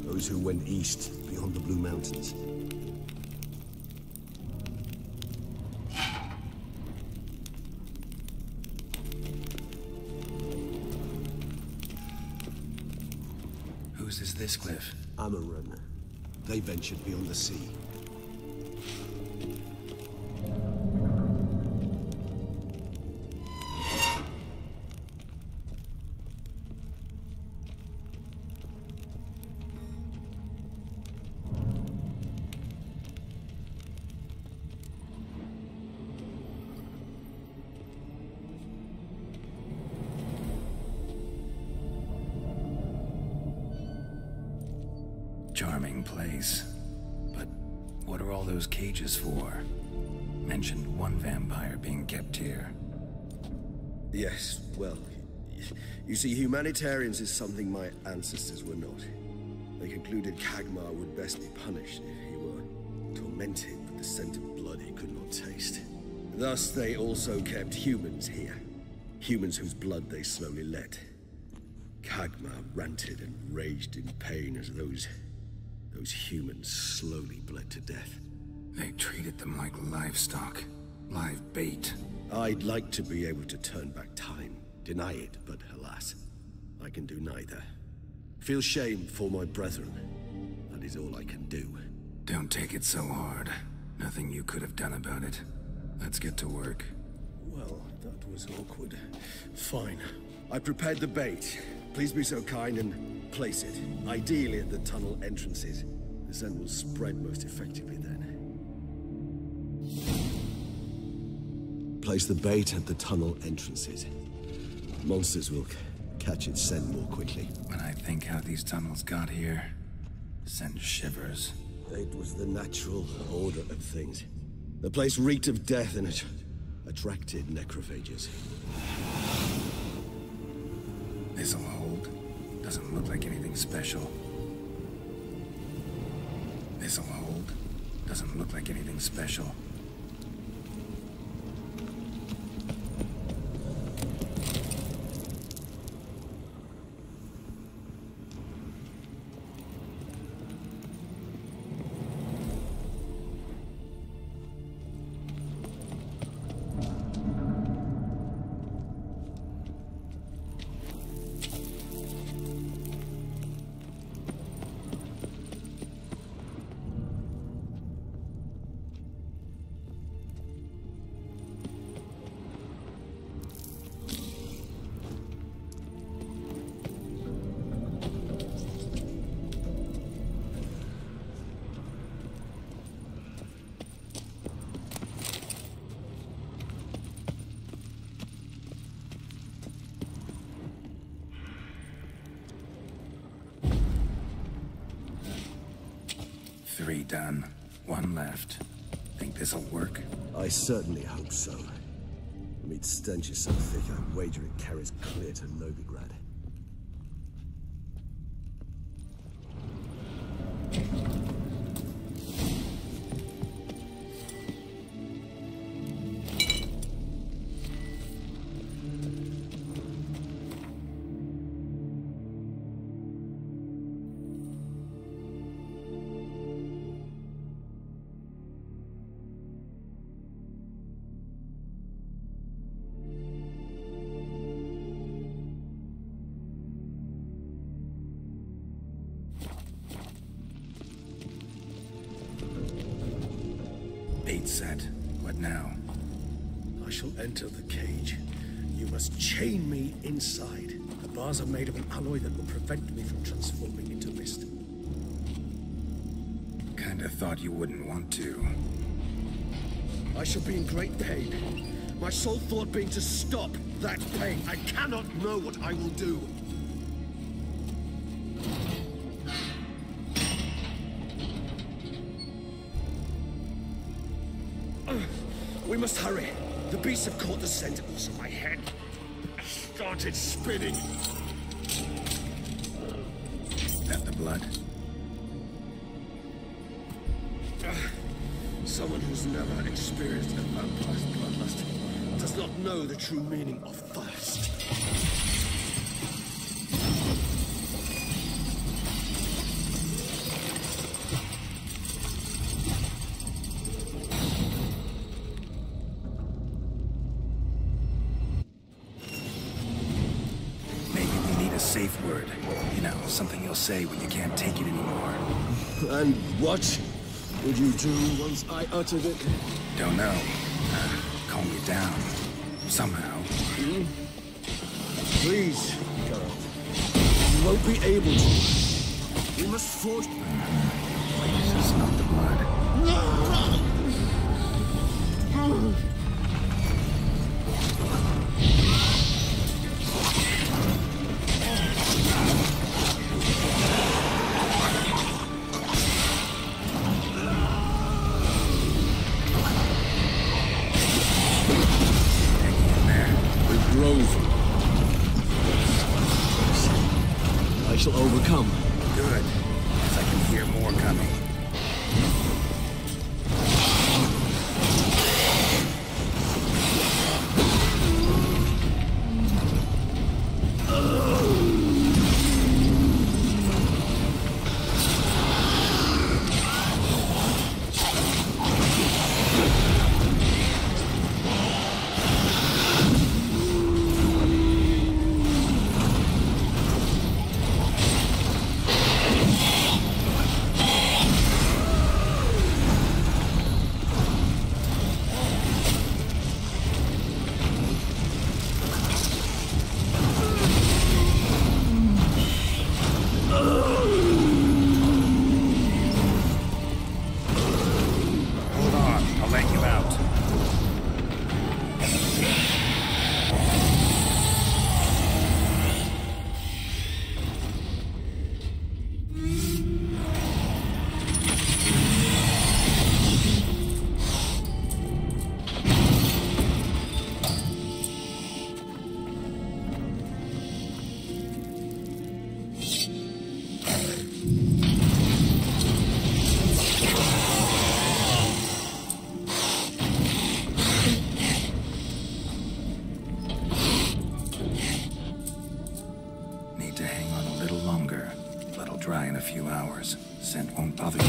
S13: Those who went east, beyond the Blue Mountains.
S6: Whose is this cliff?
S13: Amarun. They ventured beyond the sea.
S6: Charming place. But what are all those cages for? Mentioned one vampire being kept here.
S13: Yes, well, you see, humanitarians is something my ancestors were not. They concluded Kagmar would best be punished if he were tormented with the scent of blood he could not taste. Thus, they also kept humans here. Humans whose blood they slowly let. Kagmar ranted and raged in pain as those humans slowly bled to death.
S6: They treated them like livestock. Live bait.
S13: I'd like to be able to turn back time. Deny it, but alas, I can do neither. Feel shame for my brethren. That is all I can do.
S6: Don't take it so hard. Nothing you could have done about it. Let's get to work.
S13: Well, that was awkward. Fine. I prepared the bait. Please be so kind and place it. Ideally at the tunnel entrances. The scent will spread most effectively then. Place the bait at the tunnel entrances. Monsters will catch its scent more quickly.
S6: When I think how these tunnels got here, send shivers.
S13: It was the natural order of things. The place reeked of death and it attracted necrophages.
S6: This'll hold. Doesn't look like anything special. This'll hold. Doesn't look like anything special. Three done. One left. Think this'll work?
S13: I certainly hope so. The meat stench is so thick, I wager it carries clear to Novigrad.
S6: Bait set. What now?
S13: I shall enter the cage. You must chain me inside. The bars are made of an alloy that will prevent me from transforming into mist.
S6: Kinda thought you wouldn't want to.
S13: I shall be in great pain. My sole thought being to stop that pain. I cannot know what I will do. We must hurry. The beasts have caught the scent. Also, my head started spinning.
S6: That the blood?
S13: Someone who's never experienced a vampire's bloodlust does not know the true meaning of thirst.
S6: safe word. You know, something you'll say when you can't take it anymore.
S13: And what would you do once I uttered it?
S6: Don't know. Calm you down. Somehow.
S13: Please, Geralt. You won't be able to. We must forge...
S6: Please, not the blood.
S13: I shall overcome.
S6: Good, because I can hear more coming. Dry in a few hours. Scent won't bother you.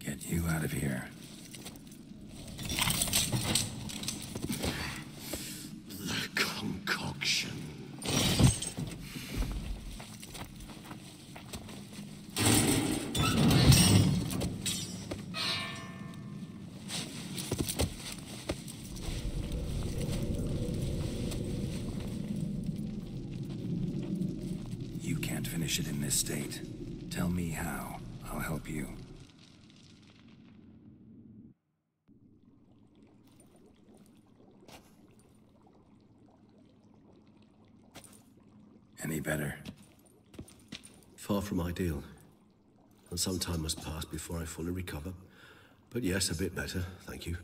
S6: Get you out of here.
S13: The concoction.
S6: Finish it in this state. Tell me how. I'll help you. Any better?
S13: Far from ideal. And some time must pass before I fully recover. But yes, a bit better, thank you.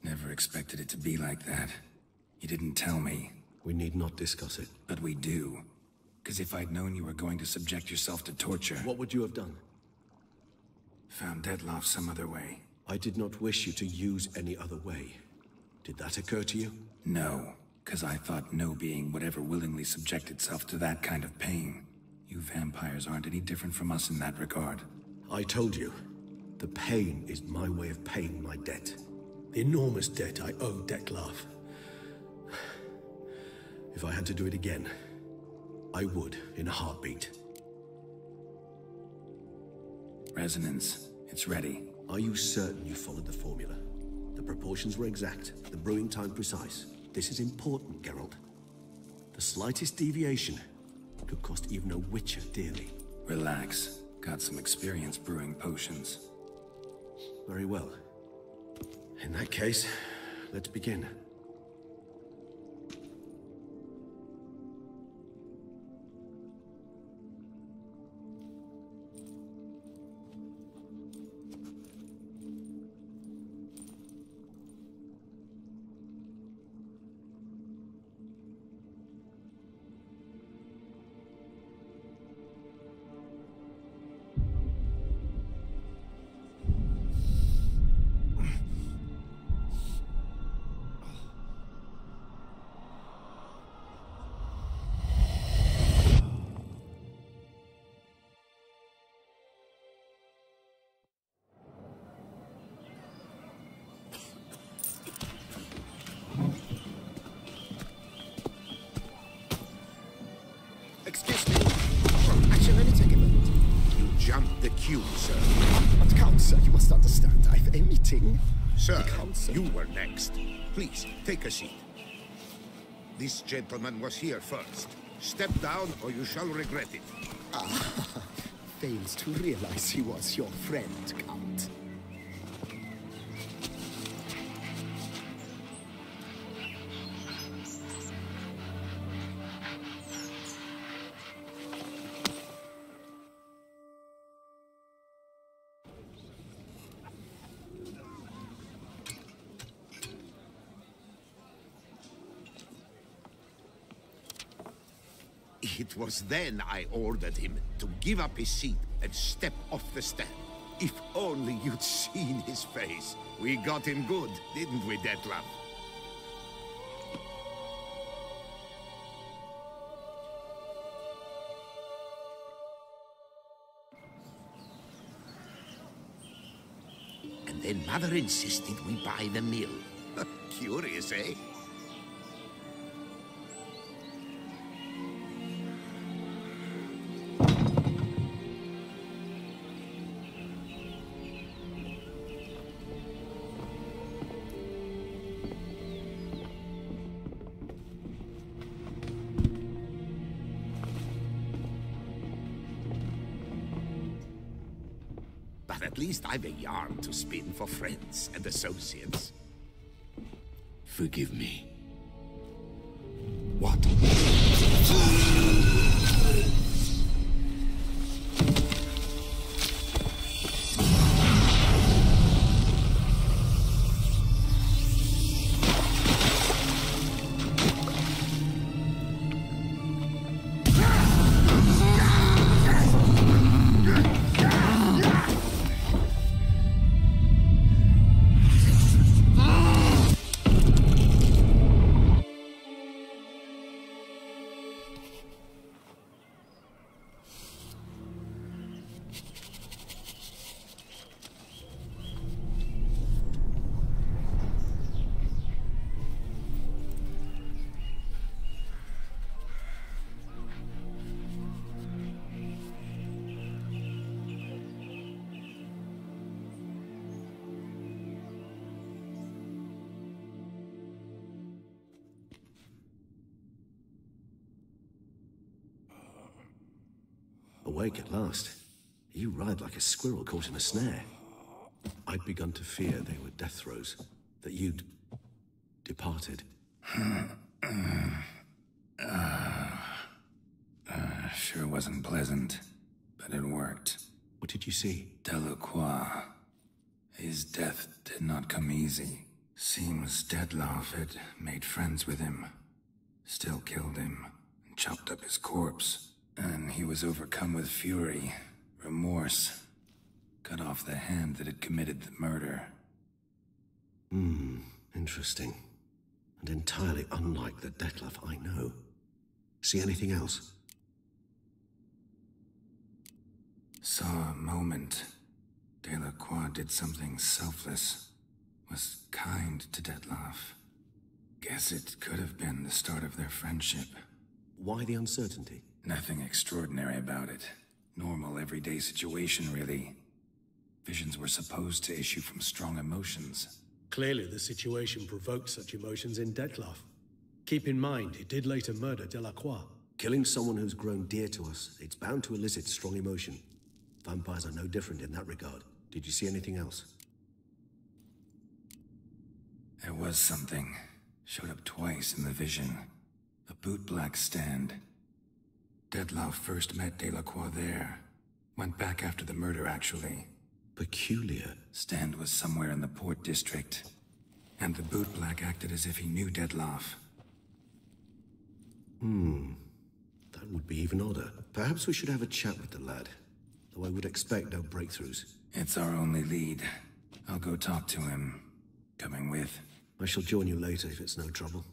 S6: Never expected it to be like that. You didn't tell me.
S13: We need not discuss it.
S6: But we do. Because if I'd known you were going to subject yourself to torture...
S13: What would you have done?
S6: Found Dettlaff some other way.
S13: I did not wish you to use any other way. Did that occur to you?
S6: No, because I thought no being would ever willingly subject itself to that kind of pain. You vampires aren't any different from us in that regard.
S13: I told you. The pain is my way of paying my debt. The enormous debt I owe Dettlaff. If I had to do it again, I would, in a heartbeat.
S6: Resonance. It's ready.
S13: Are you certain you followed the formula? The proportions were exact, the brewing time precise. This is important, Geralt. The slightest deviation could cost even a witcher dearly.
S6: Relax. Got some experience brewing potions.
S13: Very well. In that case, let's begin.
S11: Excuse me. Action, let me take a minute. You jumped the queue, sir.
S8: But Count, sir, you must understand. I've a meeting.
S11: Sir,
S8: Count, sir.
S11: you were next. Please, take a seat. This gentleman was here first. Step down or you shall regret it.
S8: Fails to realize he was your friend, Count.
S11: It was then I ordered him to give up his seat and step off the stand. If only you'd seen his face. We got him good, didn't we, Detlef? And then Mother insisted we buy the mill. Curious, eh? But at least I've a yarn to spin for friends and associates. Forgive me. What?
S13: Awake at last. You ride like a squirrel caught in a snare. I'd begun to fear they were death throes, that you'd departed.
S6: Sure wasn't pleasant, but it worked.
S13: What did you see?
S6: Delacroix. His death did not come easy. Seems Detlef had made friends with him, still killed him, and chopped up his corpse. And he was overcome with fury, remorse, cut off the hand that had committed the murder.
S13: Interesting. And entirely unlike the Detlef I know. See anything else?
S6: Saw a moment. Delacroix did something selfless. Was kind to Detlef. Guess it could have been the start of their friendship.
S13: Why the uncertainty?
S6: Nothing extraordinary about it. Normal, everyday situation, really. Visions were supposed to issue from strong emotions.
S17: Clearly, the situation provoked such emotions in Detlef. Keep in mind, he did later murder Delacroix.
S13: Killing someone who's grown dear to us, it's bound to elicit strong emotion. Vampires are no different in that regard. Did you see anything else?
S6: There was something. Showed up twice in the vision. A bootblack stand. Detlef first met Delacroix there. Went back after the murder, actually.
S13: Peculiar.
S6: Stand was somewhere in the port district. And the bootblack acted as if he knew Detlef.
S13: That would be even odder. Perhaps we should have a chat with the lad. Though I would expect no breakthroughs.
S6: It's our only lead. I'll go talk to him. Coming with.
S13: I shall join you later if it's no trouble.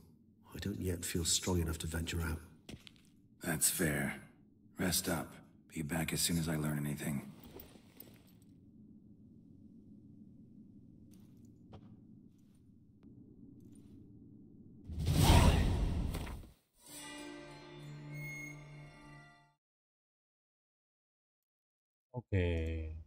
S13: I don't yet feel strong enough to venture out.
S6: That's fair. Rest up. Be back as soon as I learn anything.
S5: OK。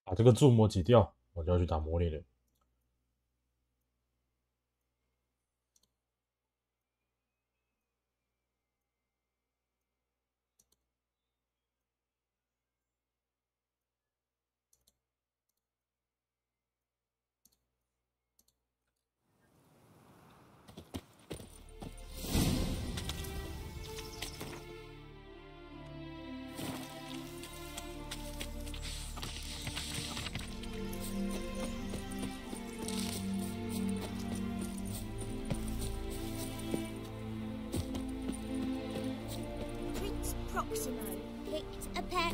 S5: 把这个注魔解掉，我就要去打魔猎人。
S20: Picked a peck.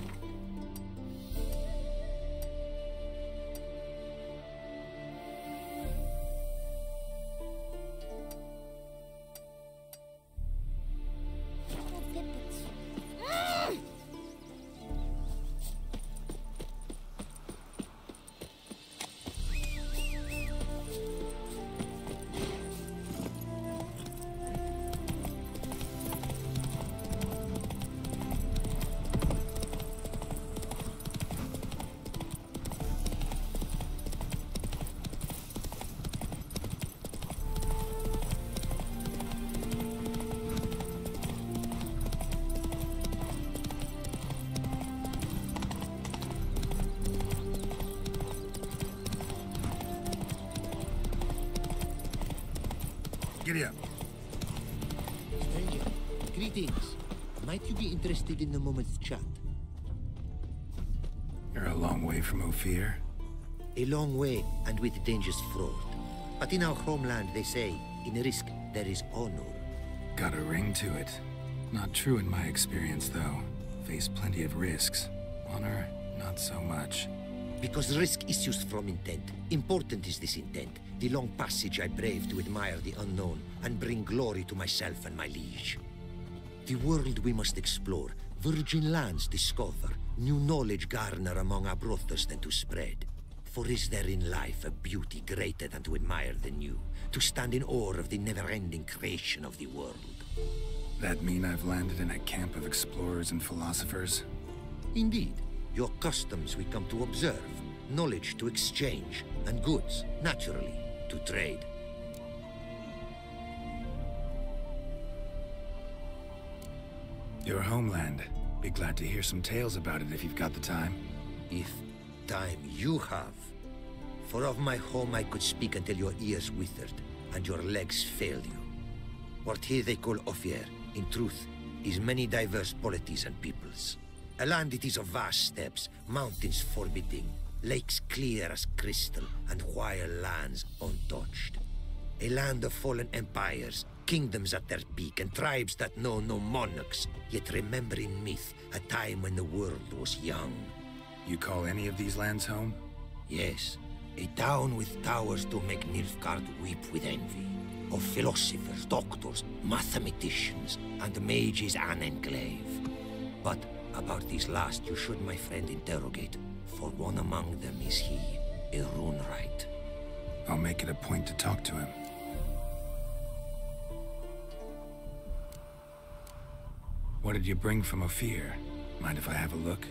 S11: Giddy up.
S21: Stranger, greetings. Might you be interested in a moment's chat?
S6: You're a long way from Ophir.
S21: A long way, and with dangers fraught. But in our homeland, they say, in risk, there is honor.
S6: Got a ring to it. Not true in my experience, though. Face plenty of risks. Honor, not so much.
S21: Because risk issues from intent. Important is this intent. The long passage I brave to admire the unknown and bring glory to myself and my liege. The world we must explore, virgin lands discover, new knowledge garner among our brothers than to spread. For is there in life a beauty greater than to admire the new, to stand in awe of the never-ending creation of the world?
S6: That mean I've landed in a camp of explorers and philosophers?
S21: Indeed. Your customs we come to observe, knowledge to exchange, and goods, naturally, to trade.
S6: Your homeland. Be glad to hear some tales about it if you've got the time.
S21: If time you have. For of my home I could speak until your ears withered, and your legs fail you. What here they call Ophir, in truth, is many diverse polities and peoples. A land it is of vast steppes, mountains forbidding, lakes clear as crystal, and wild lands untouched. A land of fallen empires, kingdoms at their peak, and tribes that know no monarchs, yet remember in myth a time when the world was young.
S6: You call any of these lands home?
S21: Yes, a town with towers to make Nilfgaard weep with envy. Of philosophers, doctors, mathematicians, and mages an enclave. But about these last you should, my friend, interrogate, for one among them is he, a rune-wright.
S6: I'll make it a point to talk to him. What did you bring from Ophir? Mind if I have a look?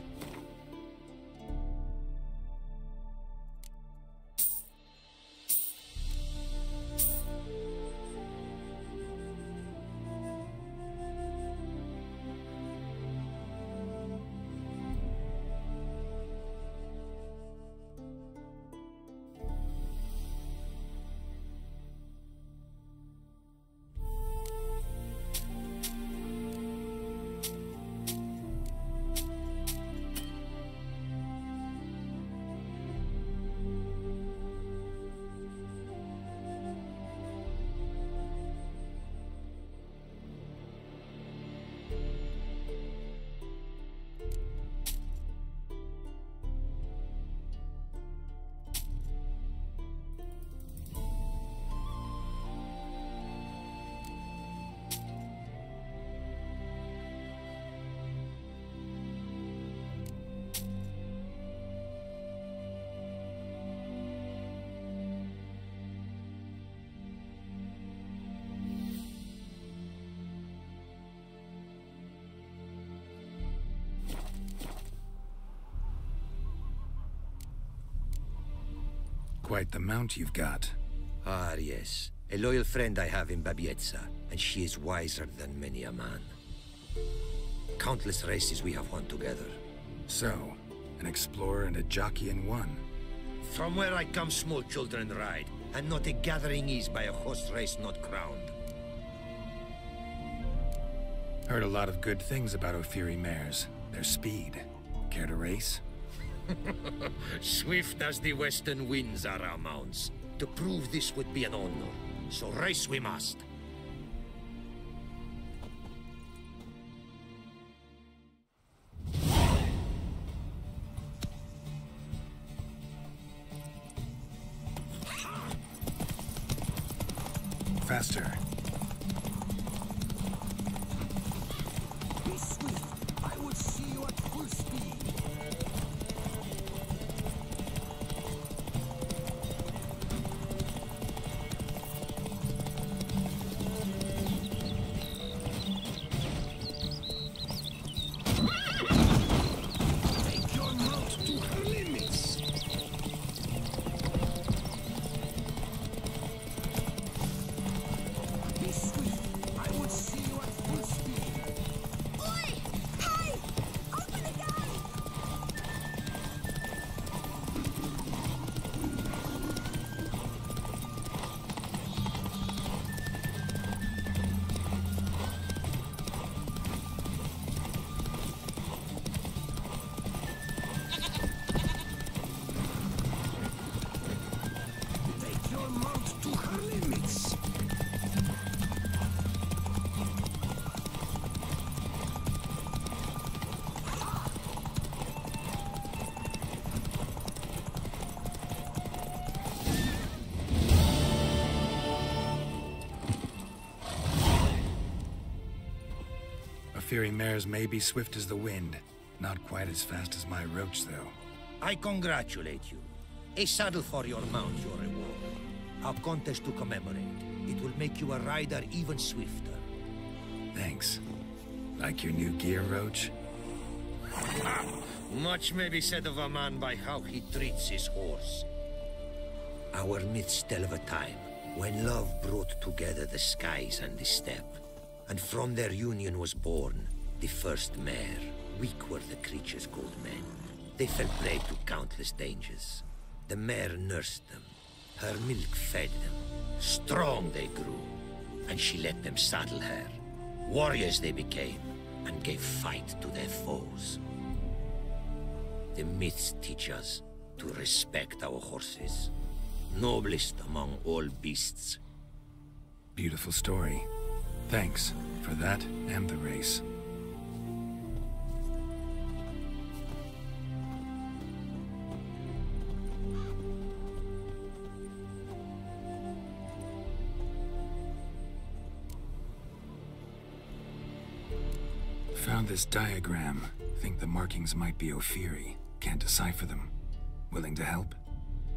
S6: quite the mount you've got.
S21: Ah, yes. A loyal friend I have in Babietza, and she is wiser than many a man. Countless races we have won together.
S6: So, an explorer and a jockey in one.
S21: From where I come, small children ride, and not a gathering is by a horse race not crowned.
S6: Heard a lot of good things about Ophiri mares. Their speed. Care to race?
S21: Swift as the western winds are our mounts. To prove this would be an honor. So race we must.
S6: Faster.
S3: Be swift. I will see you at full speed. Take your mount to her limits. Be swift. I will see you at full speed.
S20: Oi! Hey! Open the gate!
S3: Take your mount to her limits.
S6: Ophiri mares may be swift as the wind. Not quite as fast as my roach, though.
S21: I congratulate you. A saddle for your mount, your reward. A contest to commemorate. It will make you a rider even swifter.
S6: Thanks. Like your new gear, Roach?
S21: Much may be said of a man by how he treats his horse. Our myths tell of a time when love brought together the skies and the steppe. And from their union was born the first mare. Weak were the creatures called men. They fell prey to countless dangers. The mare nursed them. Her milk fed them. Strong they grew. And she let them saddle her. Warriors they became, and gave fight to their foes. The myths teach us to respect our horses. Noblest among all beasts.
S6: Beautiful story. Thanks for that and the race. Found this diagram. Think the markings might be Ophiri. Can't decipher them. Willing to help?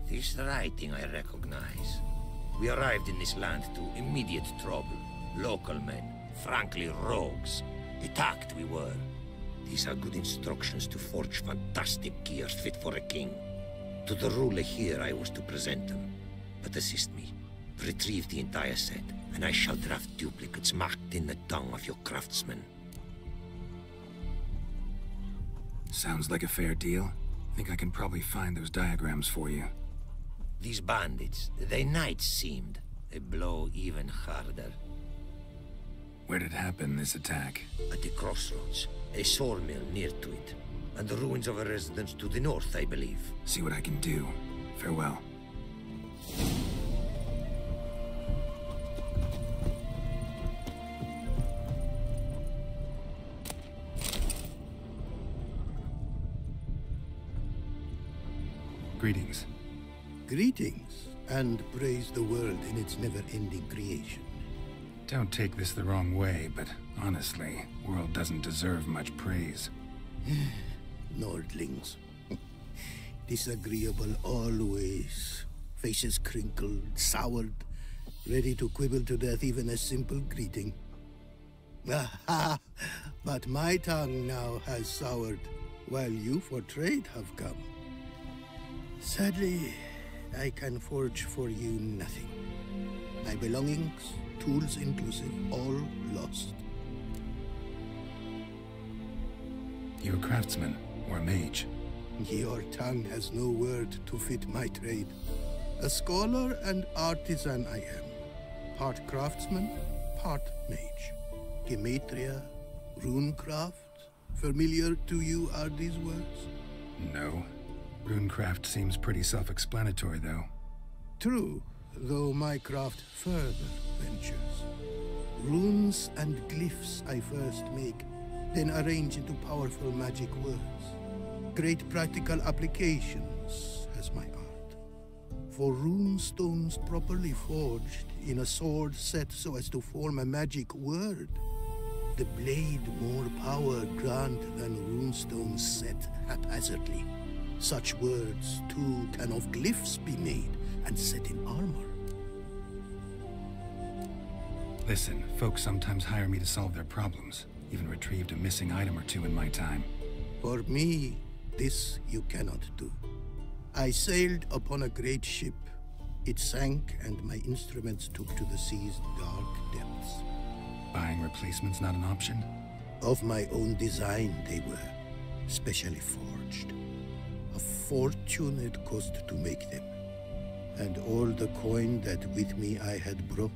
S21: This writing I recognize. We arrived in this land to immediate trouble. Local men, frankly rogues. Attacked we were. These are good instructions to forge fantastic gears fit for a king. To the ruler here I was to present them. But assist me. Retrieve the entire set, and I shall draft duplicates marked in the tongue of your craftsmen.
S6: Sounds like a fair deal. Think I can probably find those diagrams for you.
S21: These bandits, they knights seemed. They blow even harder.
S6: Where did it happen, this attack?
S21: At the crossroads. A sawmill near to it. And the ruins of a residence to the north, I believe.
S6: See what I can do. Farewell. Greetings.
S7: Greetings, and praise the world in its never-ending creation.
S6: Don't take this the wrong way, but honestly, world doesn't deserve much praise.
S7: Nordlings. Disagreeable always. Faces crinkled, soured, ready to quibble to death even a simple greeting. Aha! But my tongue now has soured, while you for trade have come. Sadly, I can forge for you nothing. My belongings, tools inclusive, all lost.
S6: You a craftsman or a mage?
S7: Your tongue has no word to fit my trade. A scholar and artisan I am. Part craftsman, part mage. Gematria, runecraft. Familiar to you are these words?
S6: No. Runecraft seems pretty self-explanatory, though.
S7: True, though my craft further ventures. Runes and glyphs I first make, then arrange into powerful magic words. Great practical applications as my art. For rune stones properly forged in a sword set so as to form a magic word, the blade more power grant than runestones set haphazardly. Such words, too, can of glyphs be made and set in armor.
S6: Listen, folks sometimes hire me to solve their problems. Even retrieved a missing item or two in my time.
S7: For me, this you cannot do. I sailed upon a great ship. It sank and my instruments took to the sea's dark depths.
S6: Buying replacements not an option?
S7: Of my own design they were, specially forged. A fortune it cost to make them. And all the coin that with me I had brought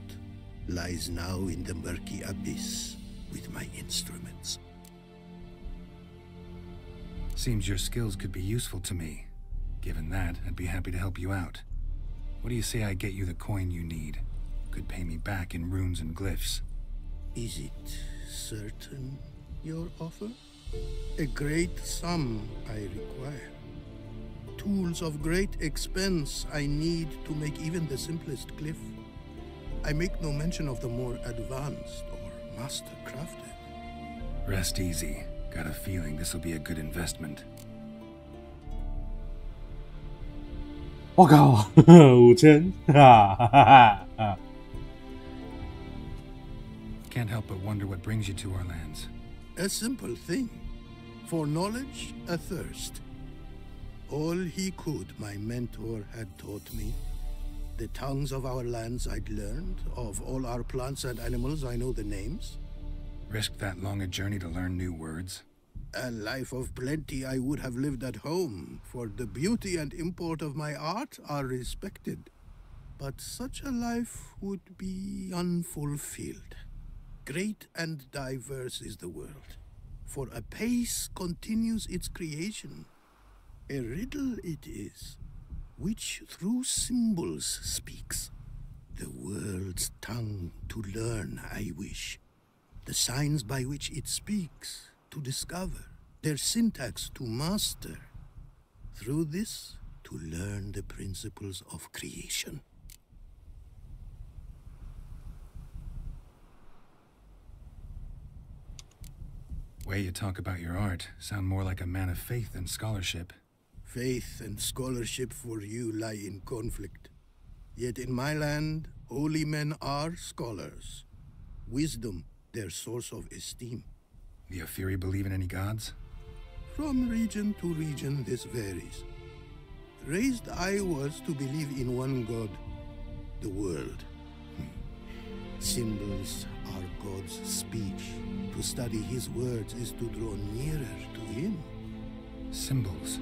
S7: lies now in the murky abyss with my instruments.
S6: Seems your skills could be useful to me. Given that, I'd be happy to help you out. What do you say I get you the coin you need? Could pay me back in runes and glyphs.
S7: Is it certain, your offer? A great sum I require. Tools of great expense I need to make even the simplest glyph. I make no mention of the more advanced or master-crafted.
S6: Rest easy. Got a feeling this will be a good investment.
S5: 我靠，5000，哈哈哈哈
S6: Can't help but wonder what brings you to our lands.
S7: A simple thing. For knowledge, a thirst. All he could, my mentor had taught me. The tongues of our lands I'd learned. Of all our plants and animals, I know the names.
S6: Risked that long a journey to learn new words?
S7: A life of plenty I would have lived at home, for the beauty and import of my art are respected. But such a life would be unfulfilled. Great and diverse is the world, for a pace continues its creation. A riddle it is, which through symbols speaks. The world's tongue to learn I wish, the signs by which it speaks to discover, their syntax to master. Through this, to learn the principles of creation.
S6: Way you talk about your art sound more like a man of faith than scholarship.
S7: Faith and scholarship for you lie in conflict. Yet in my land, holy men are scholars. Wisdom, their source of esteem.
S6: The Ophiri believe in any gods?
S7: From region to region, this varies. Raised I was to believe in one God, the world. Symbols are God's speech. To study his words is to draw nearer to him.
S6: Symbols,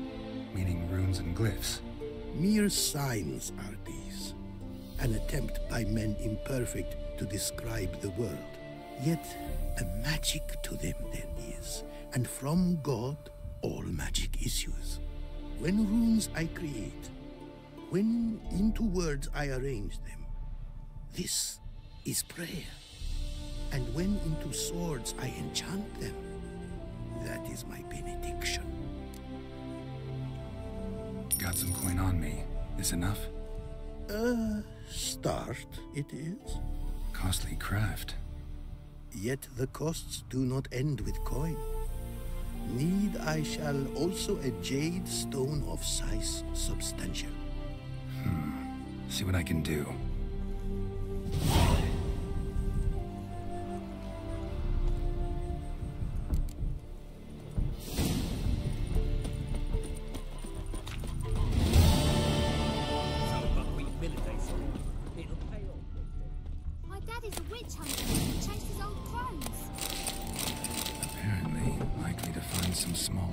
S6: meaning runes and glyphs.
S7: Mere signs are these. An attempt by men imperfect to describe the world. Yet a magic to them there is, and from God all magic issues. When runes I create, when into words I arrange them, this is prayer. And when into swords I enchant them, that is my benediction.
S6: Got some coin on me. This enough?
S7: Start it is.
S6: Costly craft.
S7: Yet the costs do not end with coin. Need I shall also a jade stone of size substantial.
S6: See what I can do.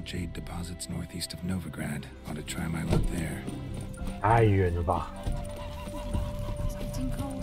S6: jade deposits northeast of Novigrad. Ought to try my luck there.
S5: 太远了吧。
S9: It's getting cold.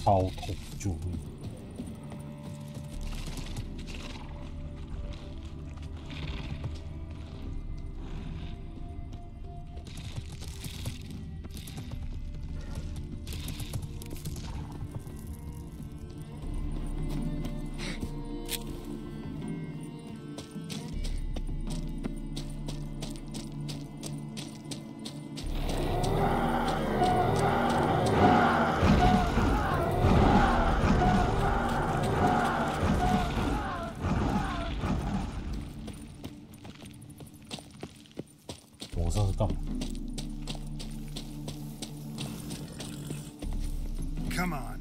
S5: 超痛，救命！我这是干嘛
S7: Come on.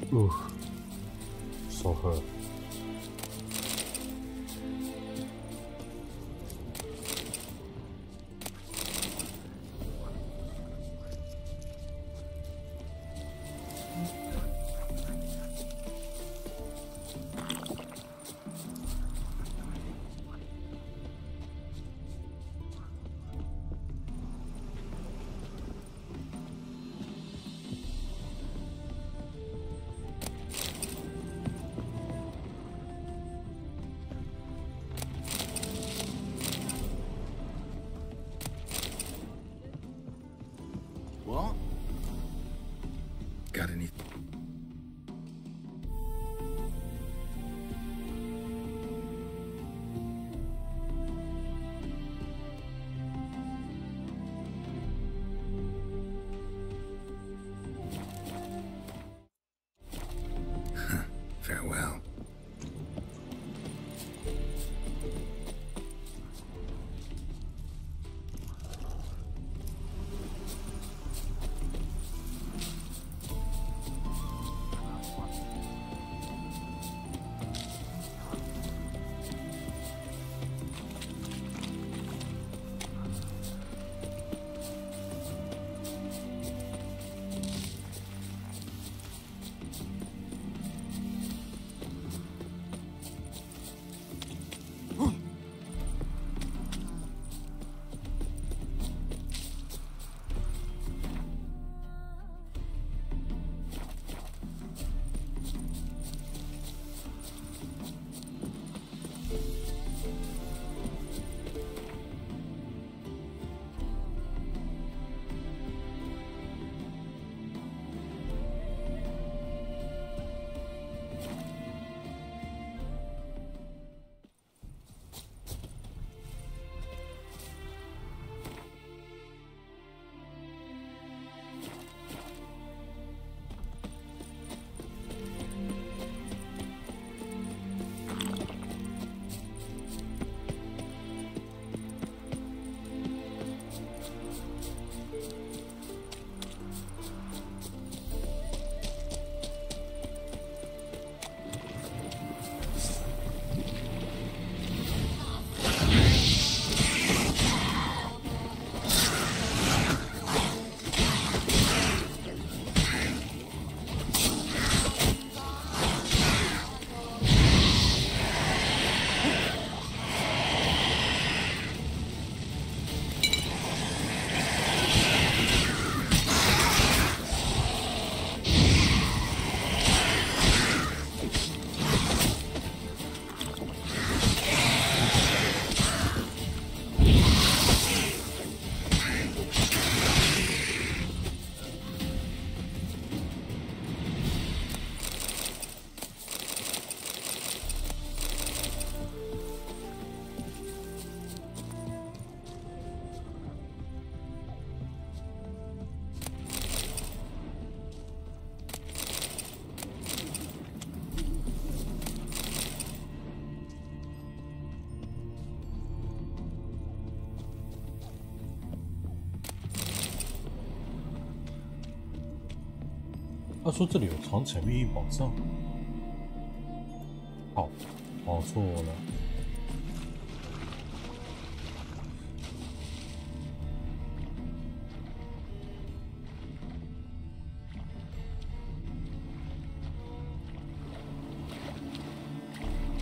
S5: So hurt.
S11: What? Got any? Farewell.
S5: 他说这里有藏潜秘密宝藏。好，跑错了。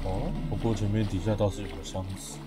S5: 哦，不过前面底下倒是有个箱子。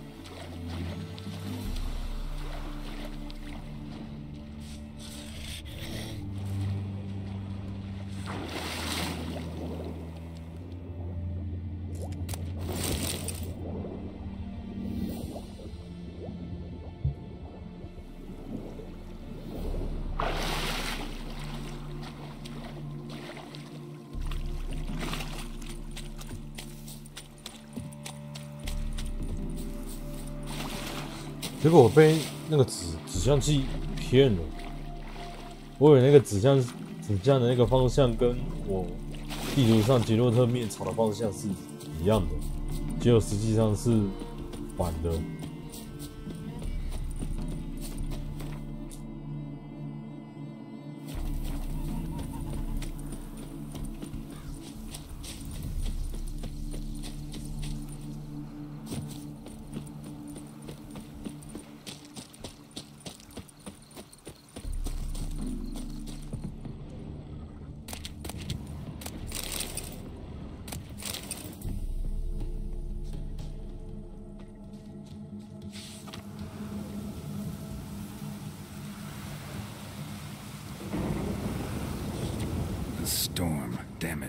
S5: 结果我被那个指向器骗了，我以为那个指向的那个方向跟我地图上杰洛特面朝的方向是一样的，结果实际上是反的。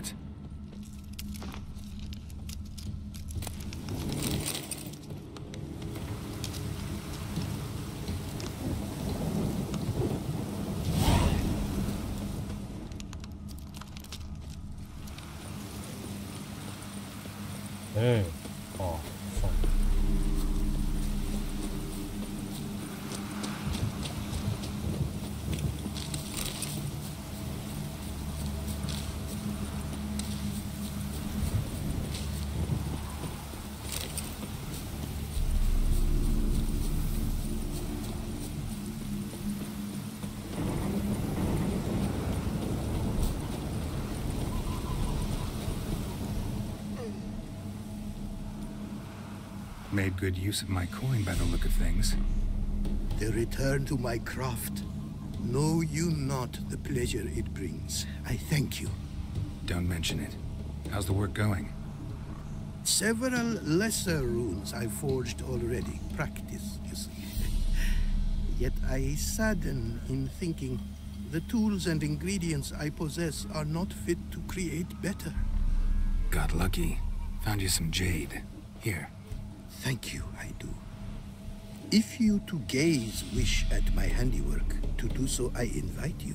S6: it.
S5: Hey. Oh, fuck.
S6: Made good use of my coin by the look of things.
S7: The return to my craft. Know you not the pleasure it brings. I thank you.
S6: Don't mention it. How's the work going?
S7: Several lesser runes I forged already. Practice, you see. Yet I sadden in thinking the tools and ingredients I possess are not fit to create better.
S6: Got lucky. Found you some jade. Here.
S7: Thank you, I do. If you to gaze wish at my handiwork, to do so I invite you.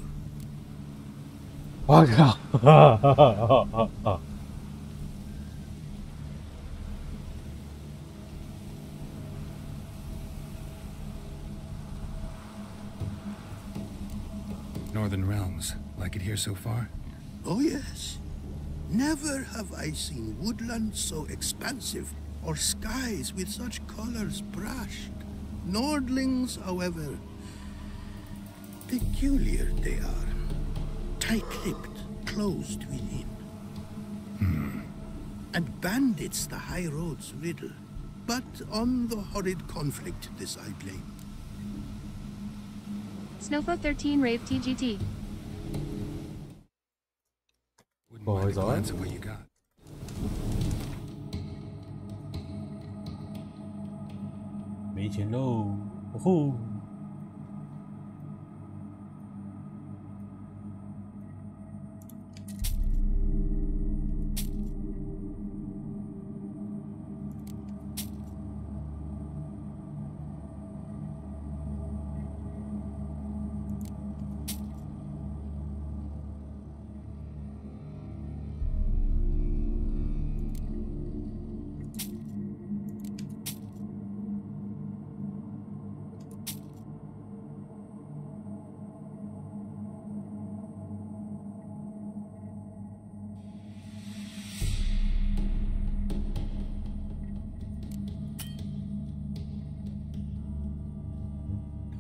S5: Oh, God.
S6: Northern Realms. Like it here so far?
S7: Oh, yes. Never have I seen woodlands so expansive, or skies with such colors brushed. Nordlings, however, peculiar they are. Tight-lipped, closed within. And bandits the high roads riddle. But on the horrid conflict this I blame.
S12: Snowflake 13 Rave TGT.
S6: Wouldn't mind a glance at what you got.
S5: Oh.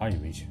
S5: 他也没钱。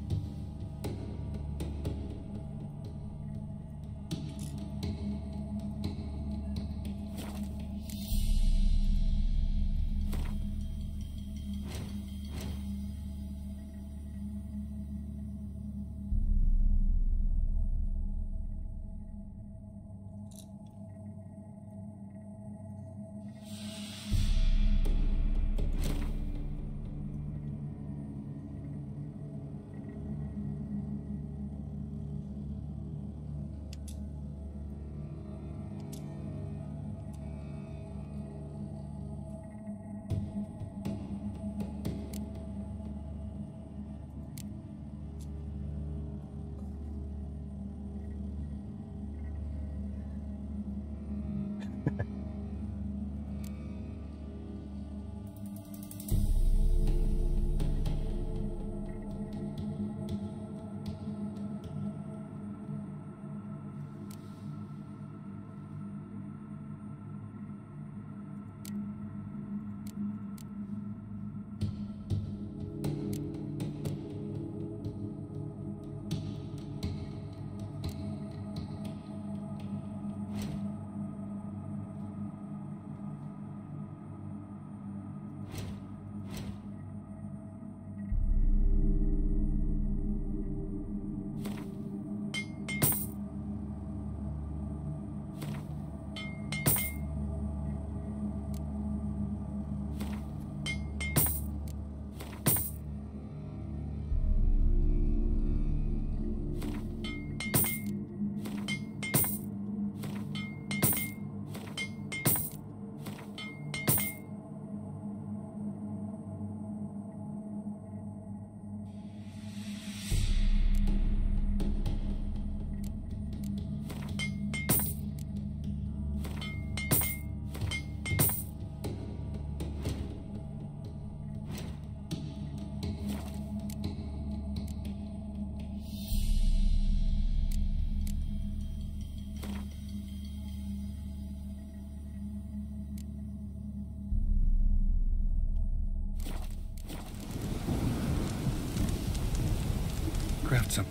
S2: got some.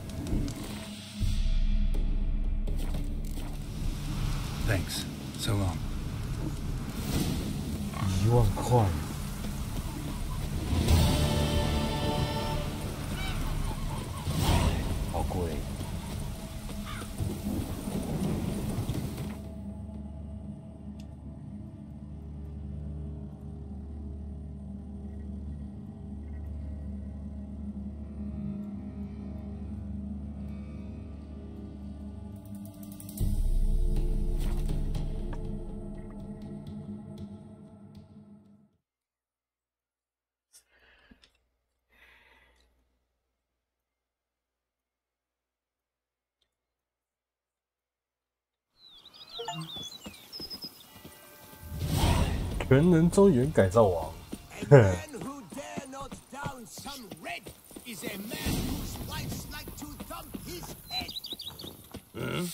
S2: Thanks. So long.
S5: 10000块。好贵。全能中原改造王。
S3: A man who dare not down some red is a man whose wives like to thump his head.
S21: Huh?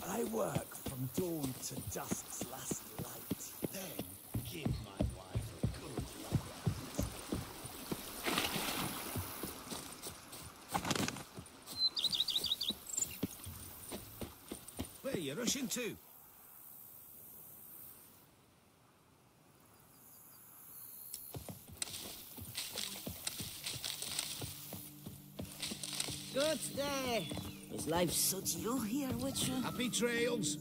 S3: I work from dawn to dusk's last light. Then give my wife a good look. Where are you rushing to?
S1: Good day. Is life suits you here, Witcher?
S3: Happy trails.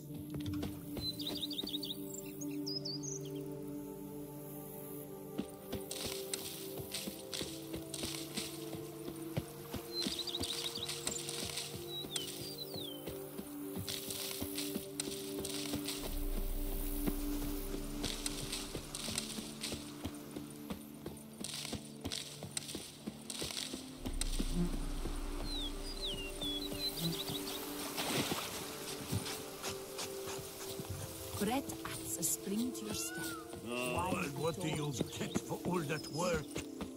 S1: Bread adds a spring to your step.
S3: And what do you get for all that work?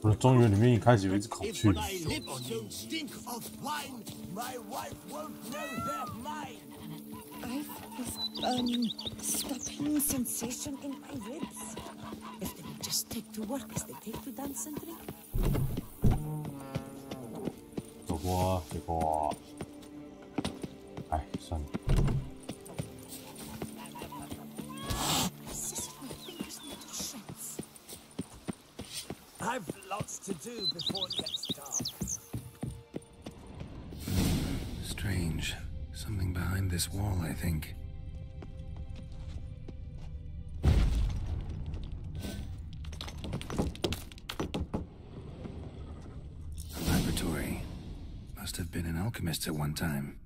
S5: 我的中原里面一开始有一只孔
S3: If
S5: 雀，
S3: my lips don't stink of wine, my wife won't know they're mine.
S1: I've stopping sensation in my ribs. If they would just take to work as they take to dance and drink.
S5: 走过啊，结果啊，哎，算了。
S3: I've lots to do before it gets dark.
S6: Strange. Something behind this wall, I think. A laboratory. Must have been an alchemist at one time.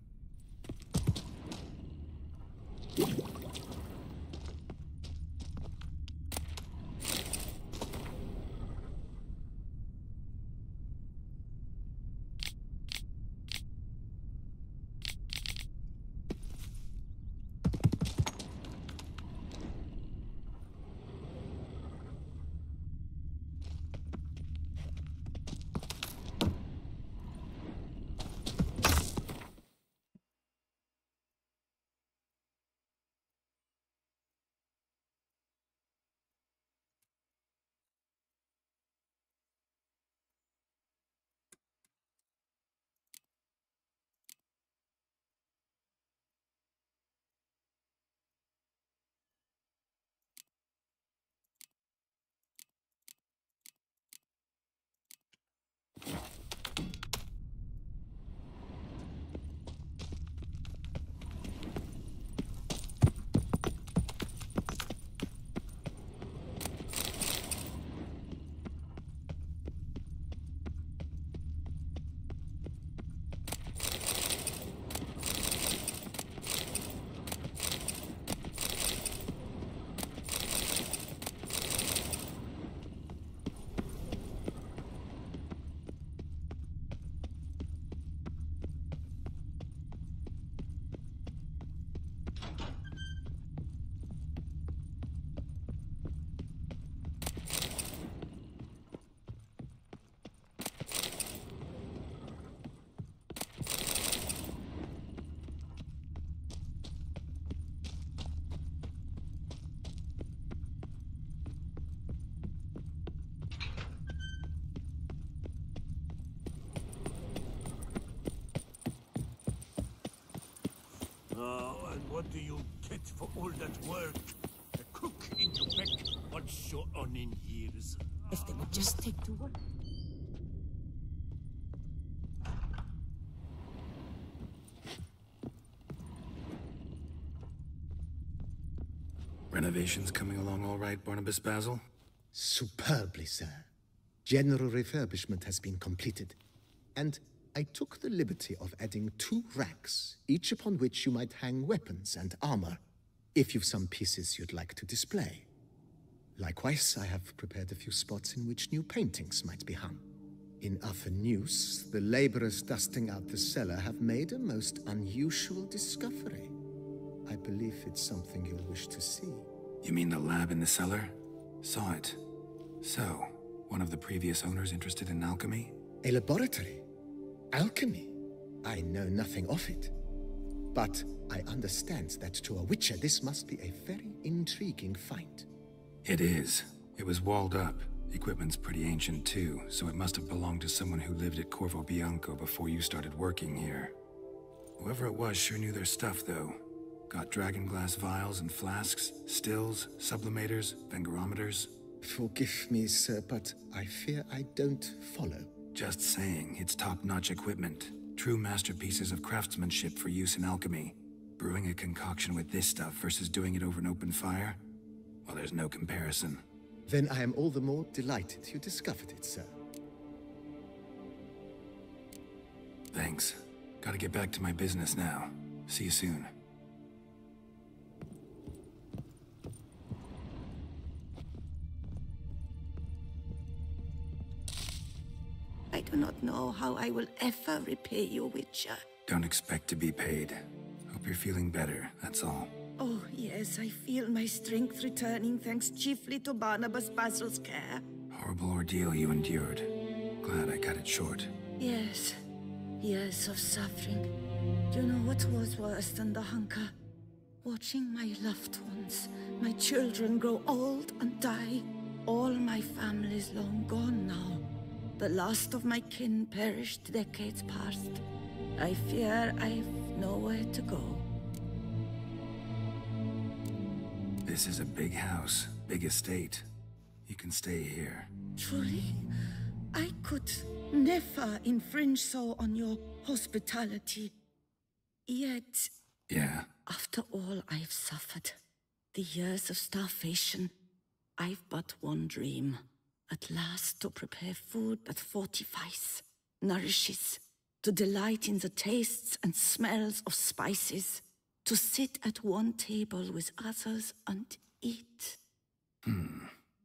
S3: Oh, and what do you get for all that work? A cook in Quebec once you're on in years.
S9: If they would just take to work.
S6: Renovations coming along all right, Barnabas Basil?
S8: Superbly, sir. General refurbishment has been completed, and I took the liberty of adding 2 racks, each upon which you might hang weapons and armor, if you've some pieces you'd like to display. Likewise, I have prepared a few spots in which new paintings might be hung. In other news, the laborers dusting out the cellar have made a most unusual discovery. I believe it's something you'll wish to see.
S6: You mean the lab in the cellar? Saw it. So, one of the previous owners interested in alchemy?
S8: A laboratory? Alchemy? I know nothing of it. But I understand that to a witcher this must be a very intriguing find.
S6: It is. It was walled up. Equipment's pretty ancient too, so it must have belonged to someone who lived at Corvo Bianco before you started working here. Whoever it was sure knew their stuff though. Got dragon glass vials and flasks, stills, sublimators, vengerometers.
S8: Forgive me, sir, but I fear I don't follow.
S6: Just saying, it's top-notch equipment. True masterpieces of craftsmanship for use in alchemy. Brewing a concoction with this stuff versus doing it over an open fire? Well, there's no comparison.
S8: Then I am all the more delighted you discovered it, sir.
S6: Thanks. Gotta get back to my business now. See you soon.
S1: I do not know how I will ever repay you, Witcher.
S6: Don't expect to be paid. Hope you're feeling better, that's all.
S1: Oh, yes, I feel my strength returning thanks chiefly to Barnabas Basil's care.
S6: Horrible ordeal you endured. Glad I cut it short.
S1: Yes, years of suffering. Do you know what was worse than the hunger? Watching my loved ones, my children grow old and die. All my family's long gone now. The last of my kin perished decades past. I fear I've nowhere to go.
S6: This is a big house, big estate. You can stay here.
S1: Truly? I could never infringe so on your hospitality. Yet...
S6: Yeah?
S1: After all I've suffered, the years of starvation, I've but one dream. At last to prepare food that fortifies, nourishes, to delight in the tastes and smells of spices, to sit at one table with others and eat.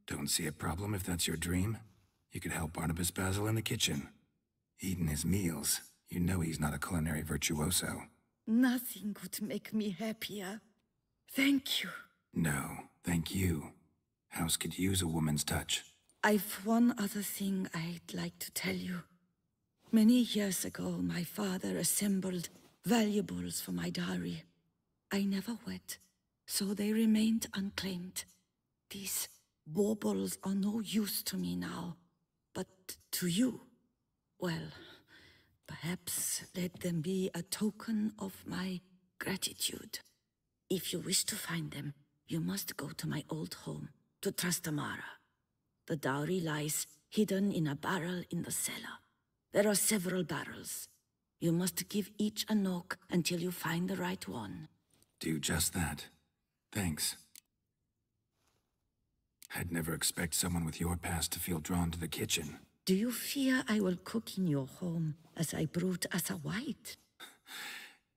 S6: Don't see a problem if that's your dream. You could help Barnabas Basil in the kitchen. Eating his meals. You know he's not a culinary virtuoso.
S1: Nothing could make me happier. Thank you.
S6: No, thank you. House could use a woman's touch.
S1: I've one other thing I'd like to tell you. Many years ago, my father assembled valuables for my dowry. I never wed, so they remained unclaimed. These baubles are no use to me now, but to you, well, perhaps let them be a token of my gratitude. If you wish to find them, you must go to my old home, to Trastamara. The dowry lies hidden in a barrel in the cellar. There are several barrels. You must give each a knock until you find the right one.
S6: Do just that. Thanks. I'd never expect someone with your past to feel drawn to the kitchen.
S1: Do you fear I will cook in your home as I brewed as a white?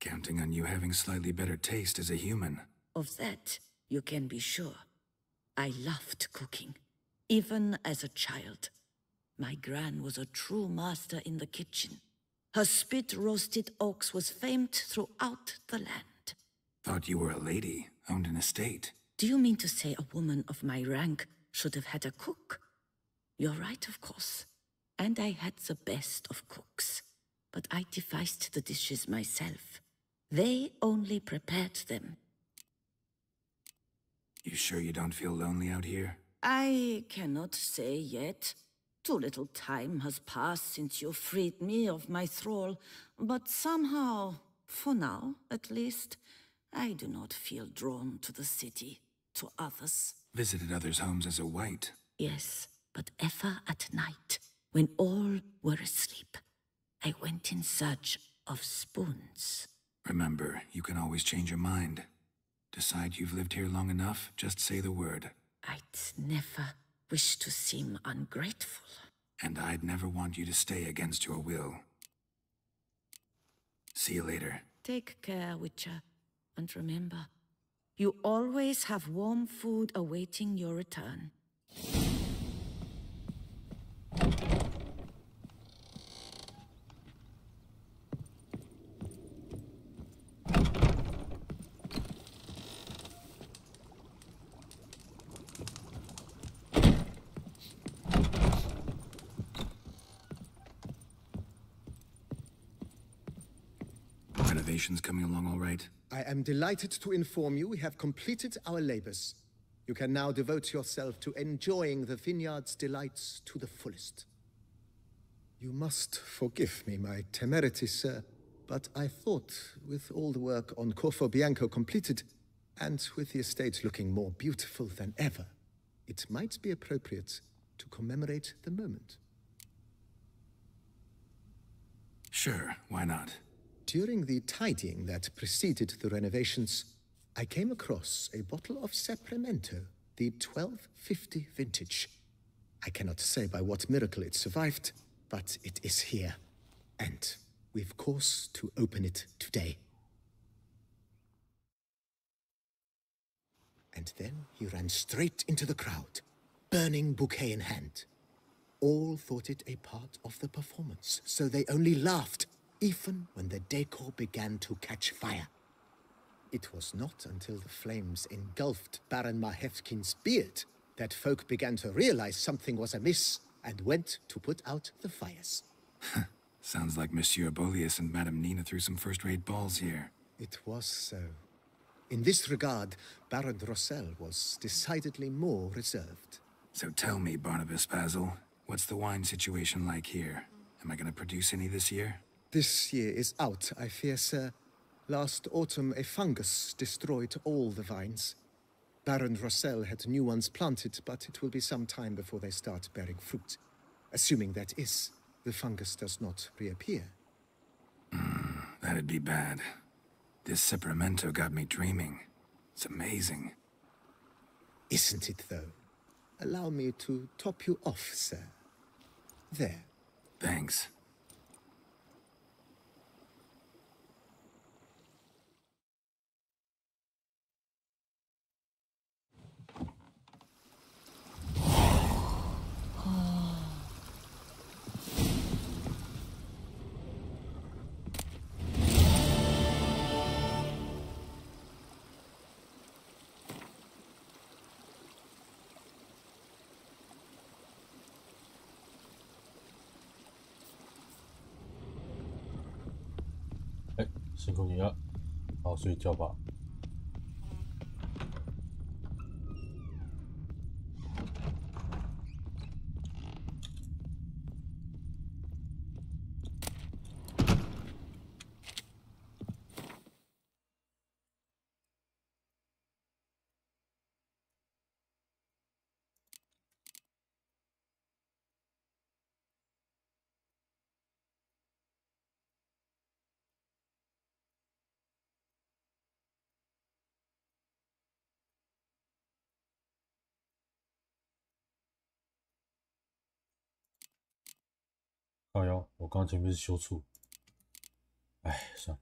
S6: Counting on you having slightly better taste as a human.
S1: Of that, you can be sure. I loved cooking, even as a child. My gran was a true master in the kitchen. Her spit-roasted ox was famed throughout the land.
S6: Thought you were a lady, owned an estate.
S1: Do you mean to say a woman of my rank should have had a cook? You're right, of course. And I had the best of cooks. But I devised the dishes myself. They only prepared them.
S6: You sure you don't feel lonely out here?
S1: I cannot say yet. Too little time has passed since you freed me of my thrall, but somehow, for now at least, I do not feel drawn to the city, to others.
S6: Visited others' homes as a white.
S1: Yes, but ever at night, when all were asleep, I went in search of spoons.
S6: Remember, you can always change your mind. Decide you've lived here long enough, just say the word.
S1: I'd never wish to seem ungrateful.
S6: And I'd never want you to stay against your will. See you later.
S1: Take care, Witcher. And remember, you always have warm food awaiting your return.
S6: Renovations coming along all right?
S8: I am delighted to inform you we have completed our labors. You can now devote yourself to enjoying the vineyard's delights to the fullest. You must forgive me my temerity, sir, but I thought, with all the work on Corvo Bianco completed, and with the estate looking more beautiful than ever, it might be appropriate to commemorate the moment.
S6: Sure, why not?
S8: During the tidying that preceded the renovations, I came across a bottle of Sapramento, the 1250 vintage. I cannot say by what miracle it survived, but it is here, and we've cause to open it today. And then he ran straight into the crowd, burning bouquet in hand. All thought it a part of the performance, so they only laughed, even when the decor began to catch fire. It was not until the flames engulfed Baron Mahevkin's beard that folk began to realize something was amiss and went to put out the fires.
S6: Sounds like Monsieur Bolius and Madame Nina threw some first-rate balls here.
S8: It was so. In this regard, Baron Rossel was decidedly more reserved.
S6: So tell me, Barnabas Basil, what's the wine situation like here? Am I going to produce any this year?
S8: This year is out, I fear, sir. Last autumn, a fungus destroyed all the vines. Baron Rossel had new ones planted, but it will be some time before they start bearing fruit. Assuming, that is, the fungus does not reappear.
S6: That'd be bad. This Sapramento got me dreaming. It's amazing.
S8: Isn't it, though? Allow me to top you off, sir. There.
S6: Thanks.
S5: 辛苦你了，好好睡觉吧。靠腰，我刚前面是修处，哎，算了。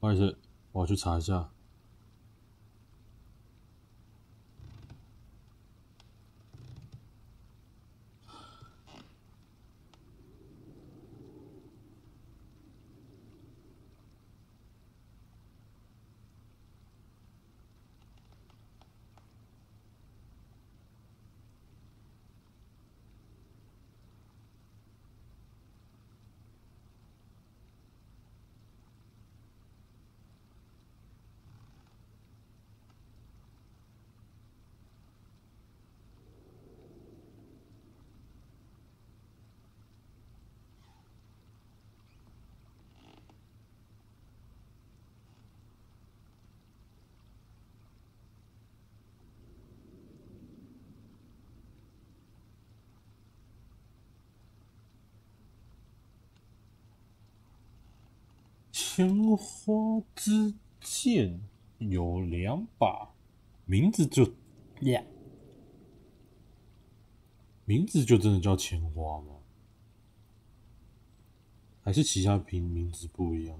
S5: 不好意思，我要去查一下。千花之剑有2把，名字就真的叫千花吗？还是其他名字不一样？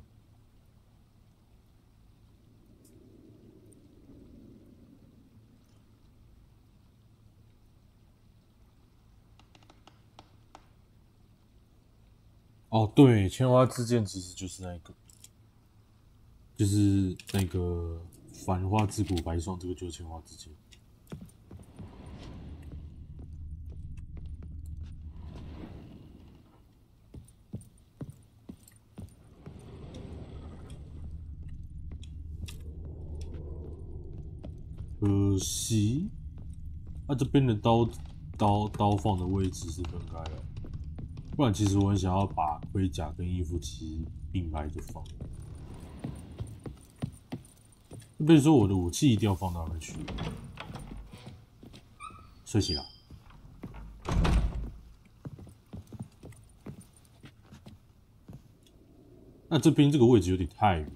S5: 哦，对，千花之剑其实就是那个繁花之谷白霜，这个就是千花之剑。可惜，这边的刀放的位置是分开的，不然其实我很想要把盔甲跟衣服其实并排着放。就比如说我的武器一定要放到那边去。睡醒了。那这边这个位置有点太远。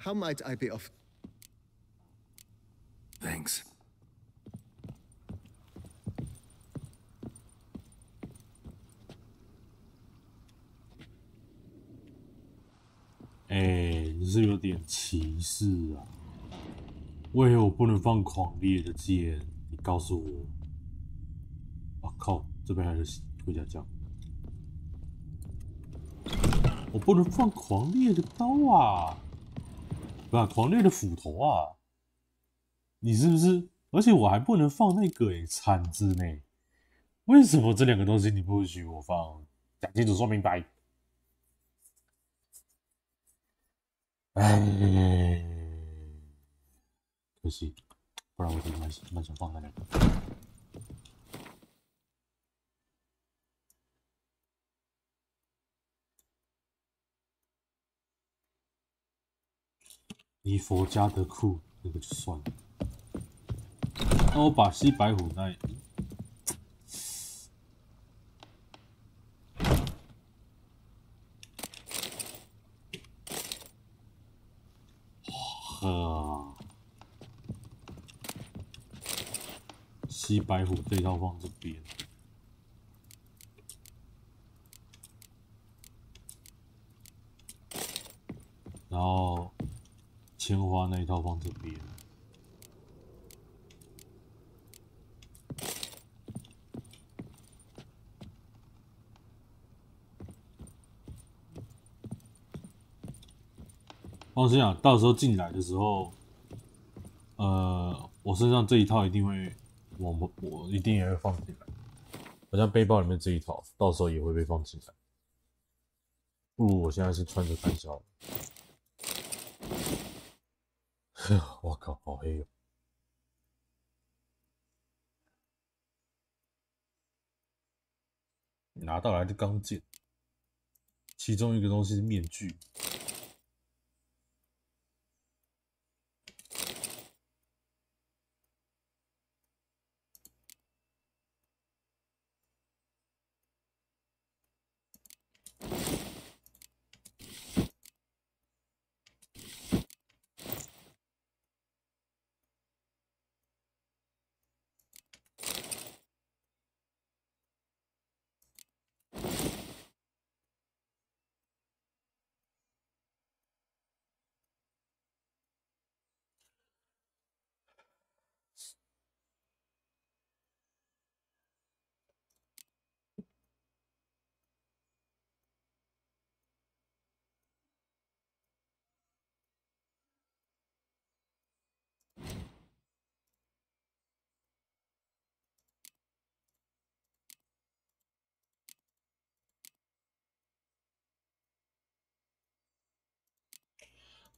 S14: How might I be of...
S6: Thanks.
S5: 你是有点歧视啊！为何我不能放狂烈的剑？你告诉我。我靠，这边还有盔甲匠。我不能放狂烈的刀啊！不，狂烈的斧头啊！你是不是？而且我还不能放那个铲子呢？为什么这两个东西你不许我放？讲清楚，说明白。哎，可惜，不然我真的蛮想放那两个。尼佛加德库那个就算了。那我把西白虎那西白虎这一套放这边，然后千花那一套放这边。放心啊，到时候进来的时候，我身上这一套一定会，我一定也会放进来。好像背包里面这一套，到时候也会被放进来。不如我现在是穿着看小。我靠，好黑哦！拿到来的钢剑，其中一个东西是面具。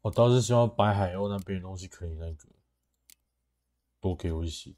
S5: 我倒是希望白海鸥那边的东西可以那个多给我一些。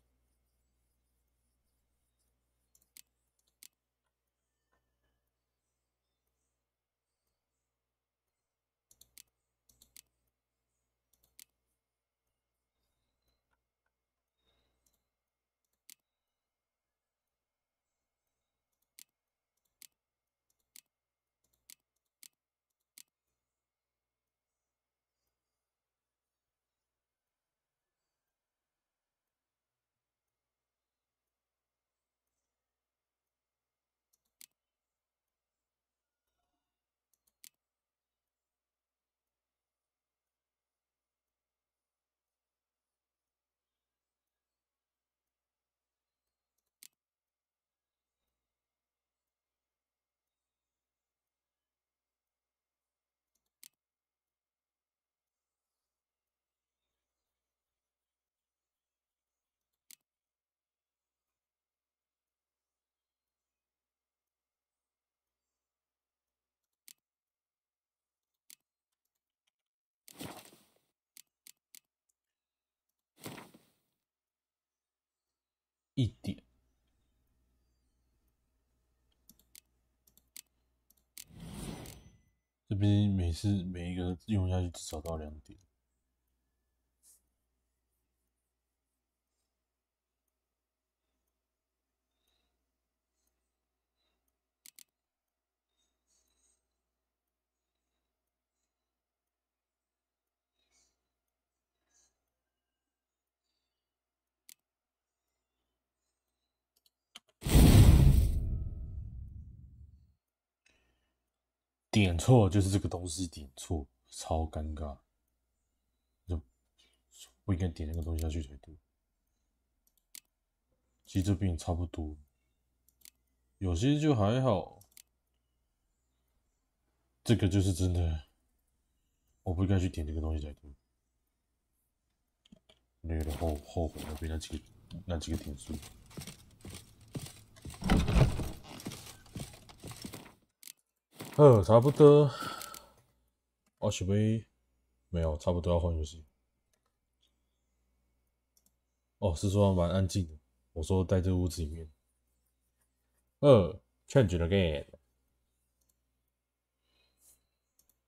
S5: 一点，这边每一个用下去至少到2点。点错就是这个东西点错，超尴尬，就不应该点那个东西下去才对。其实这边也差不多，有些就还好。这个就是真的，我不应该去点这个东西才对。那有点后悔那边那几个点数。差不多。我准备没有，差不多要换游戏。哦，是说蛮安静的。我说在这屋子里面。change again。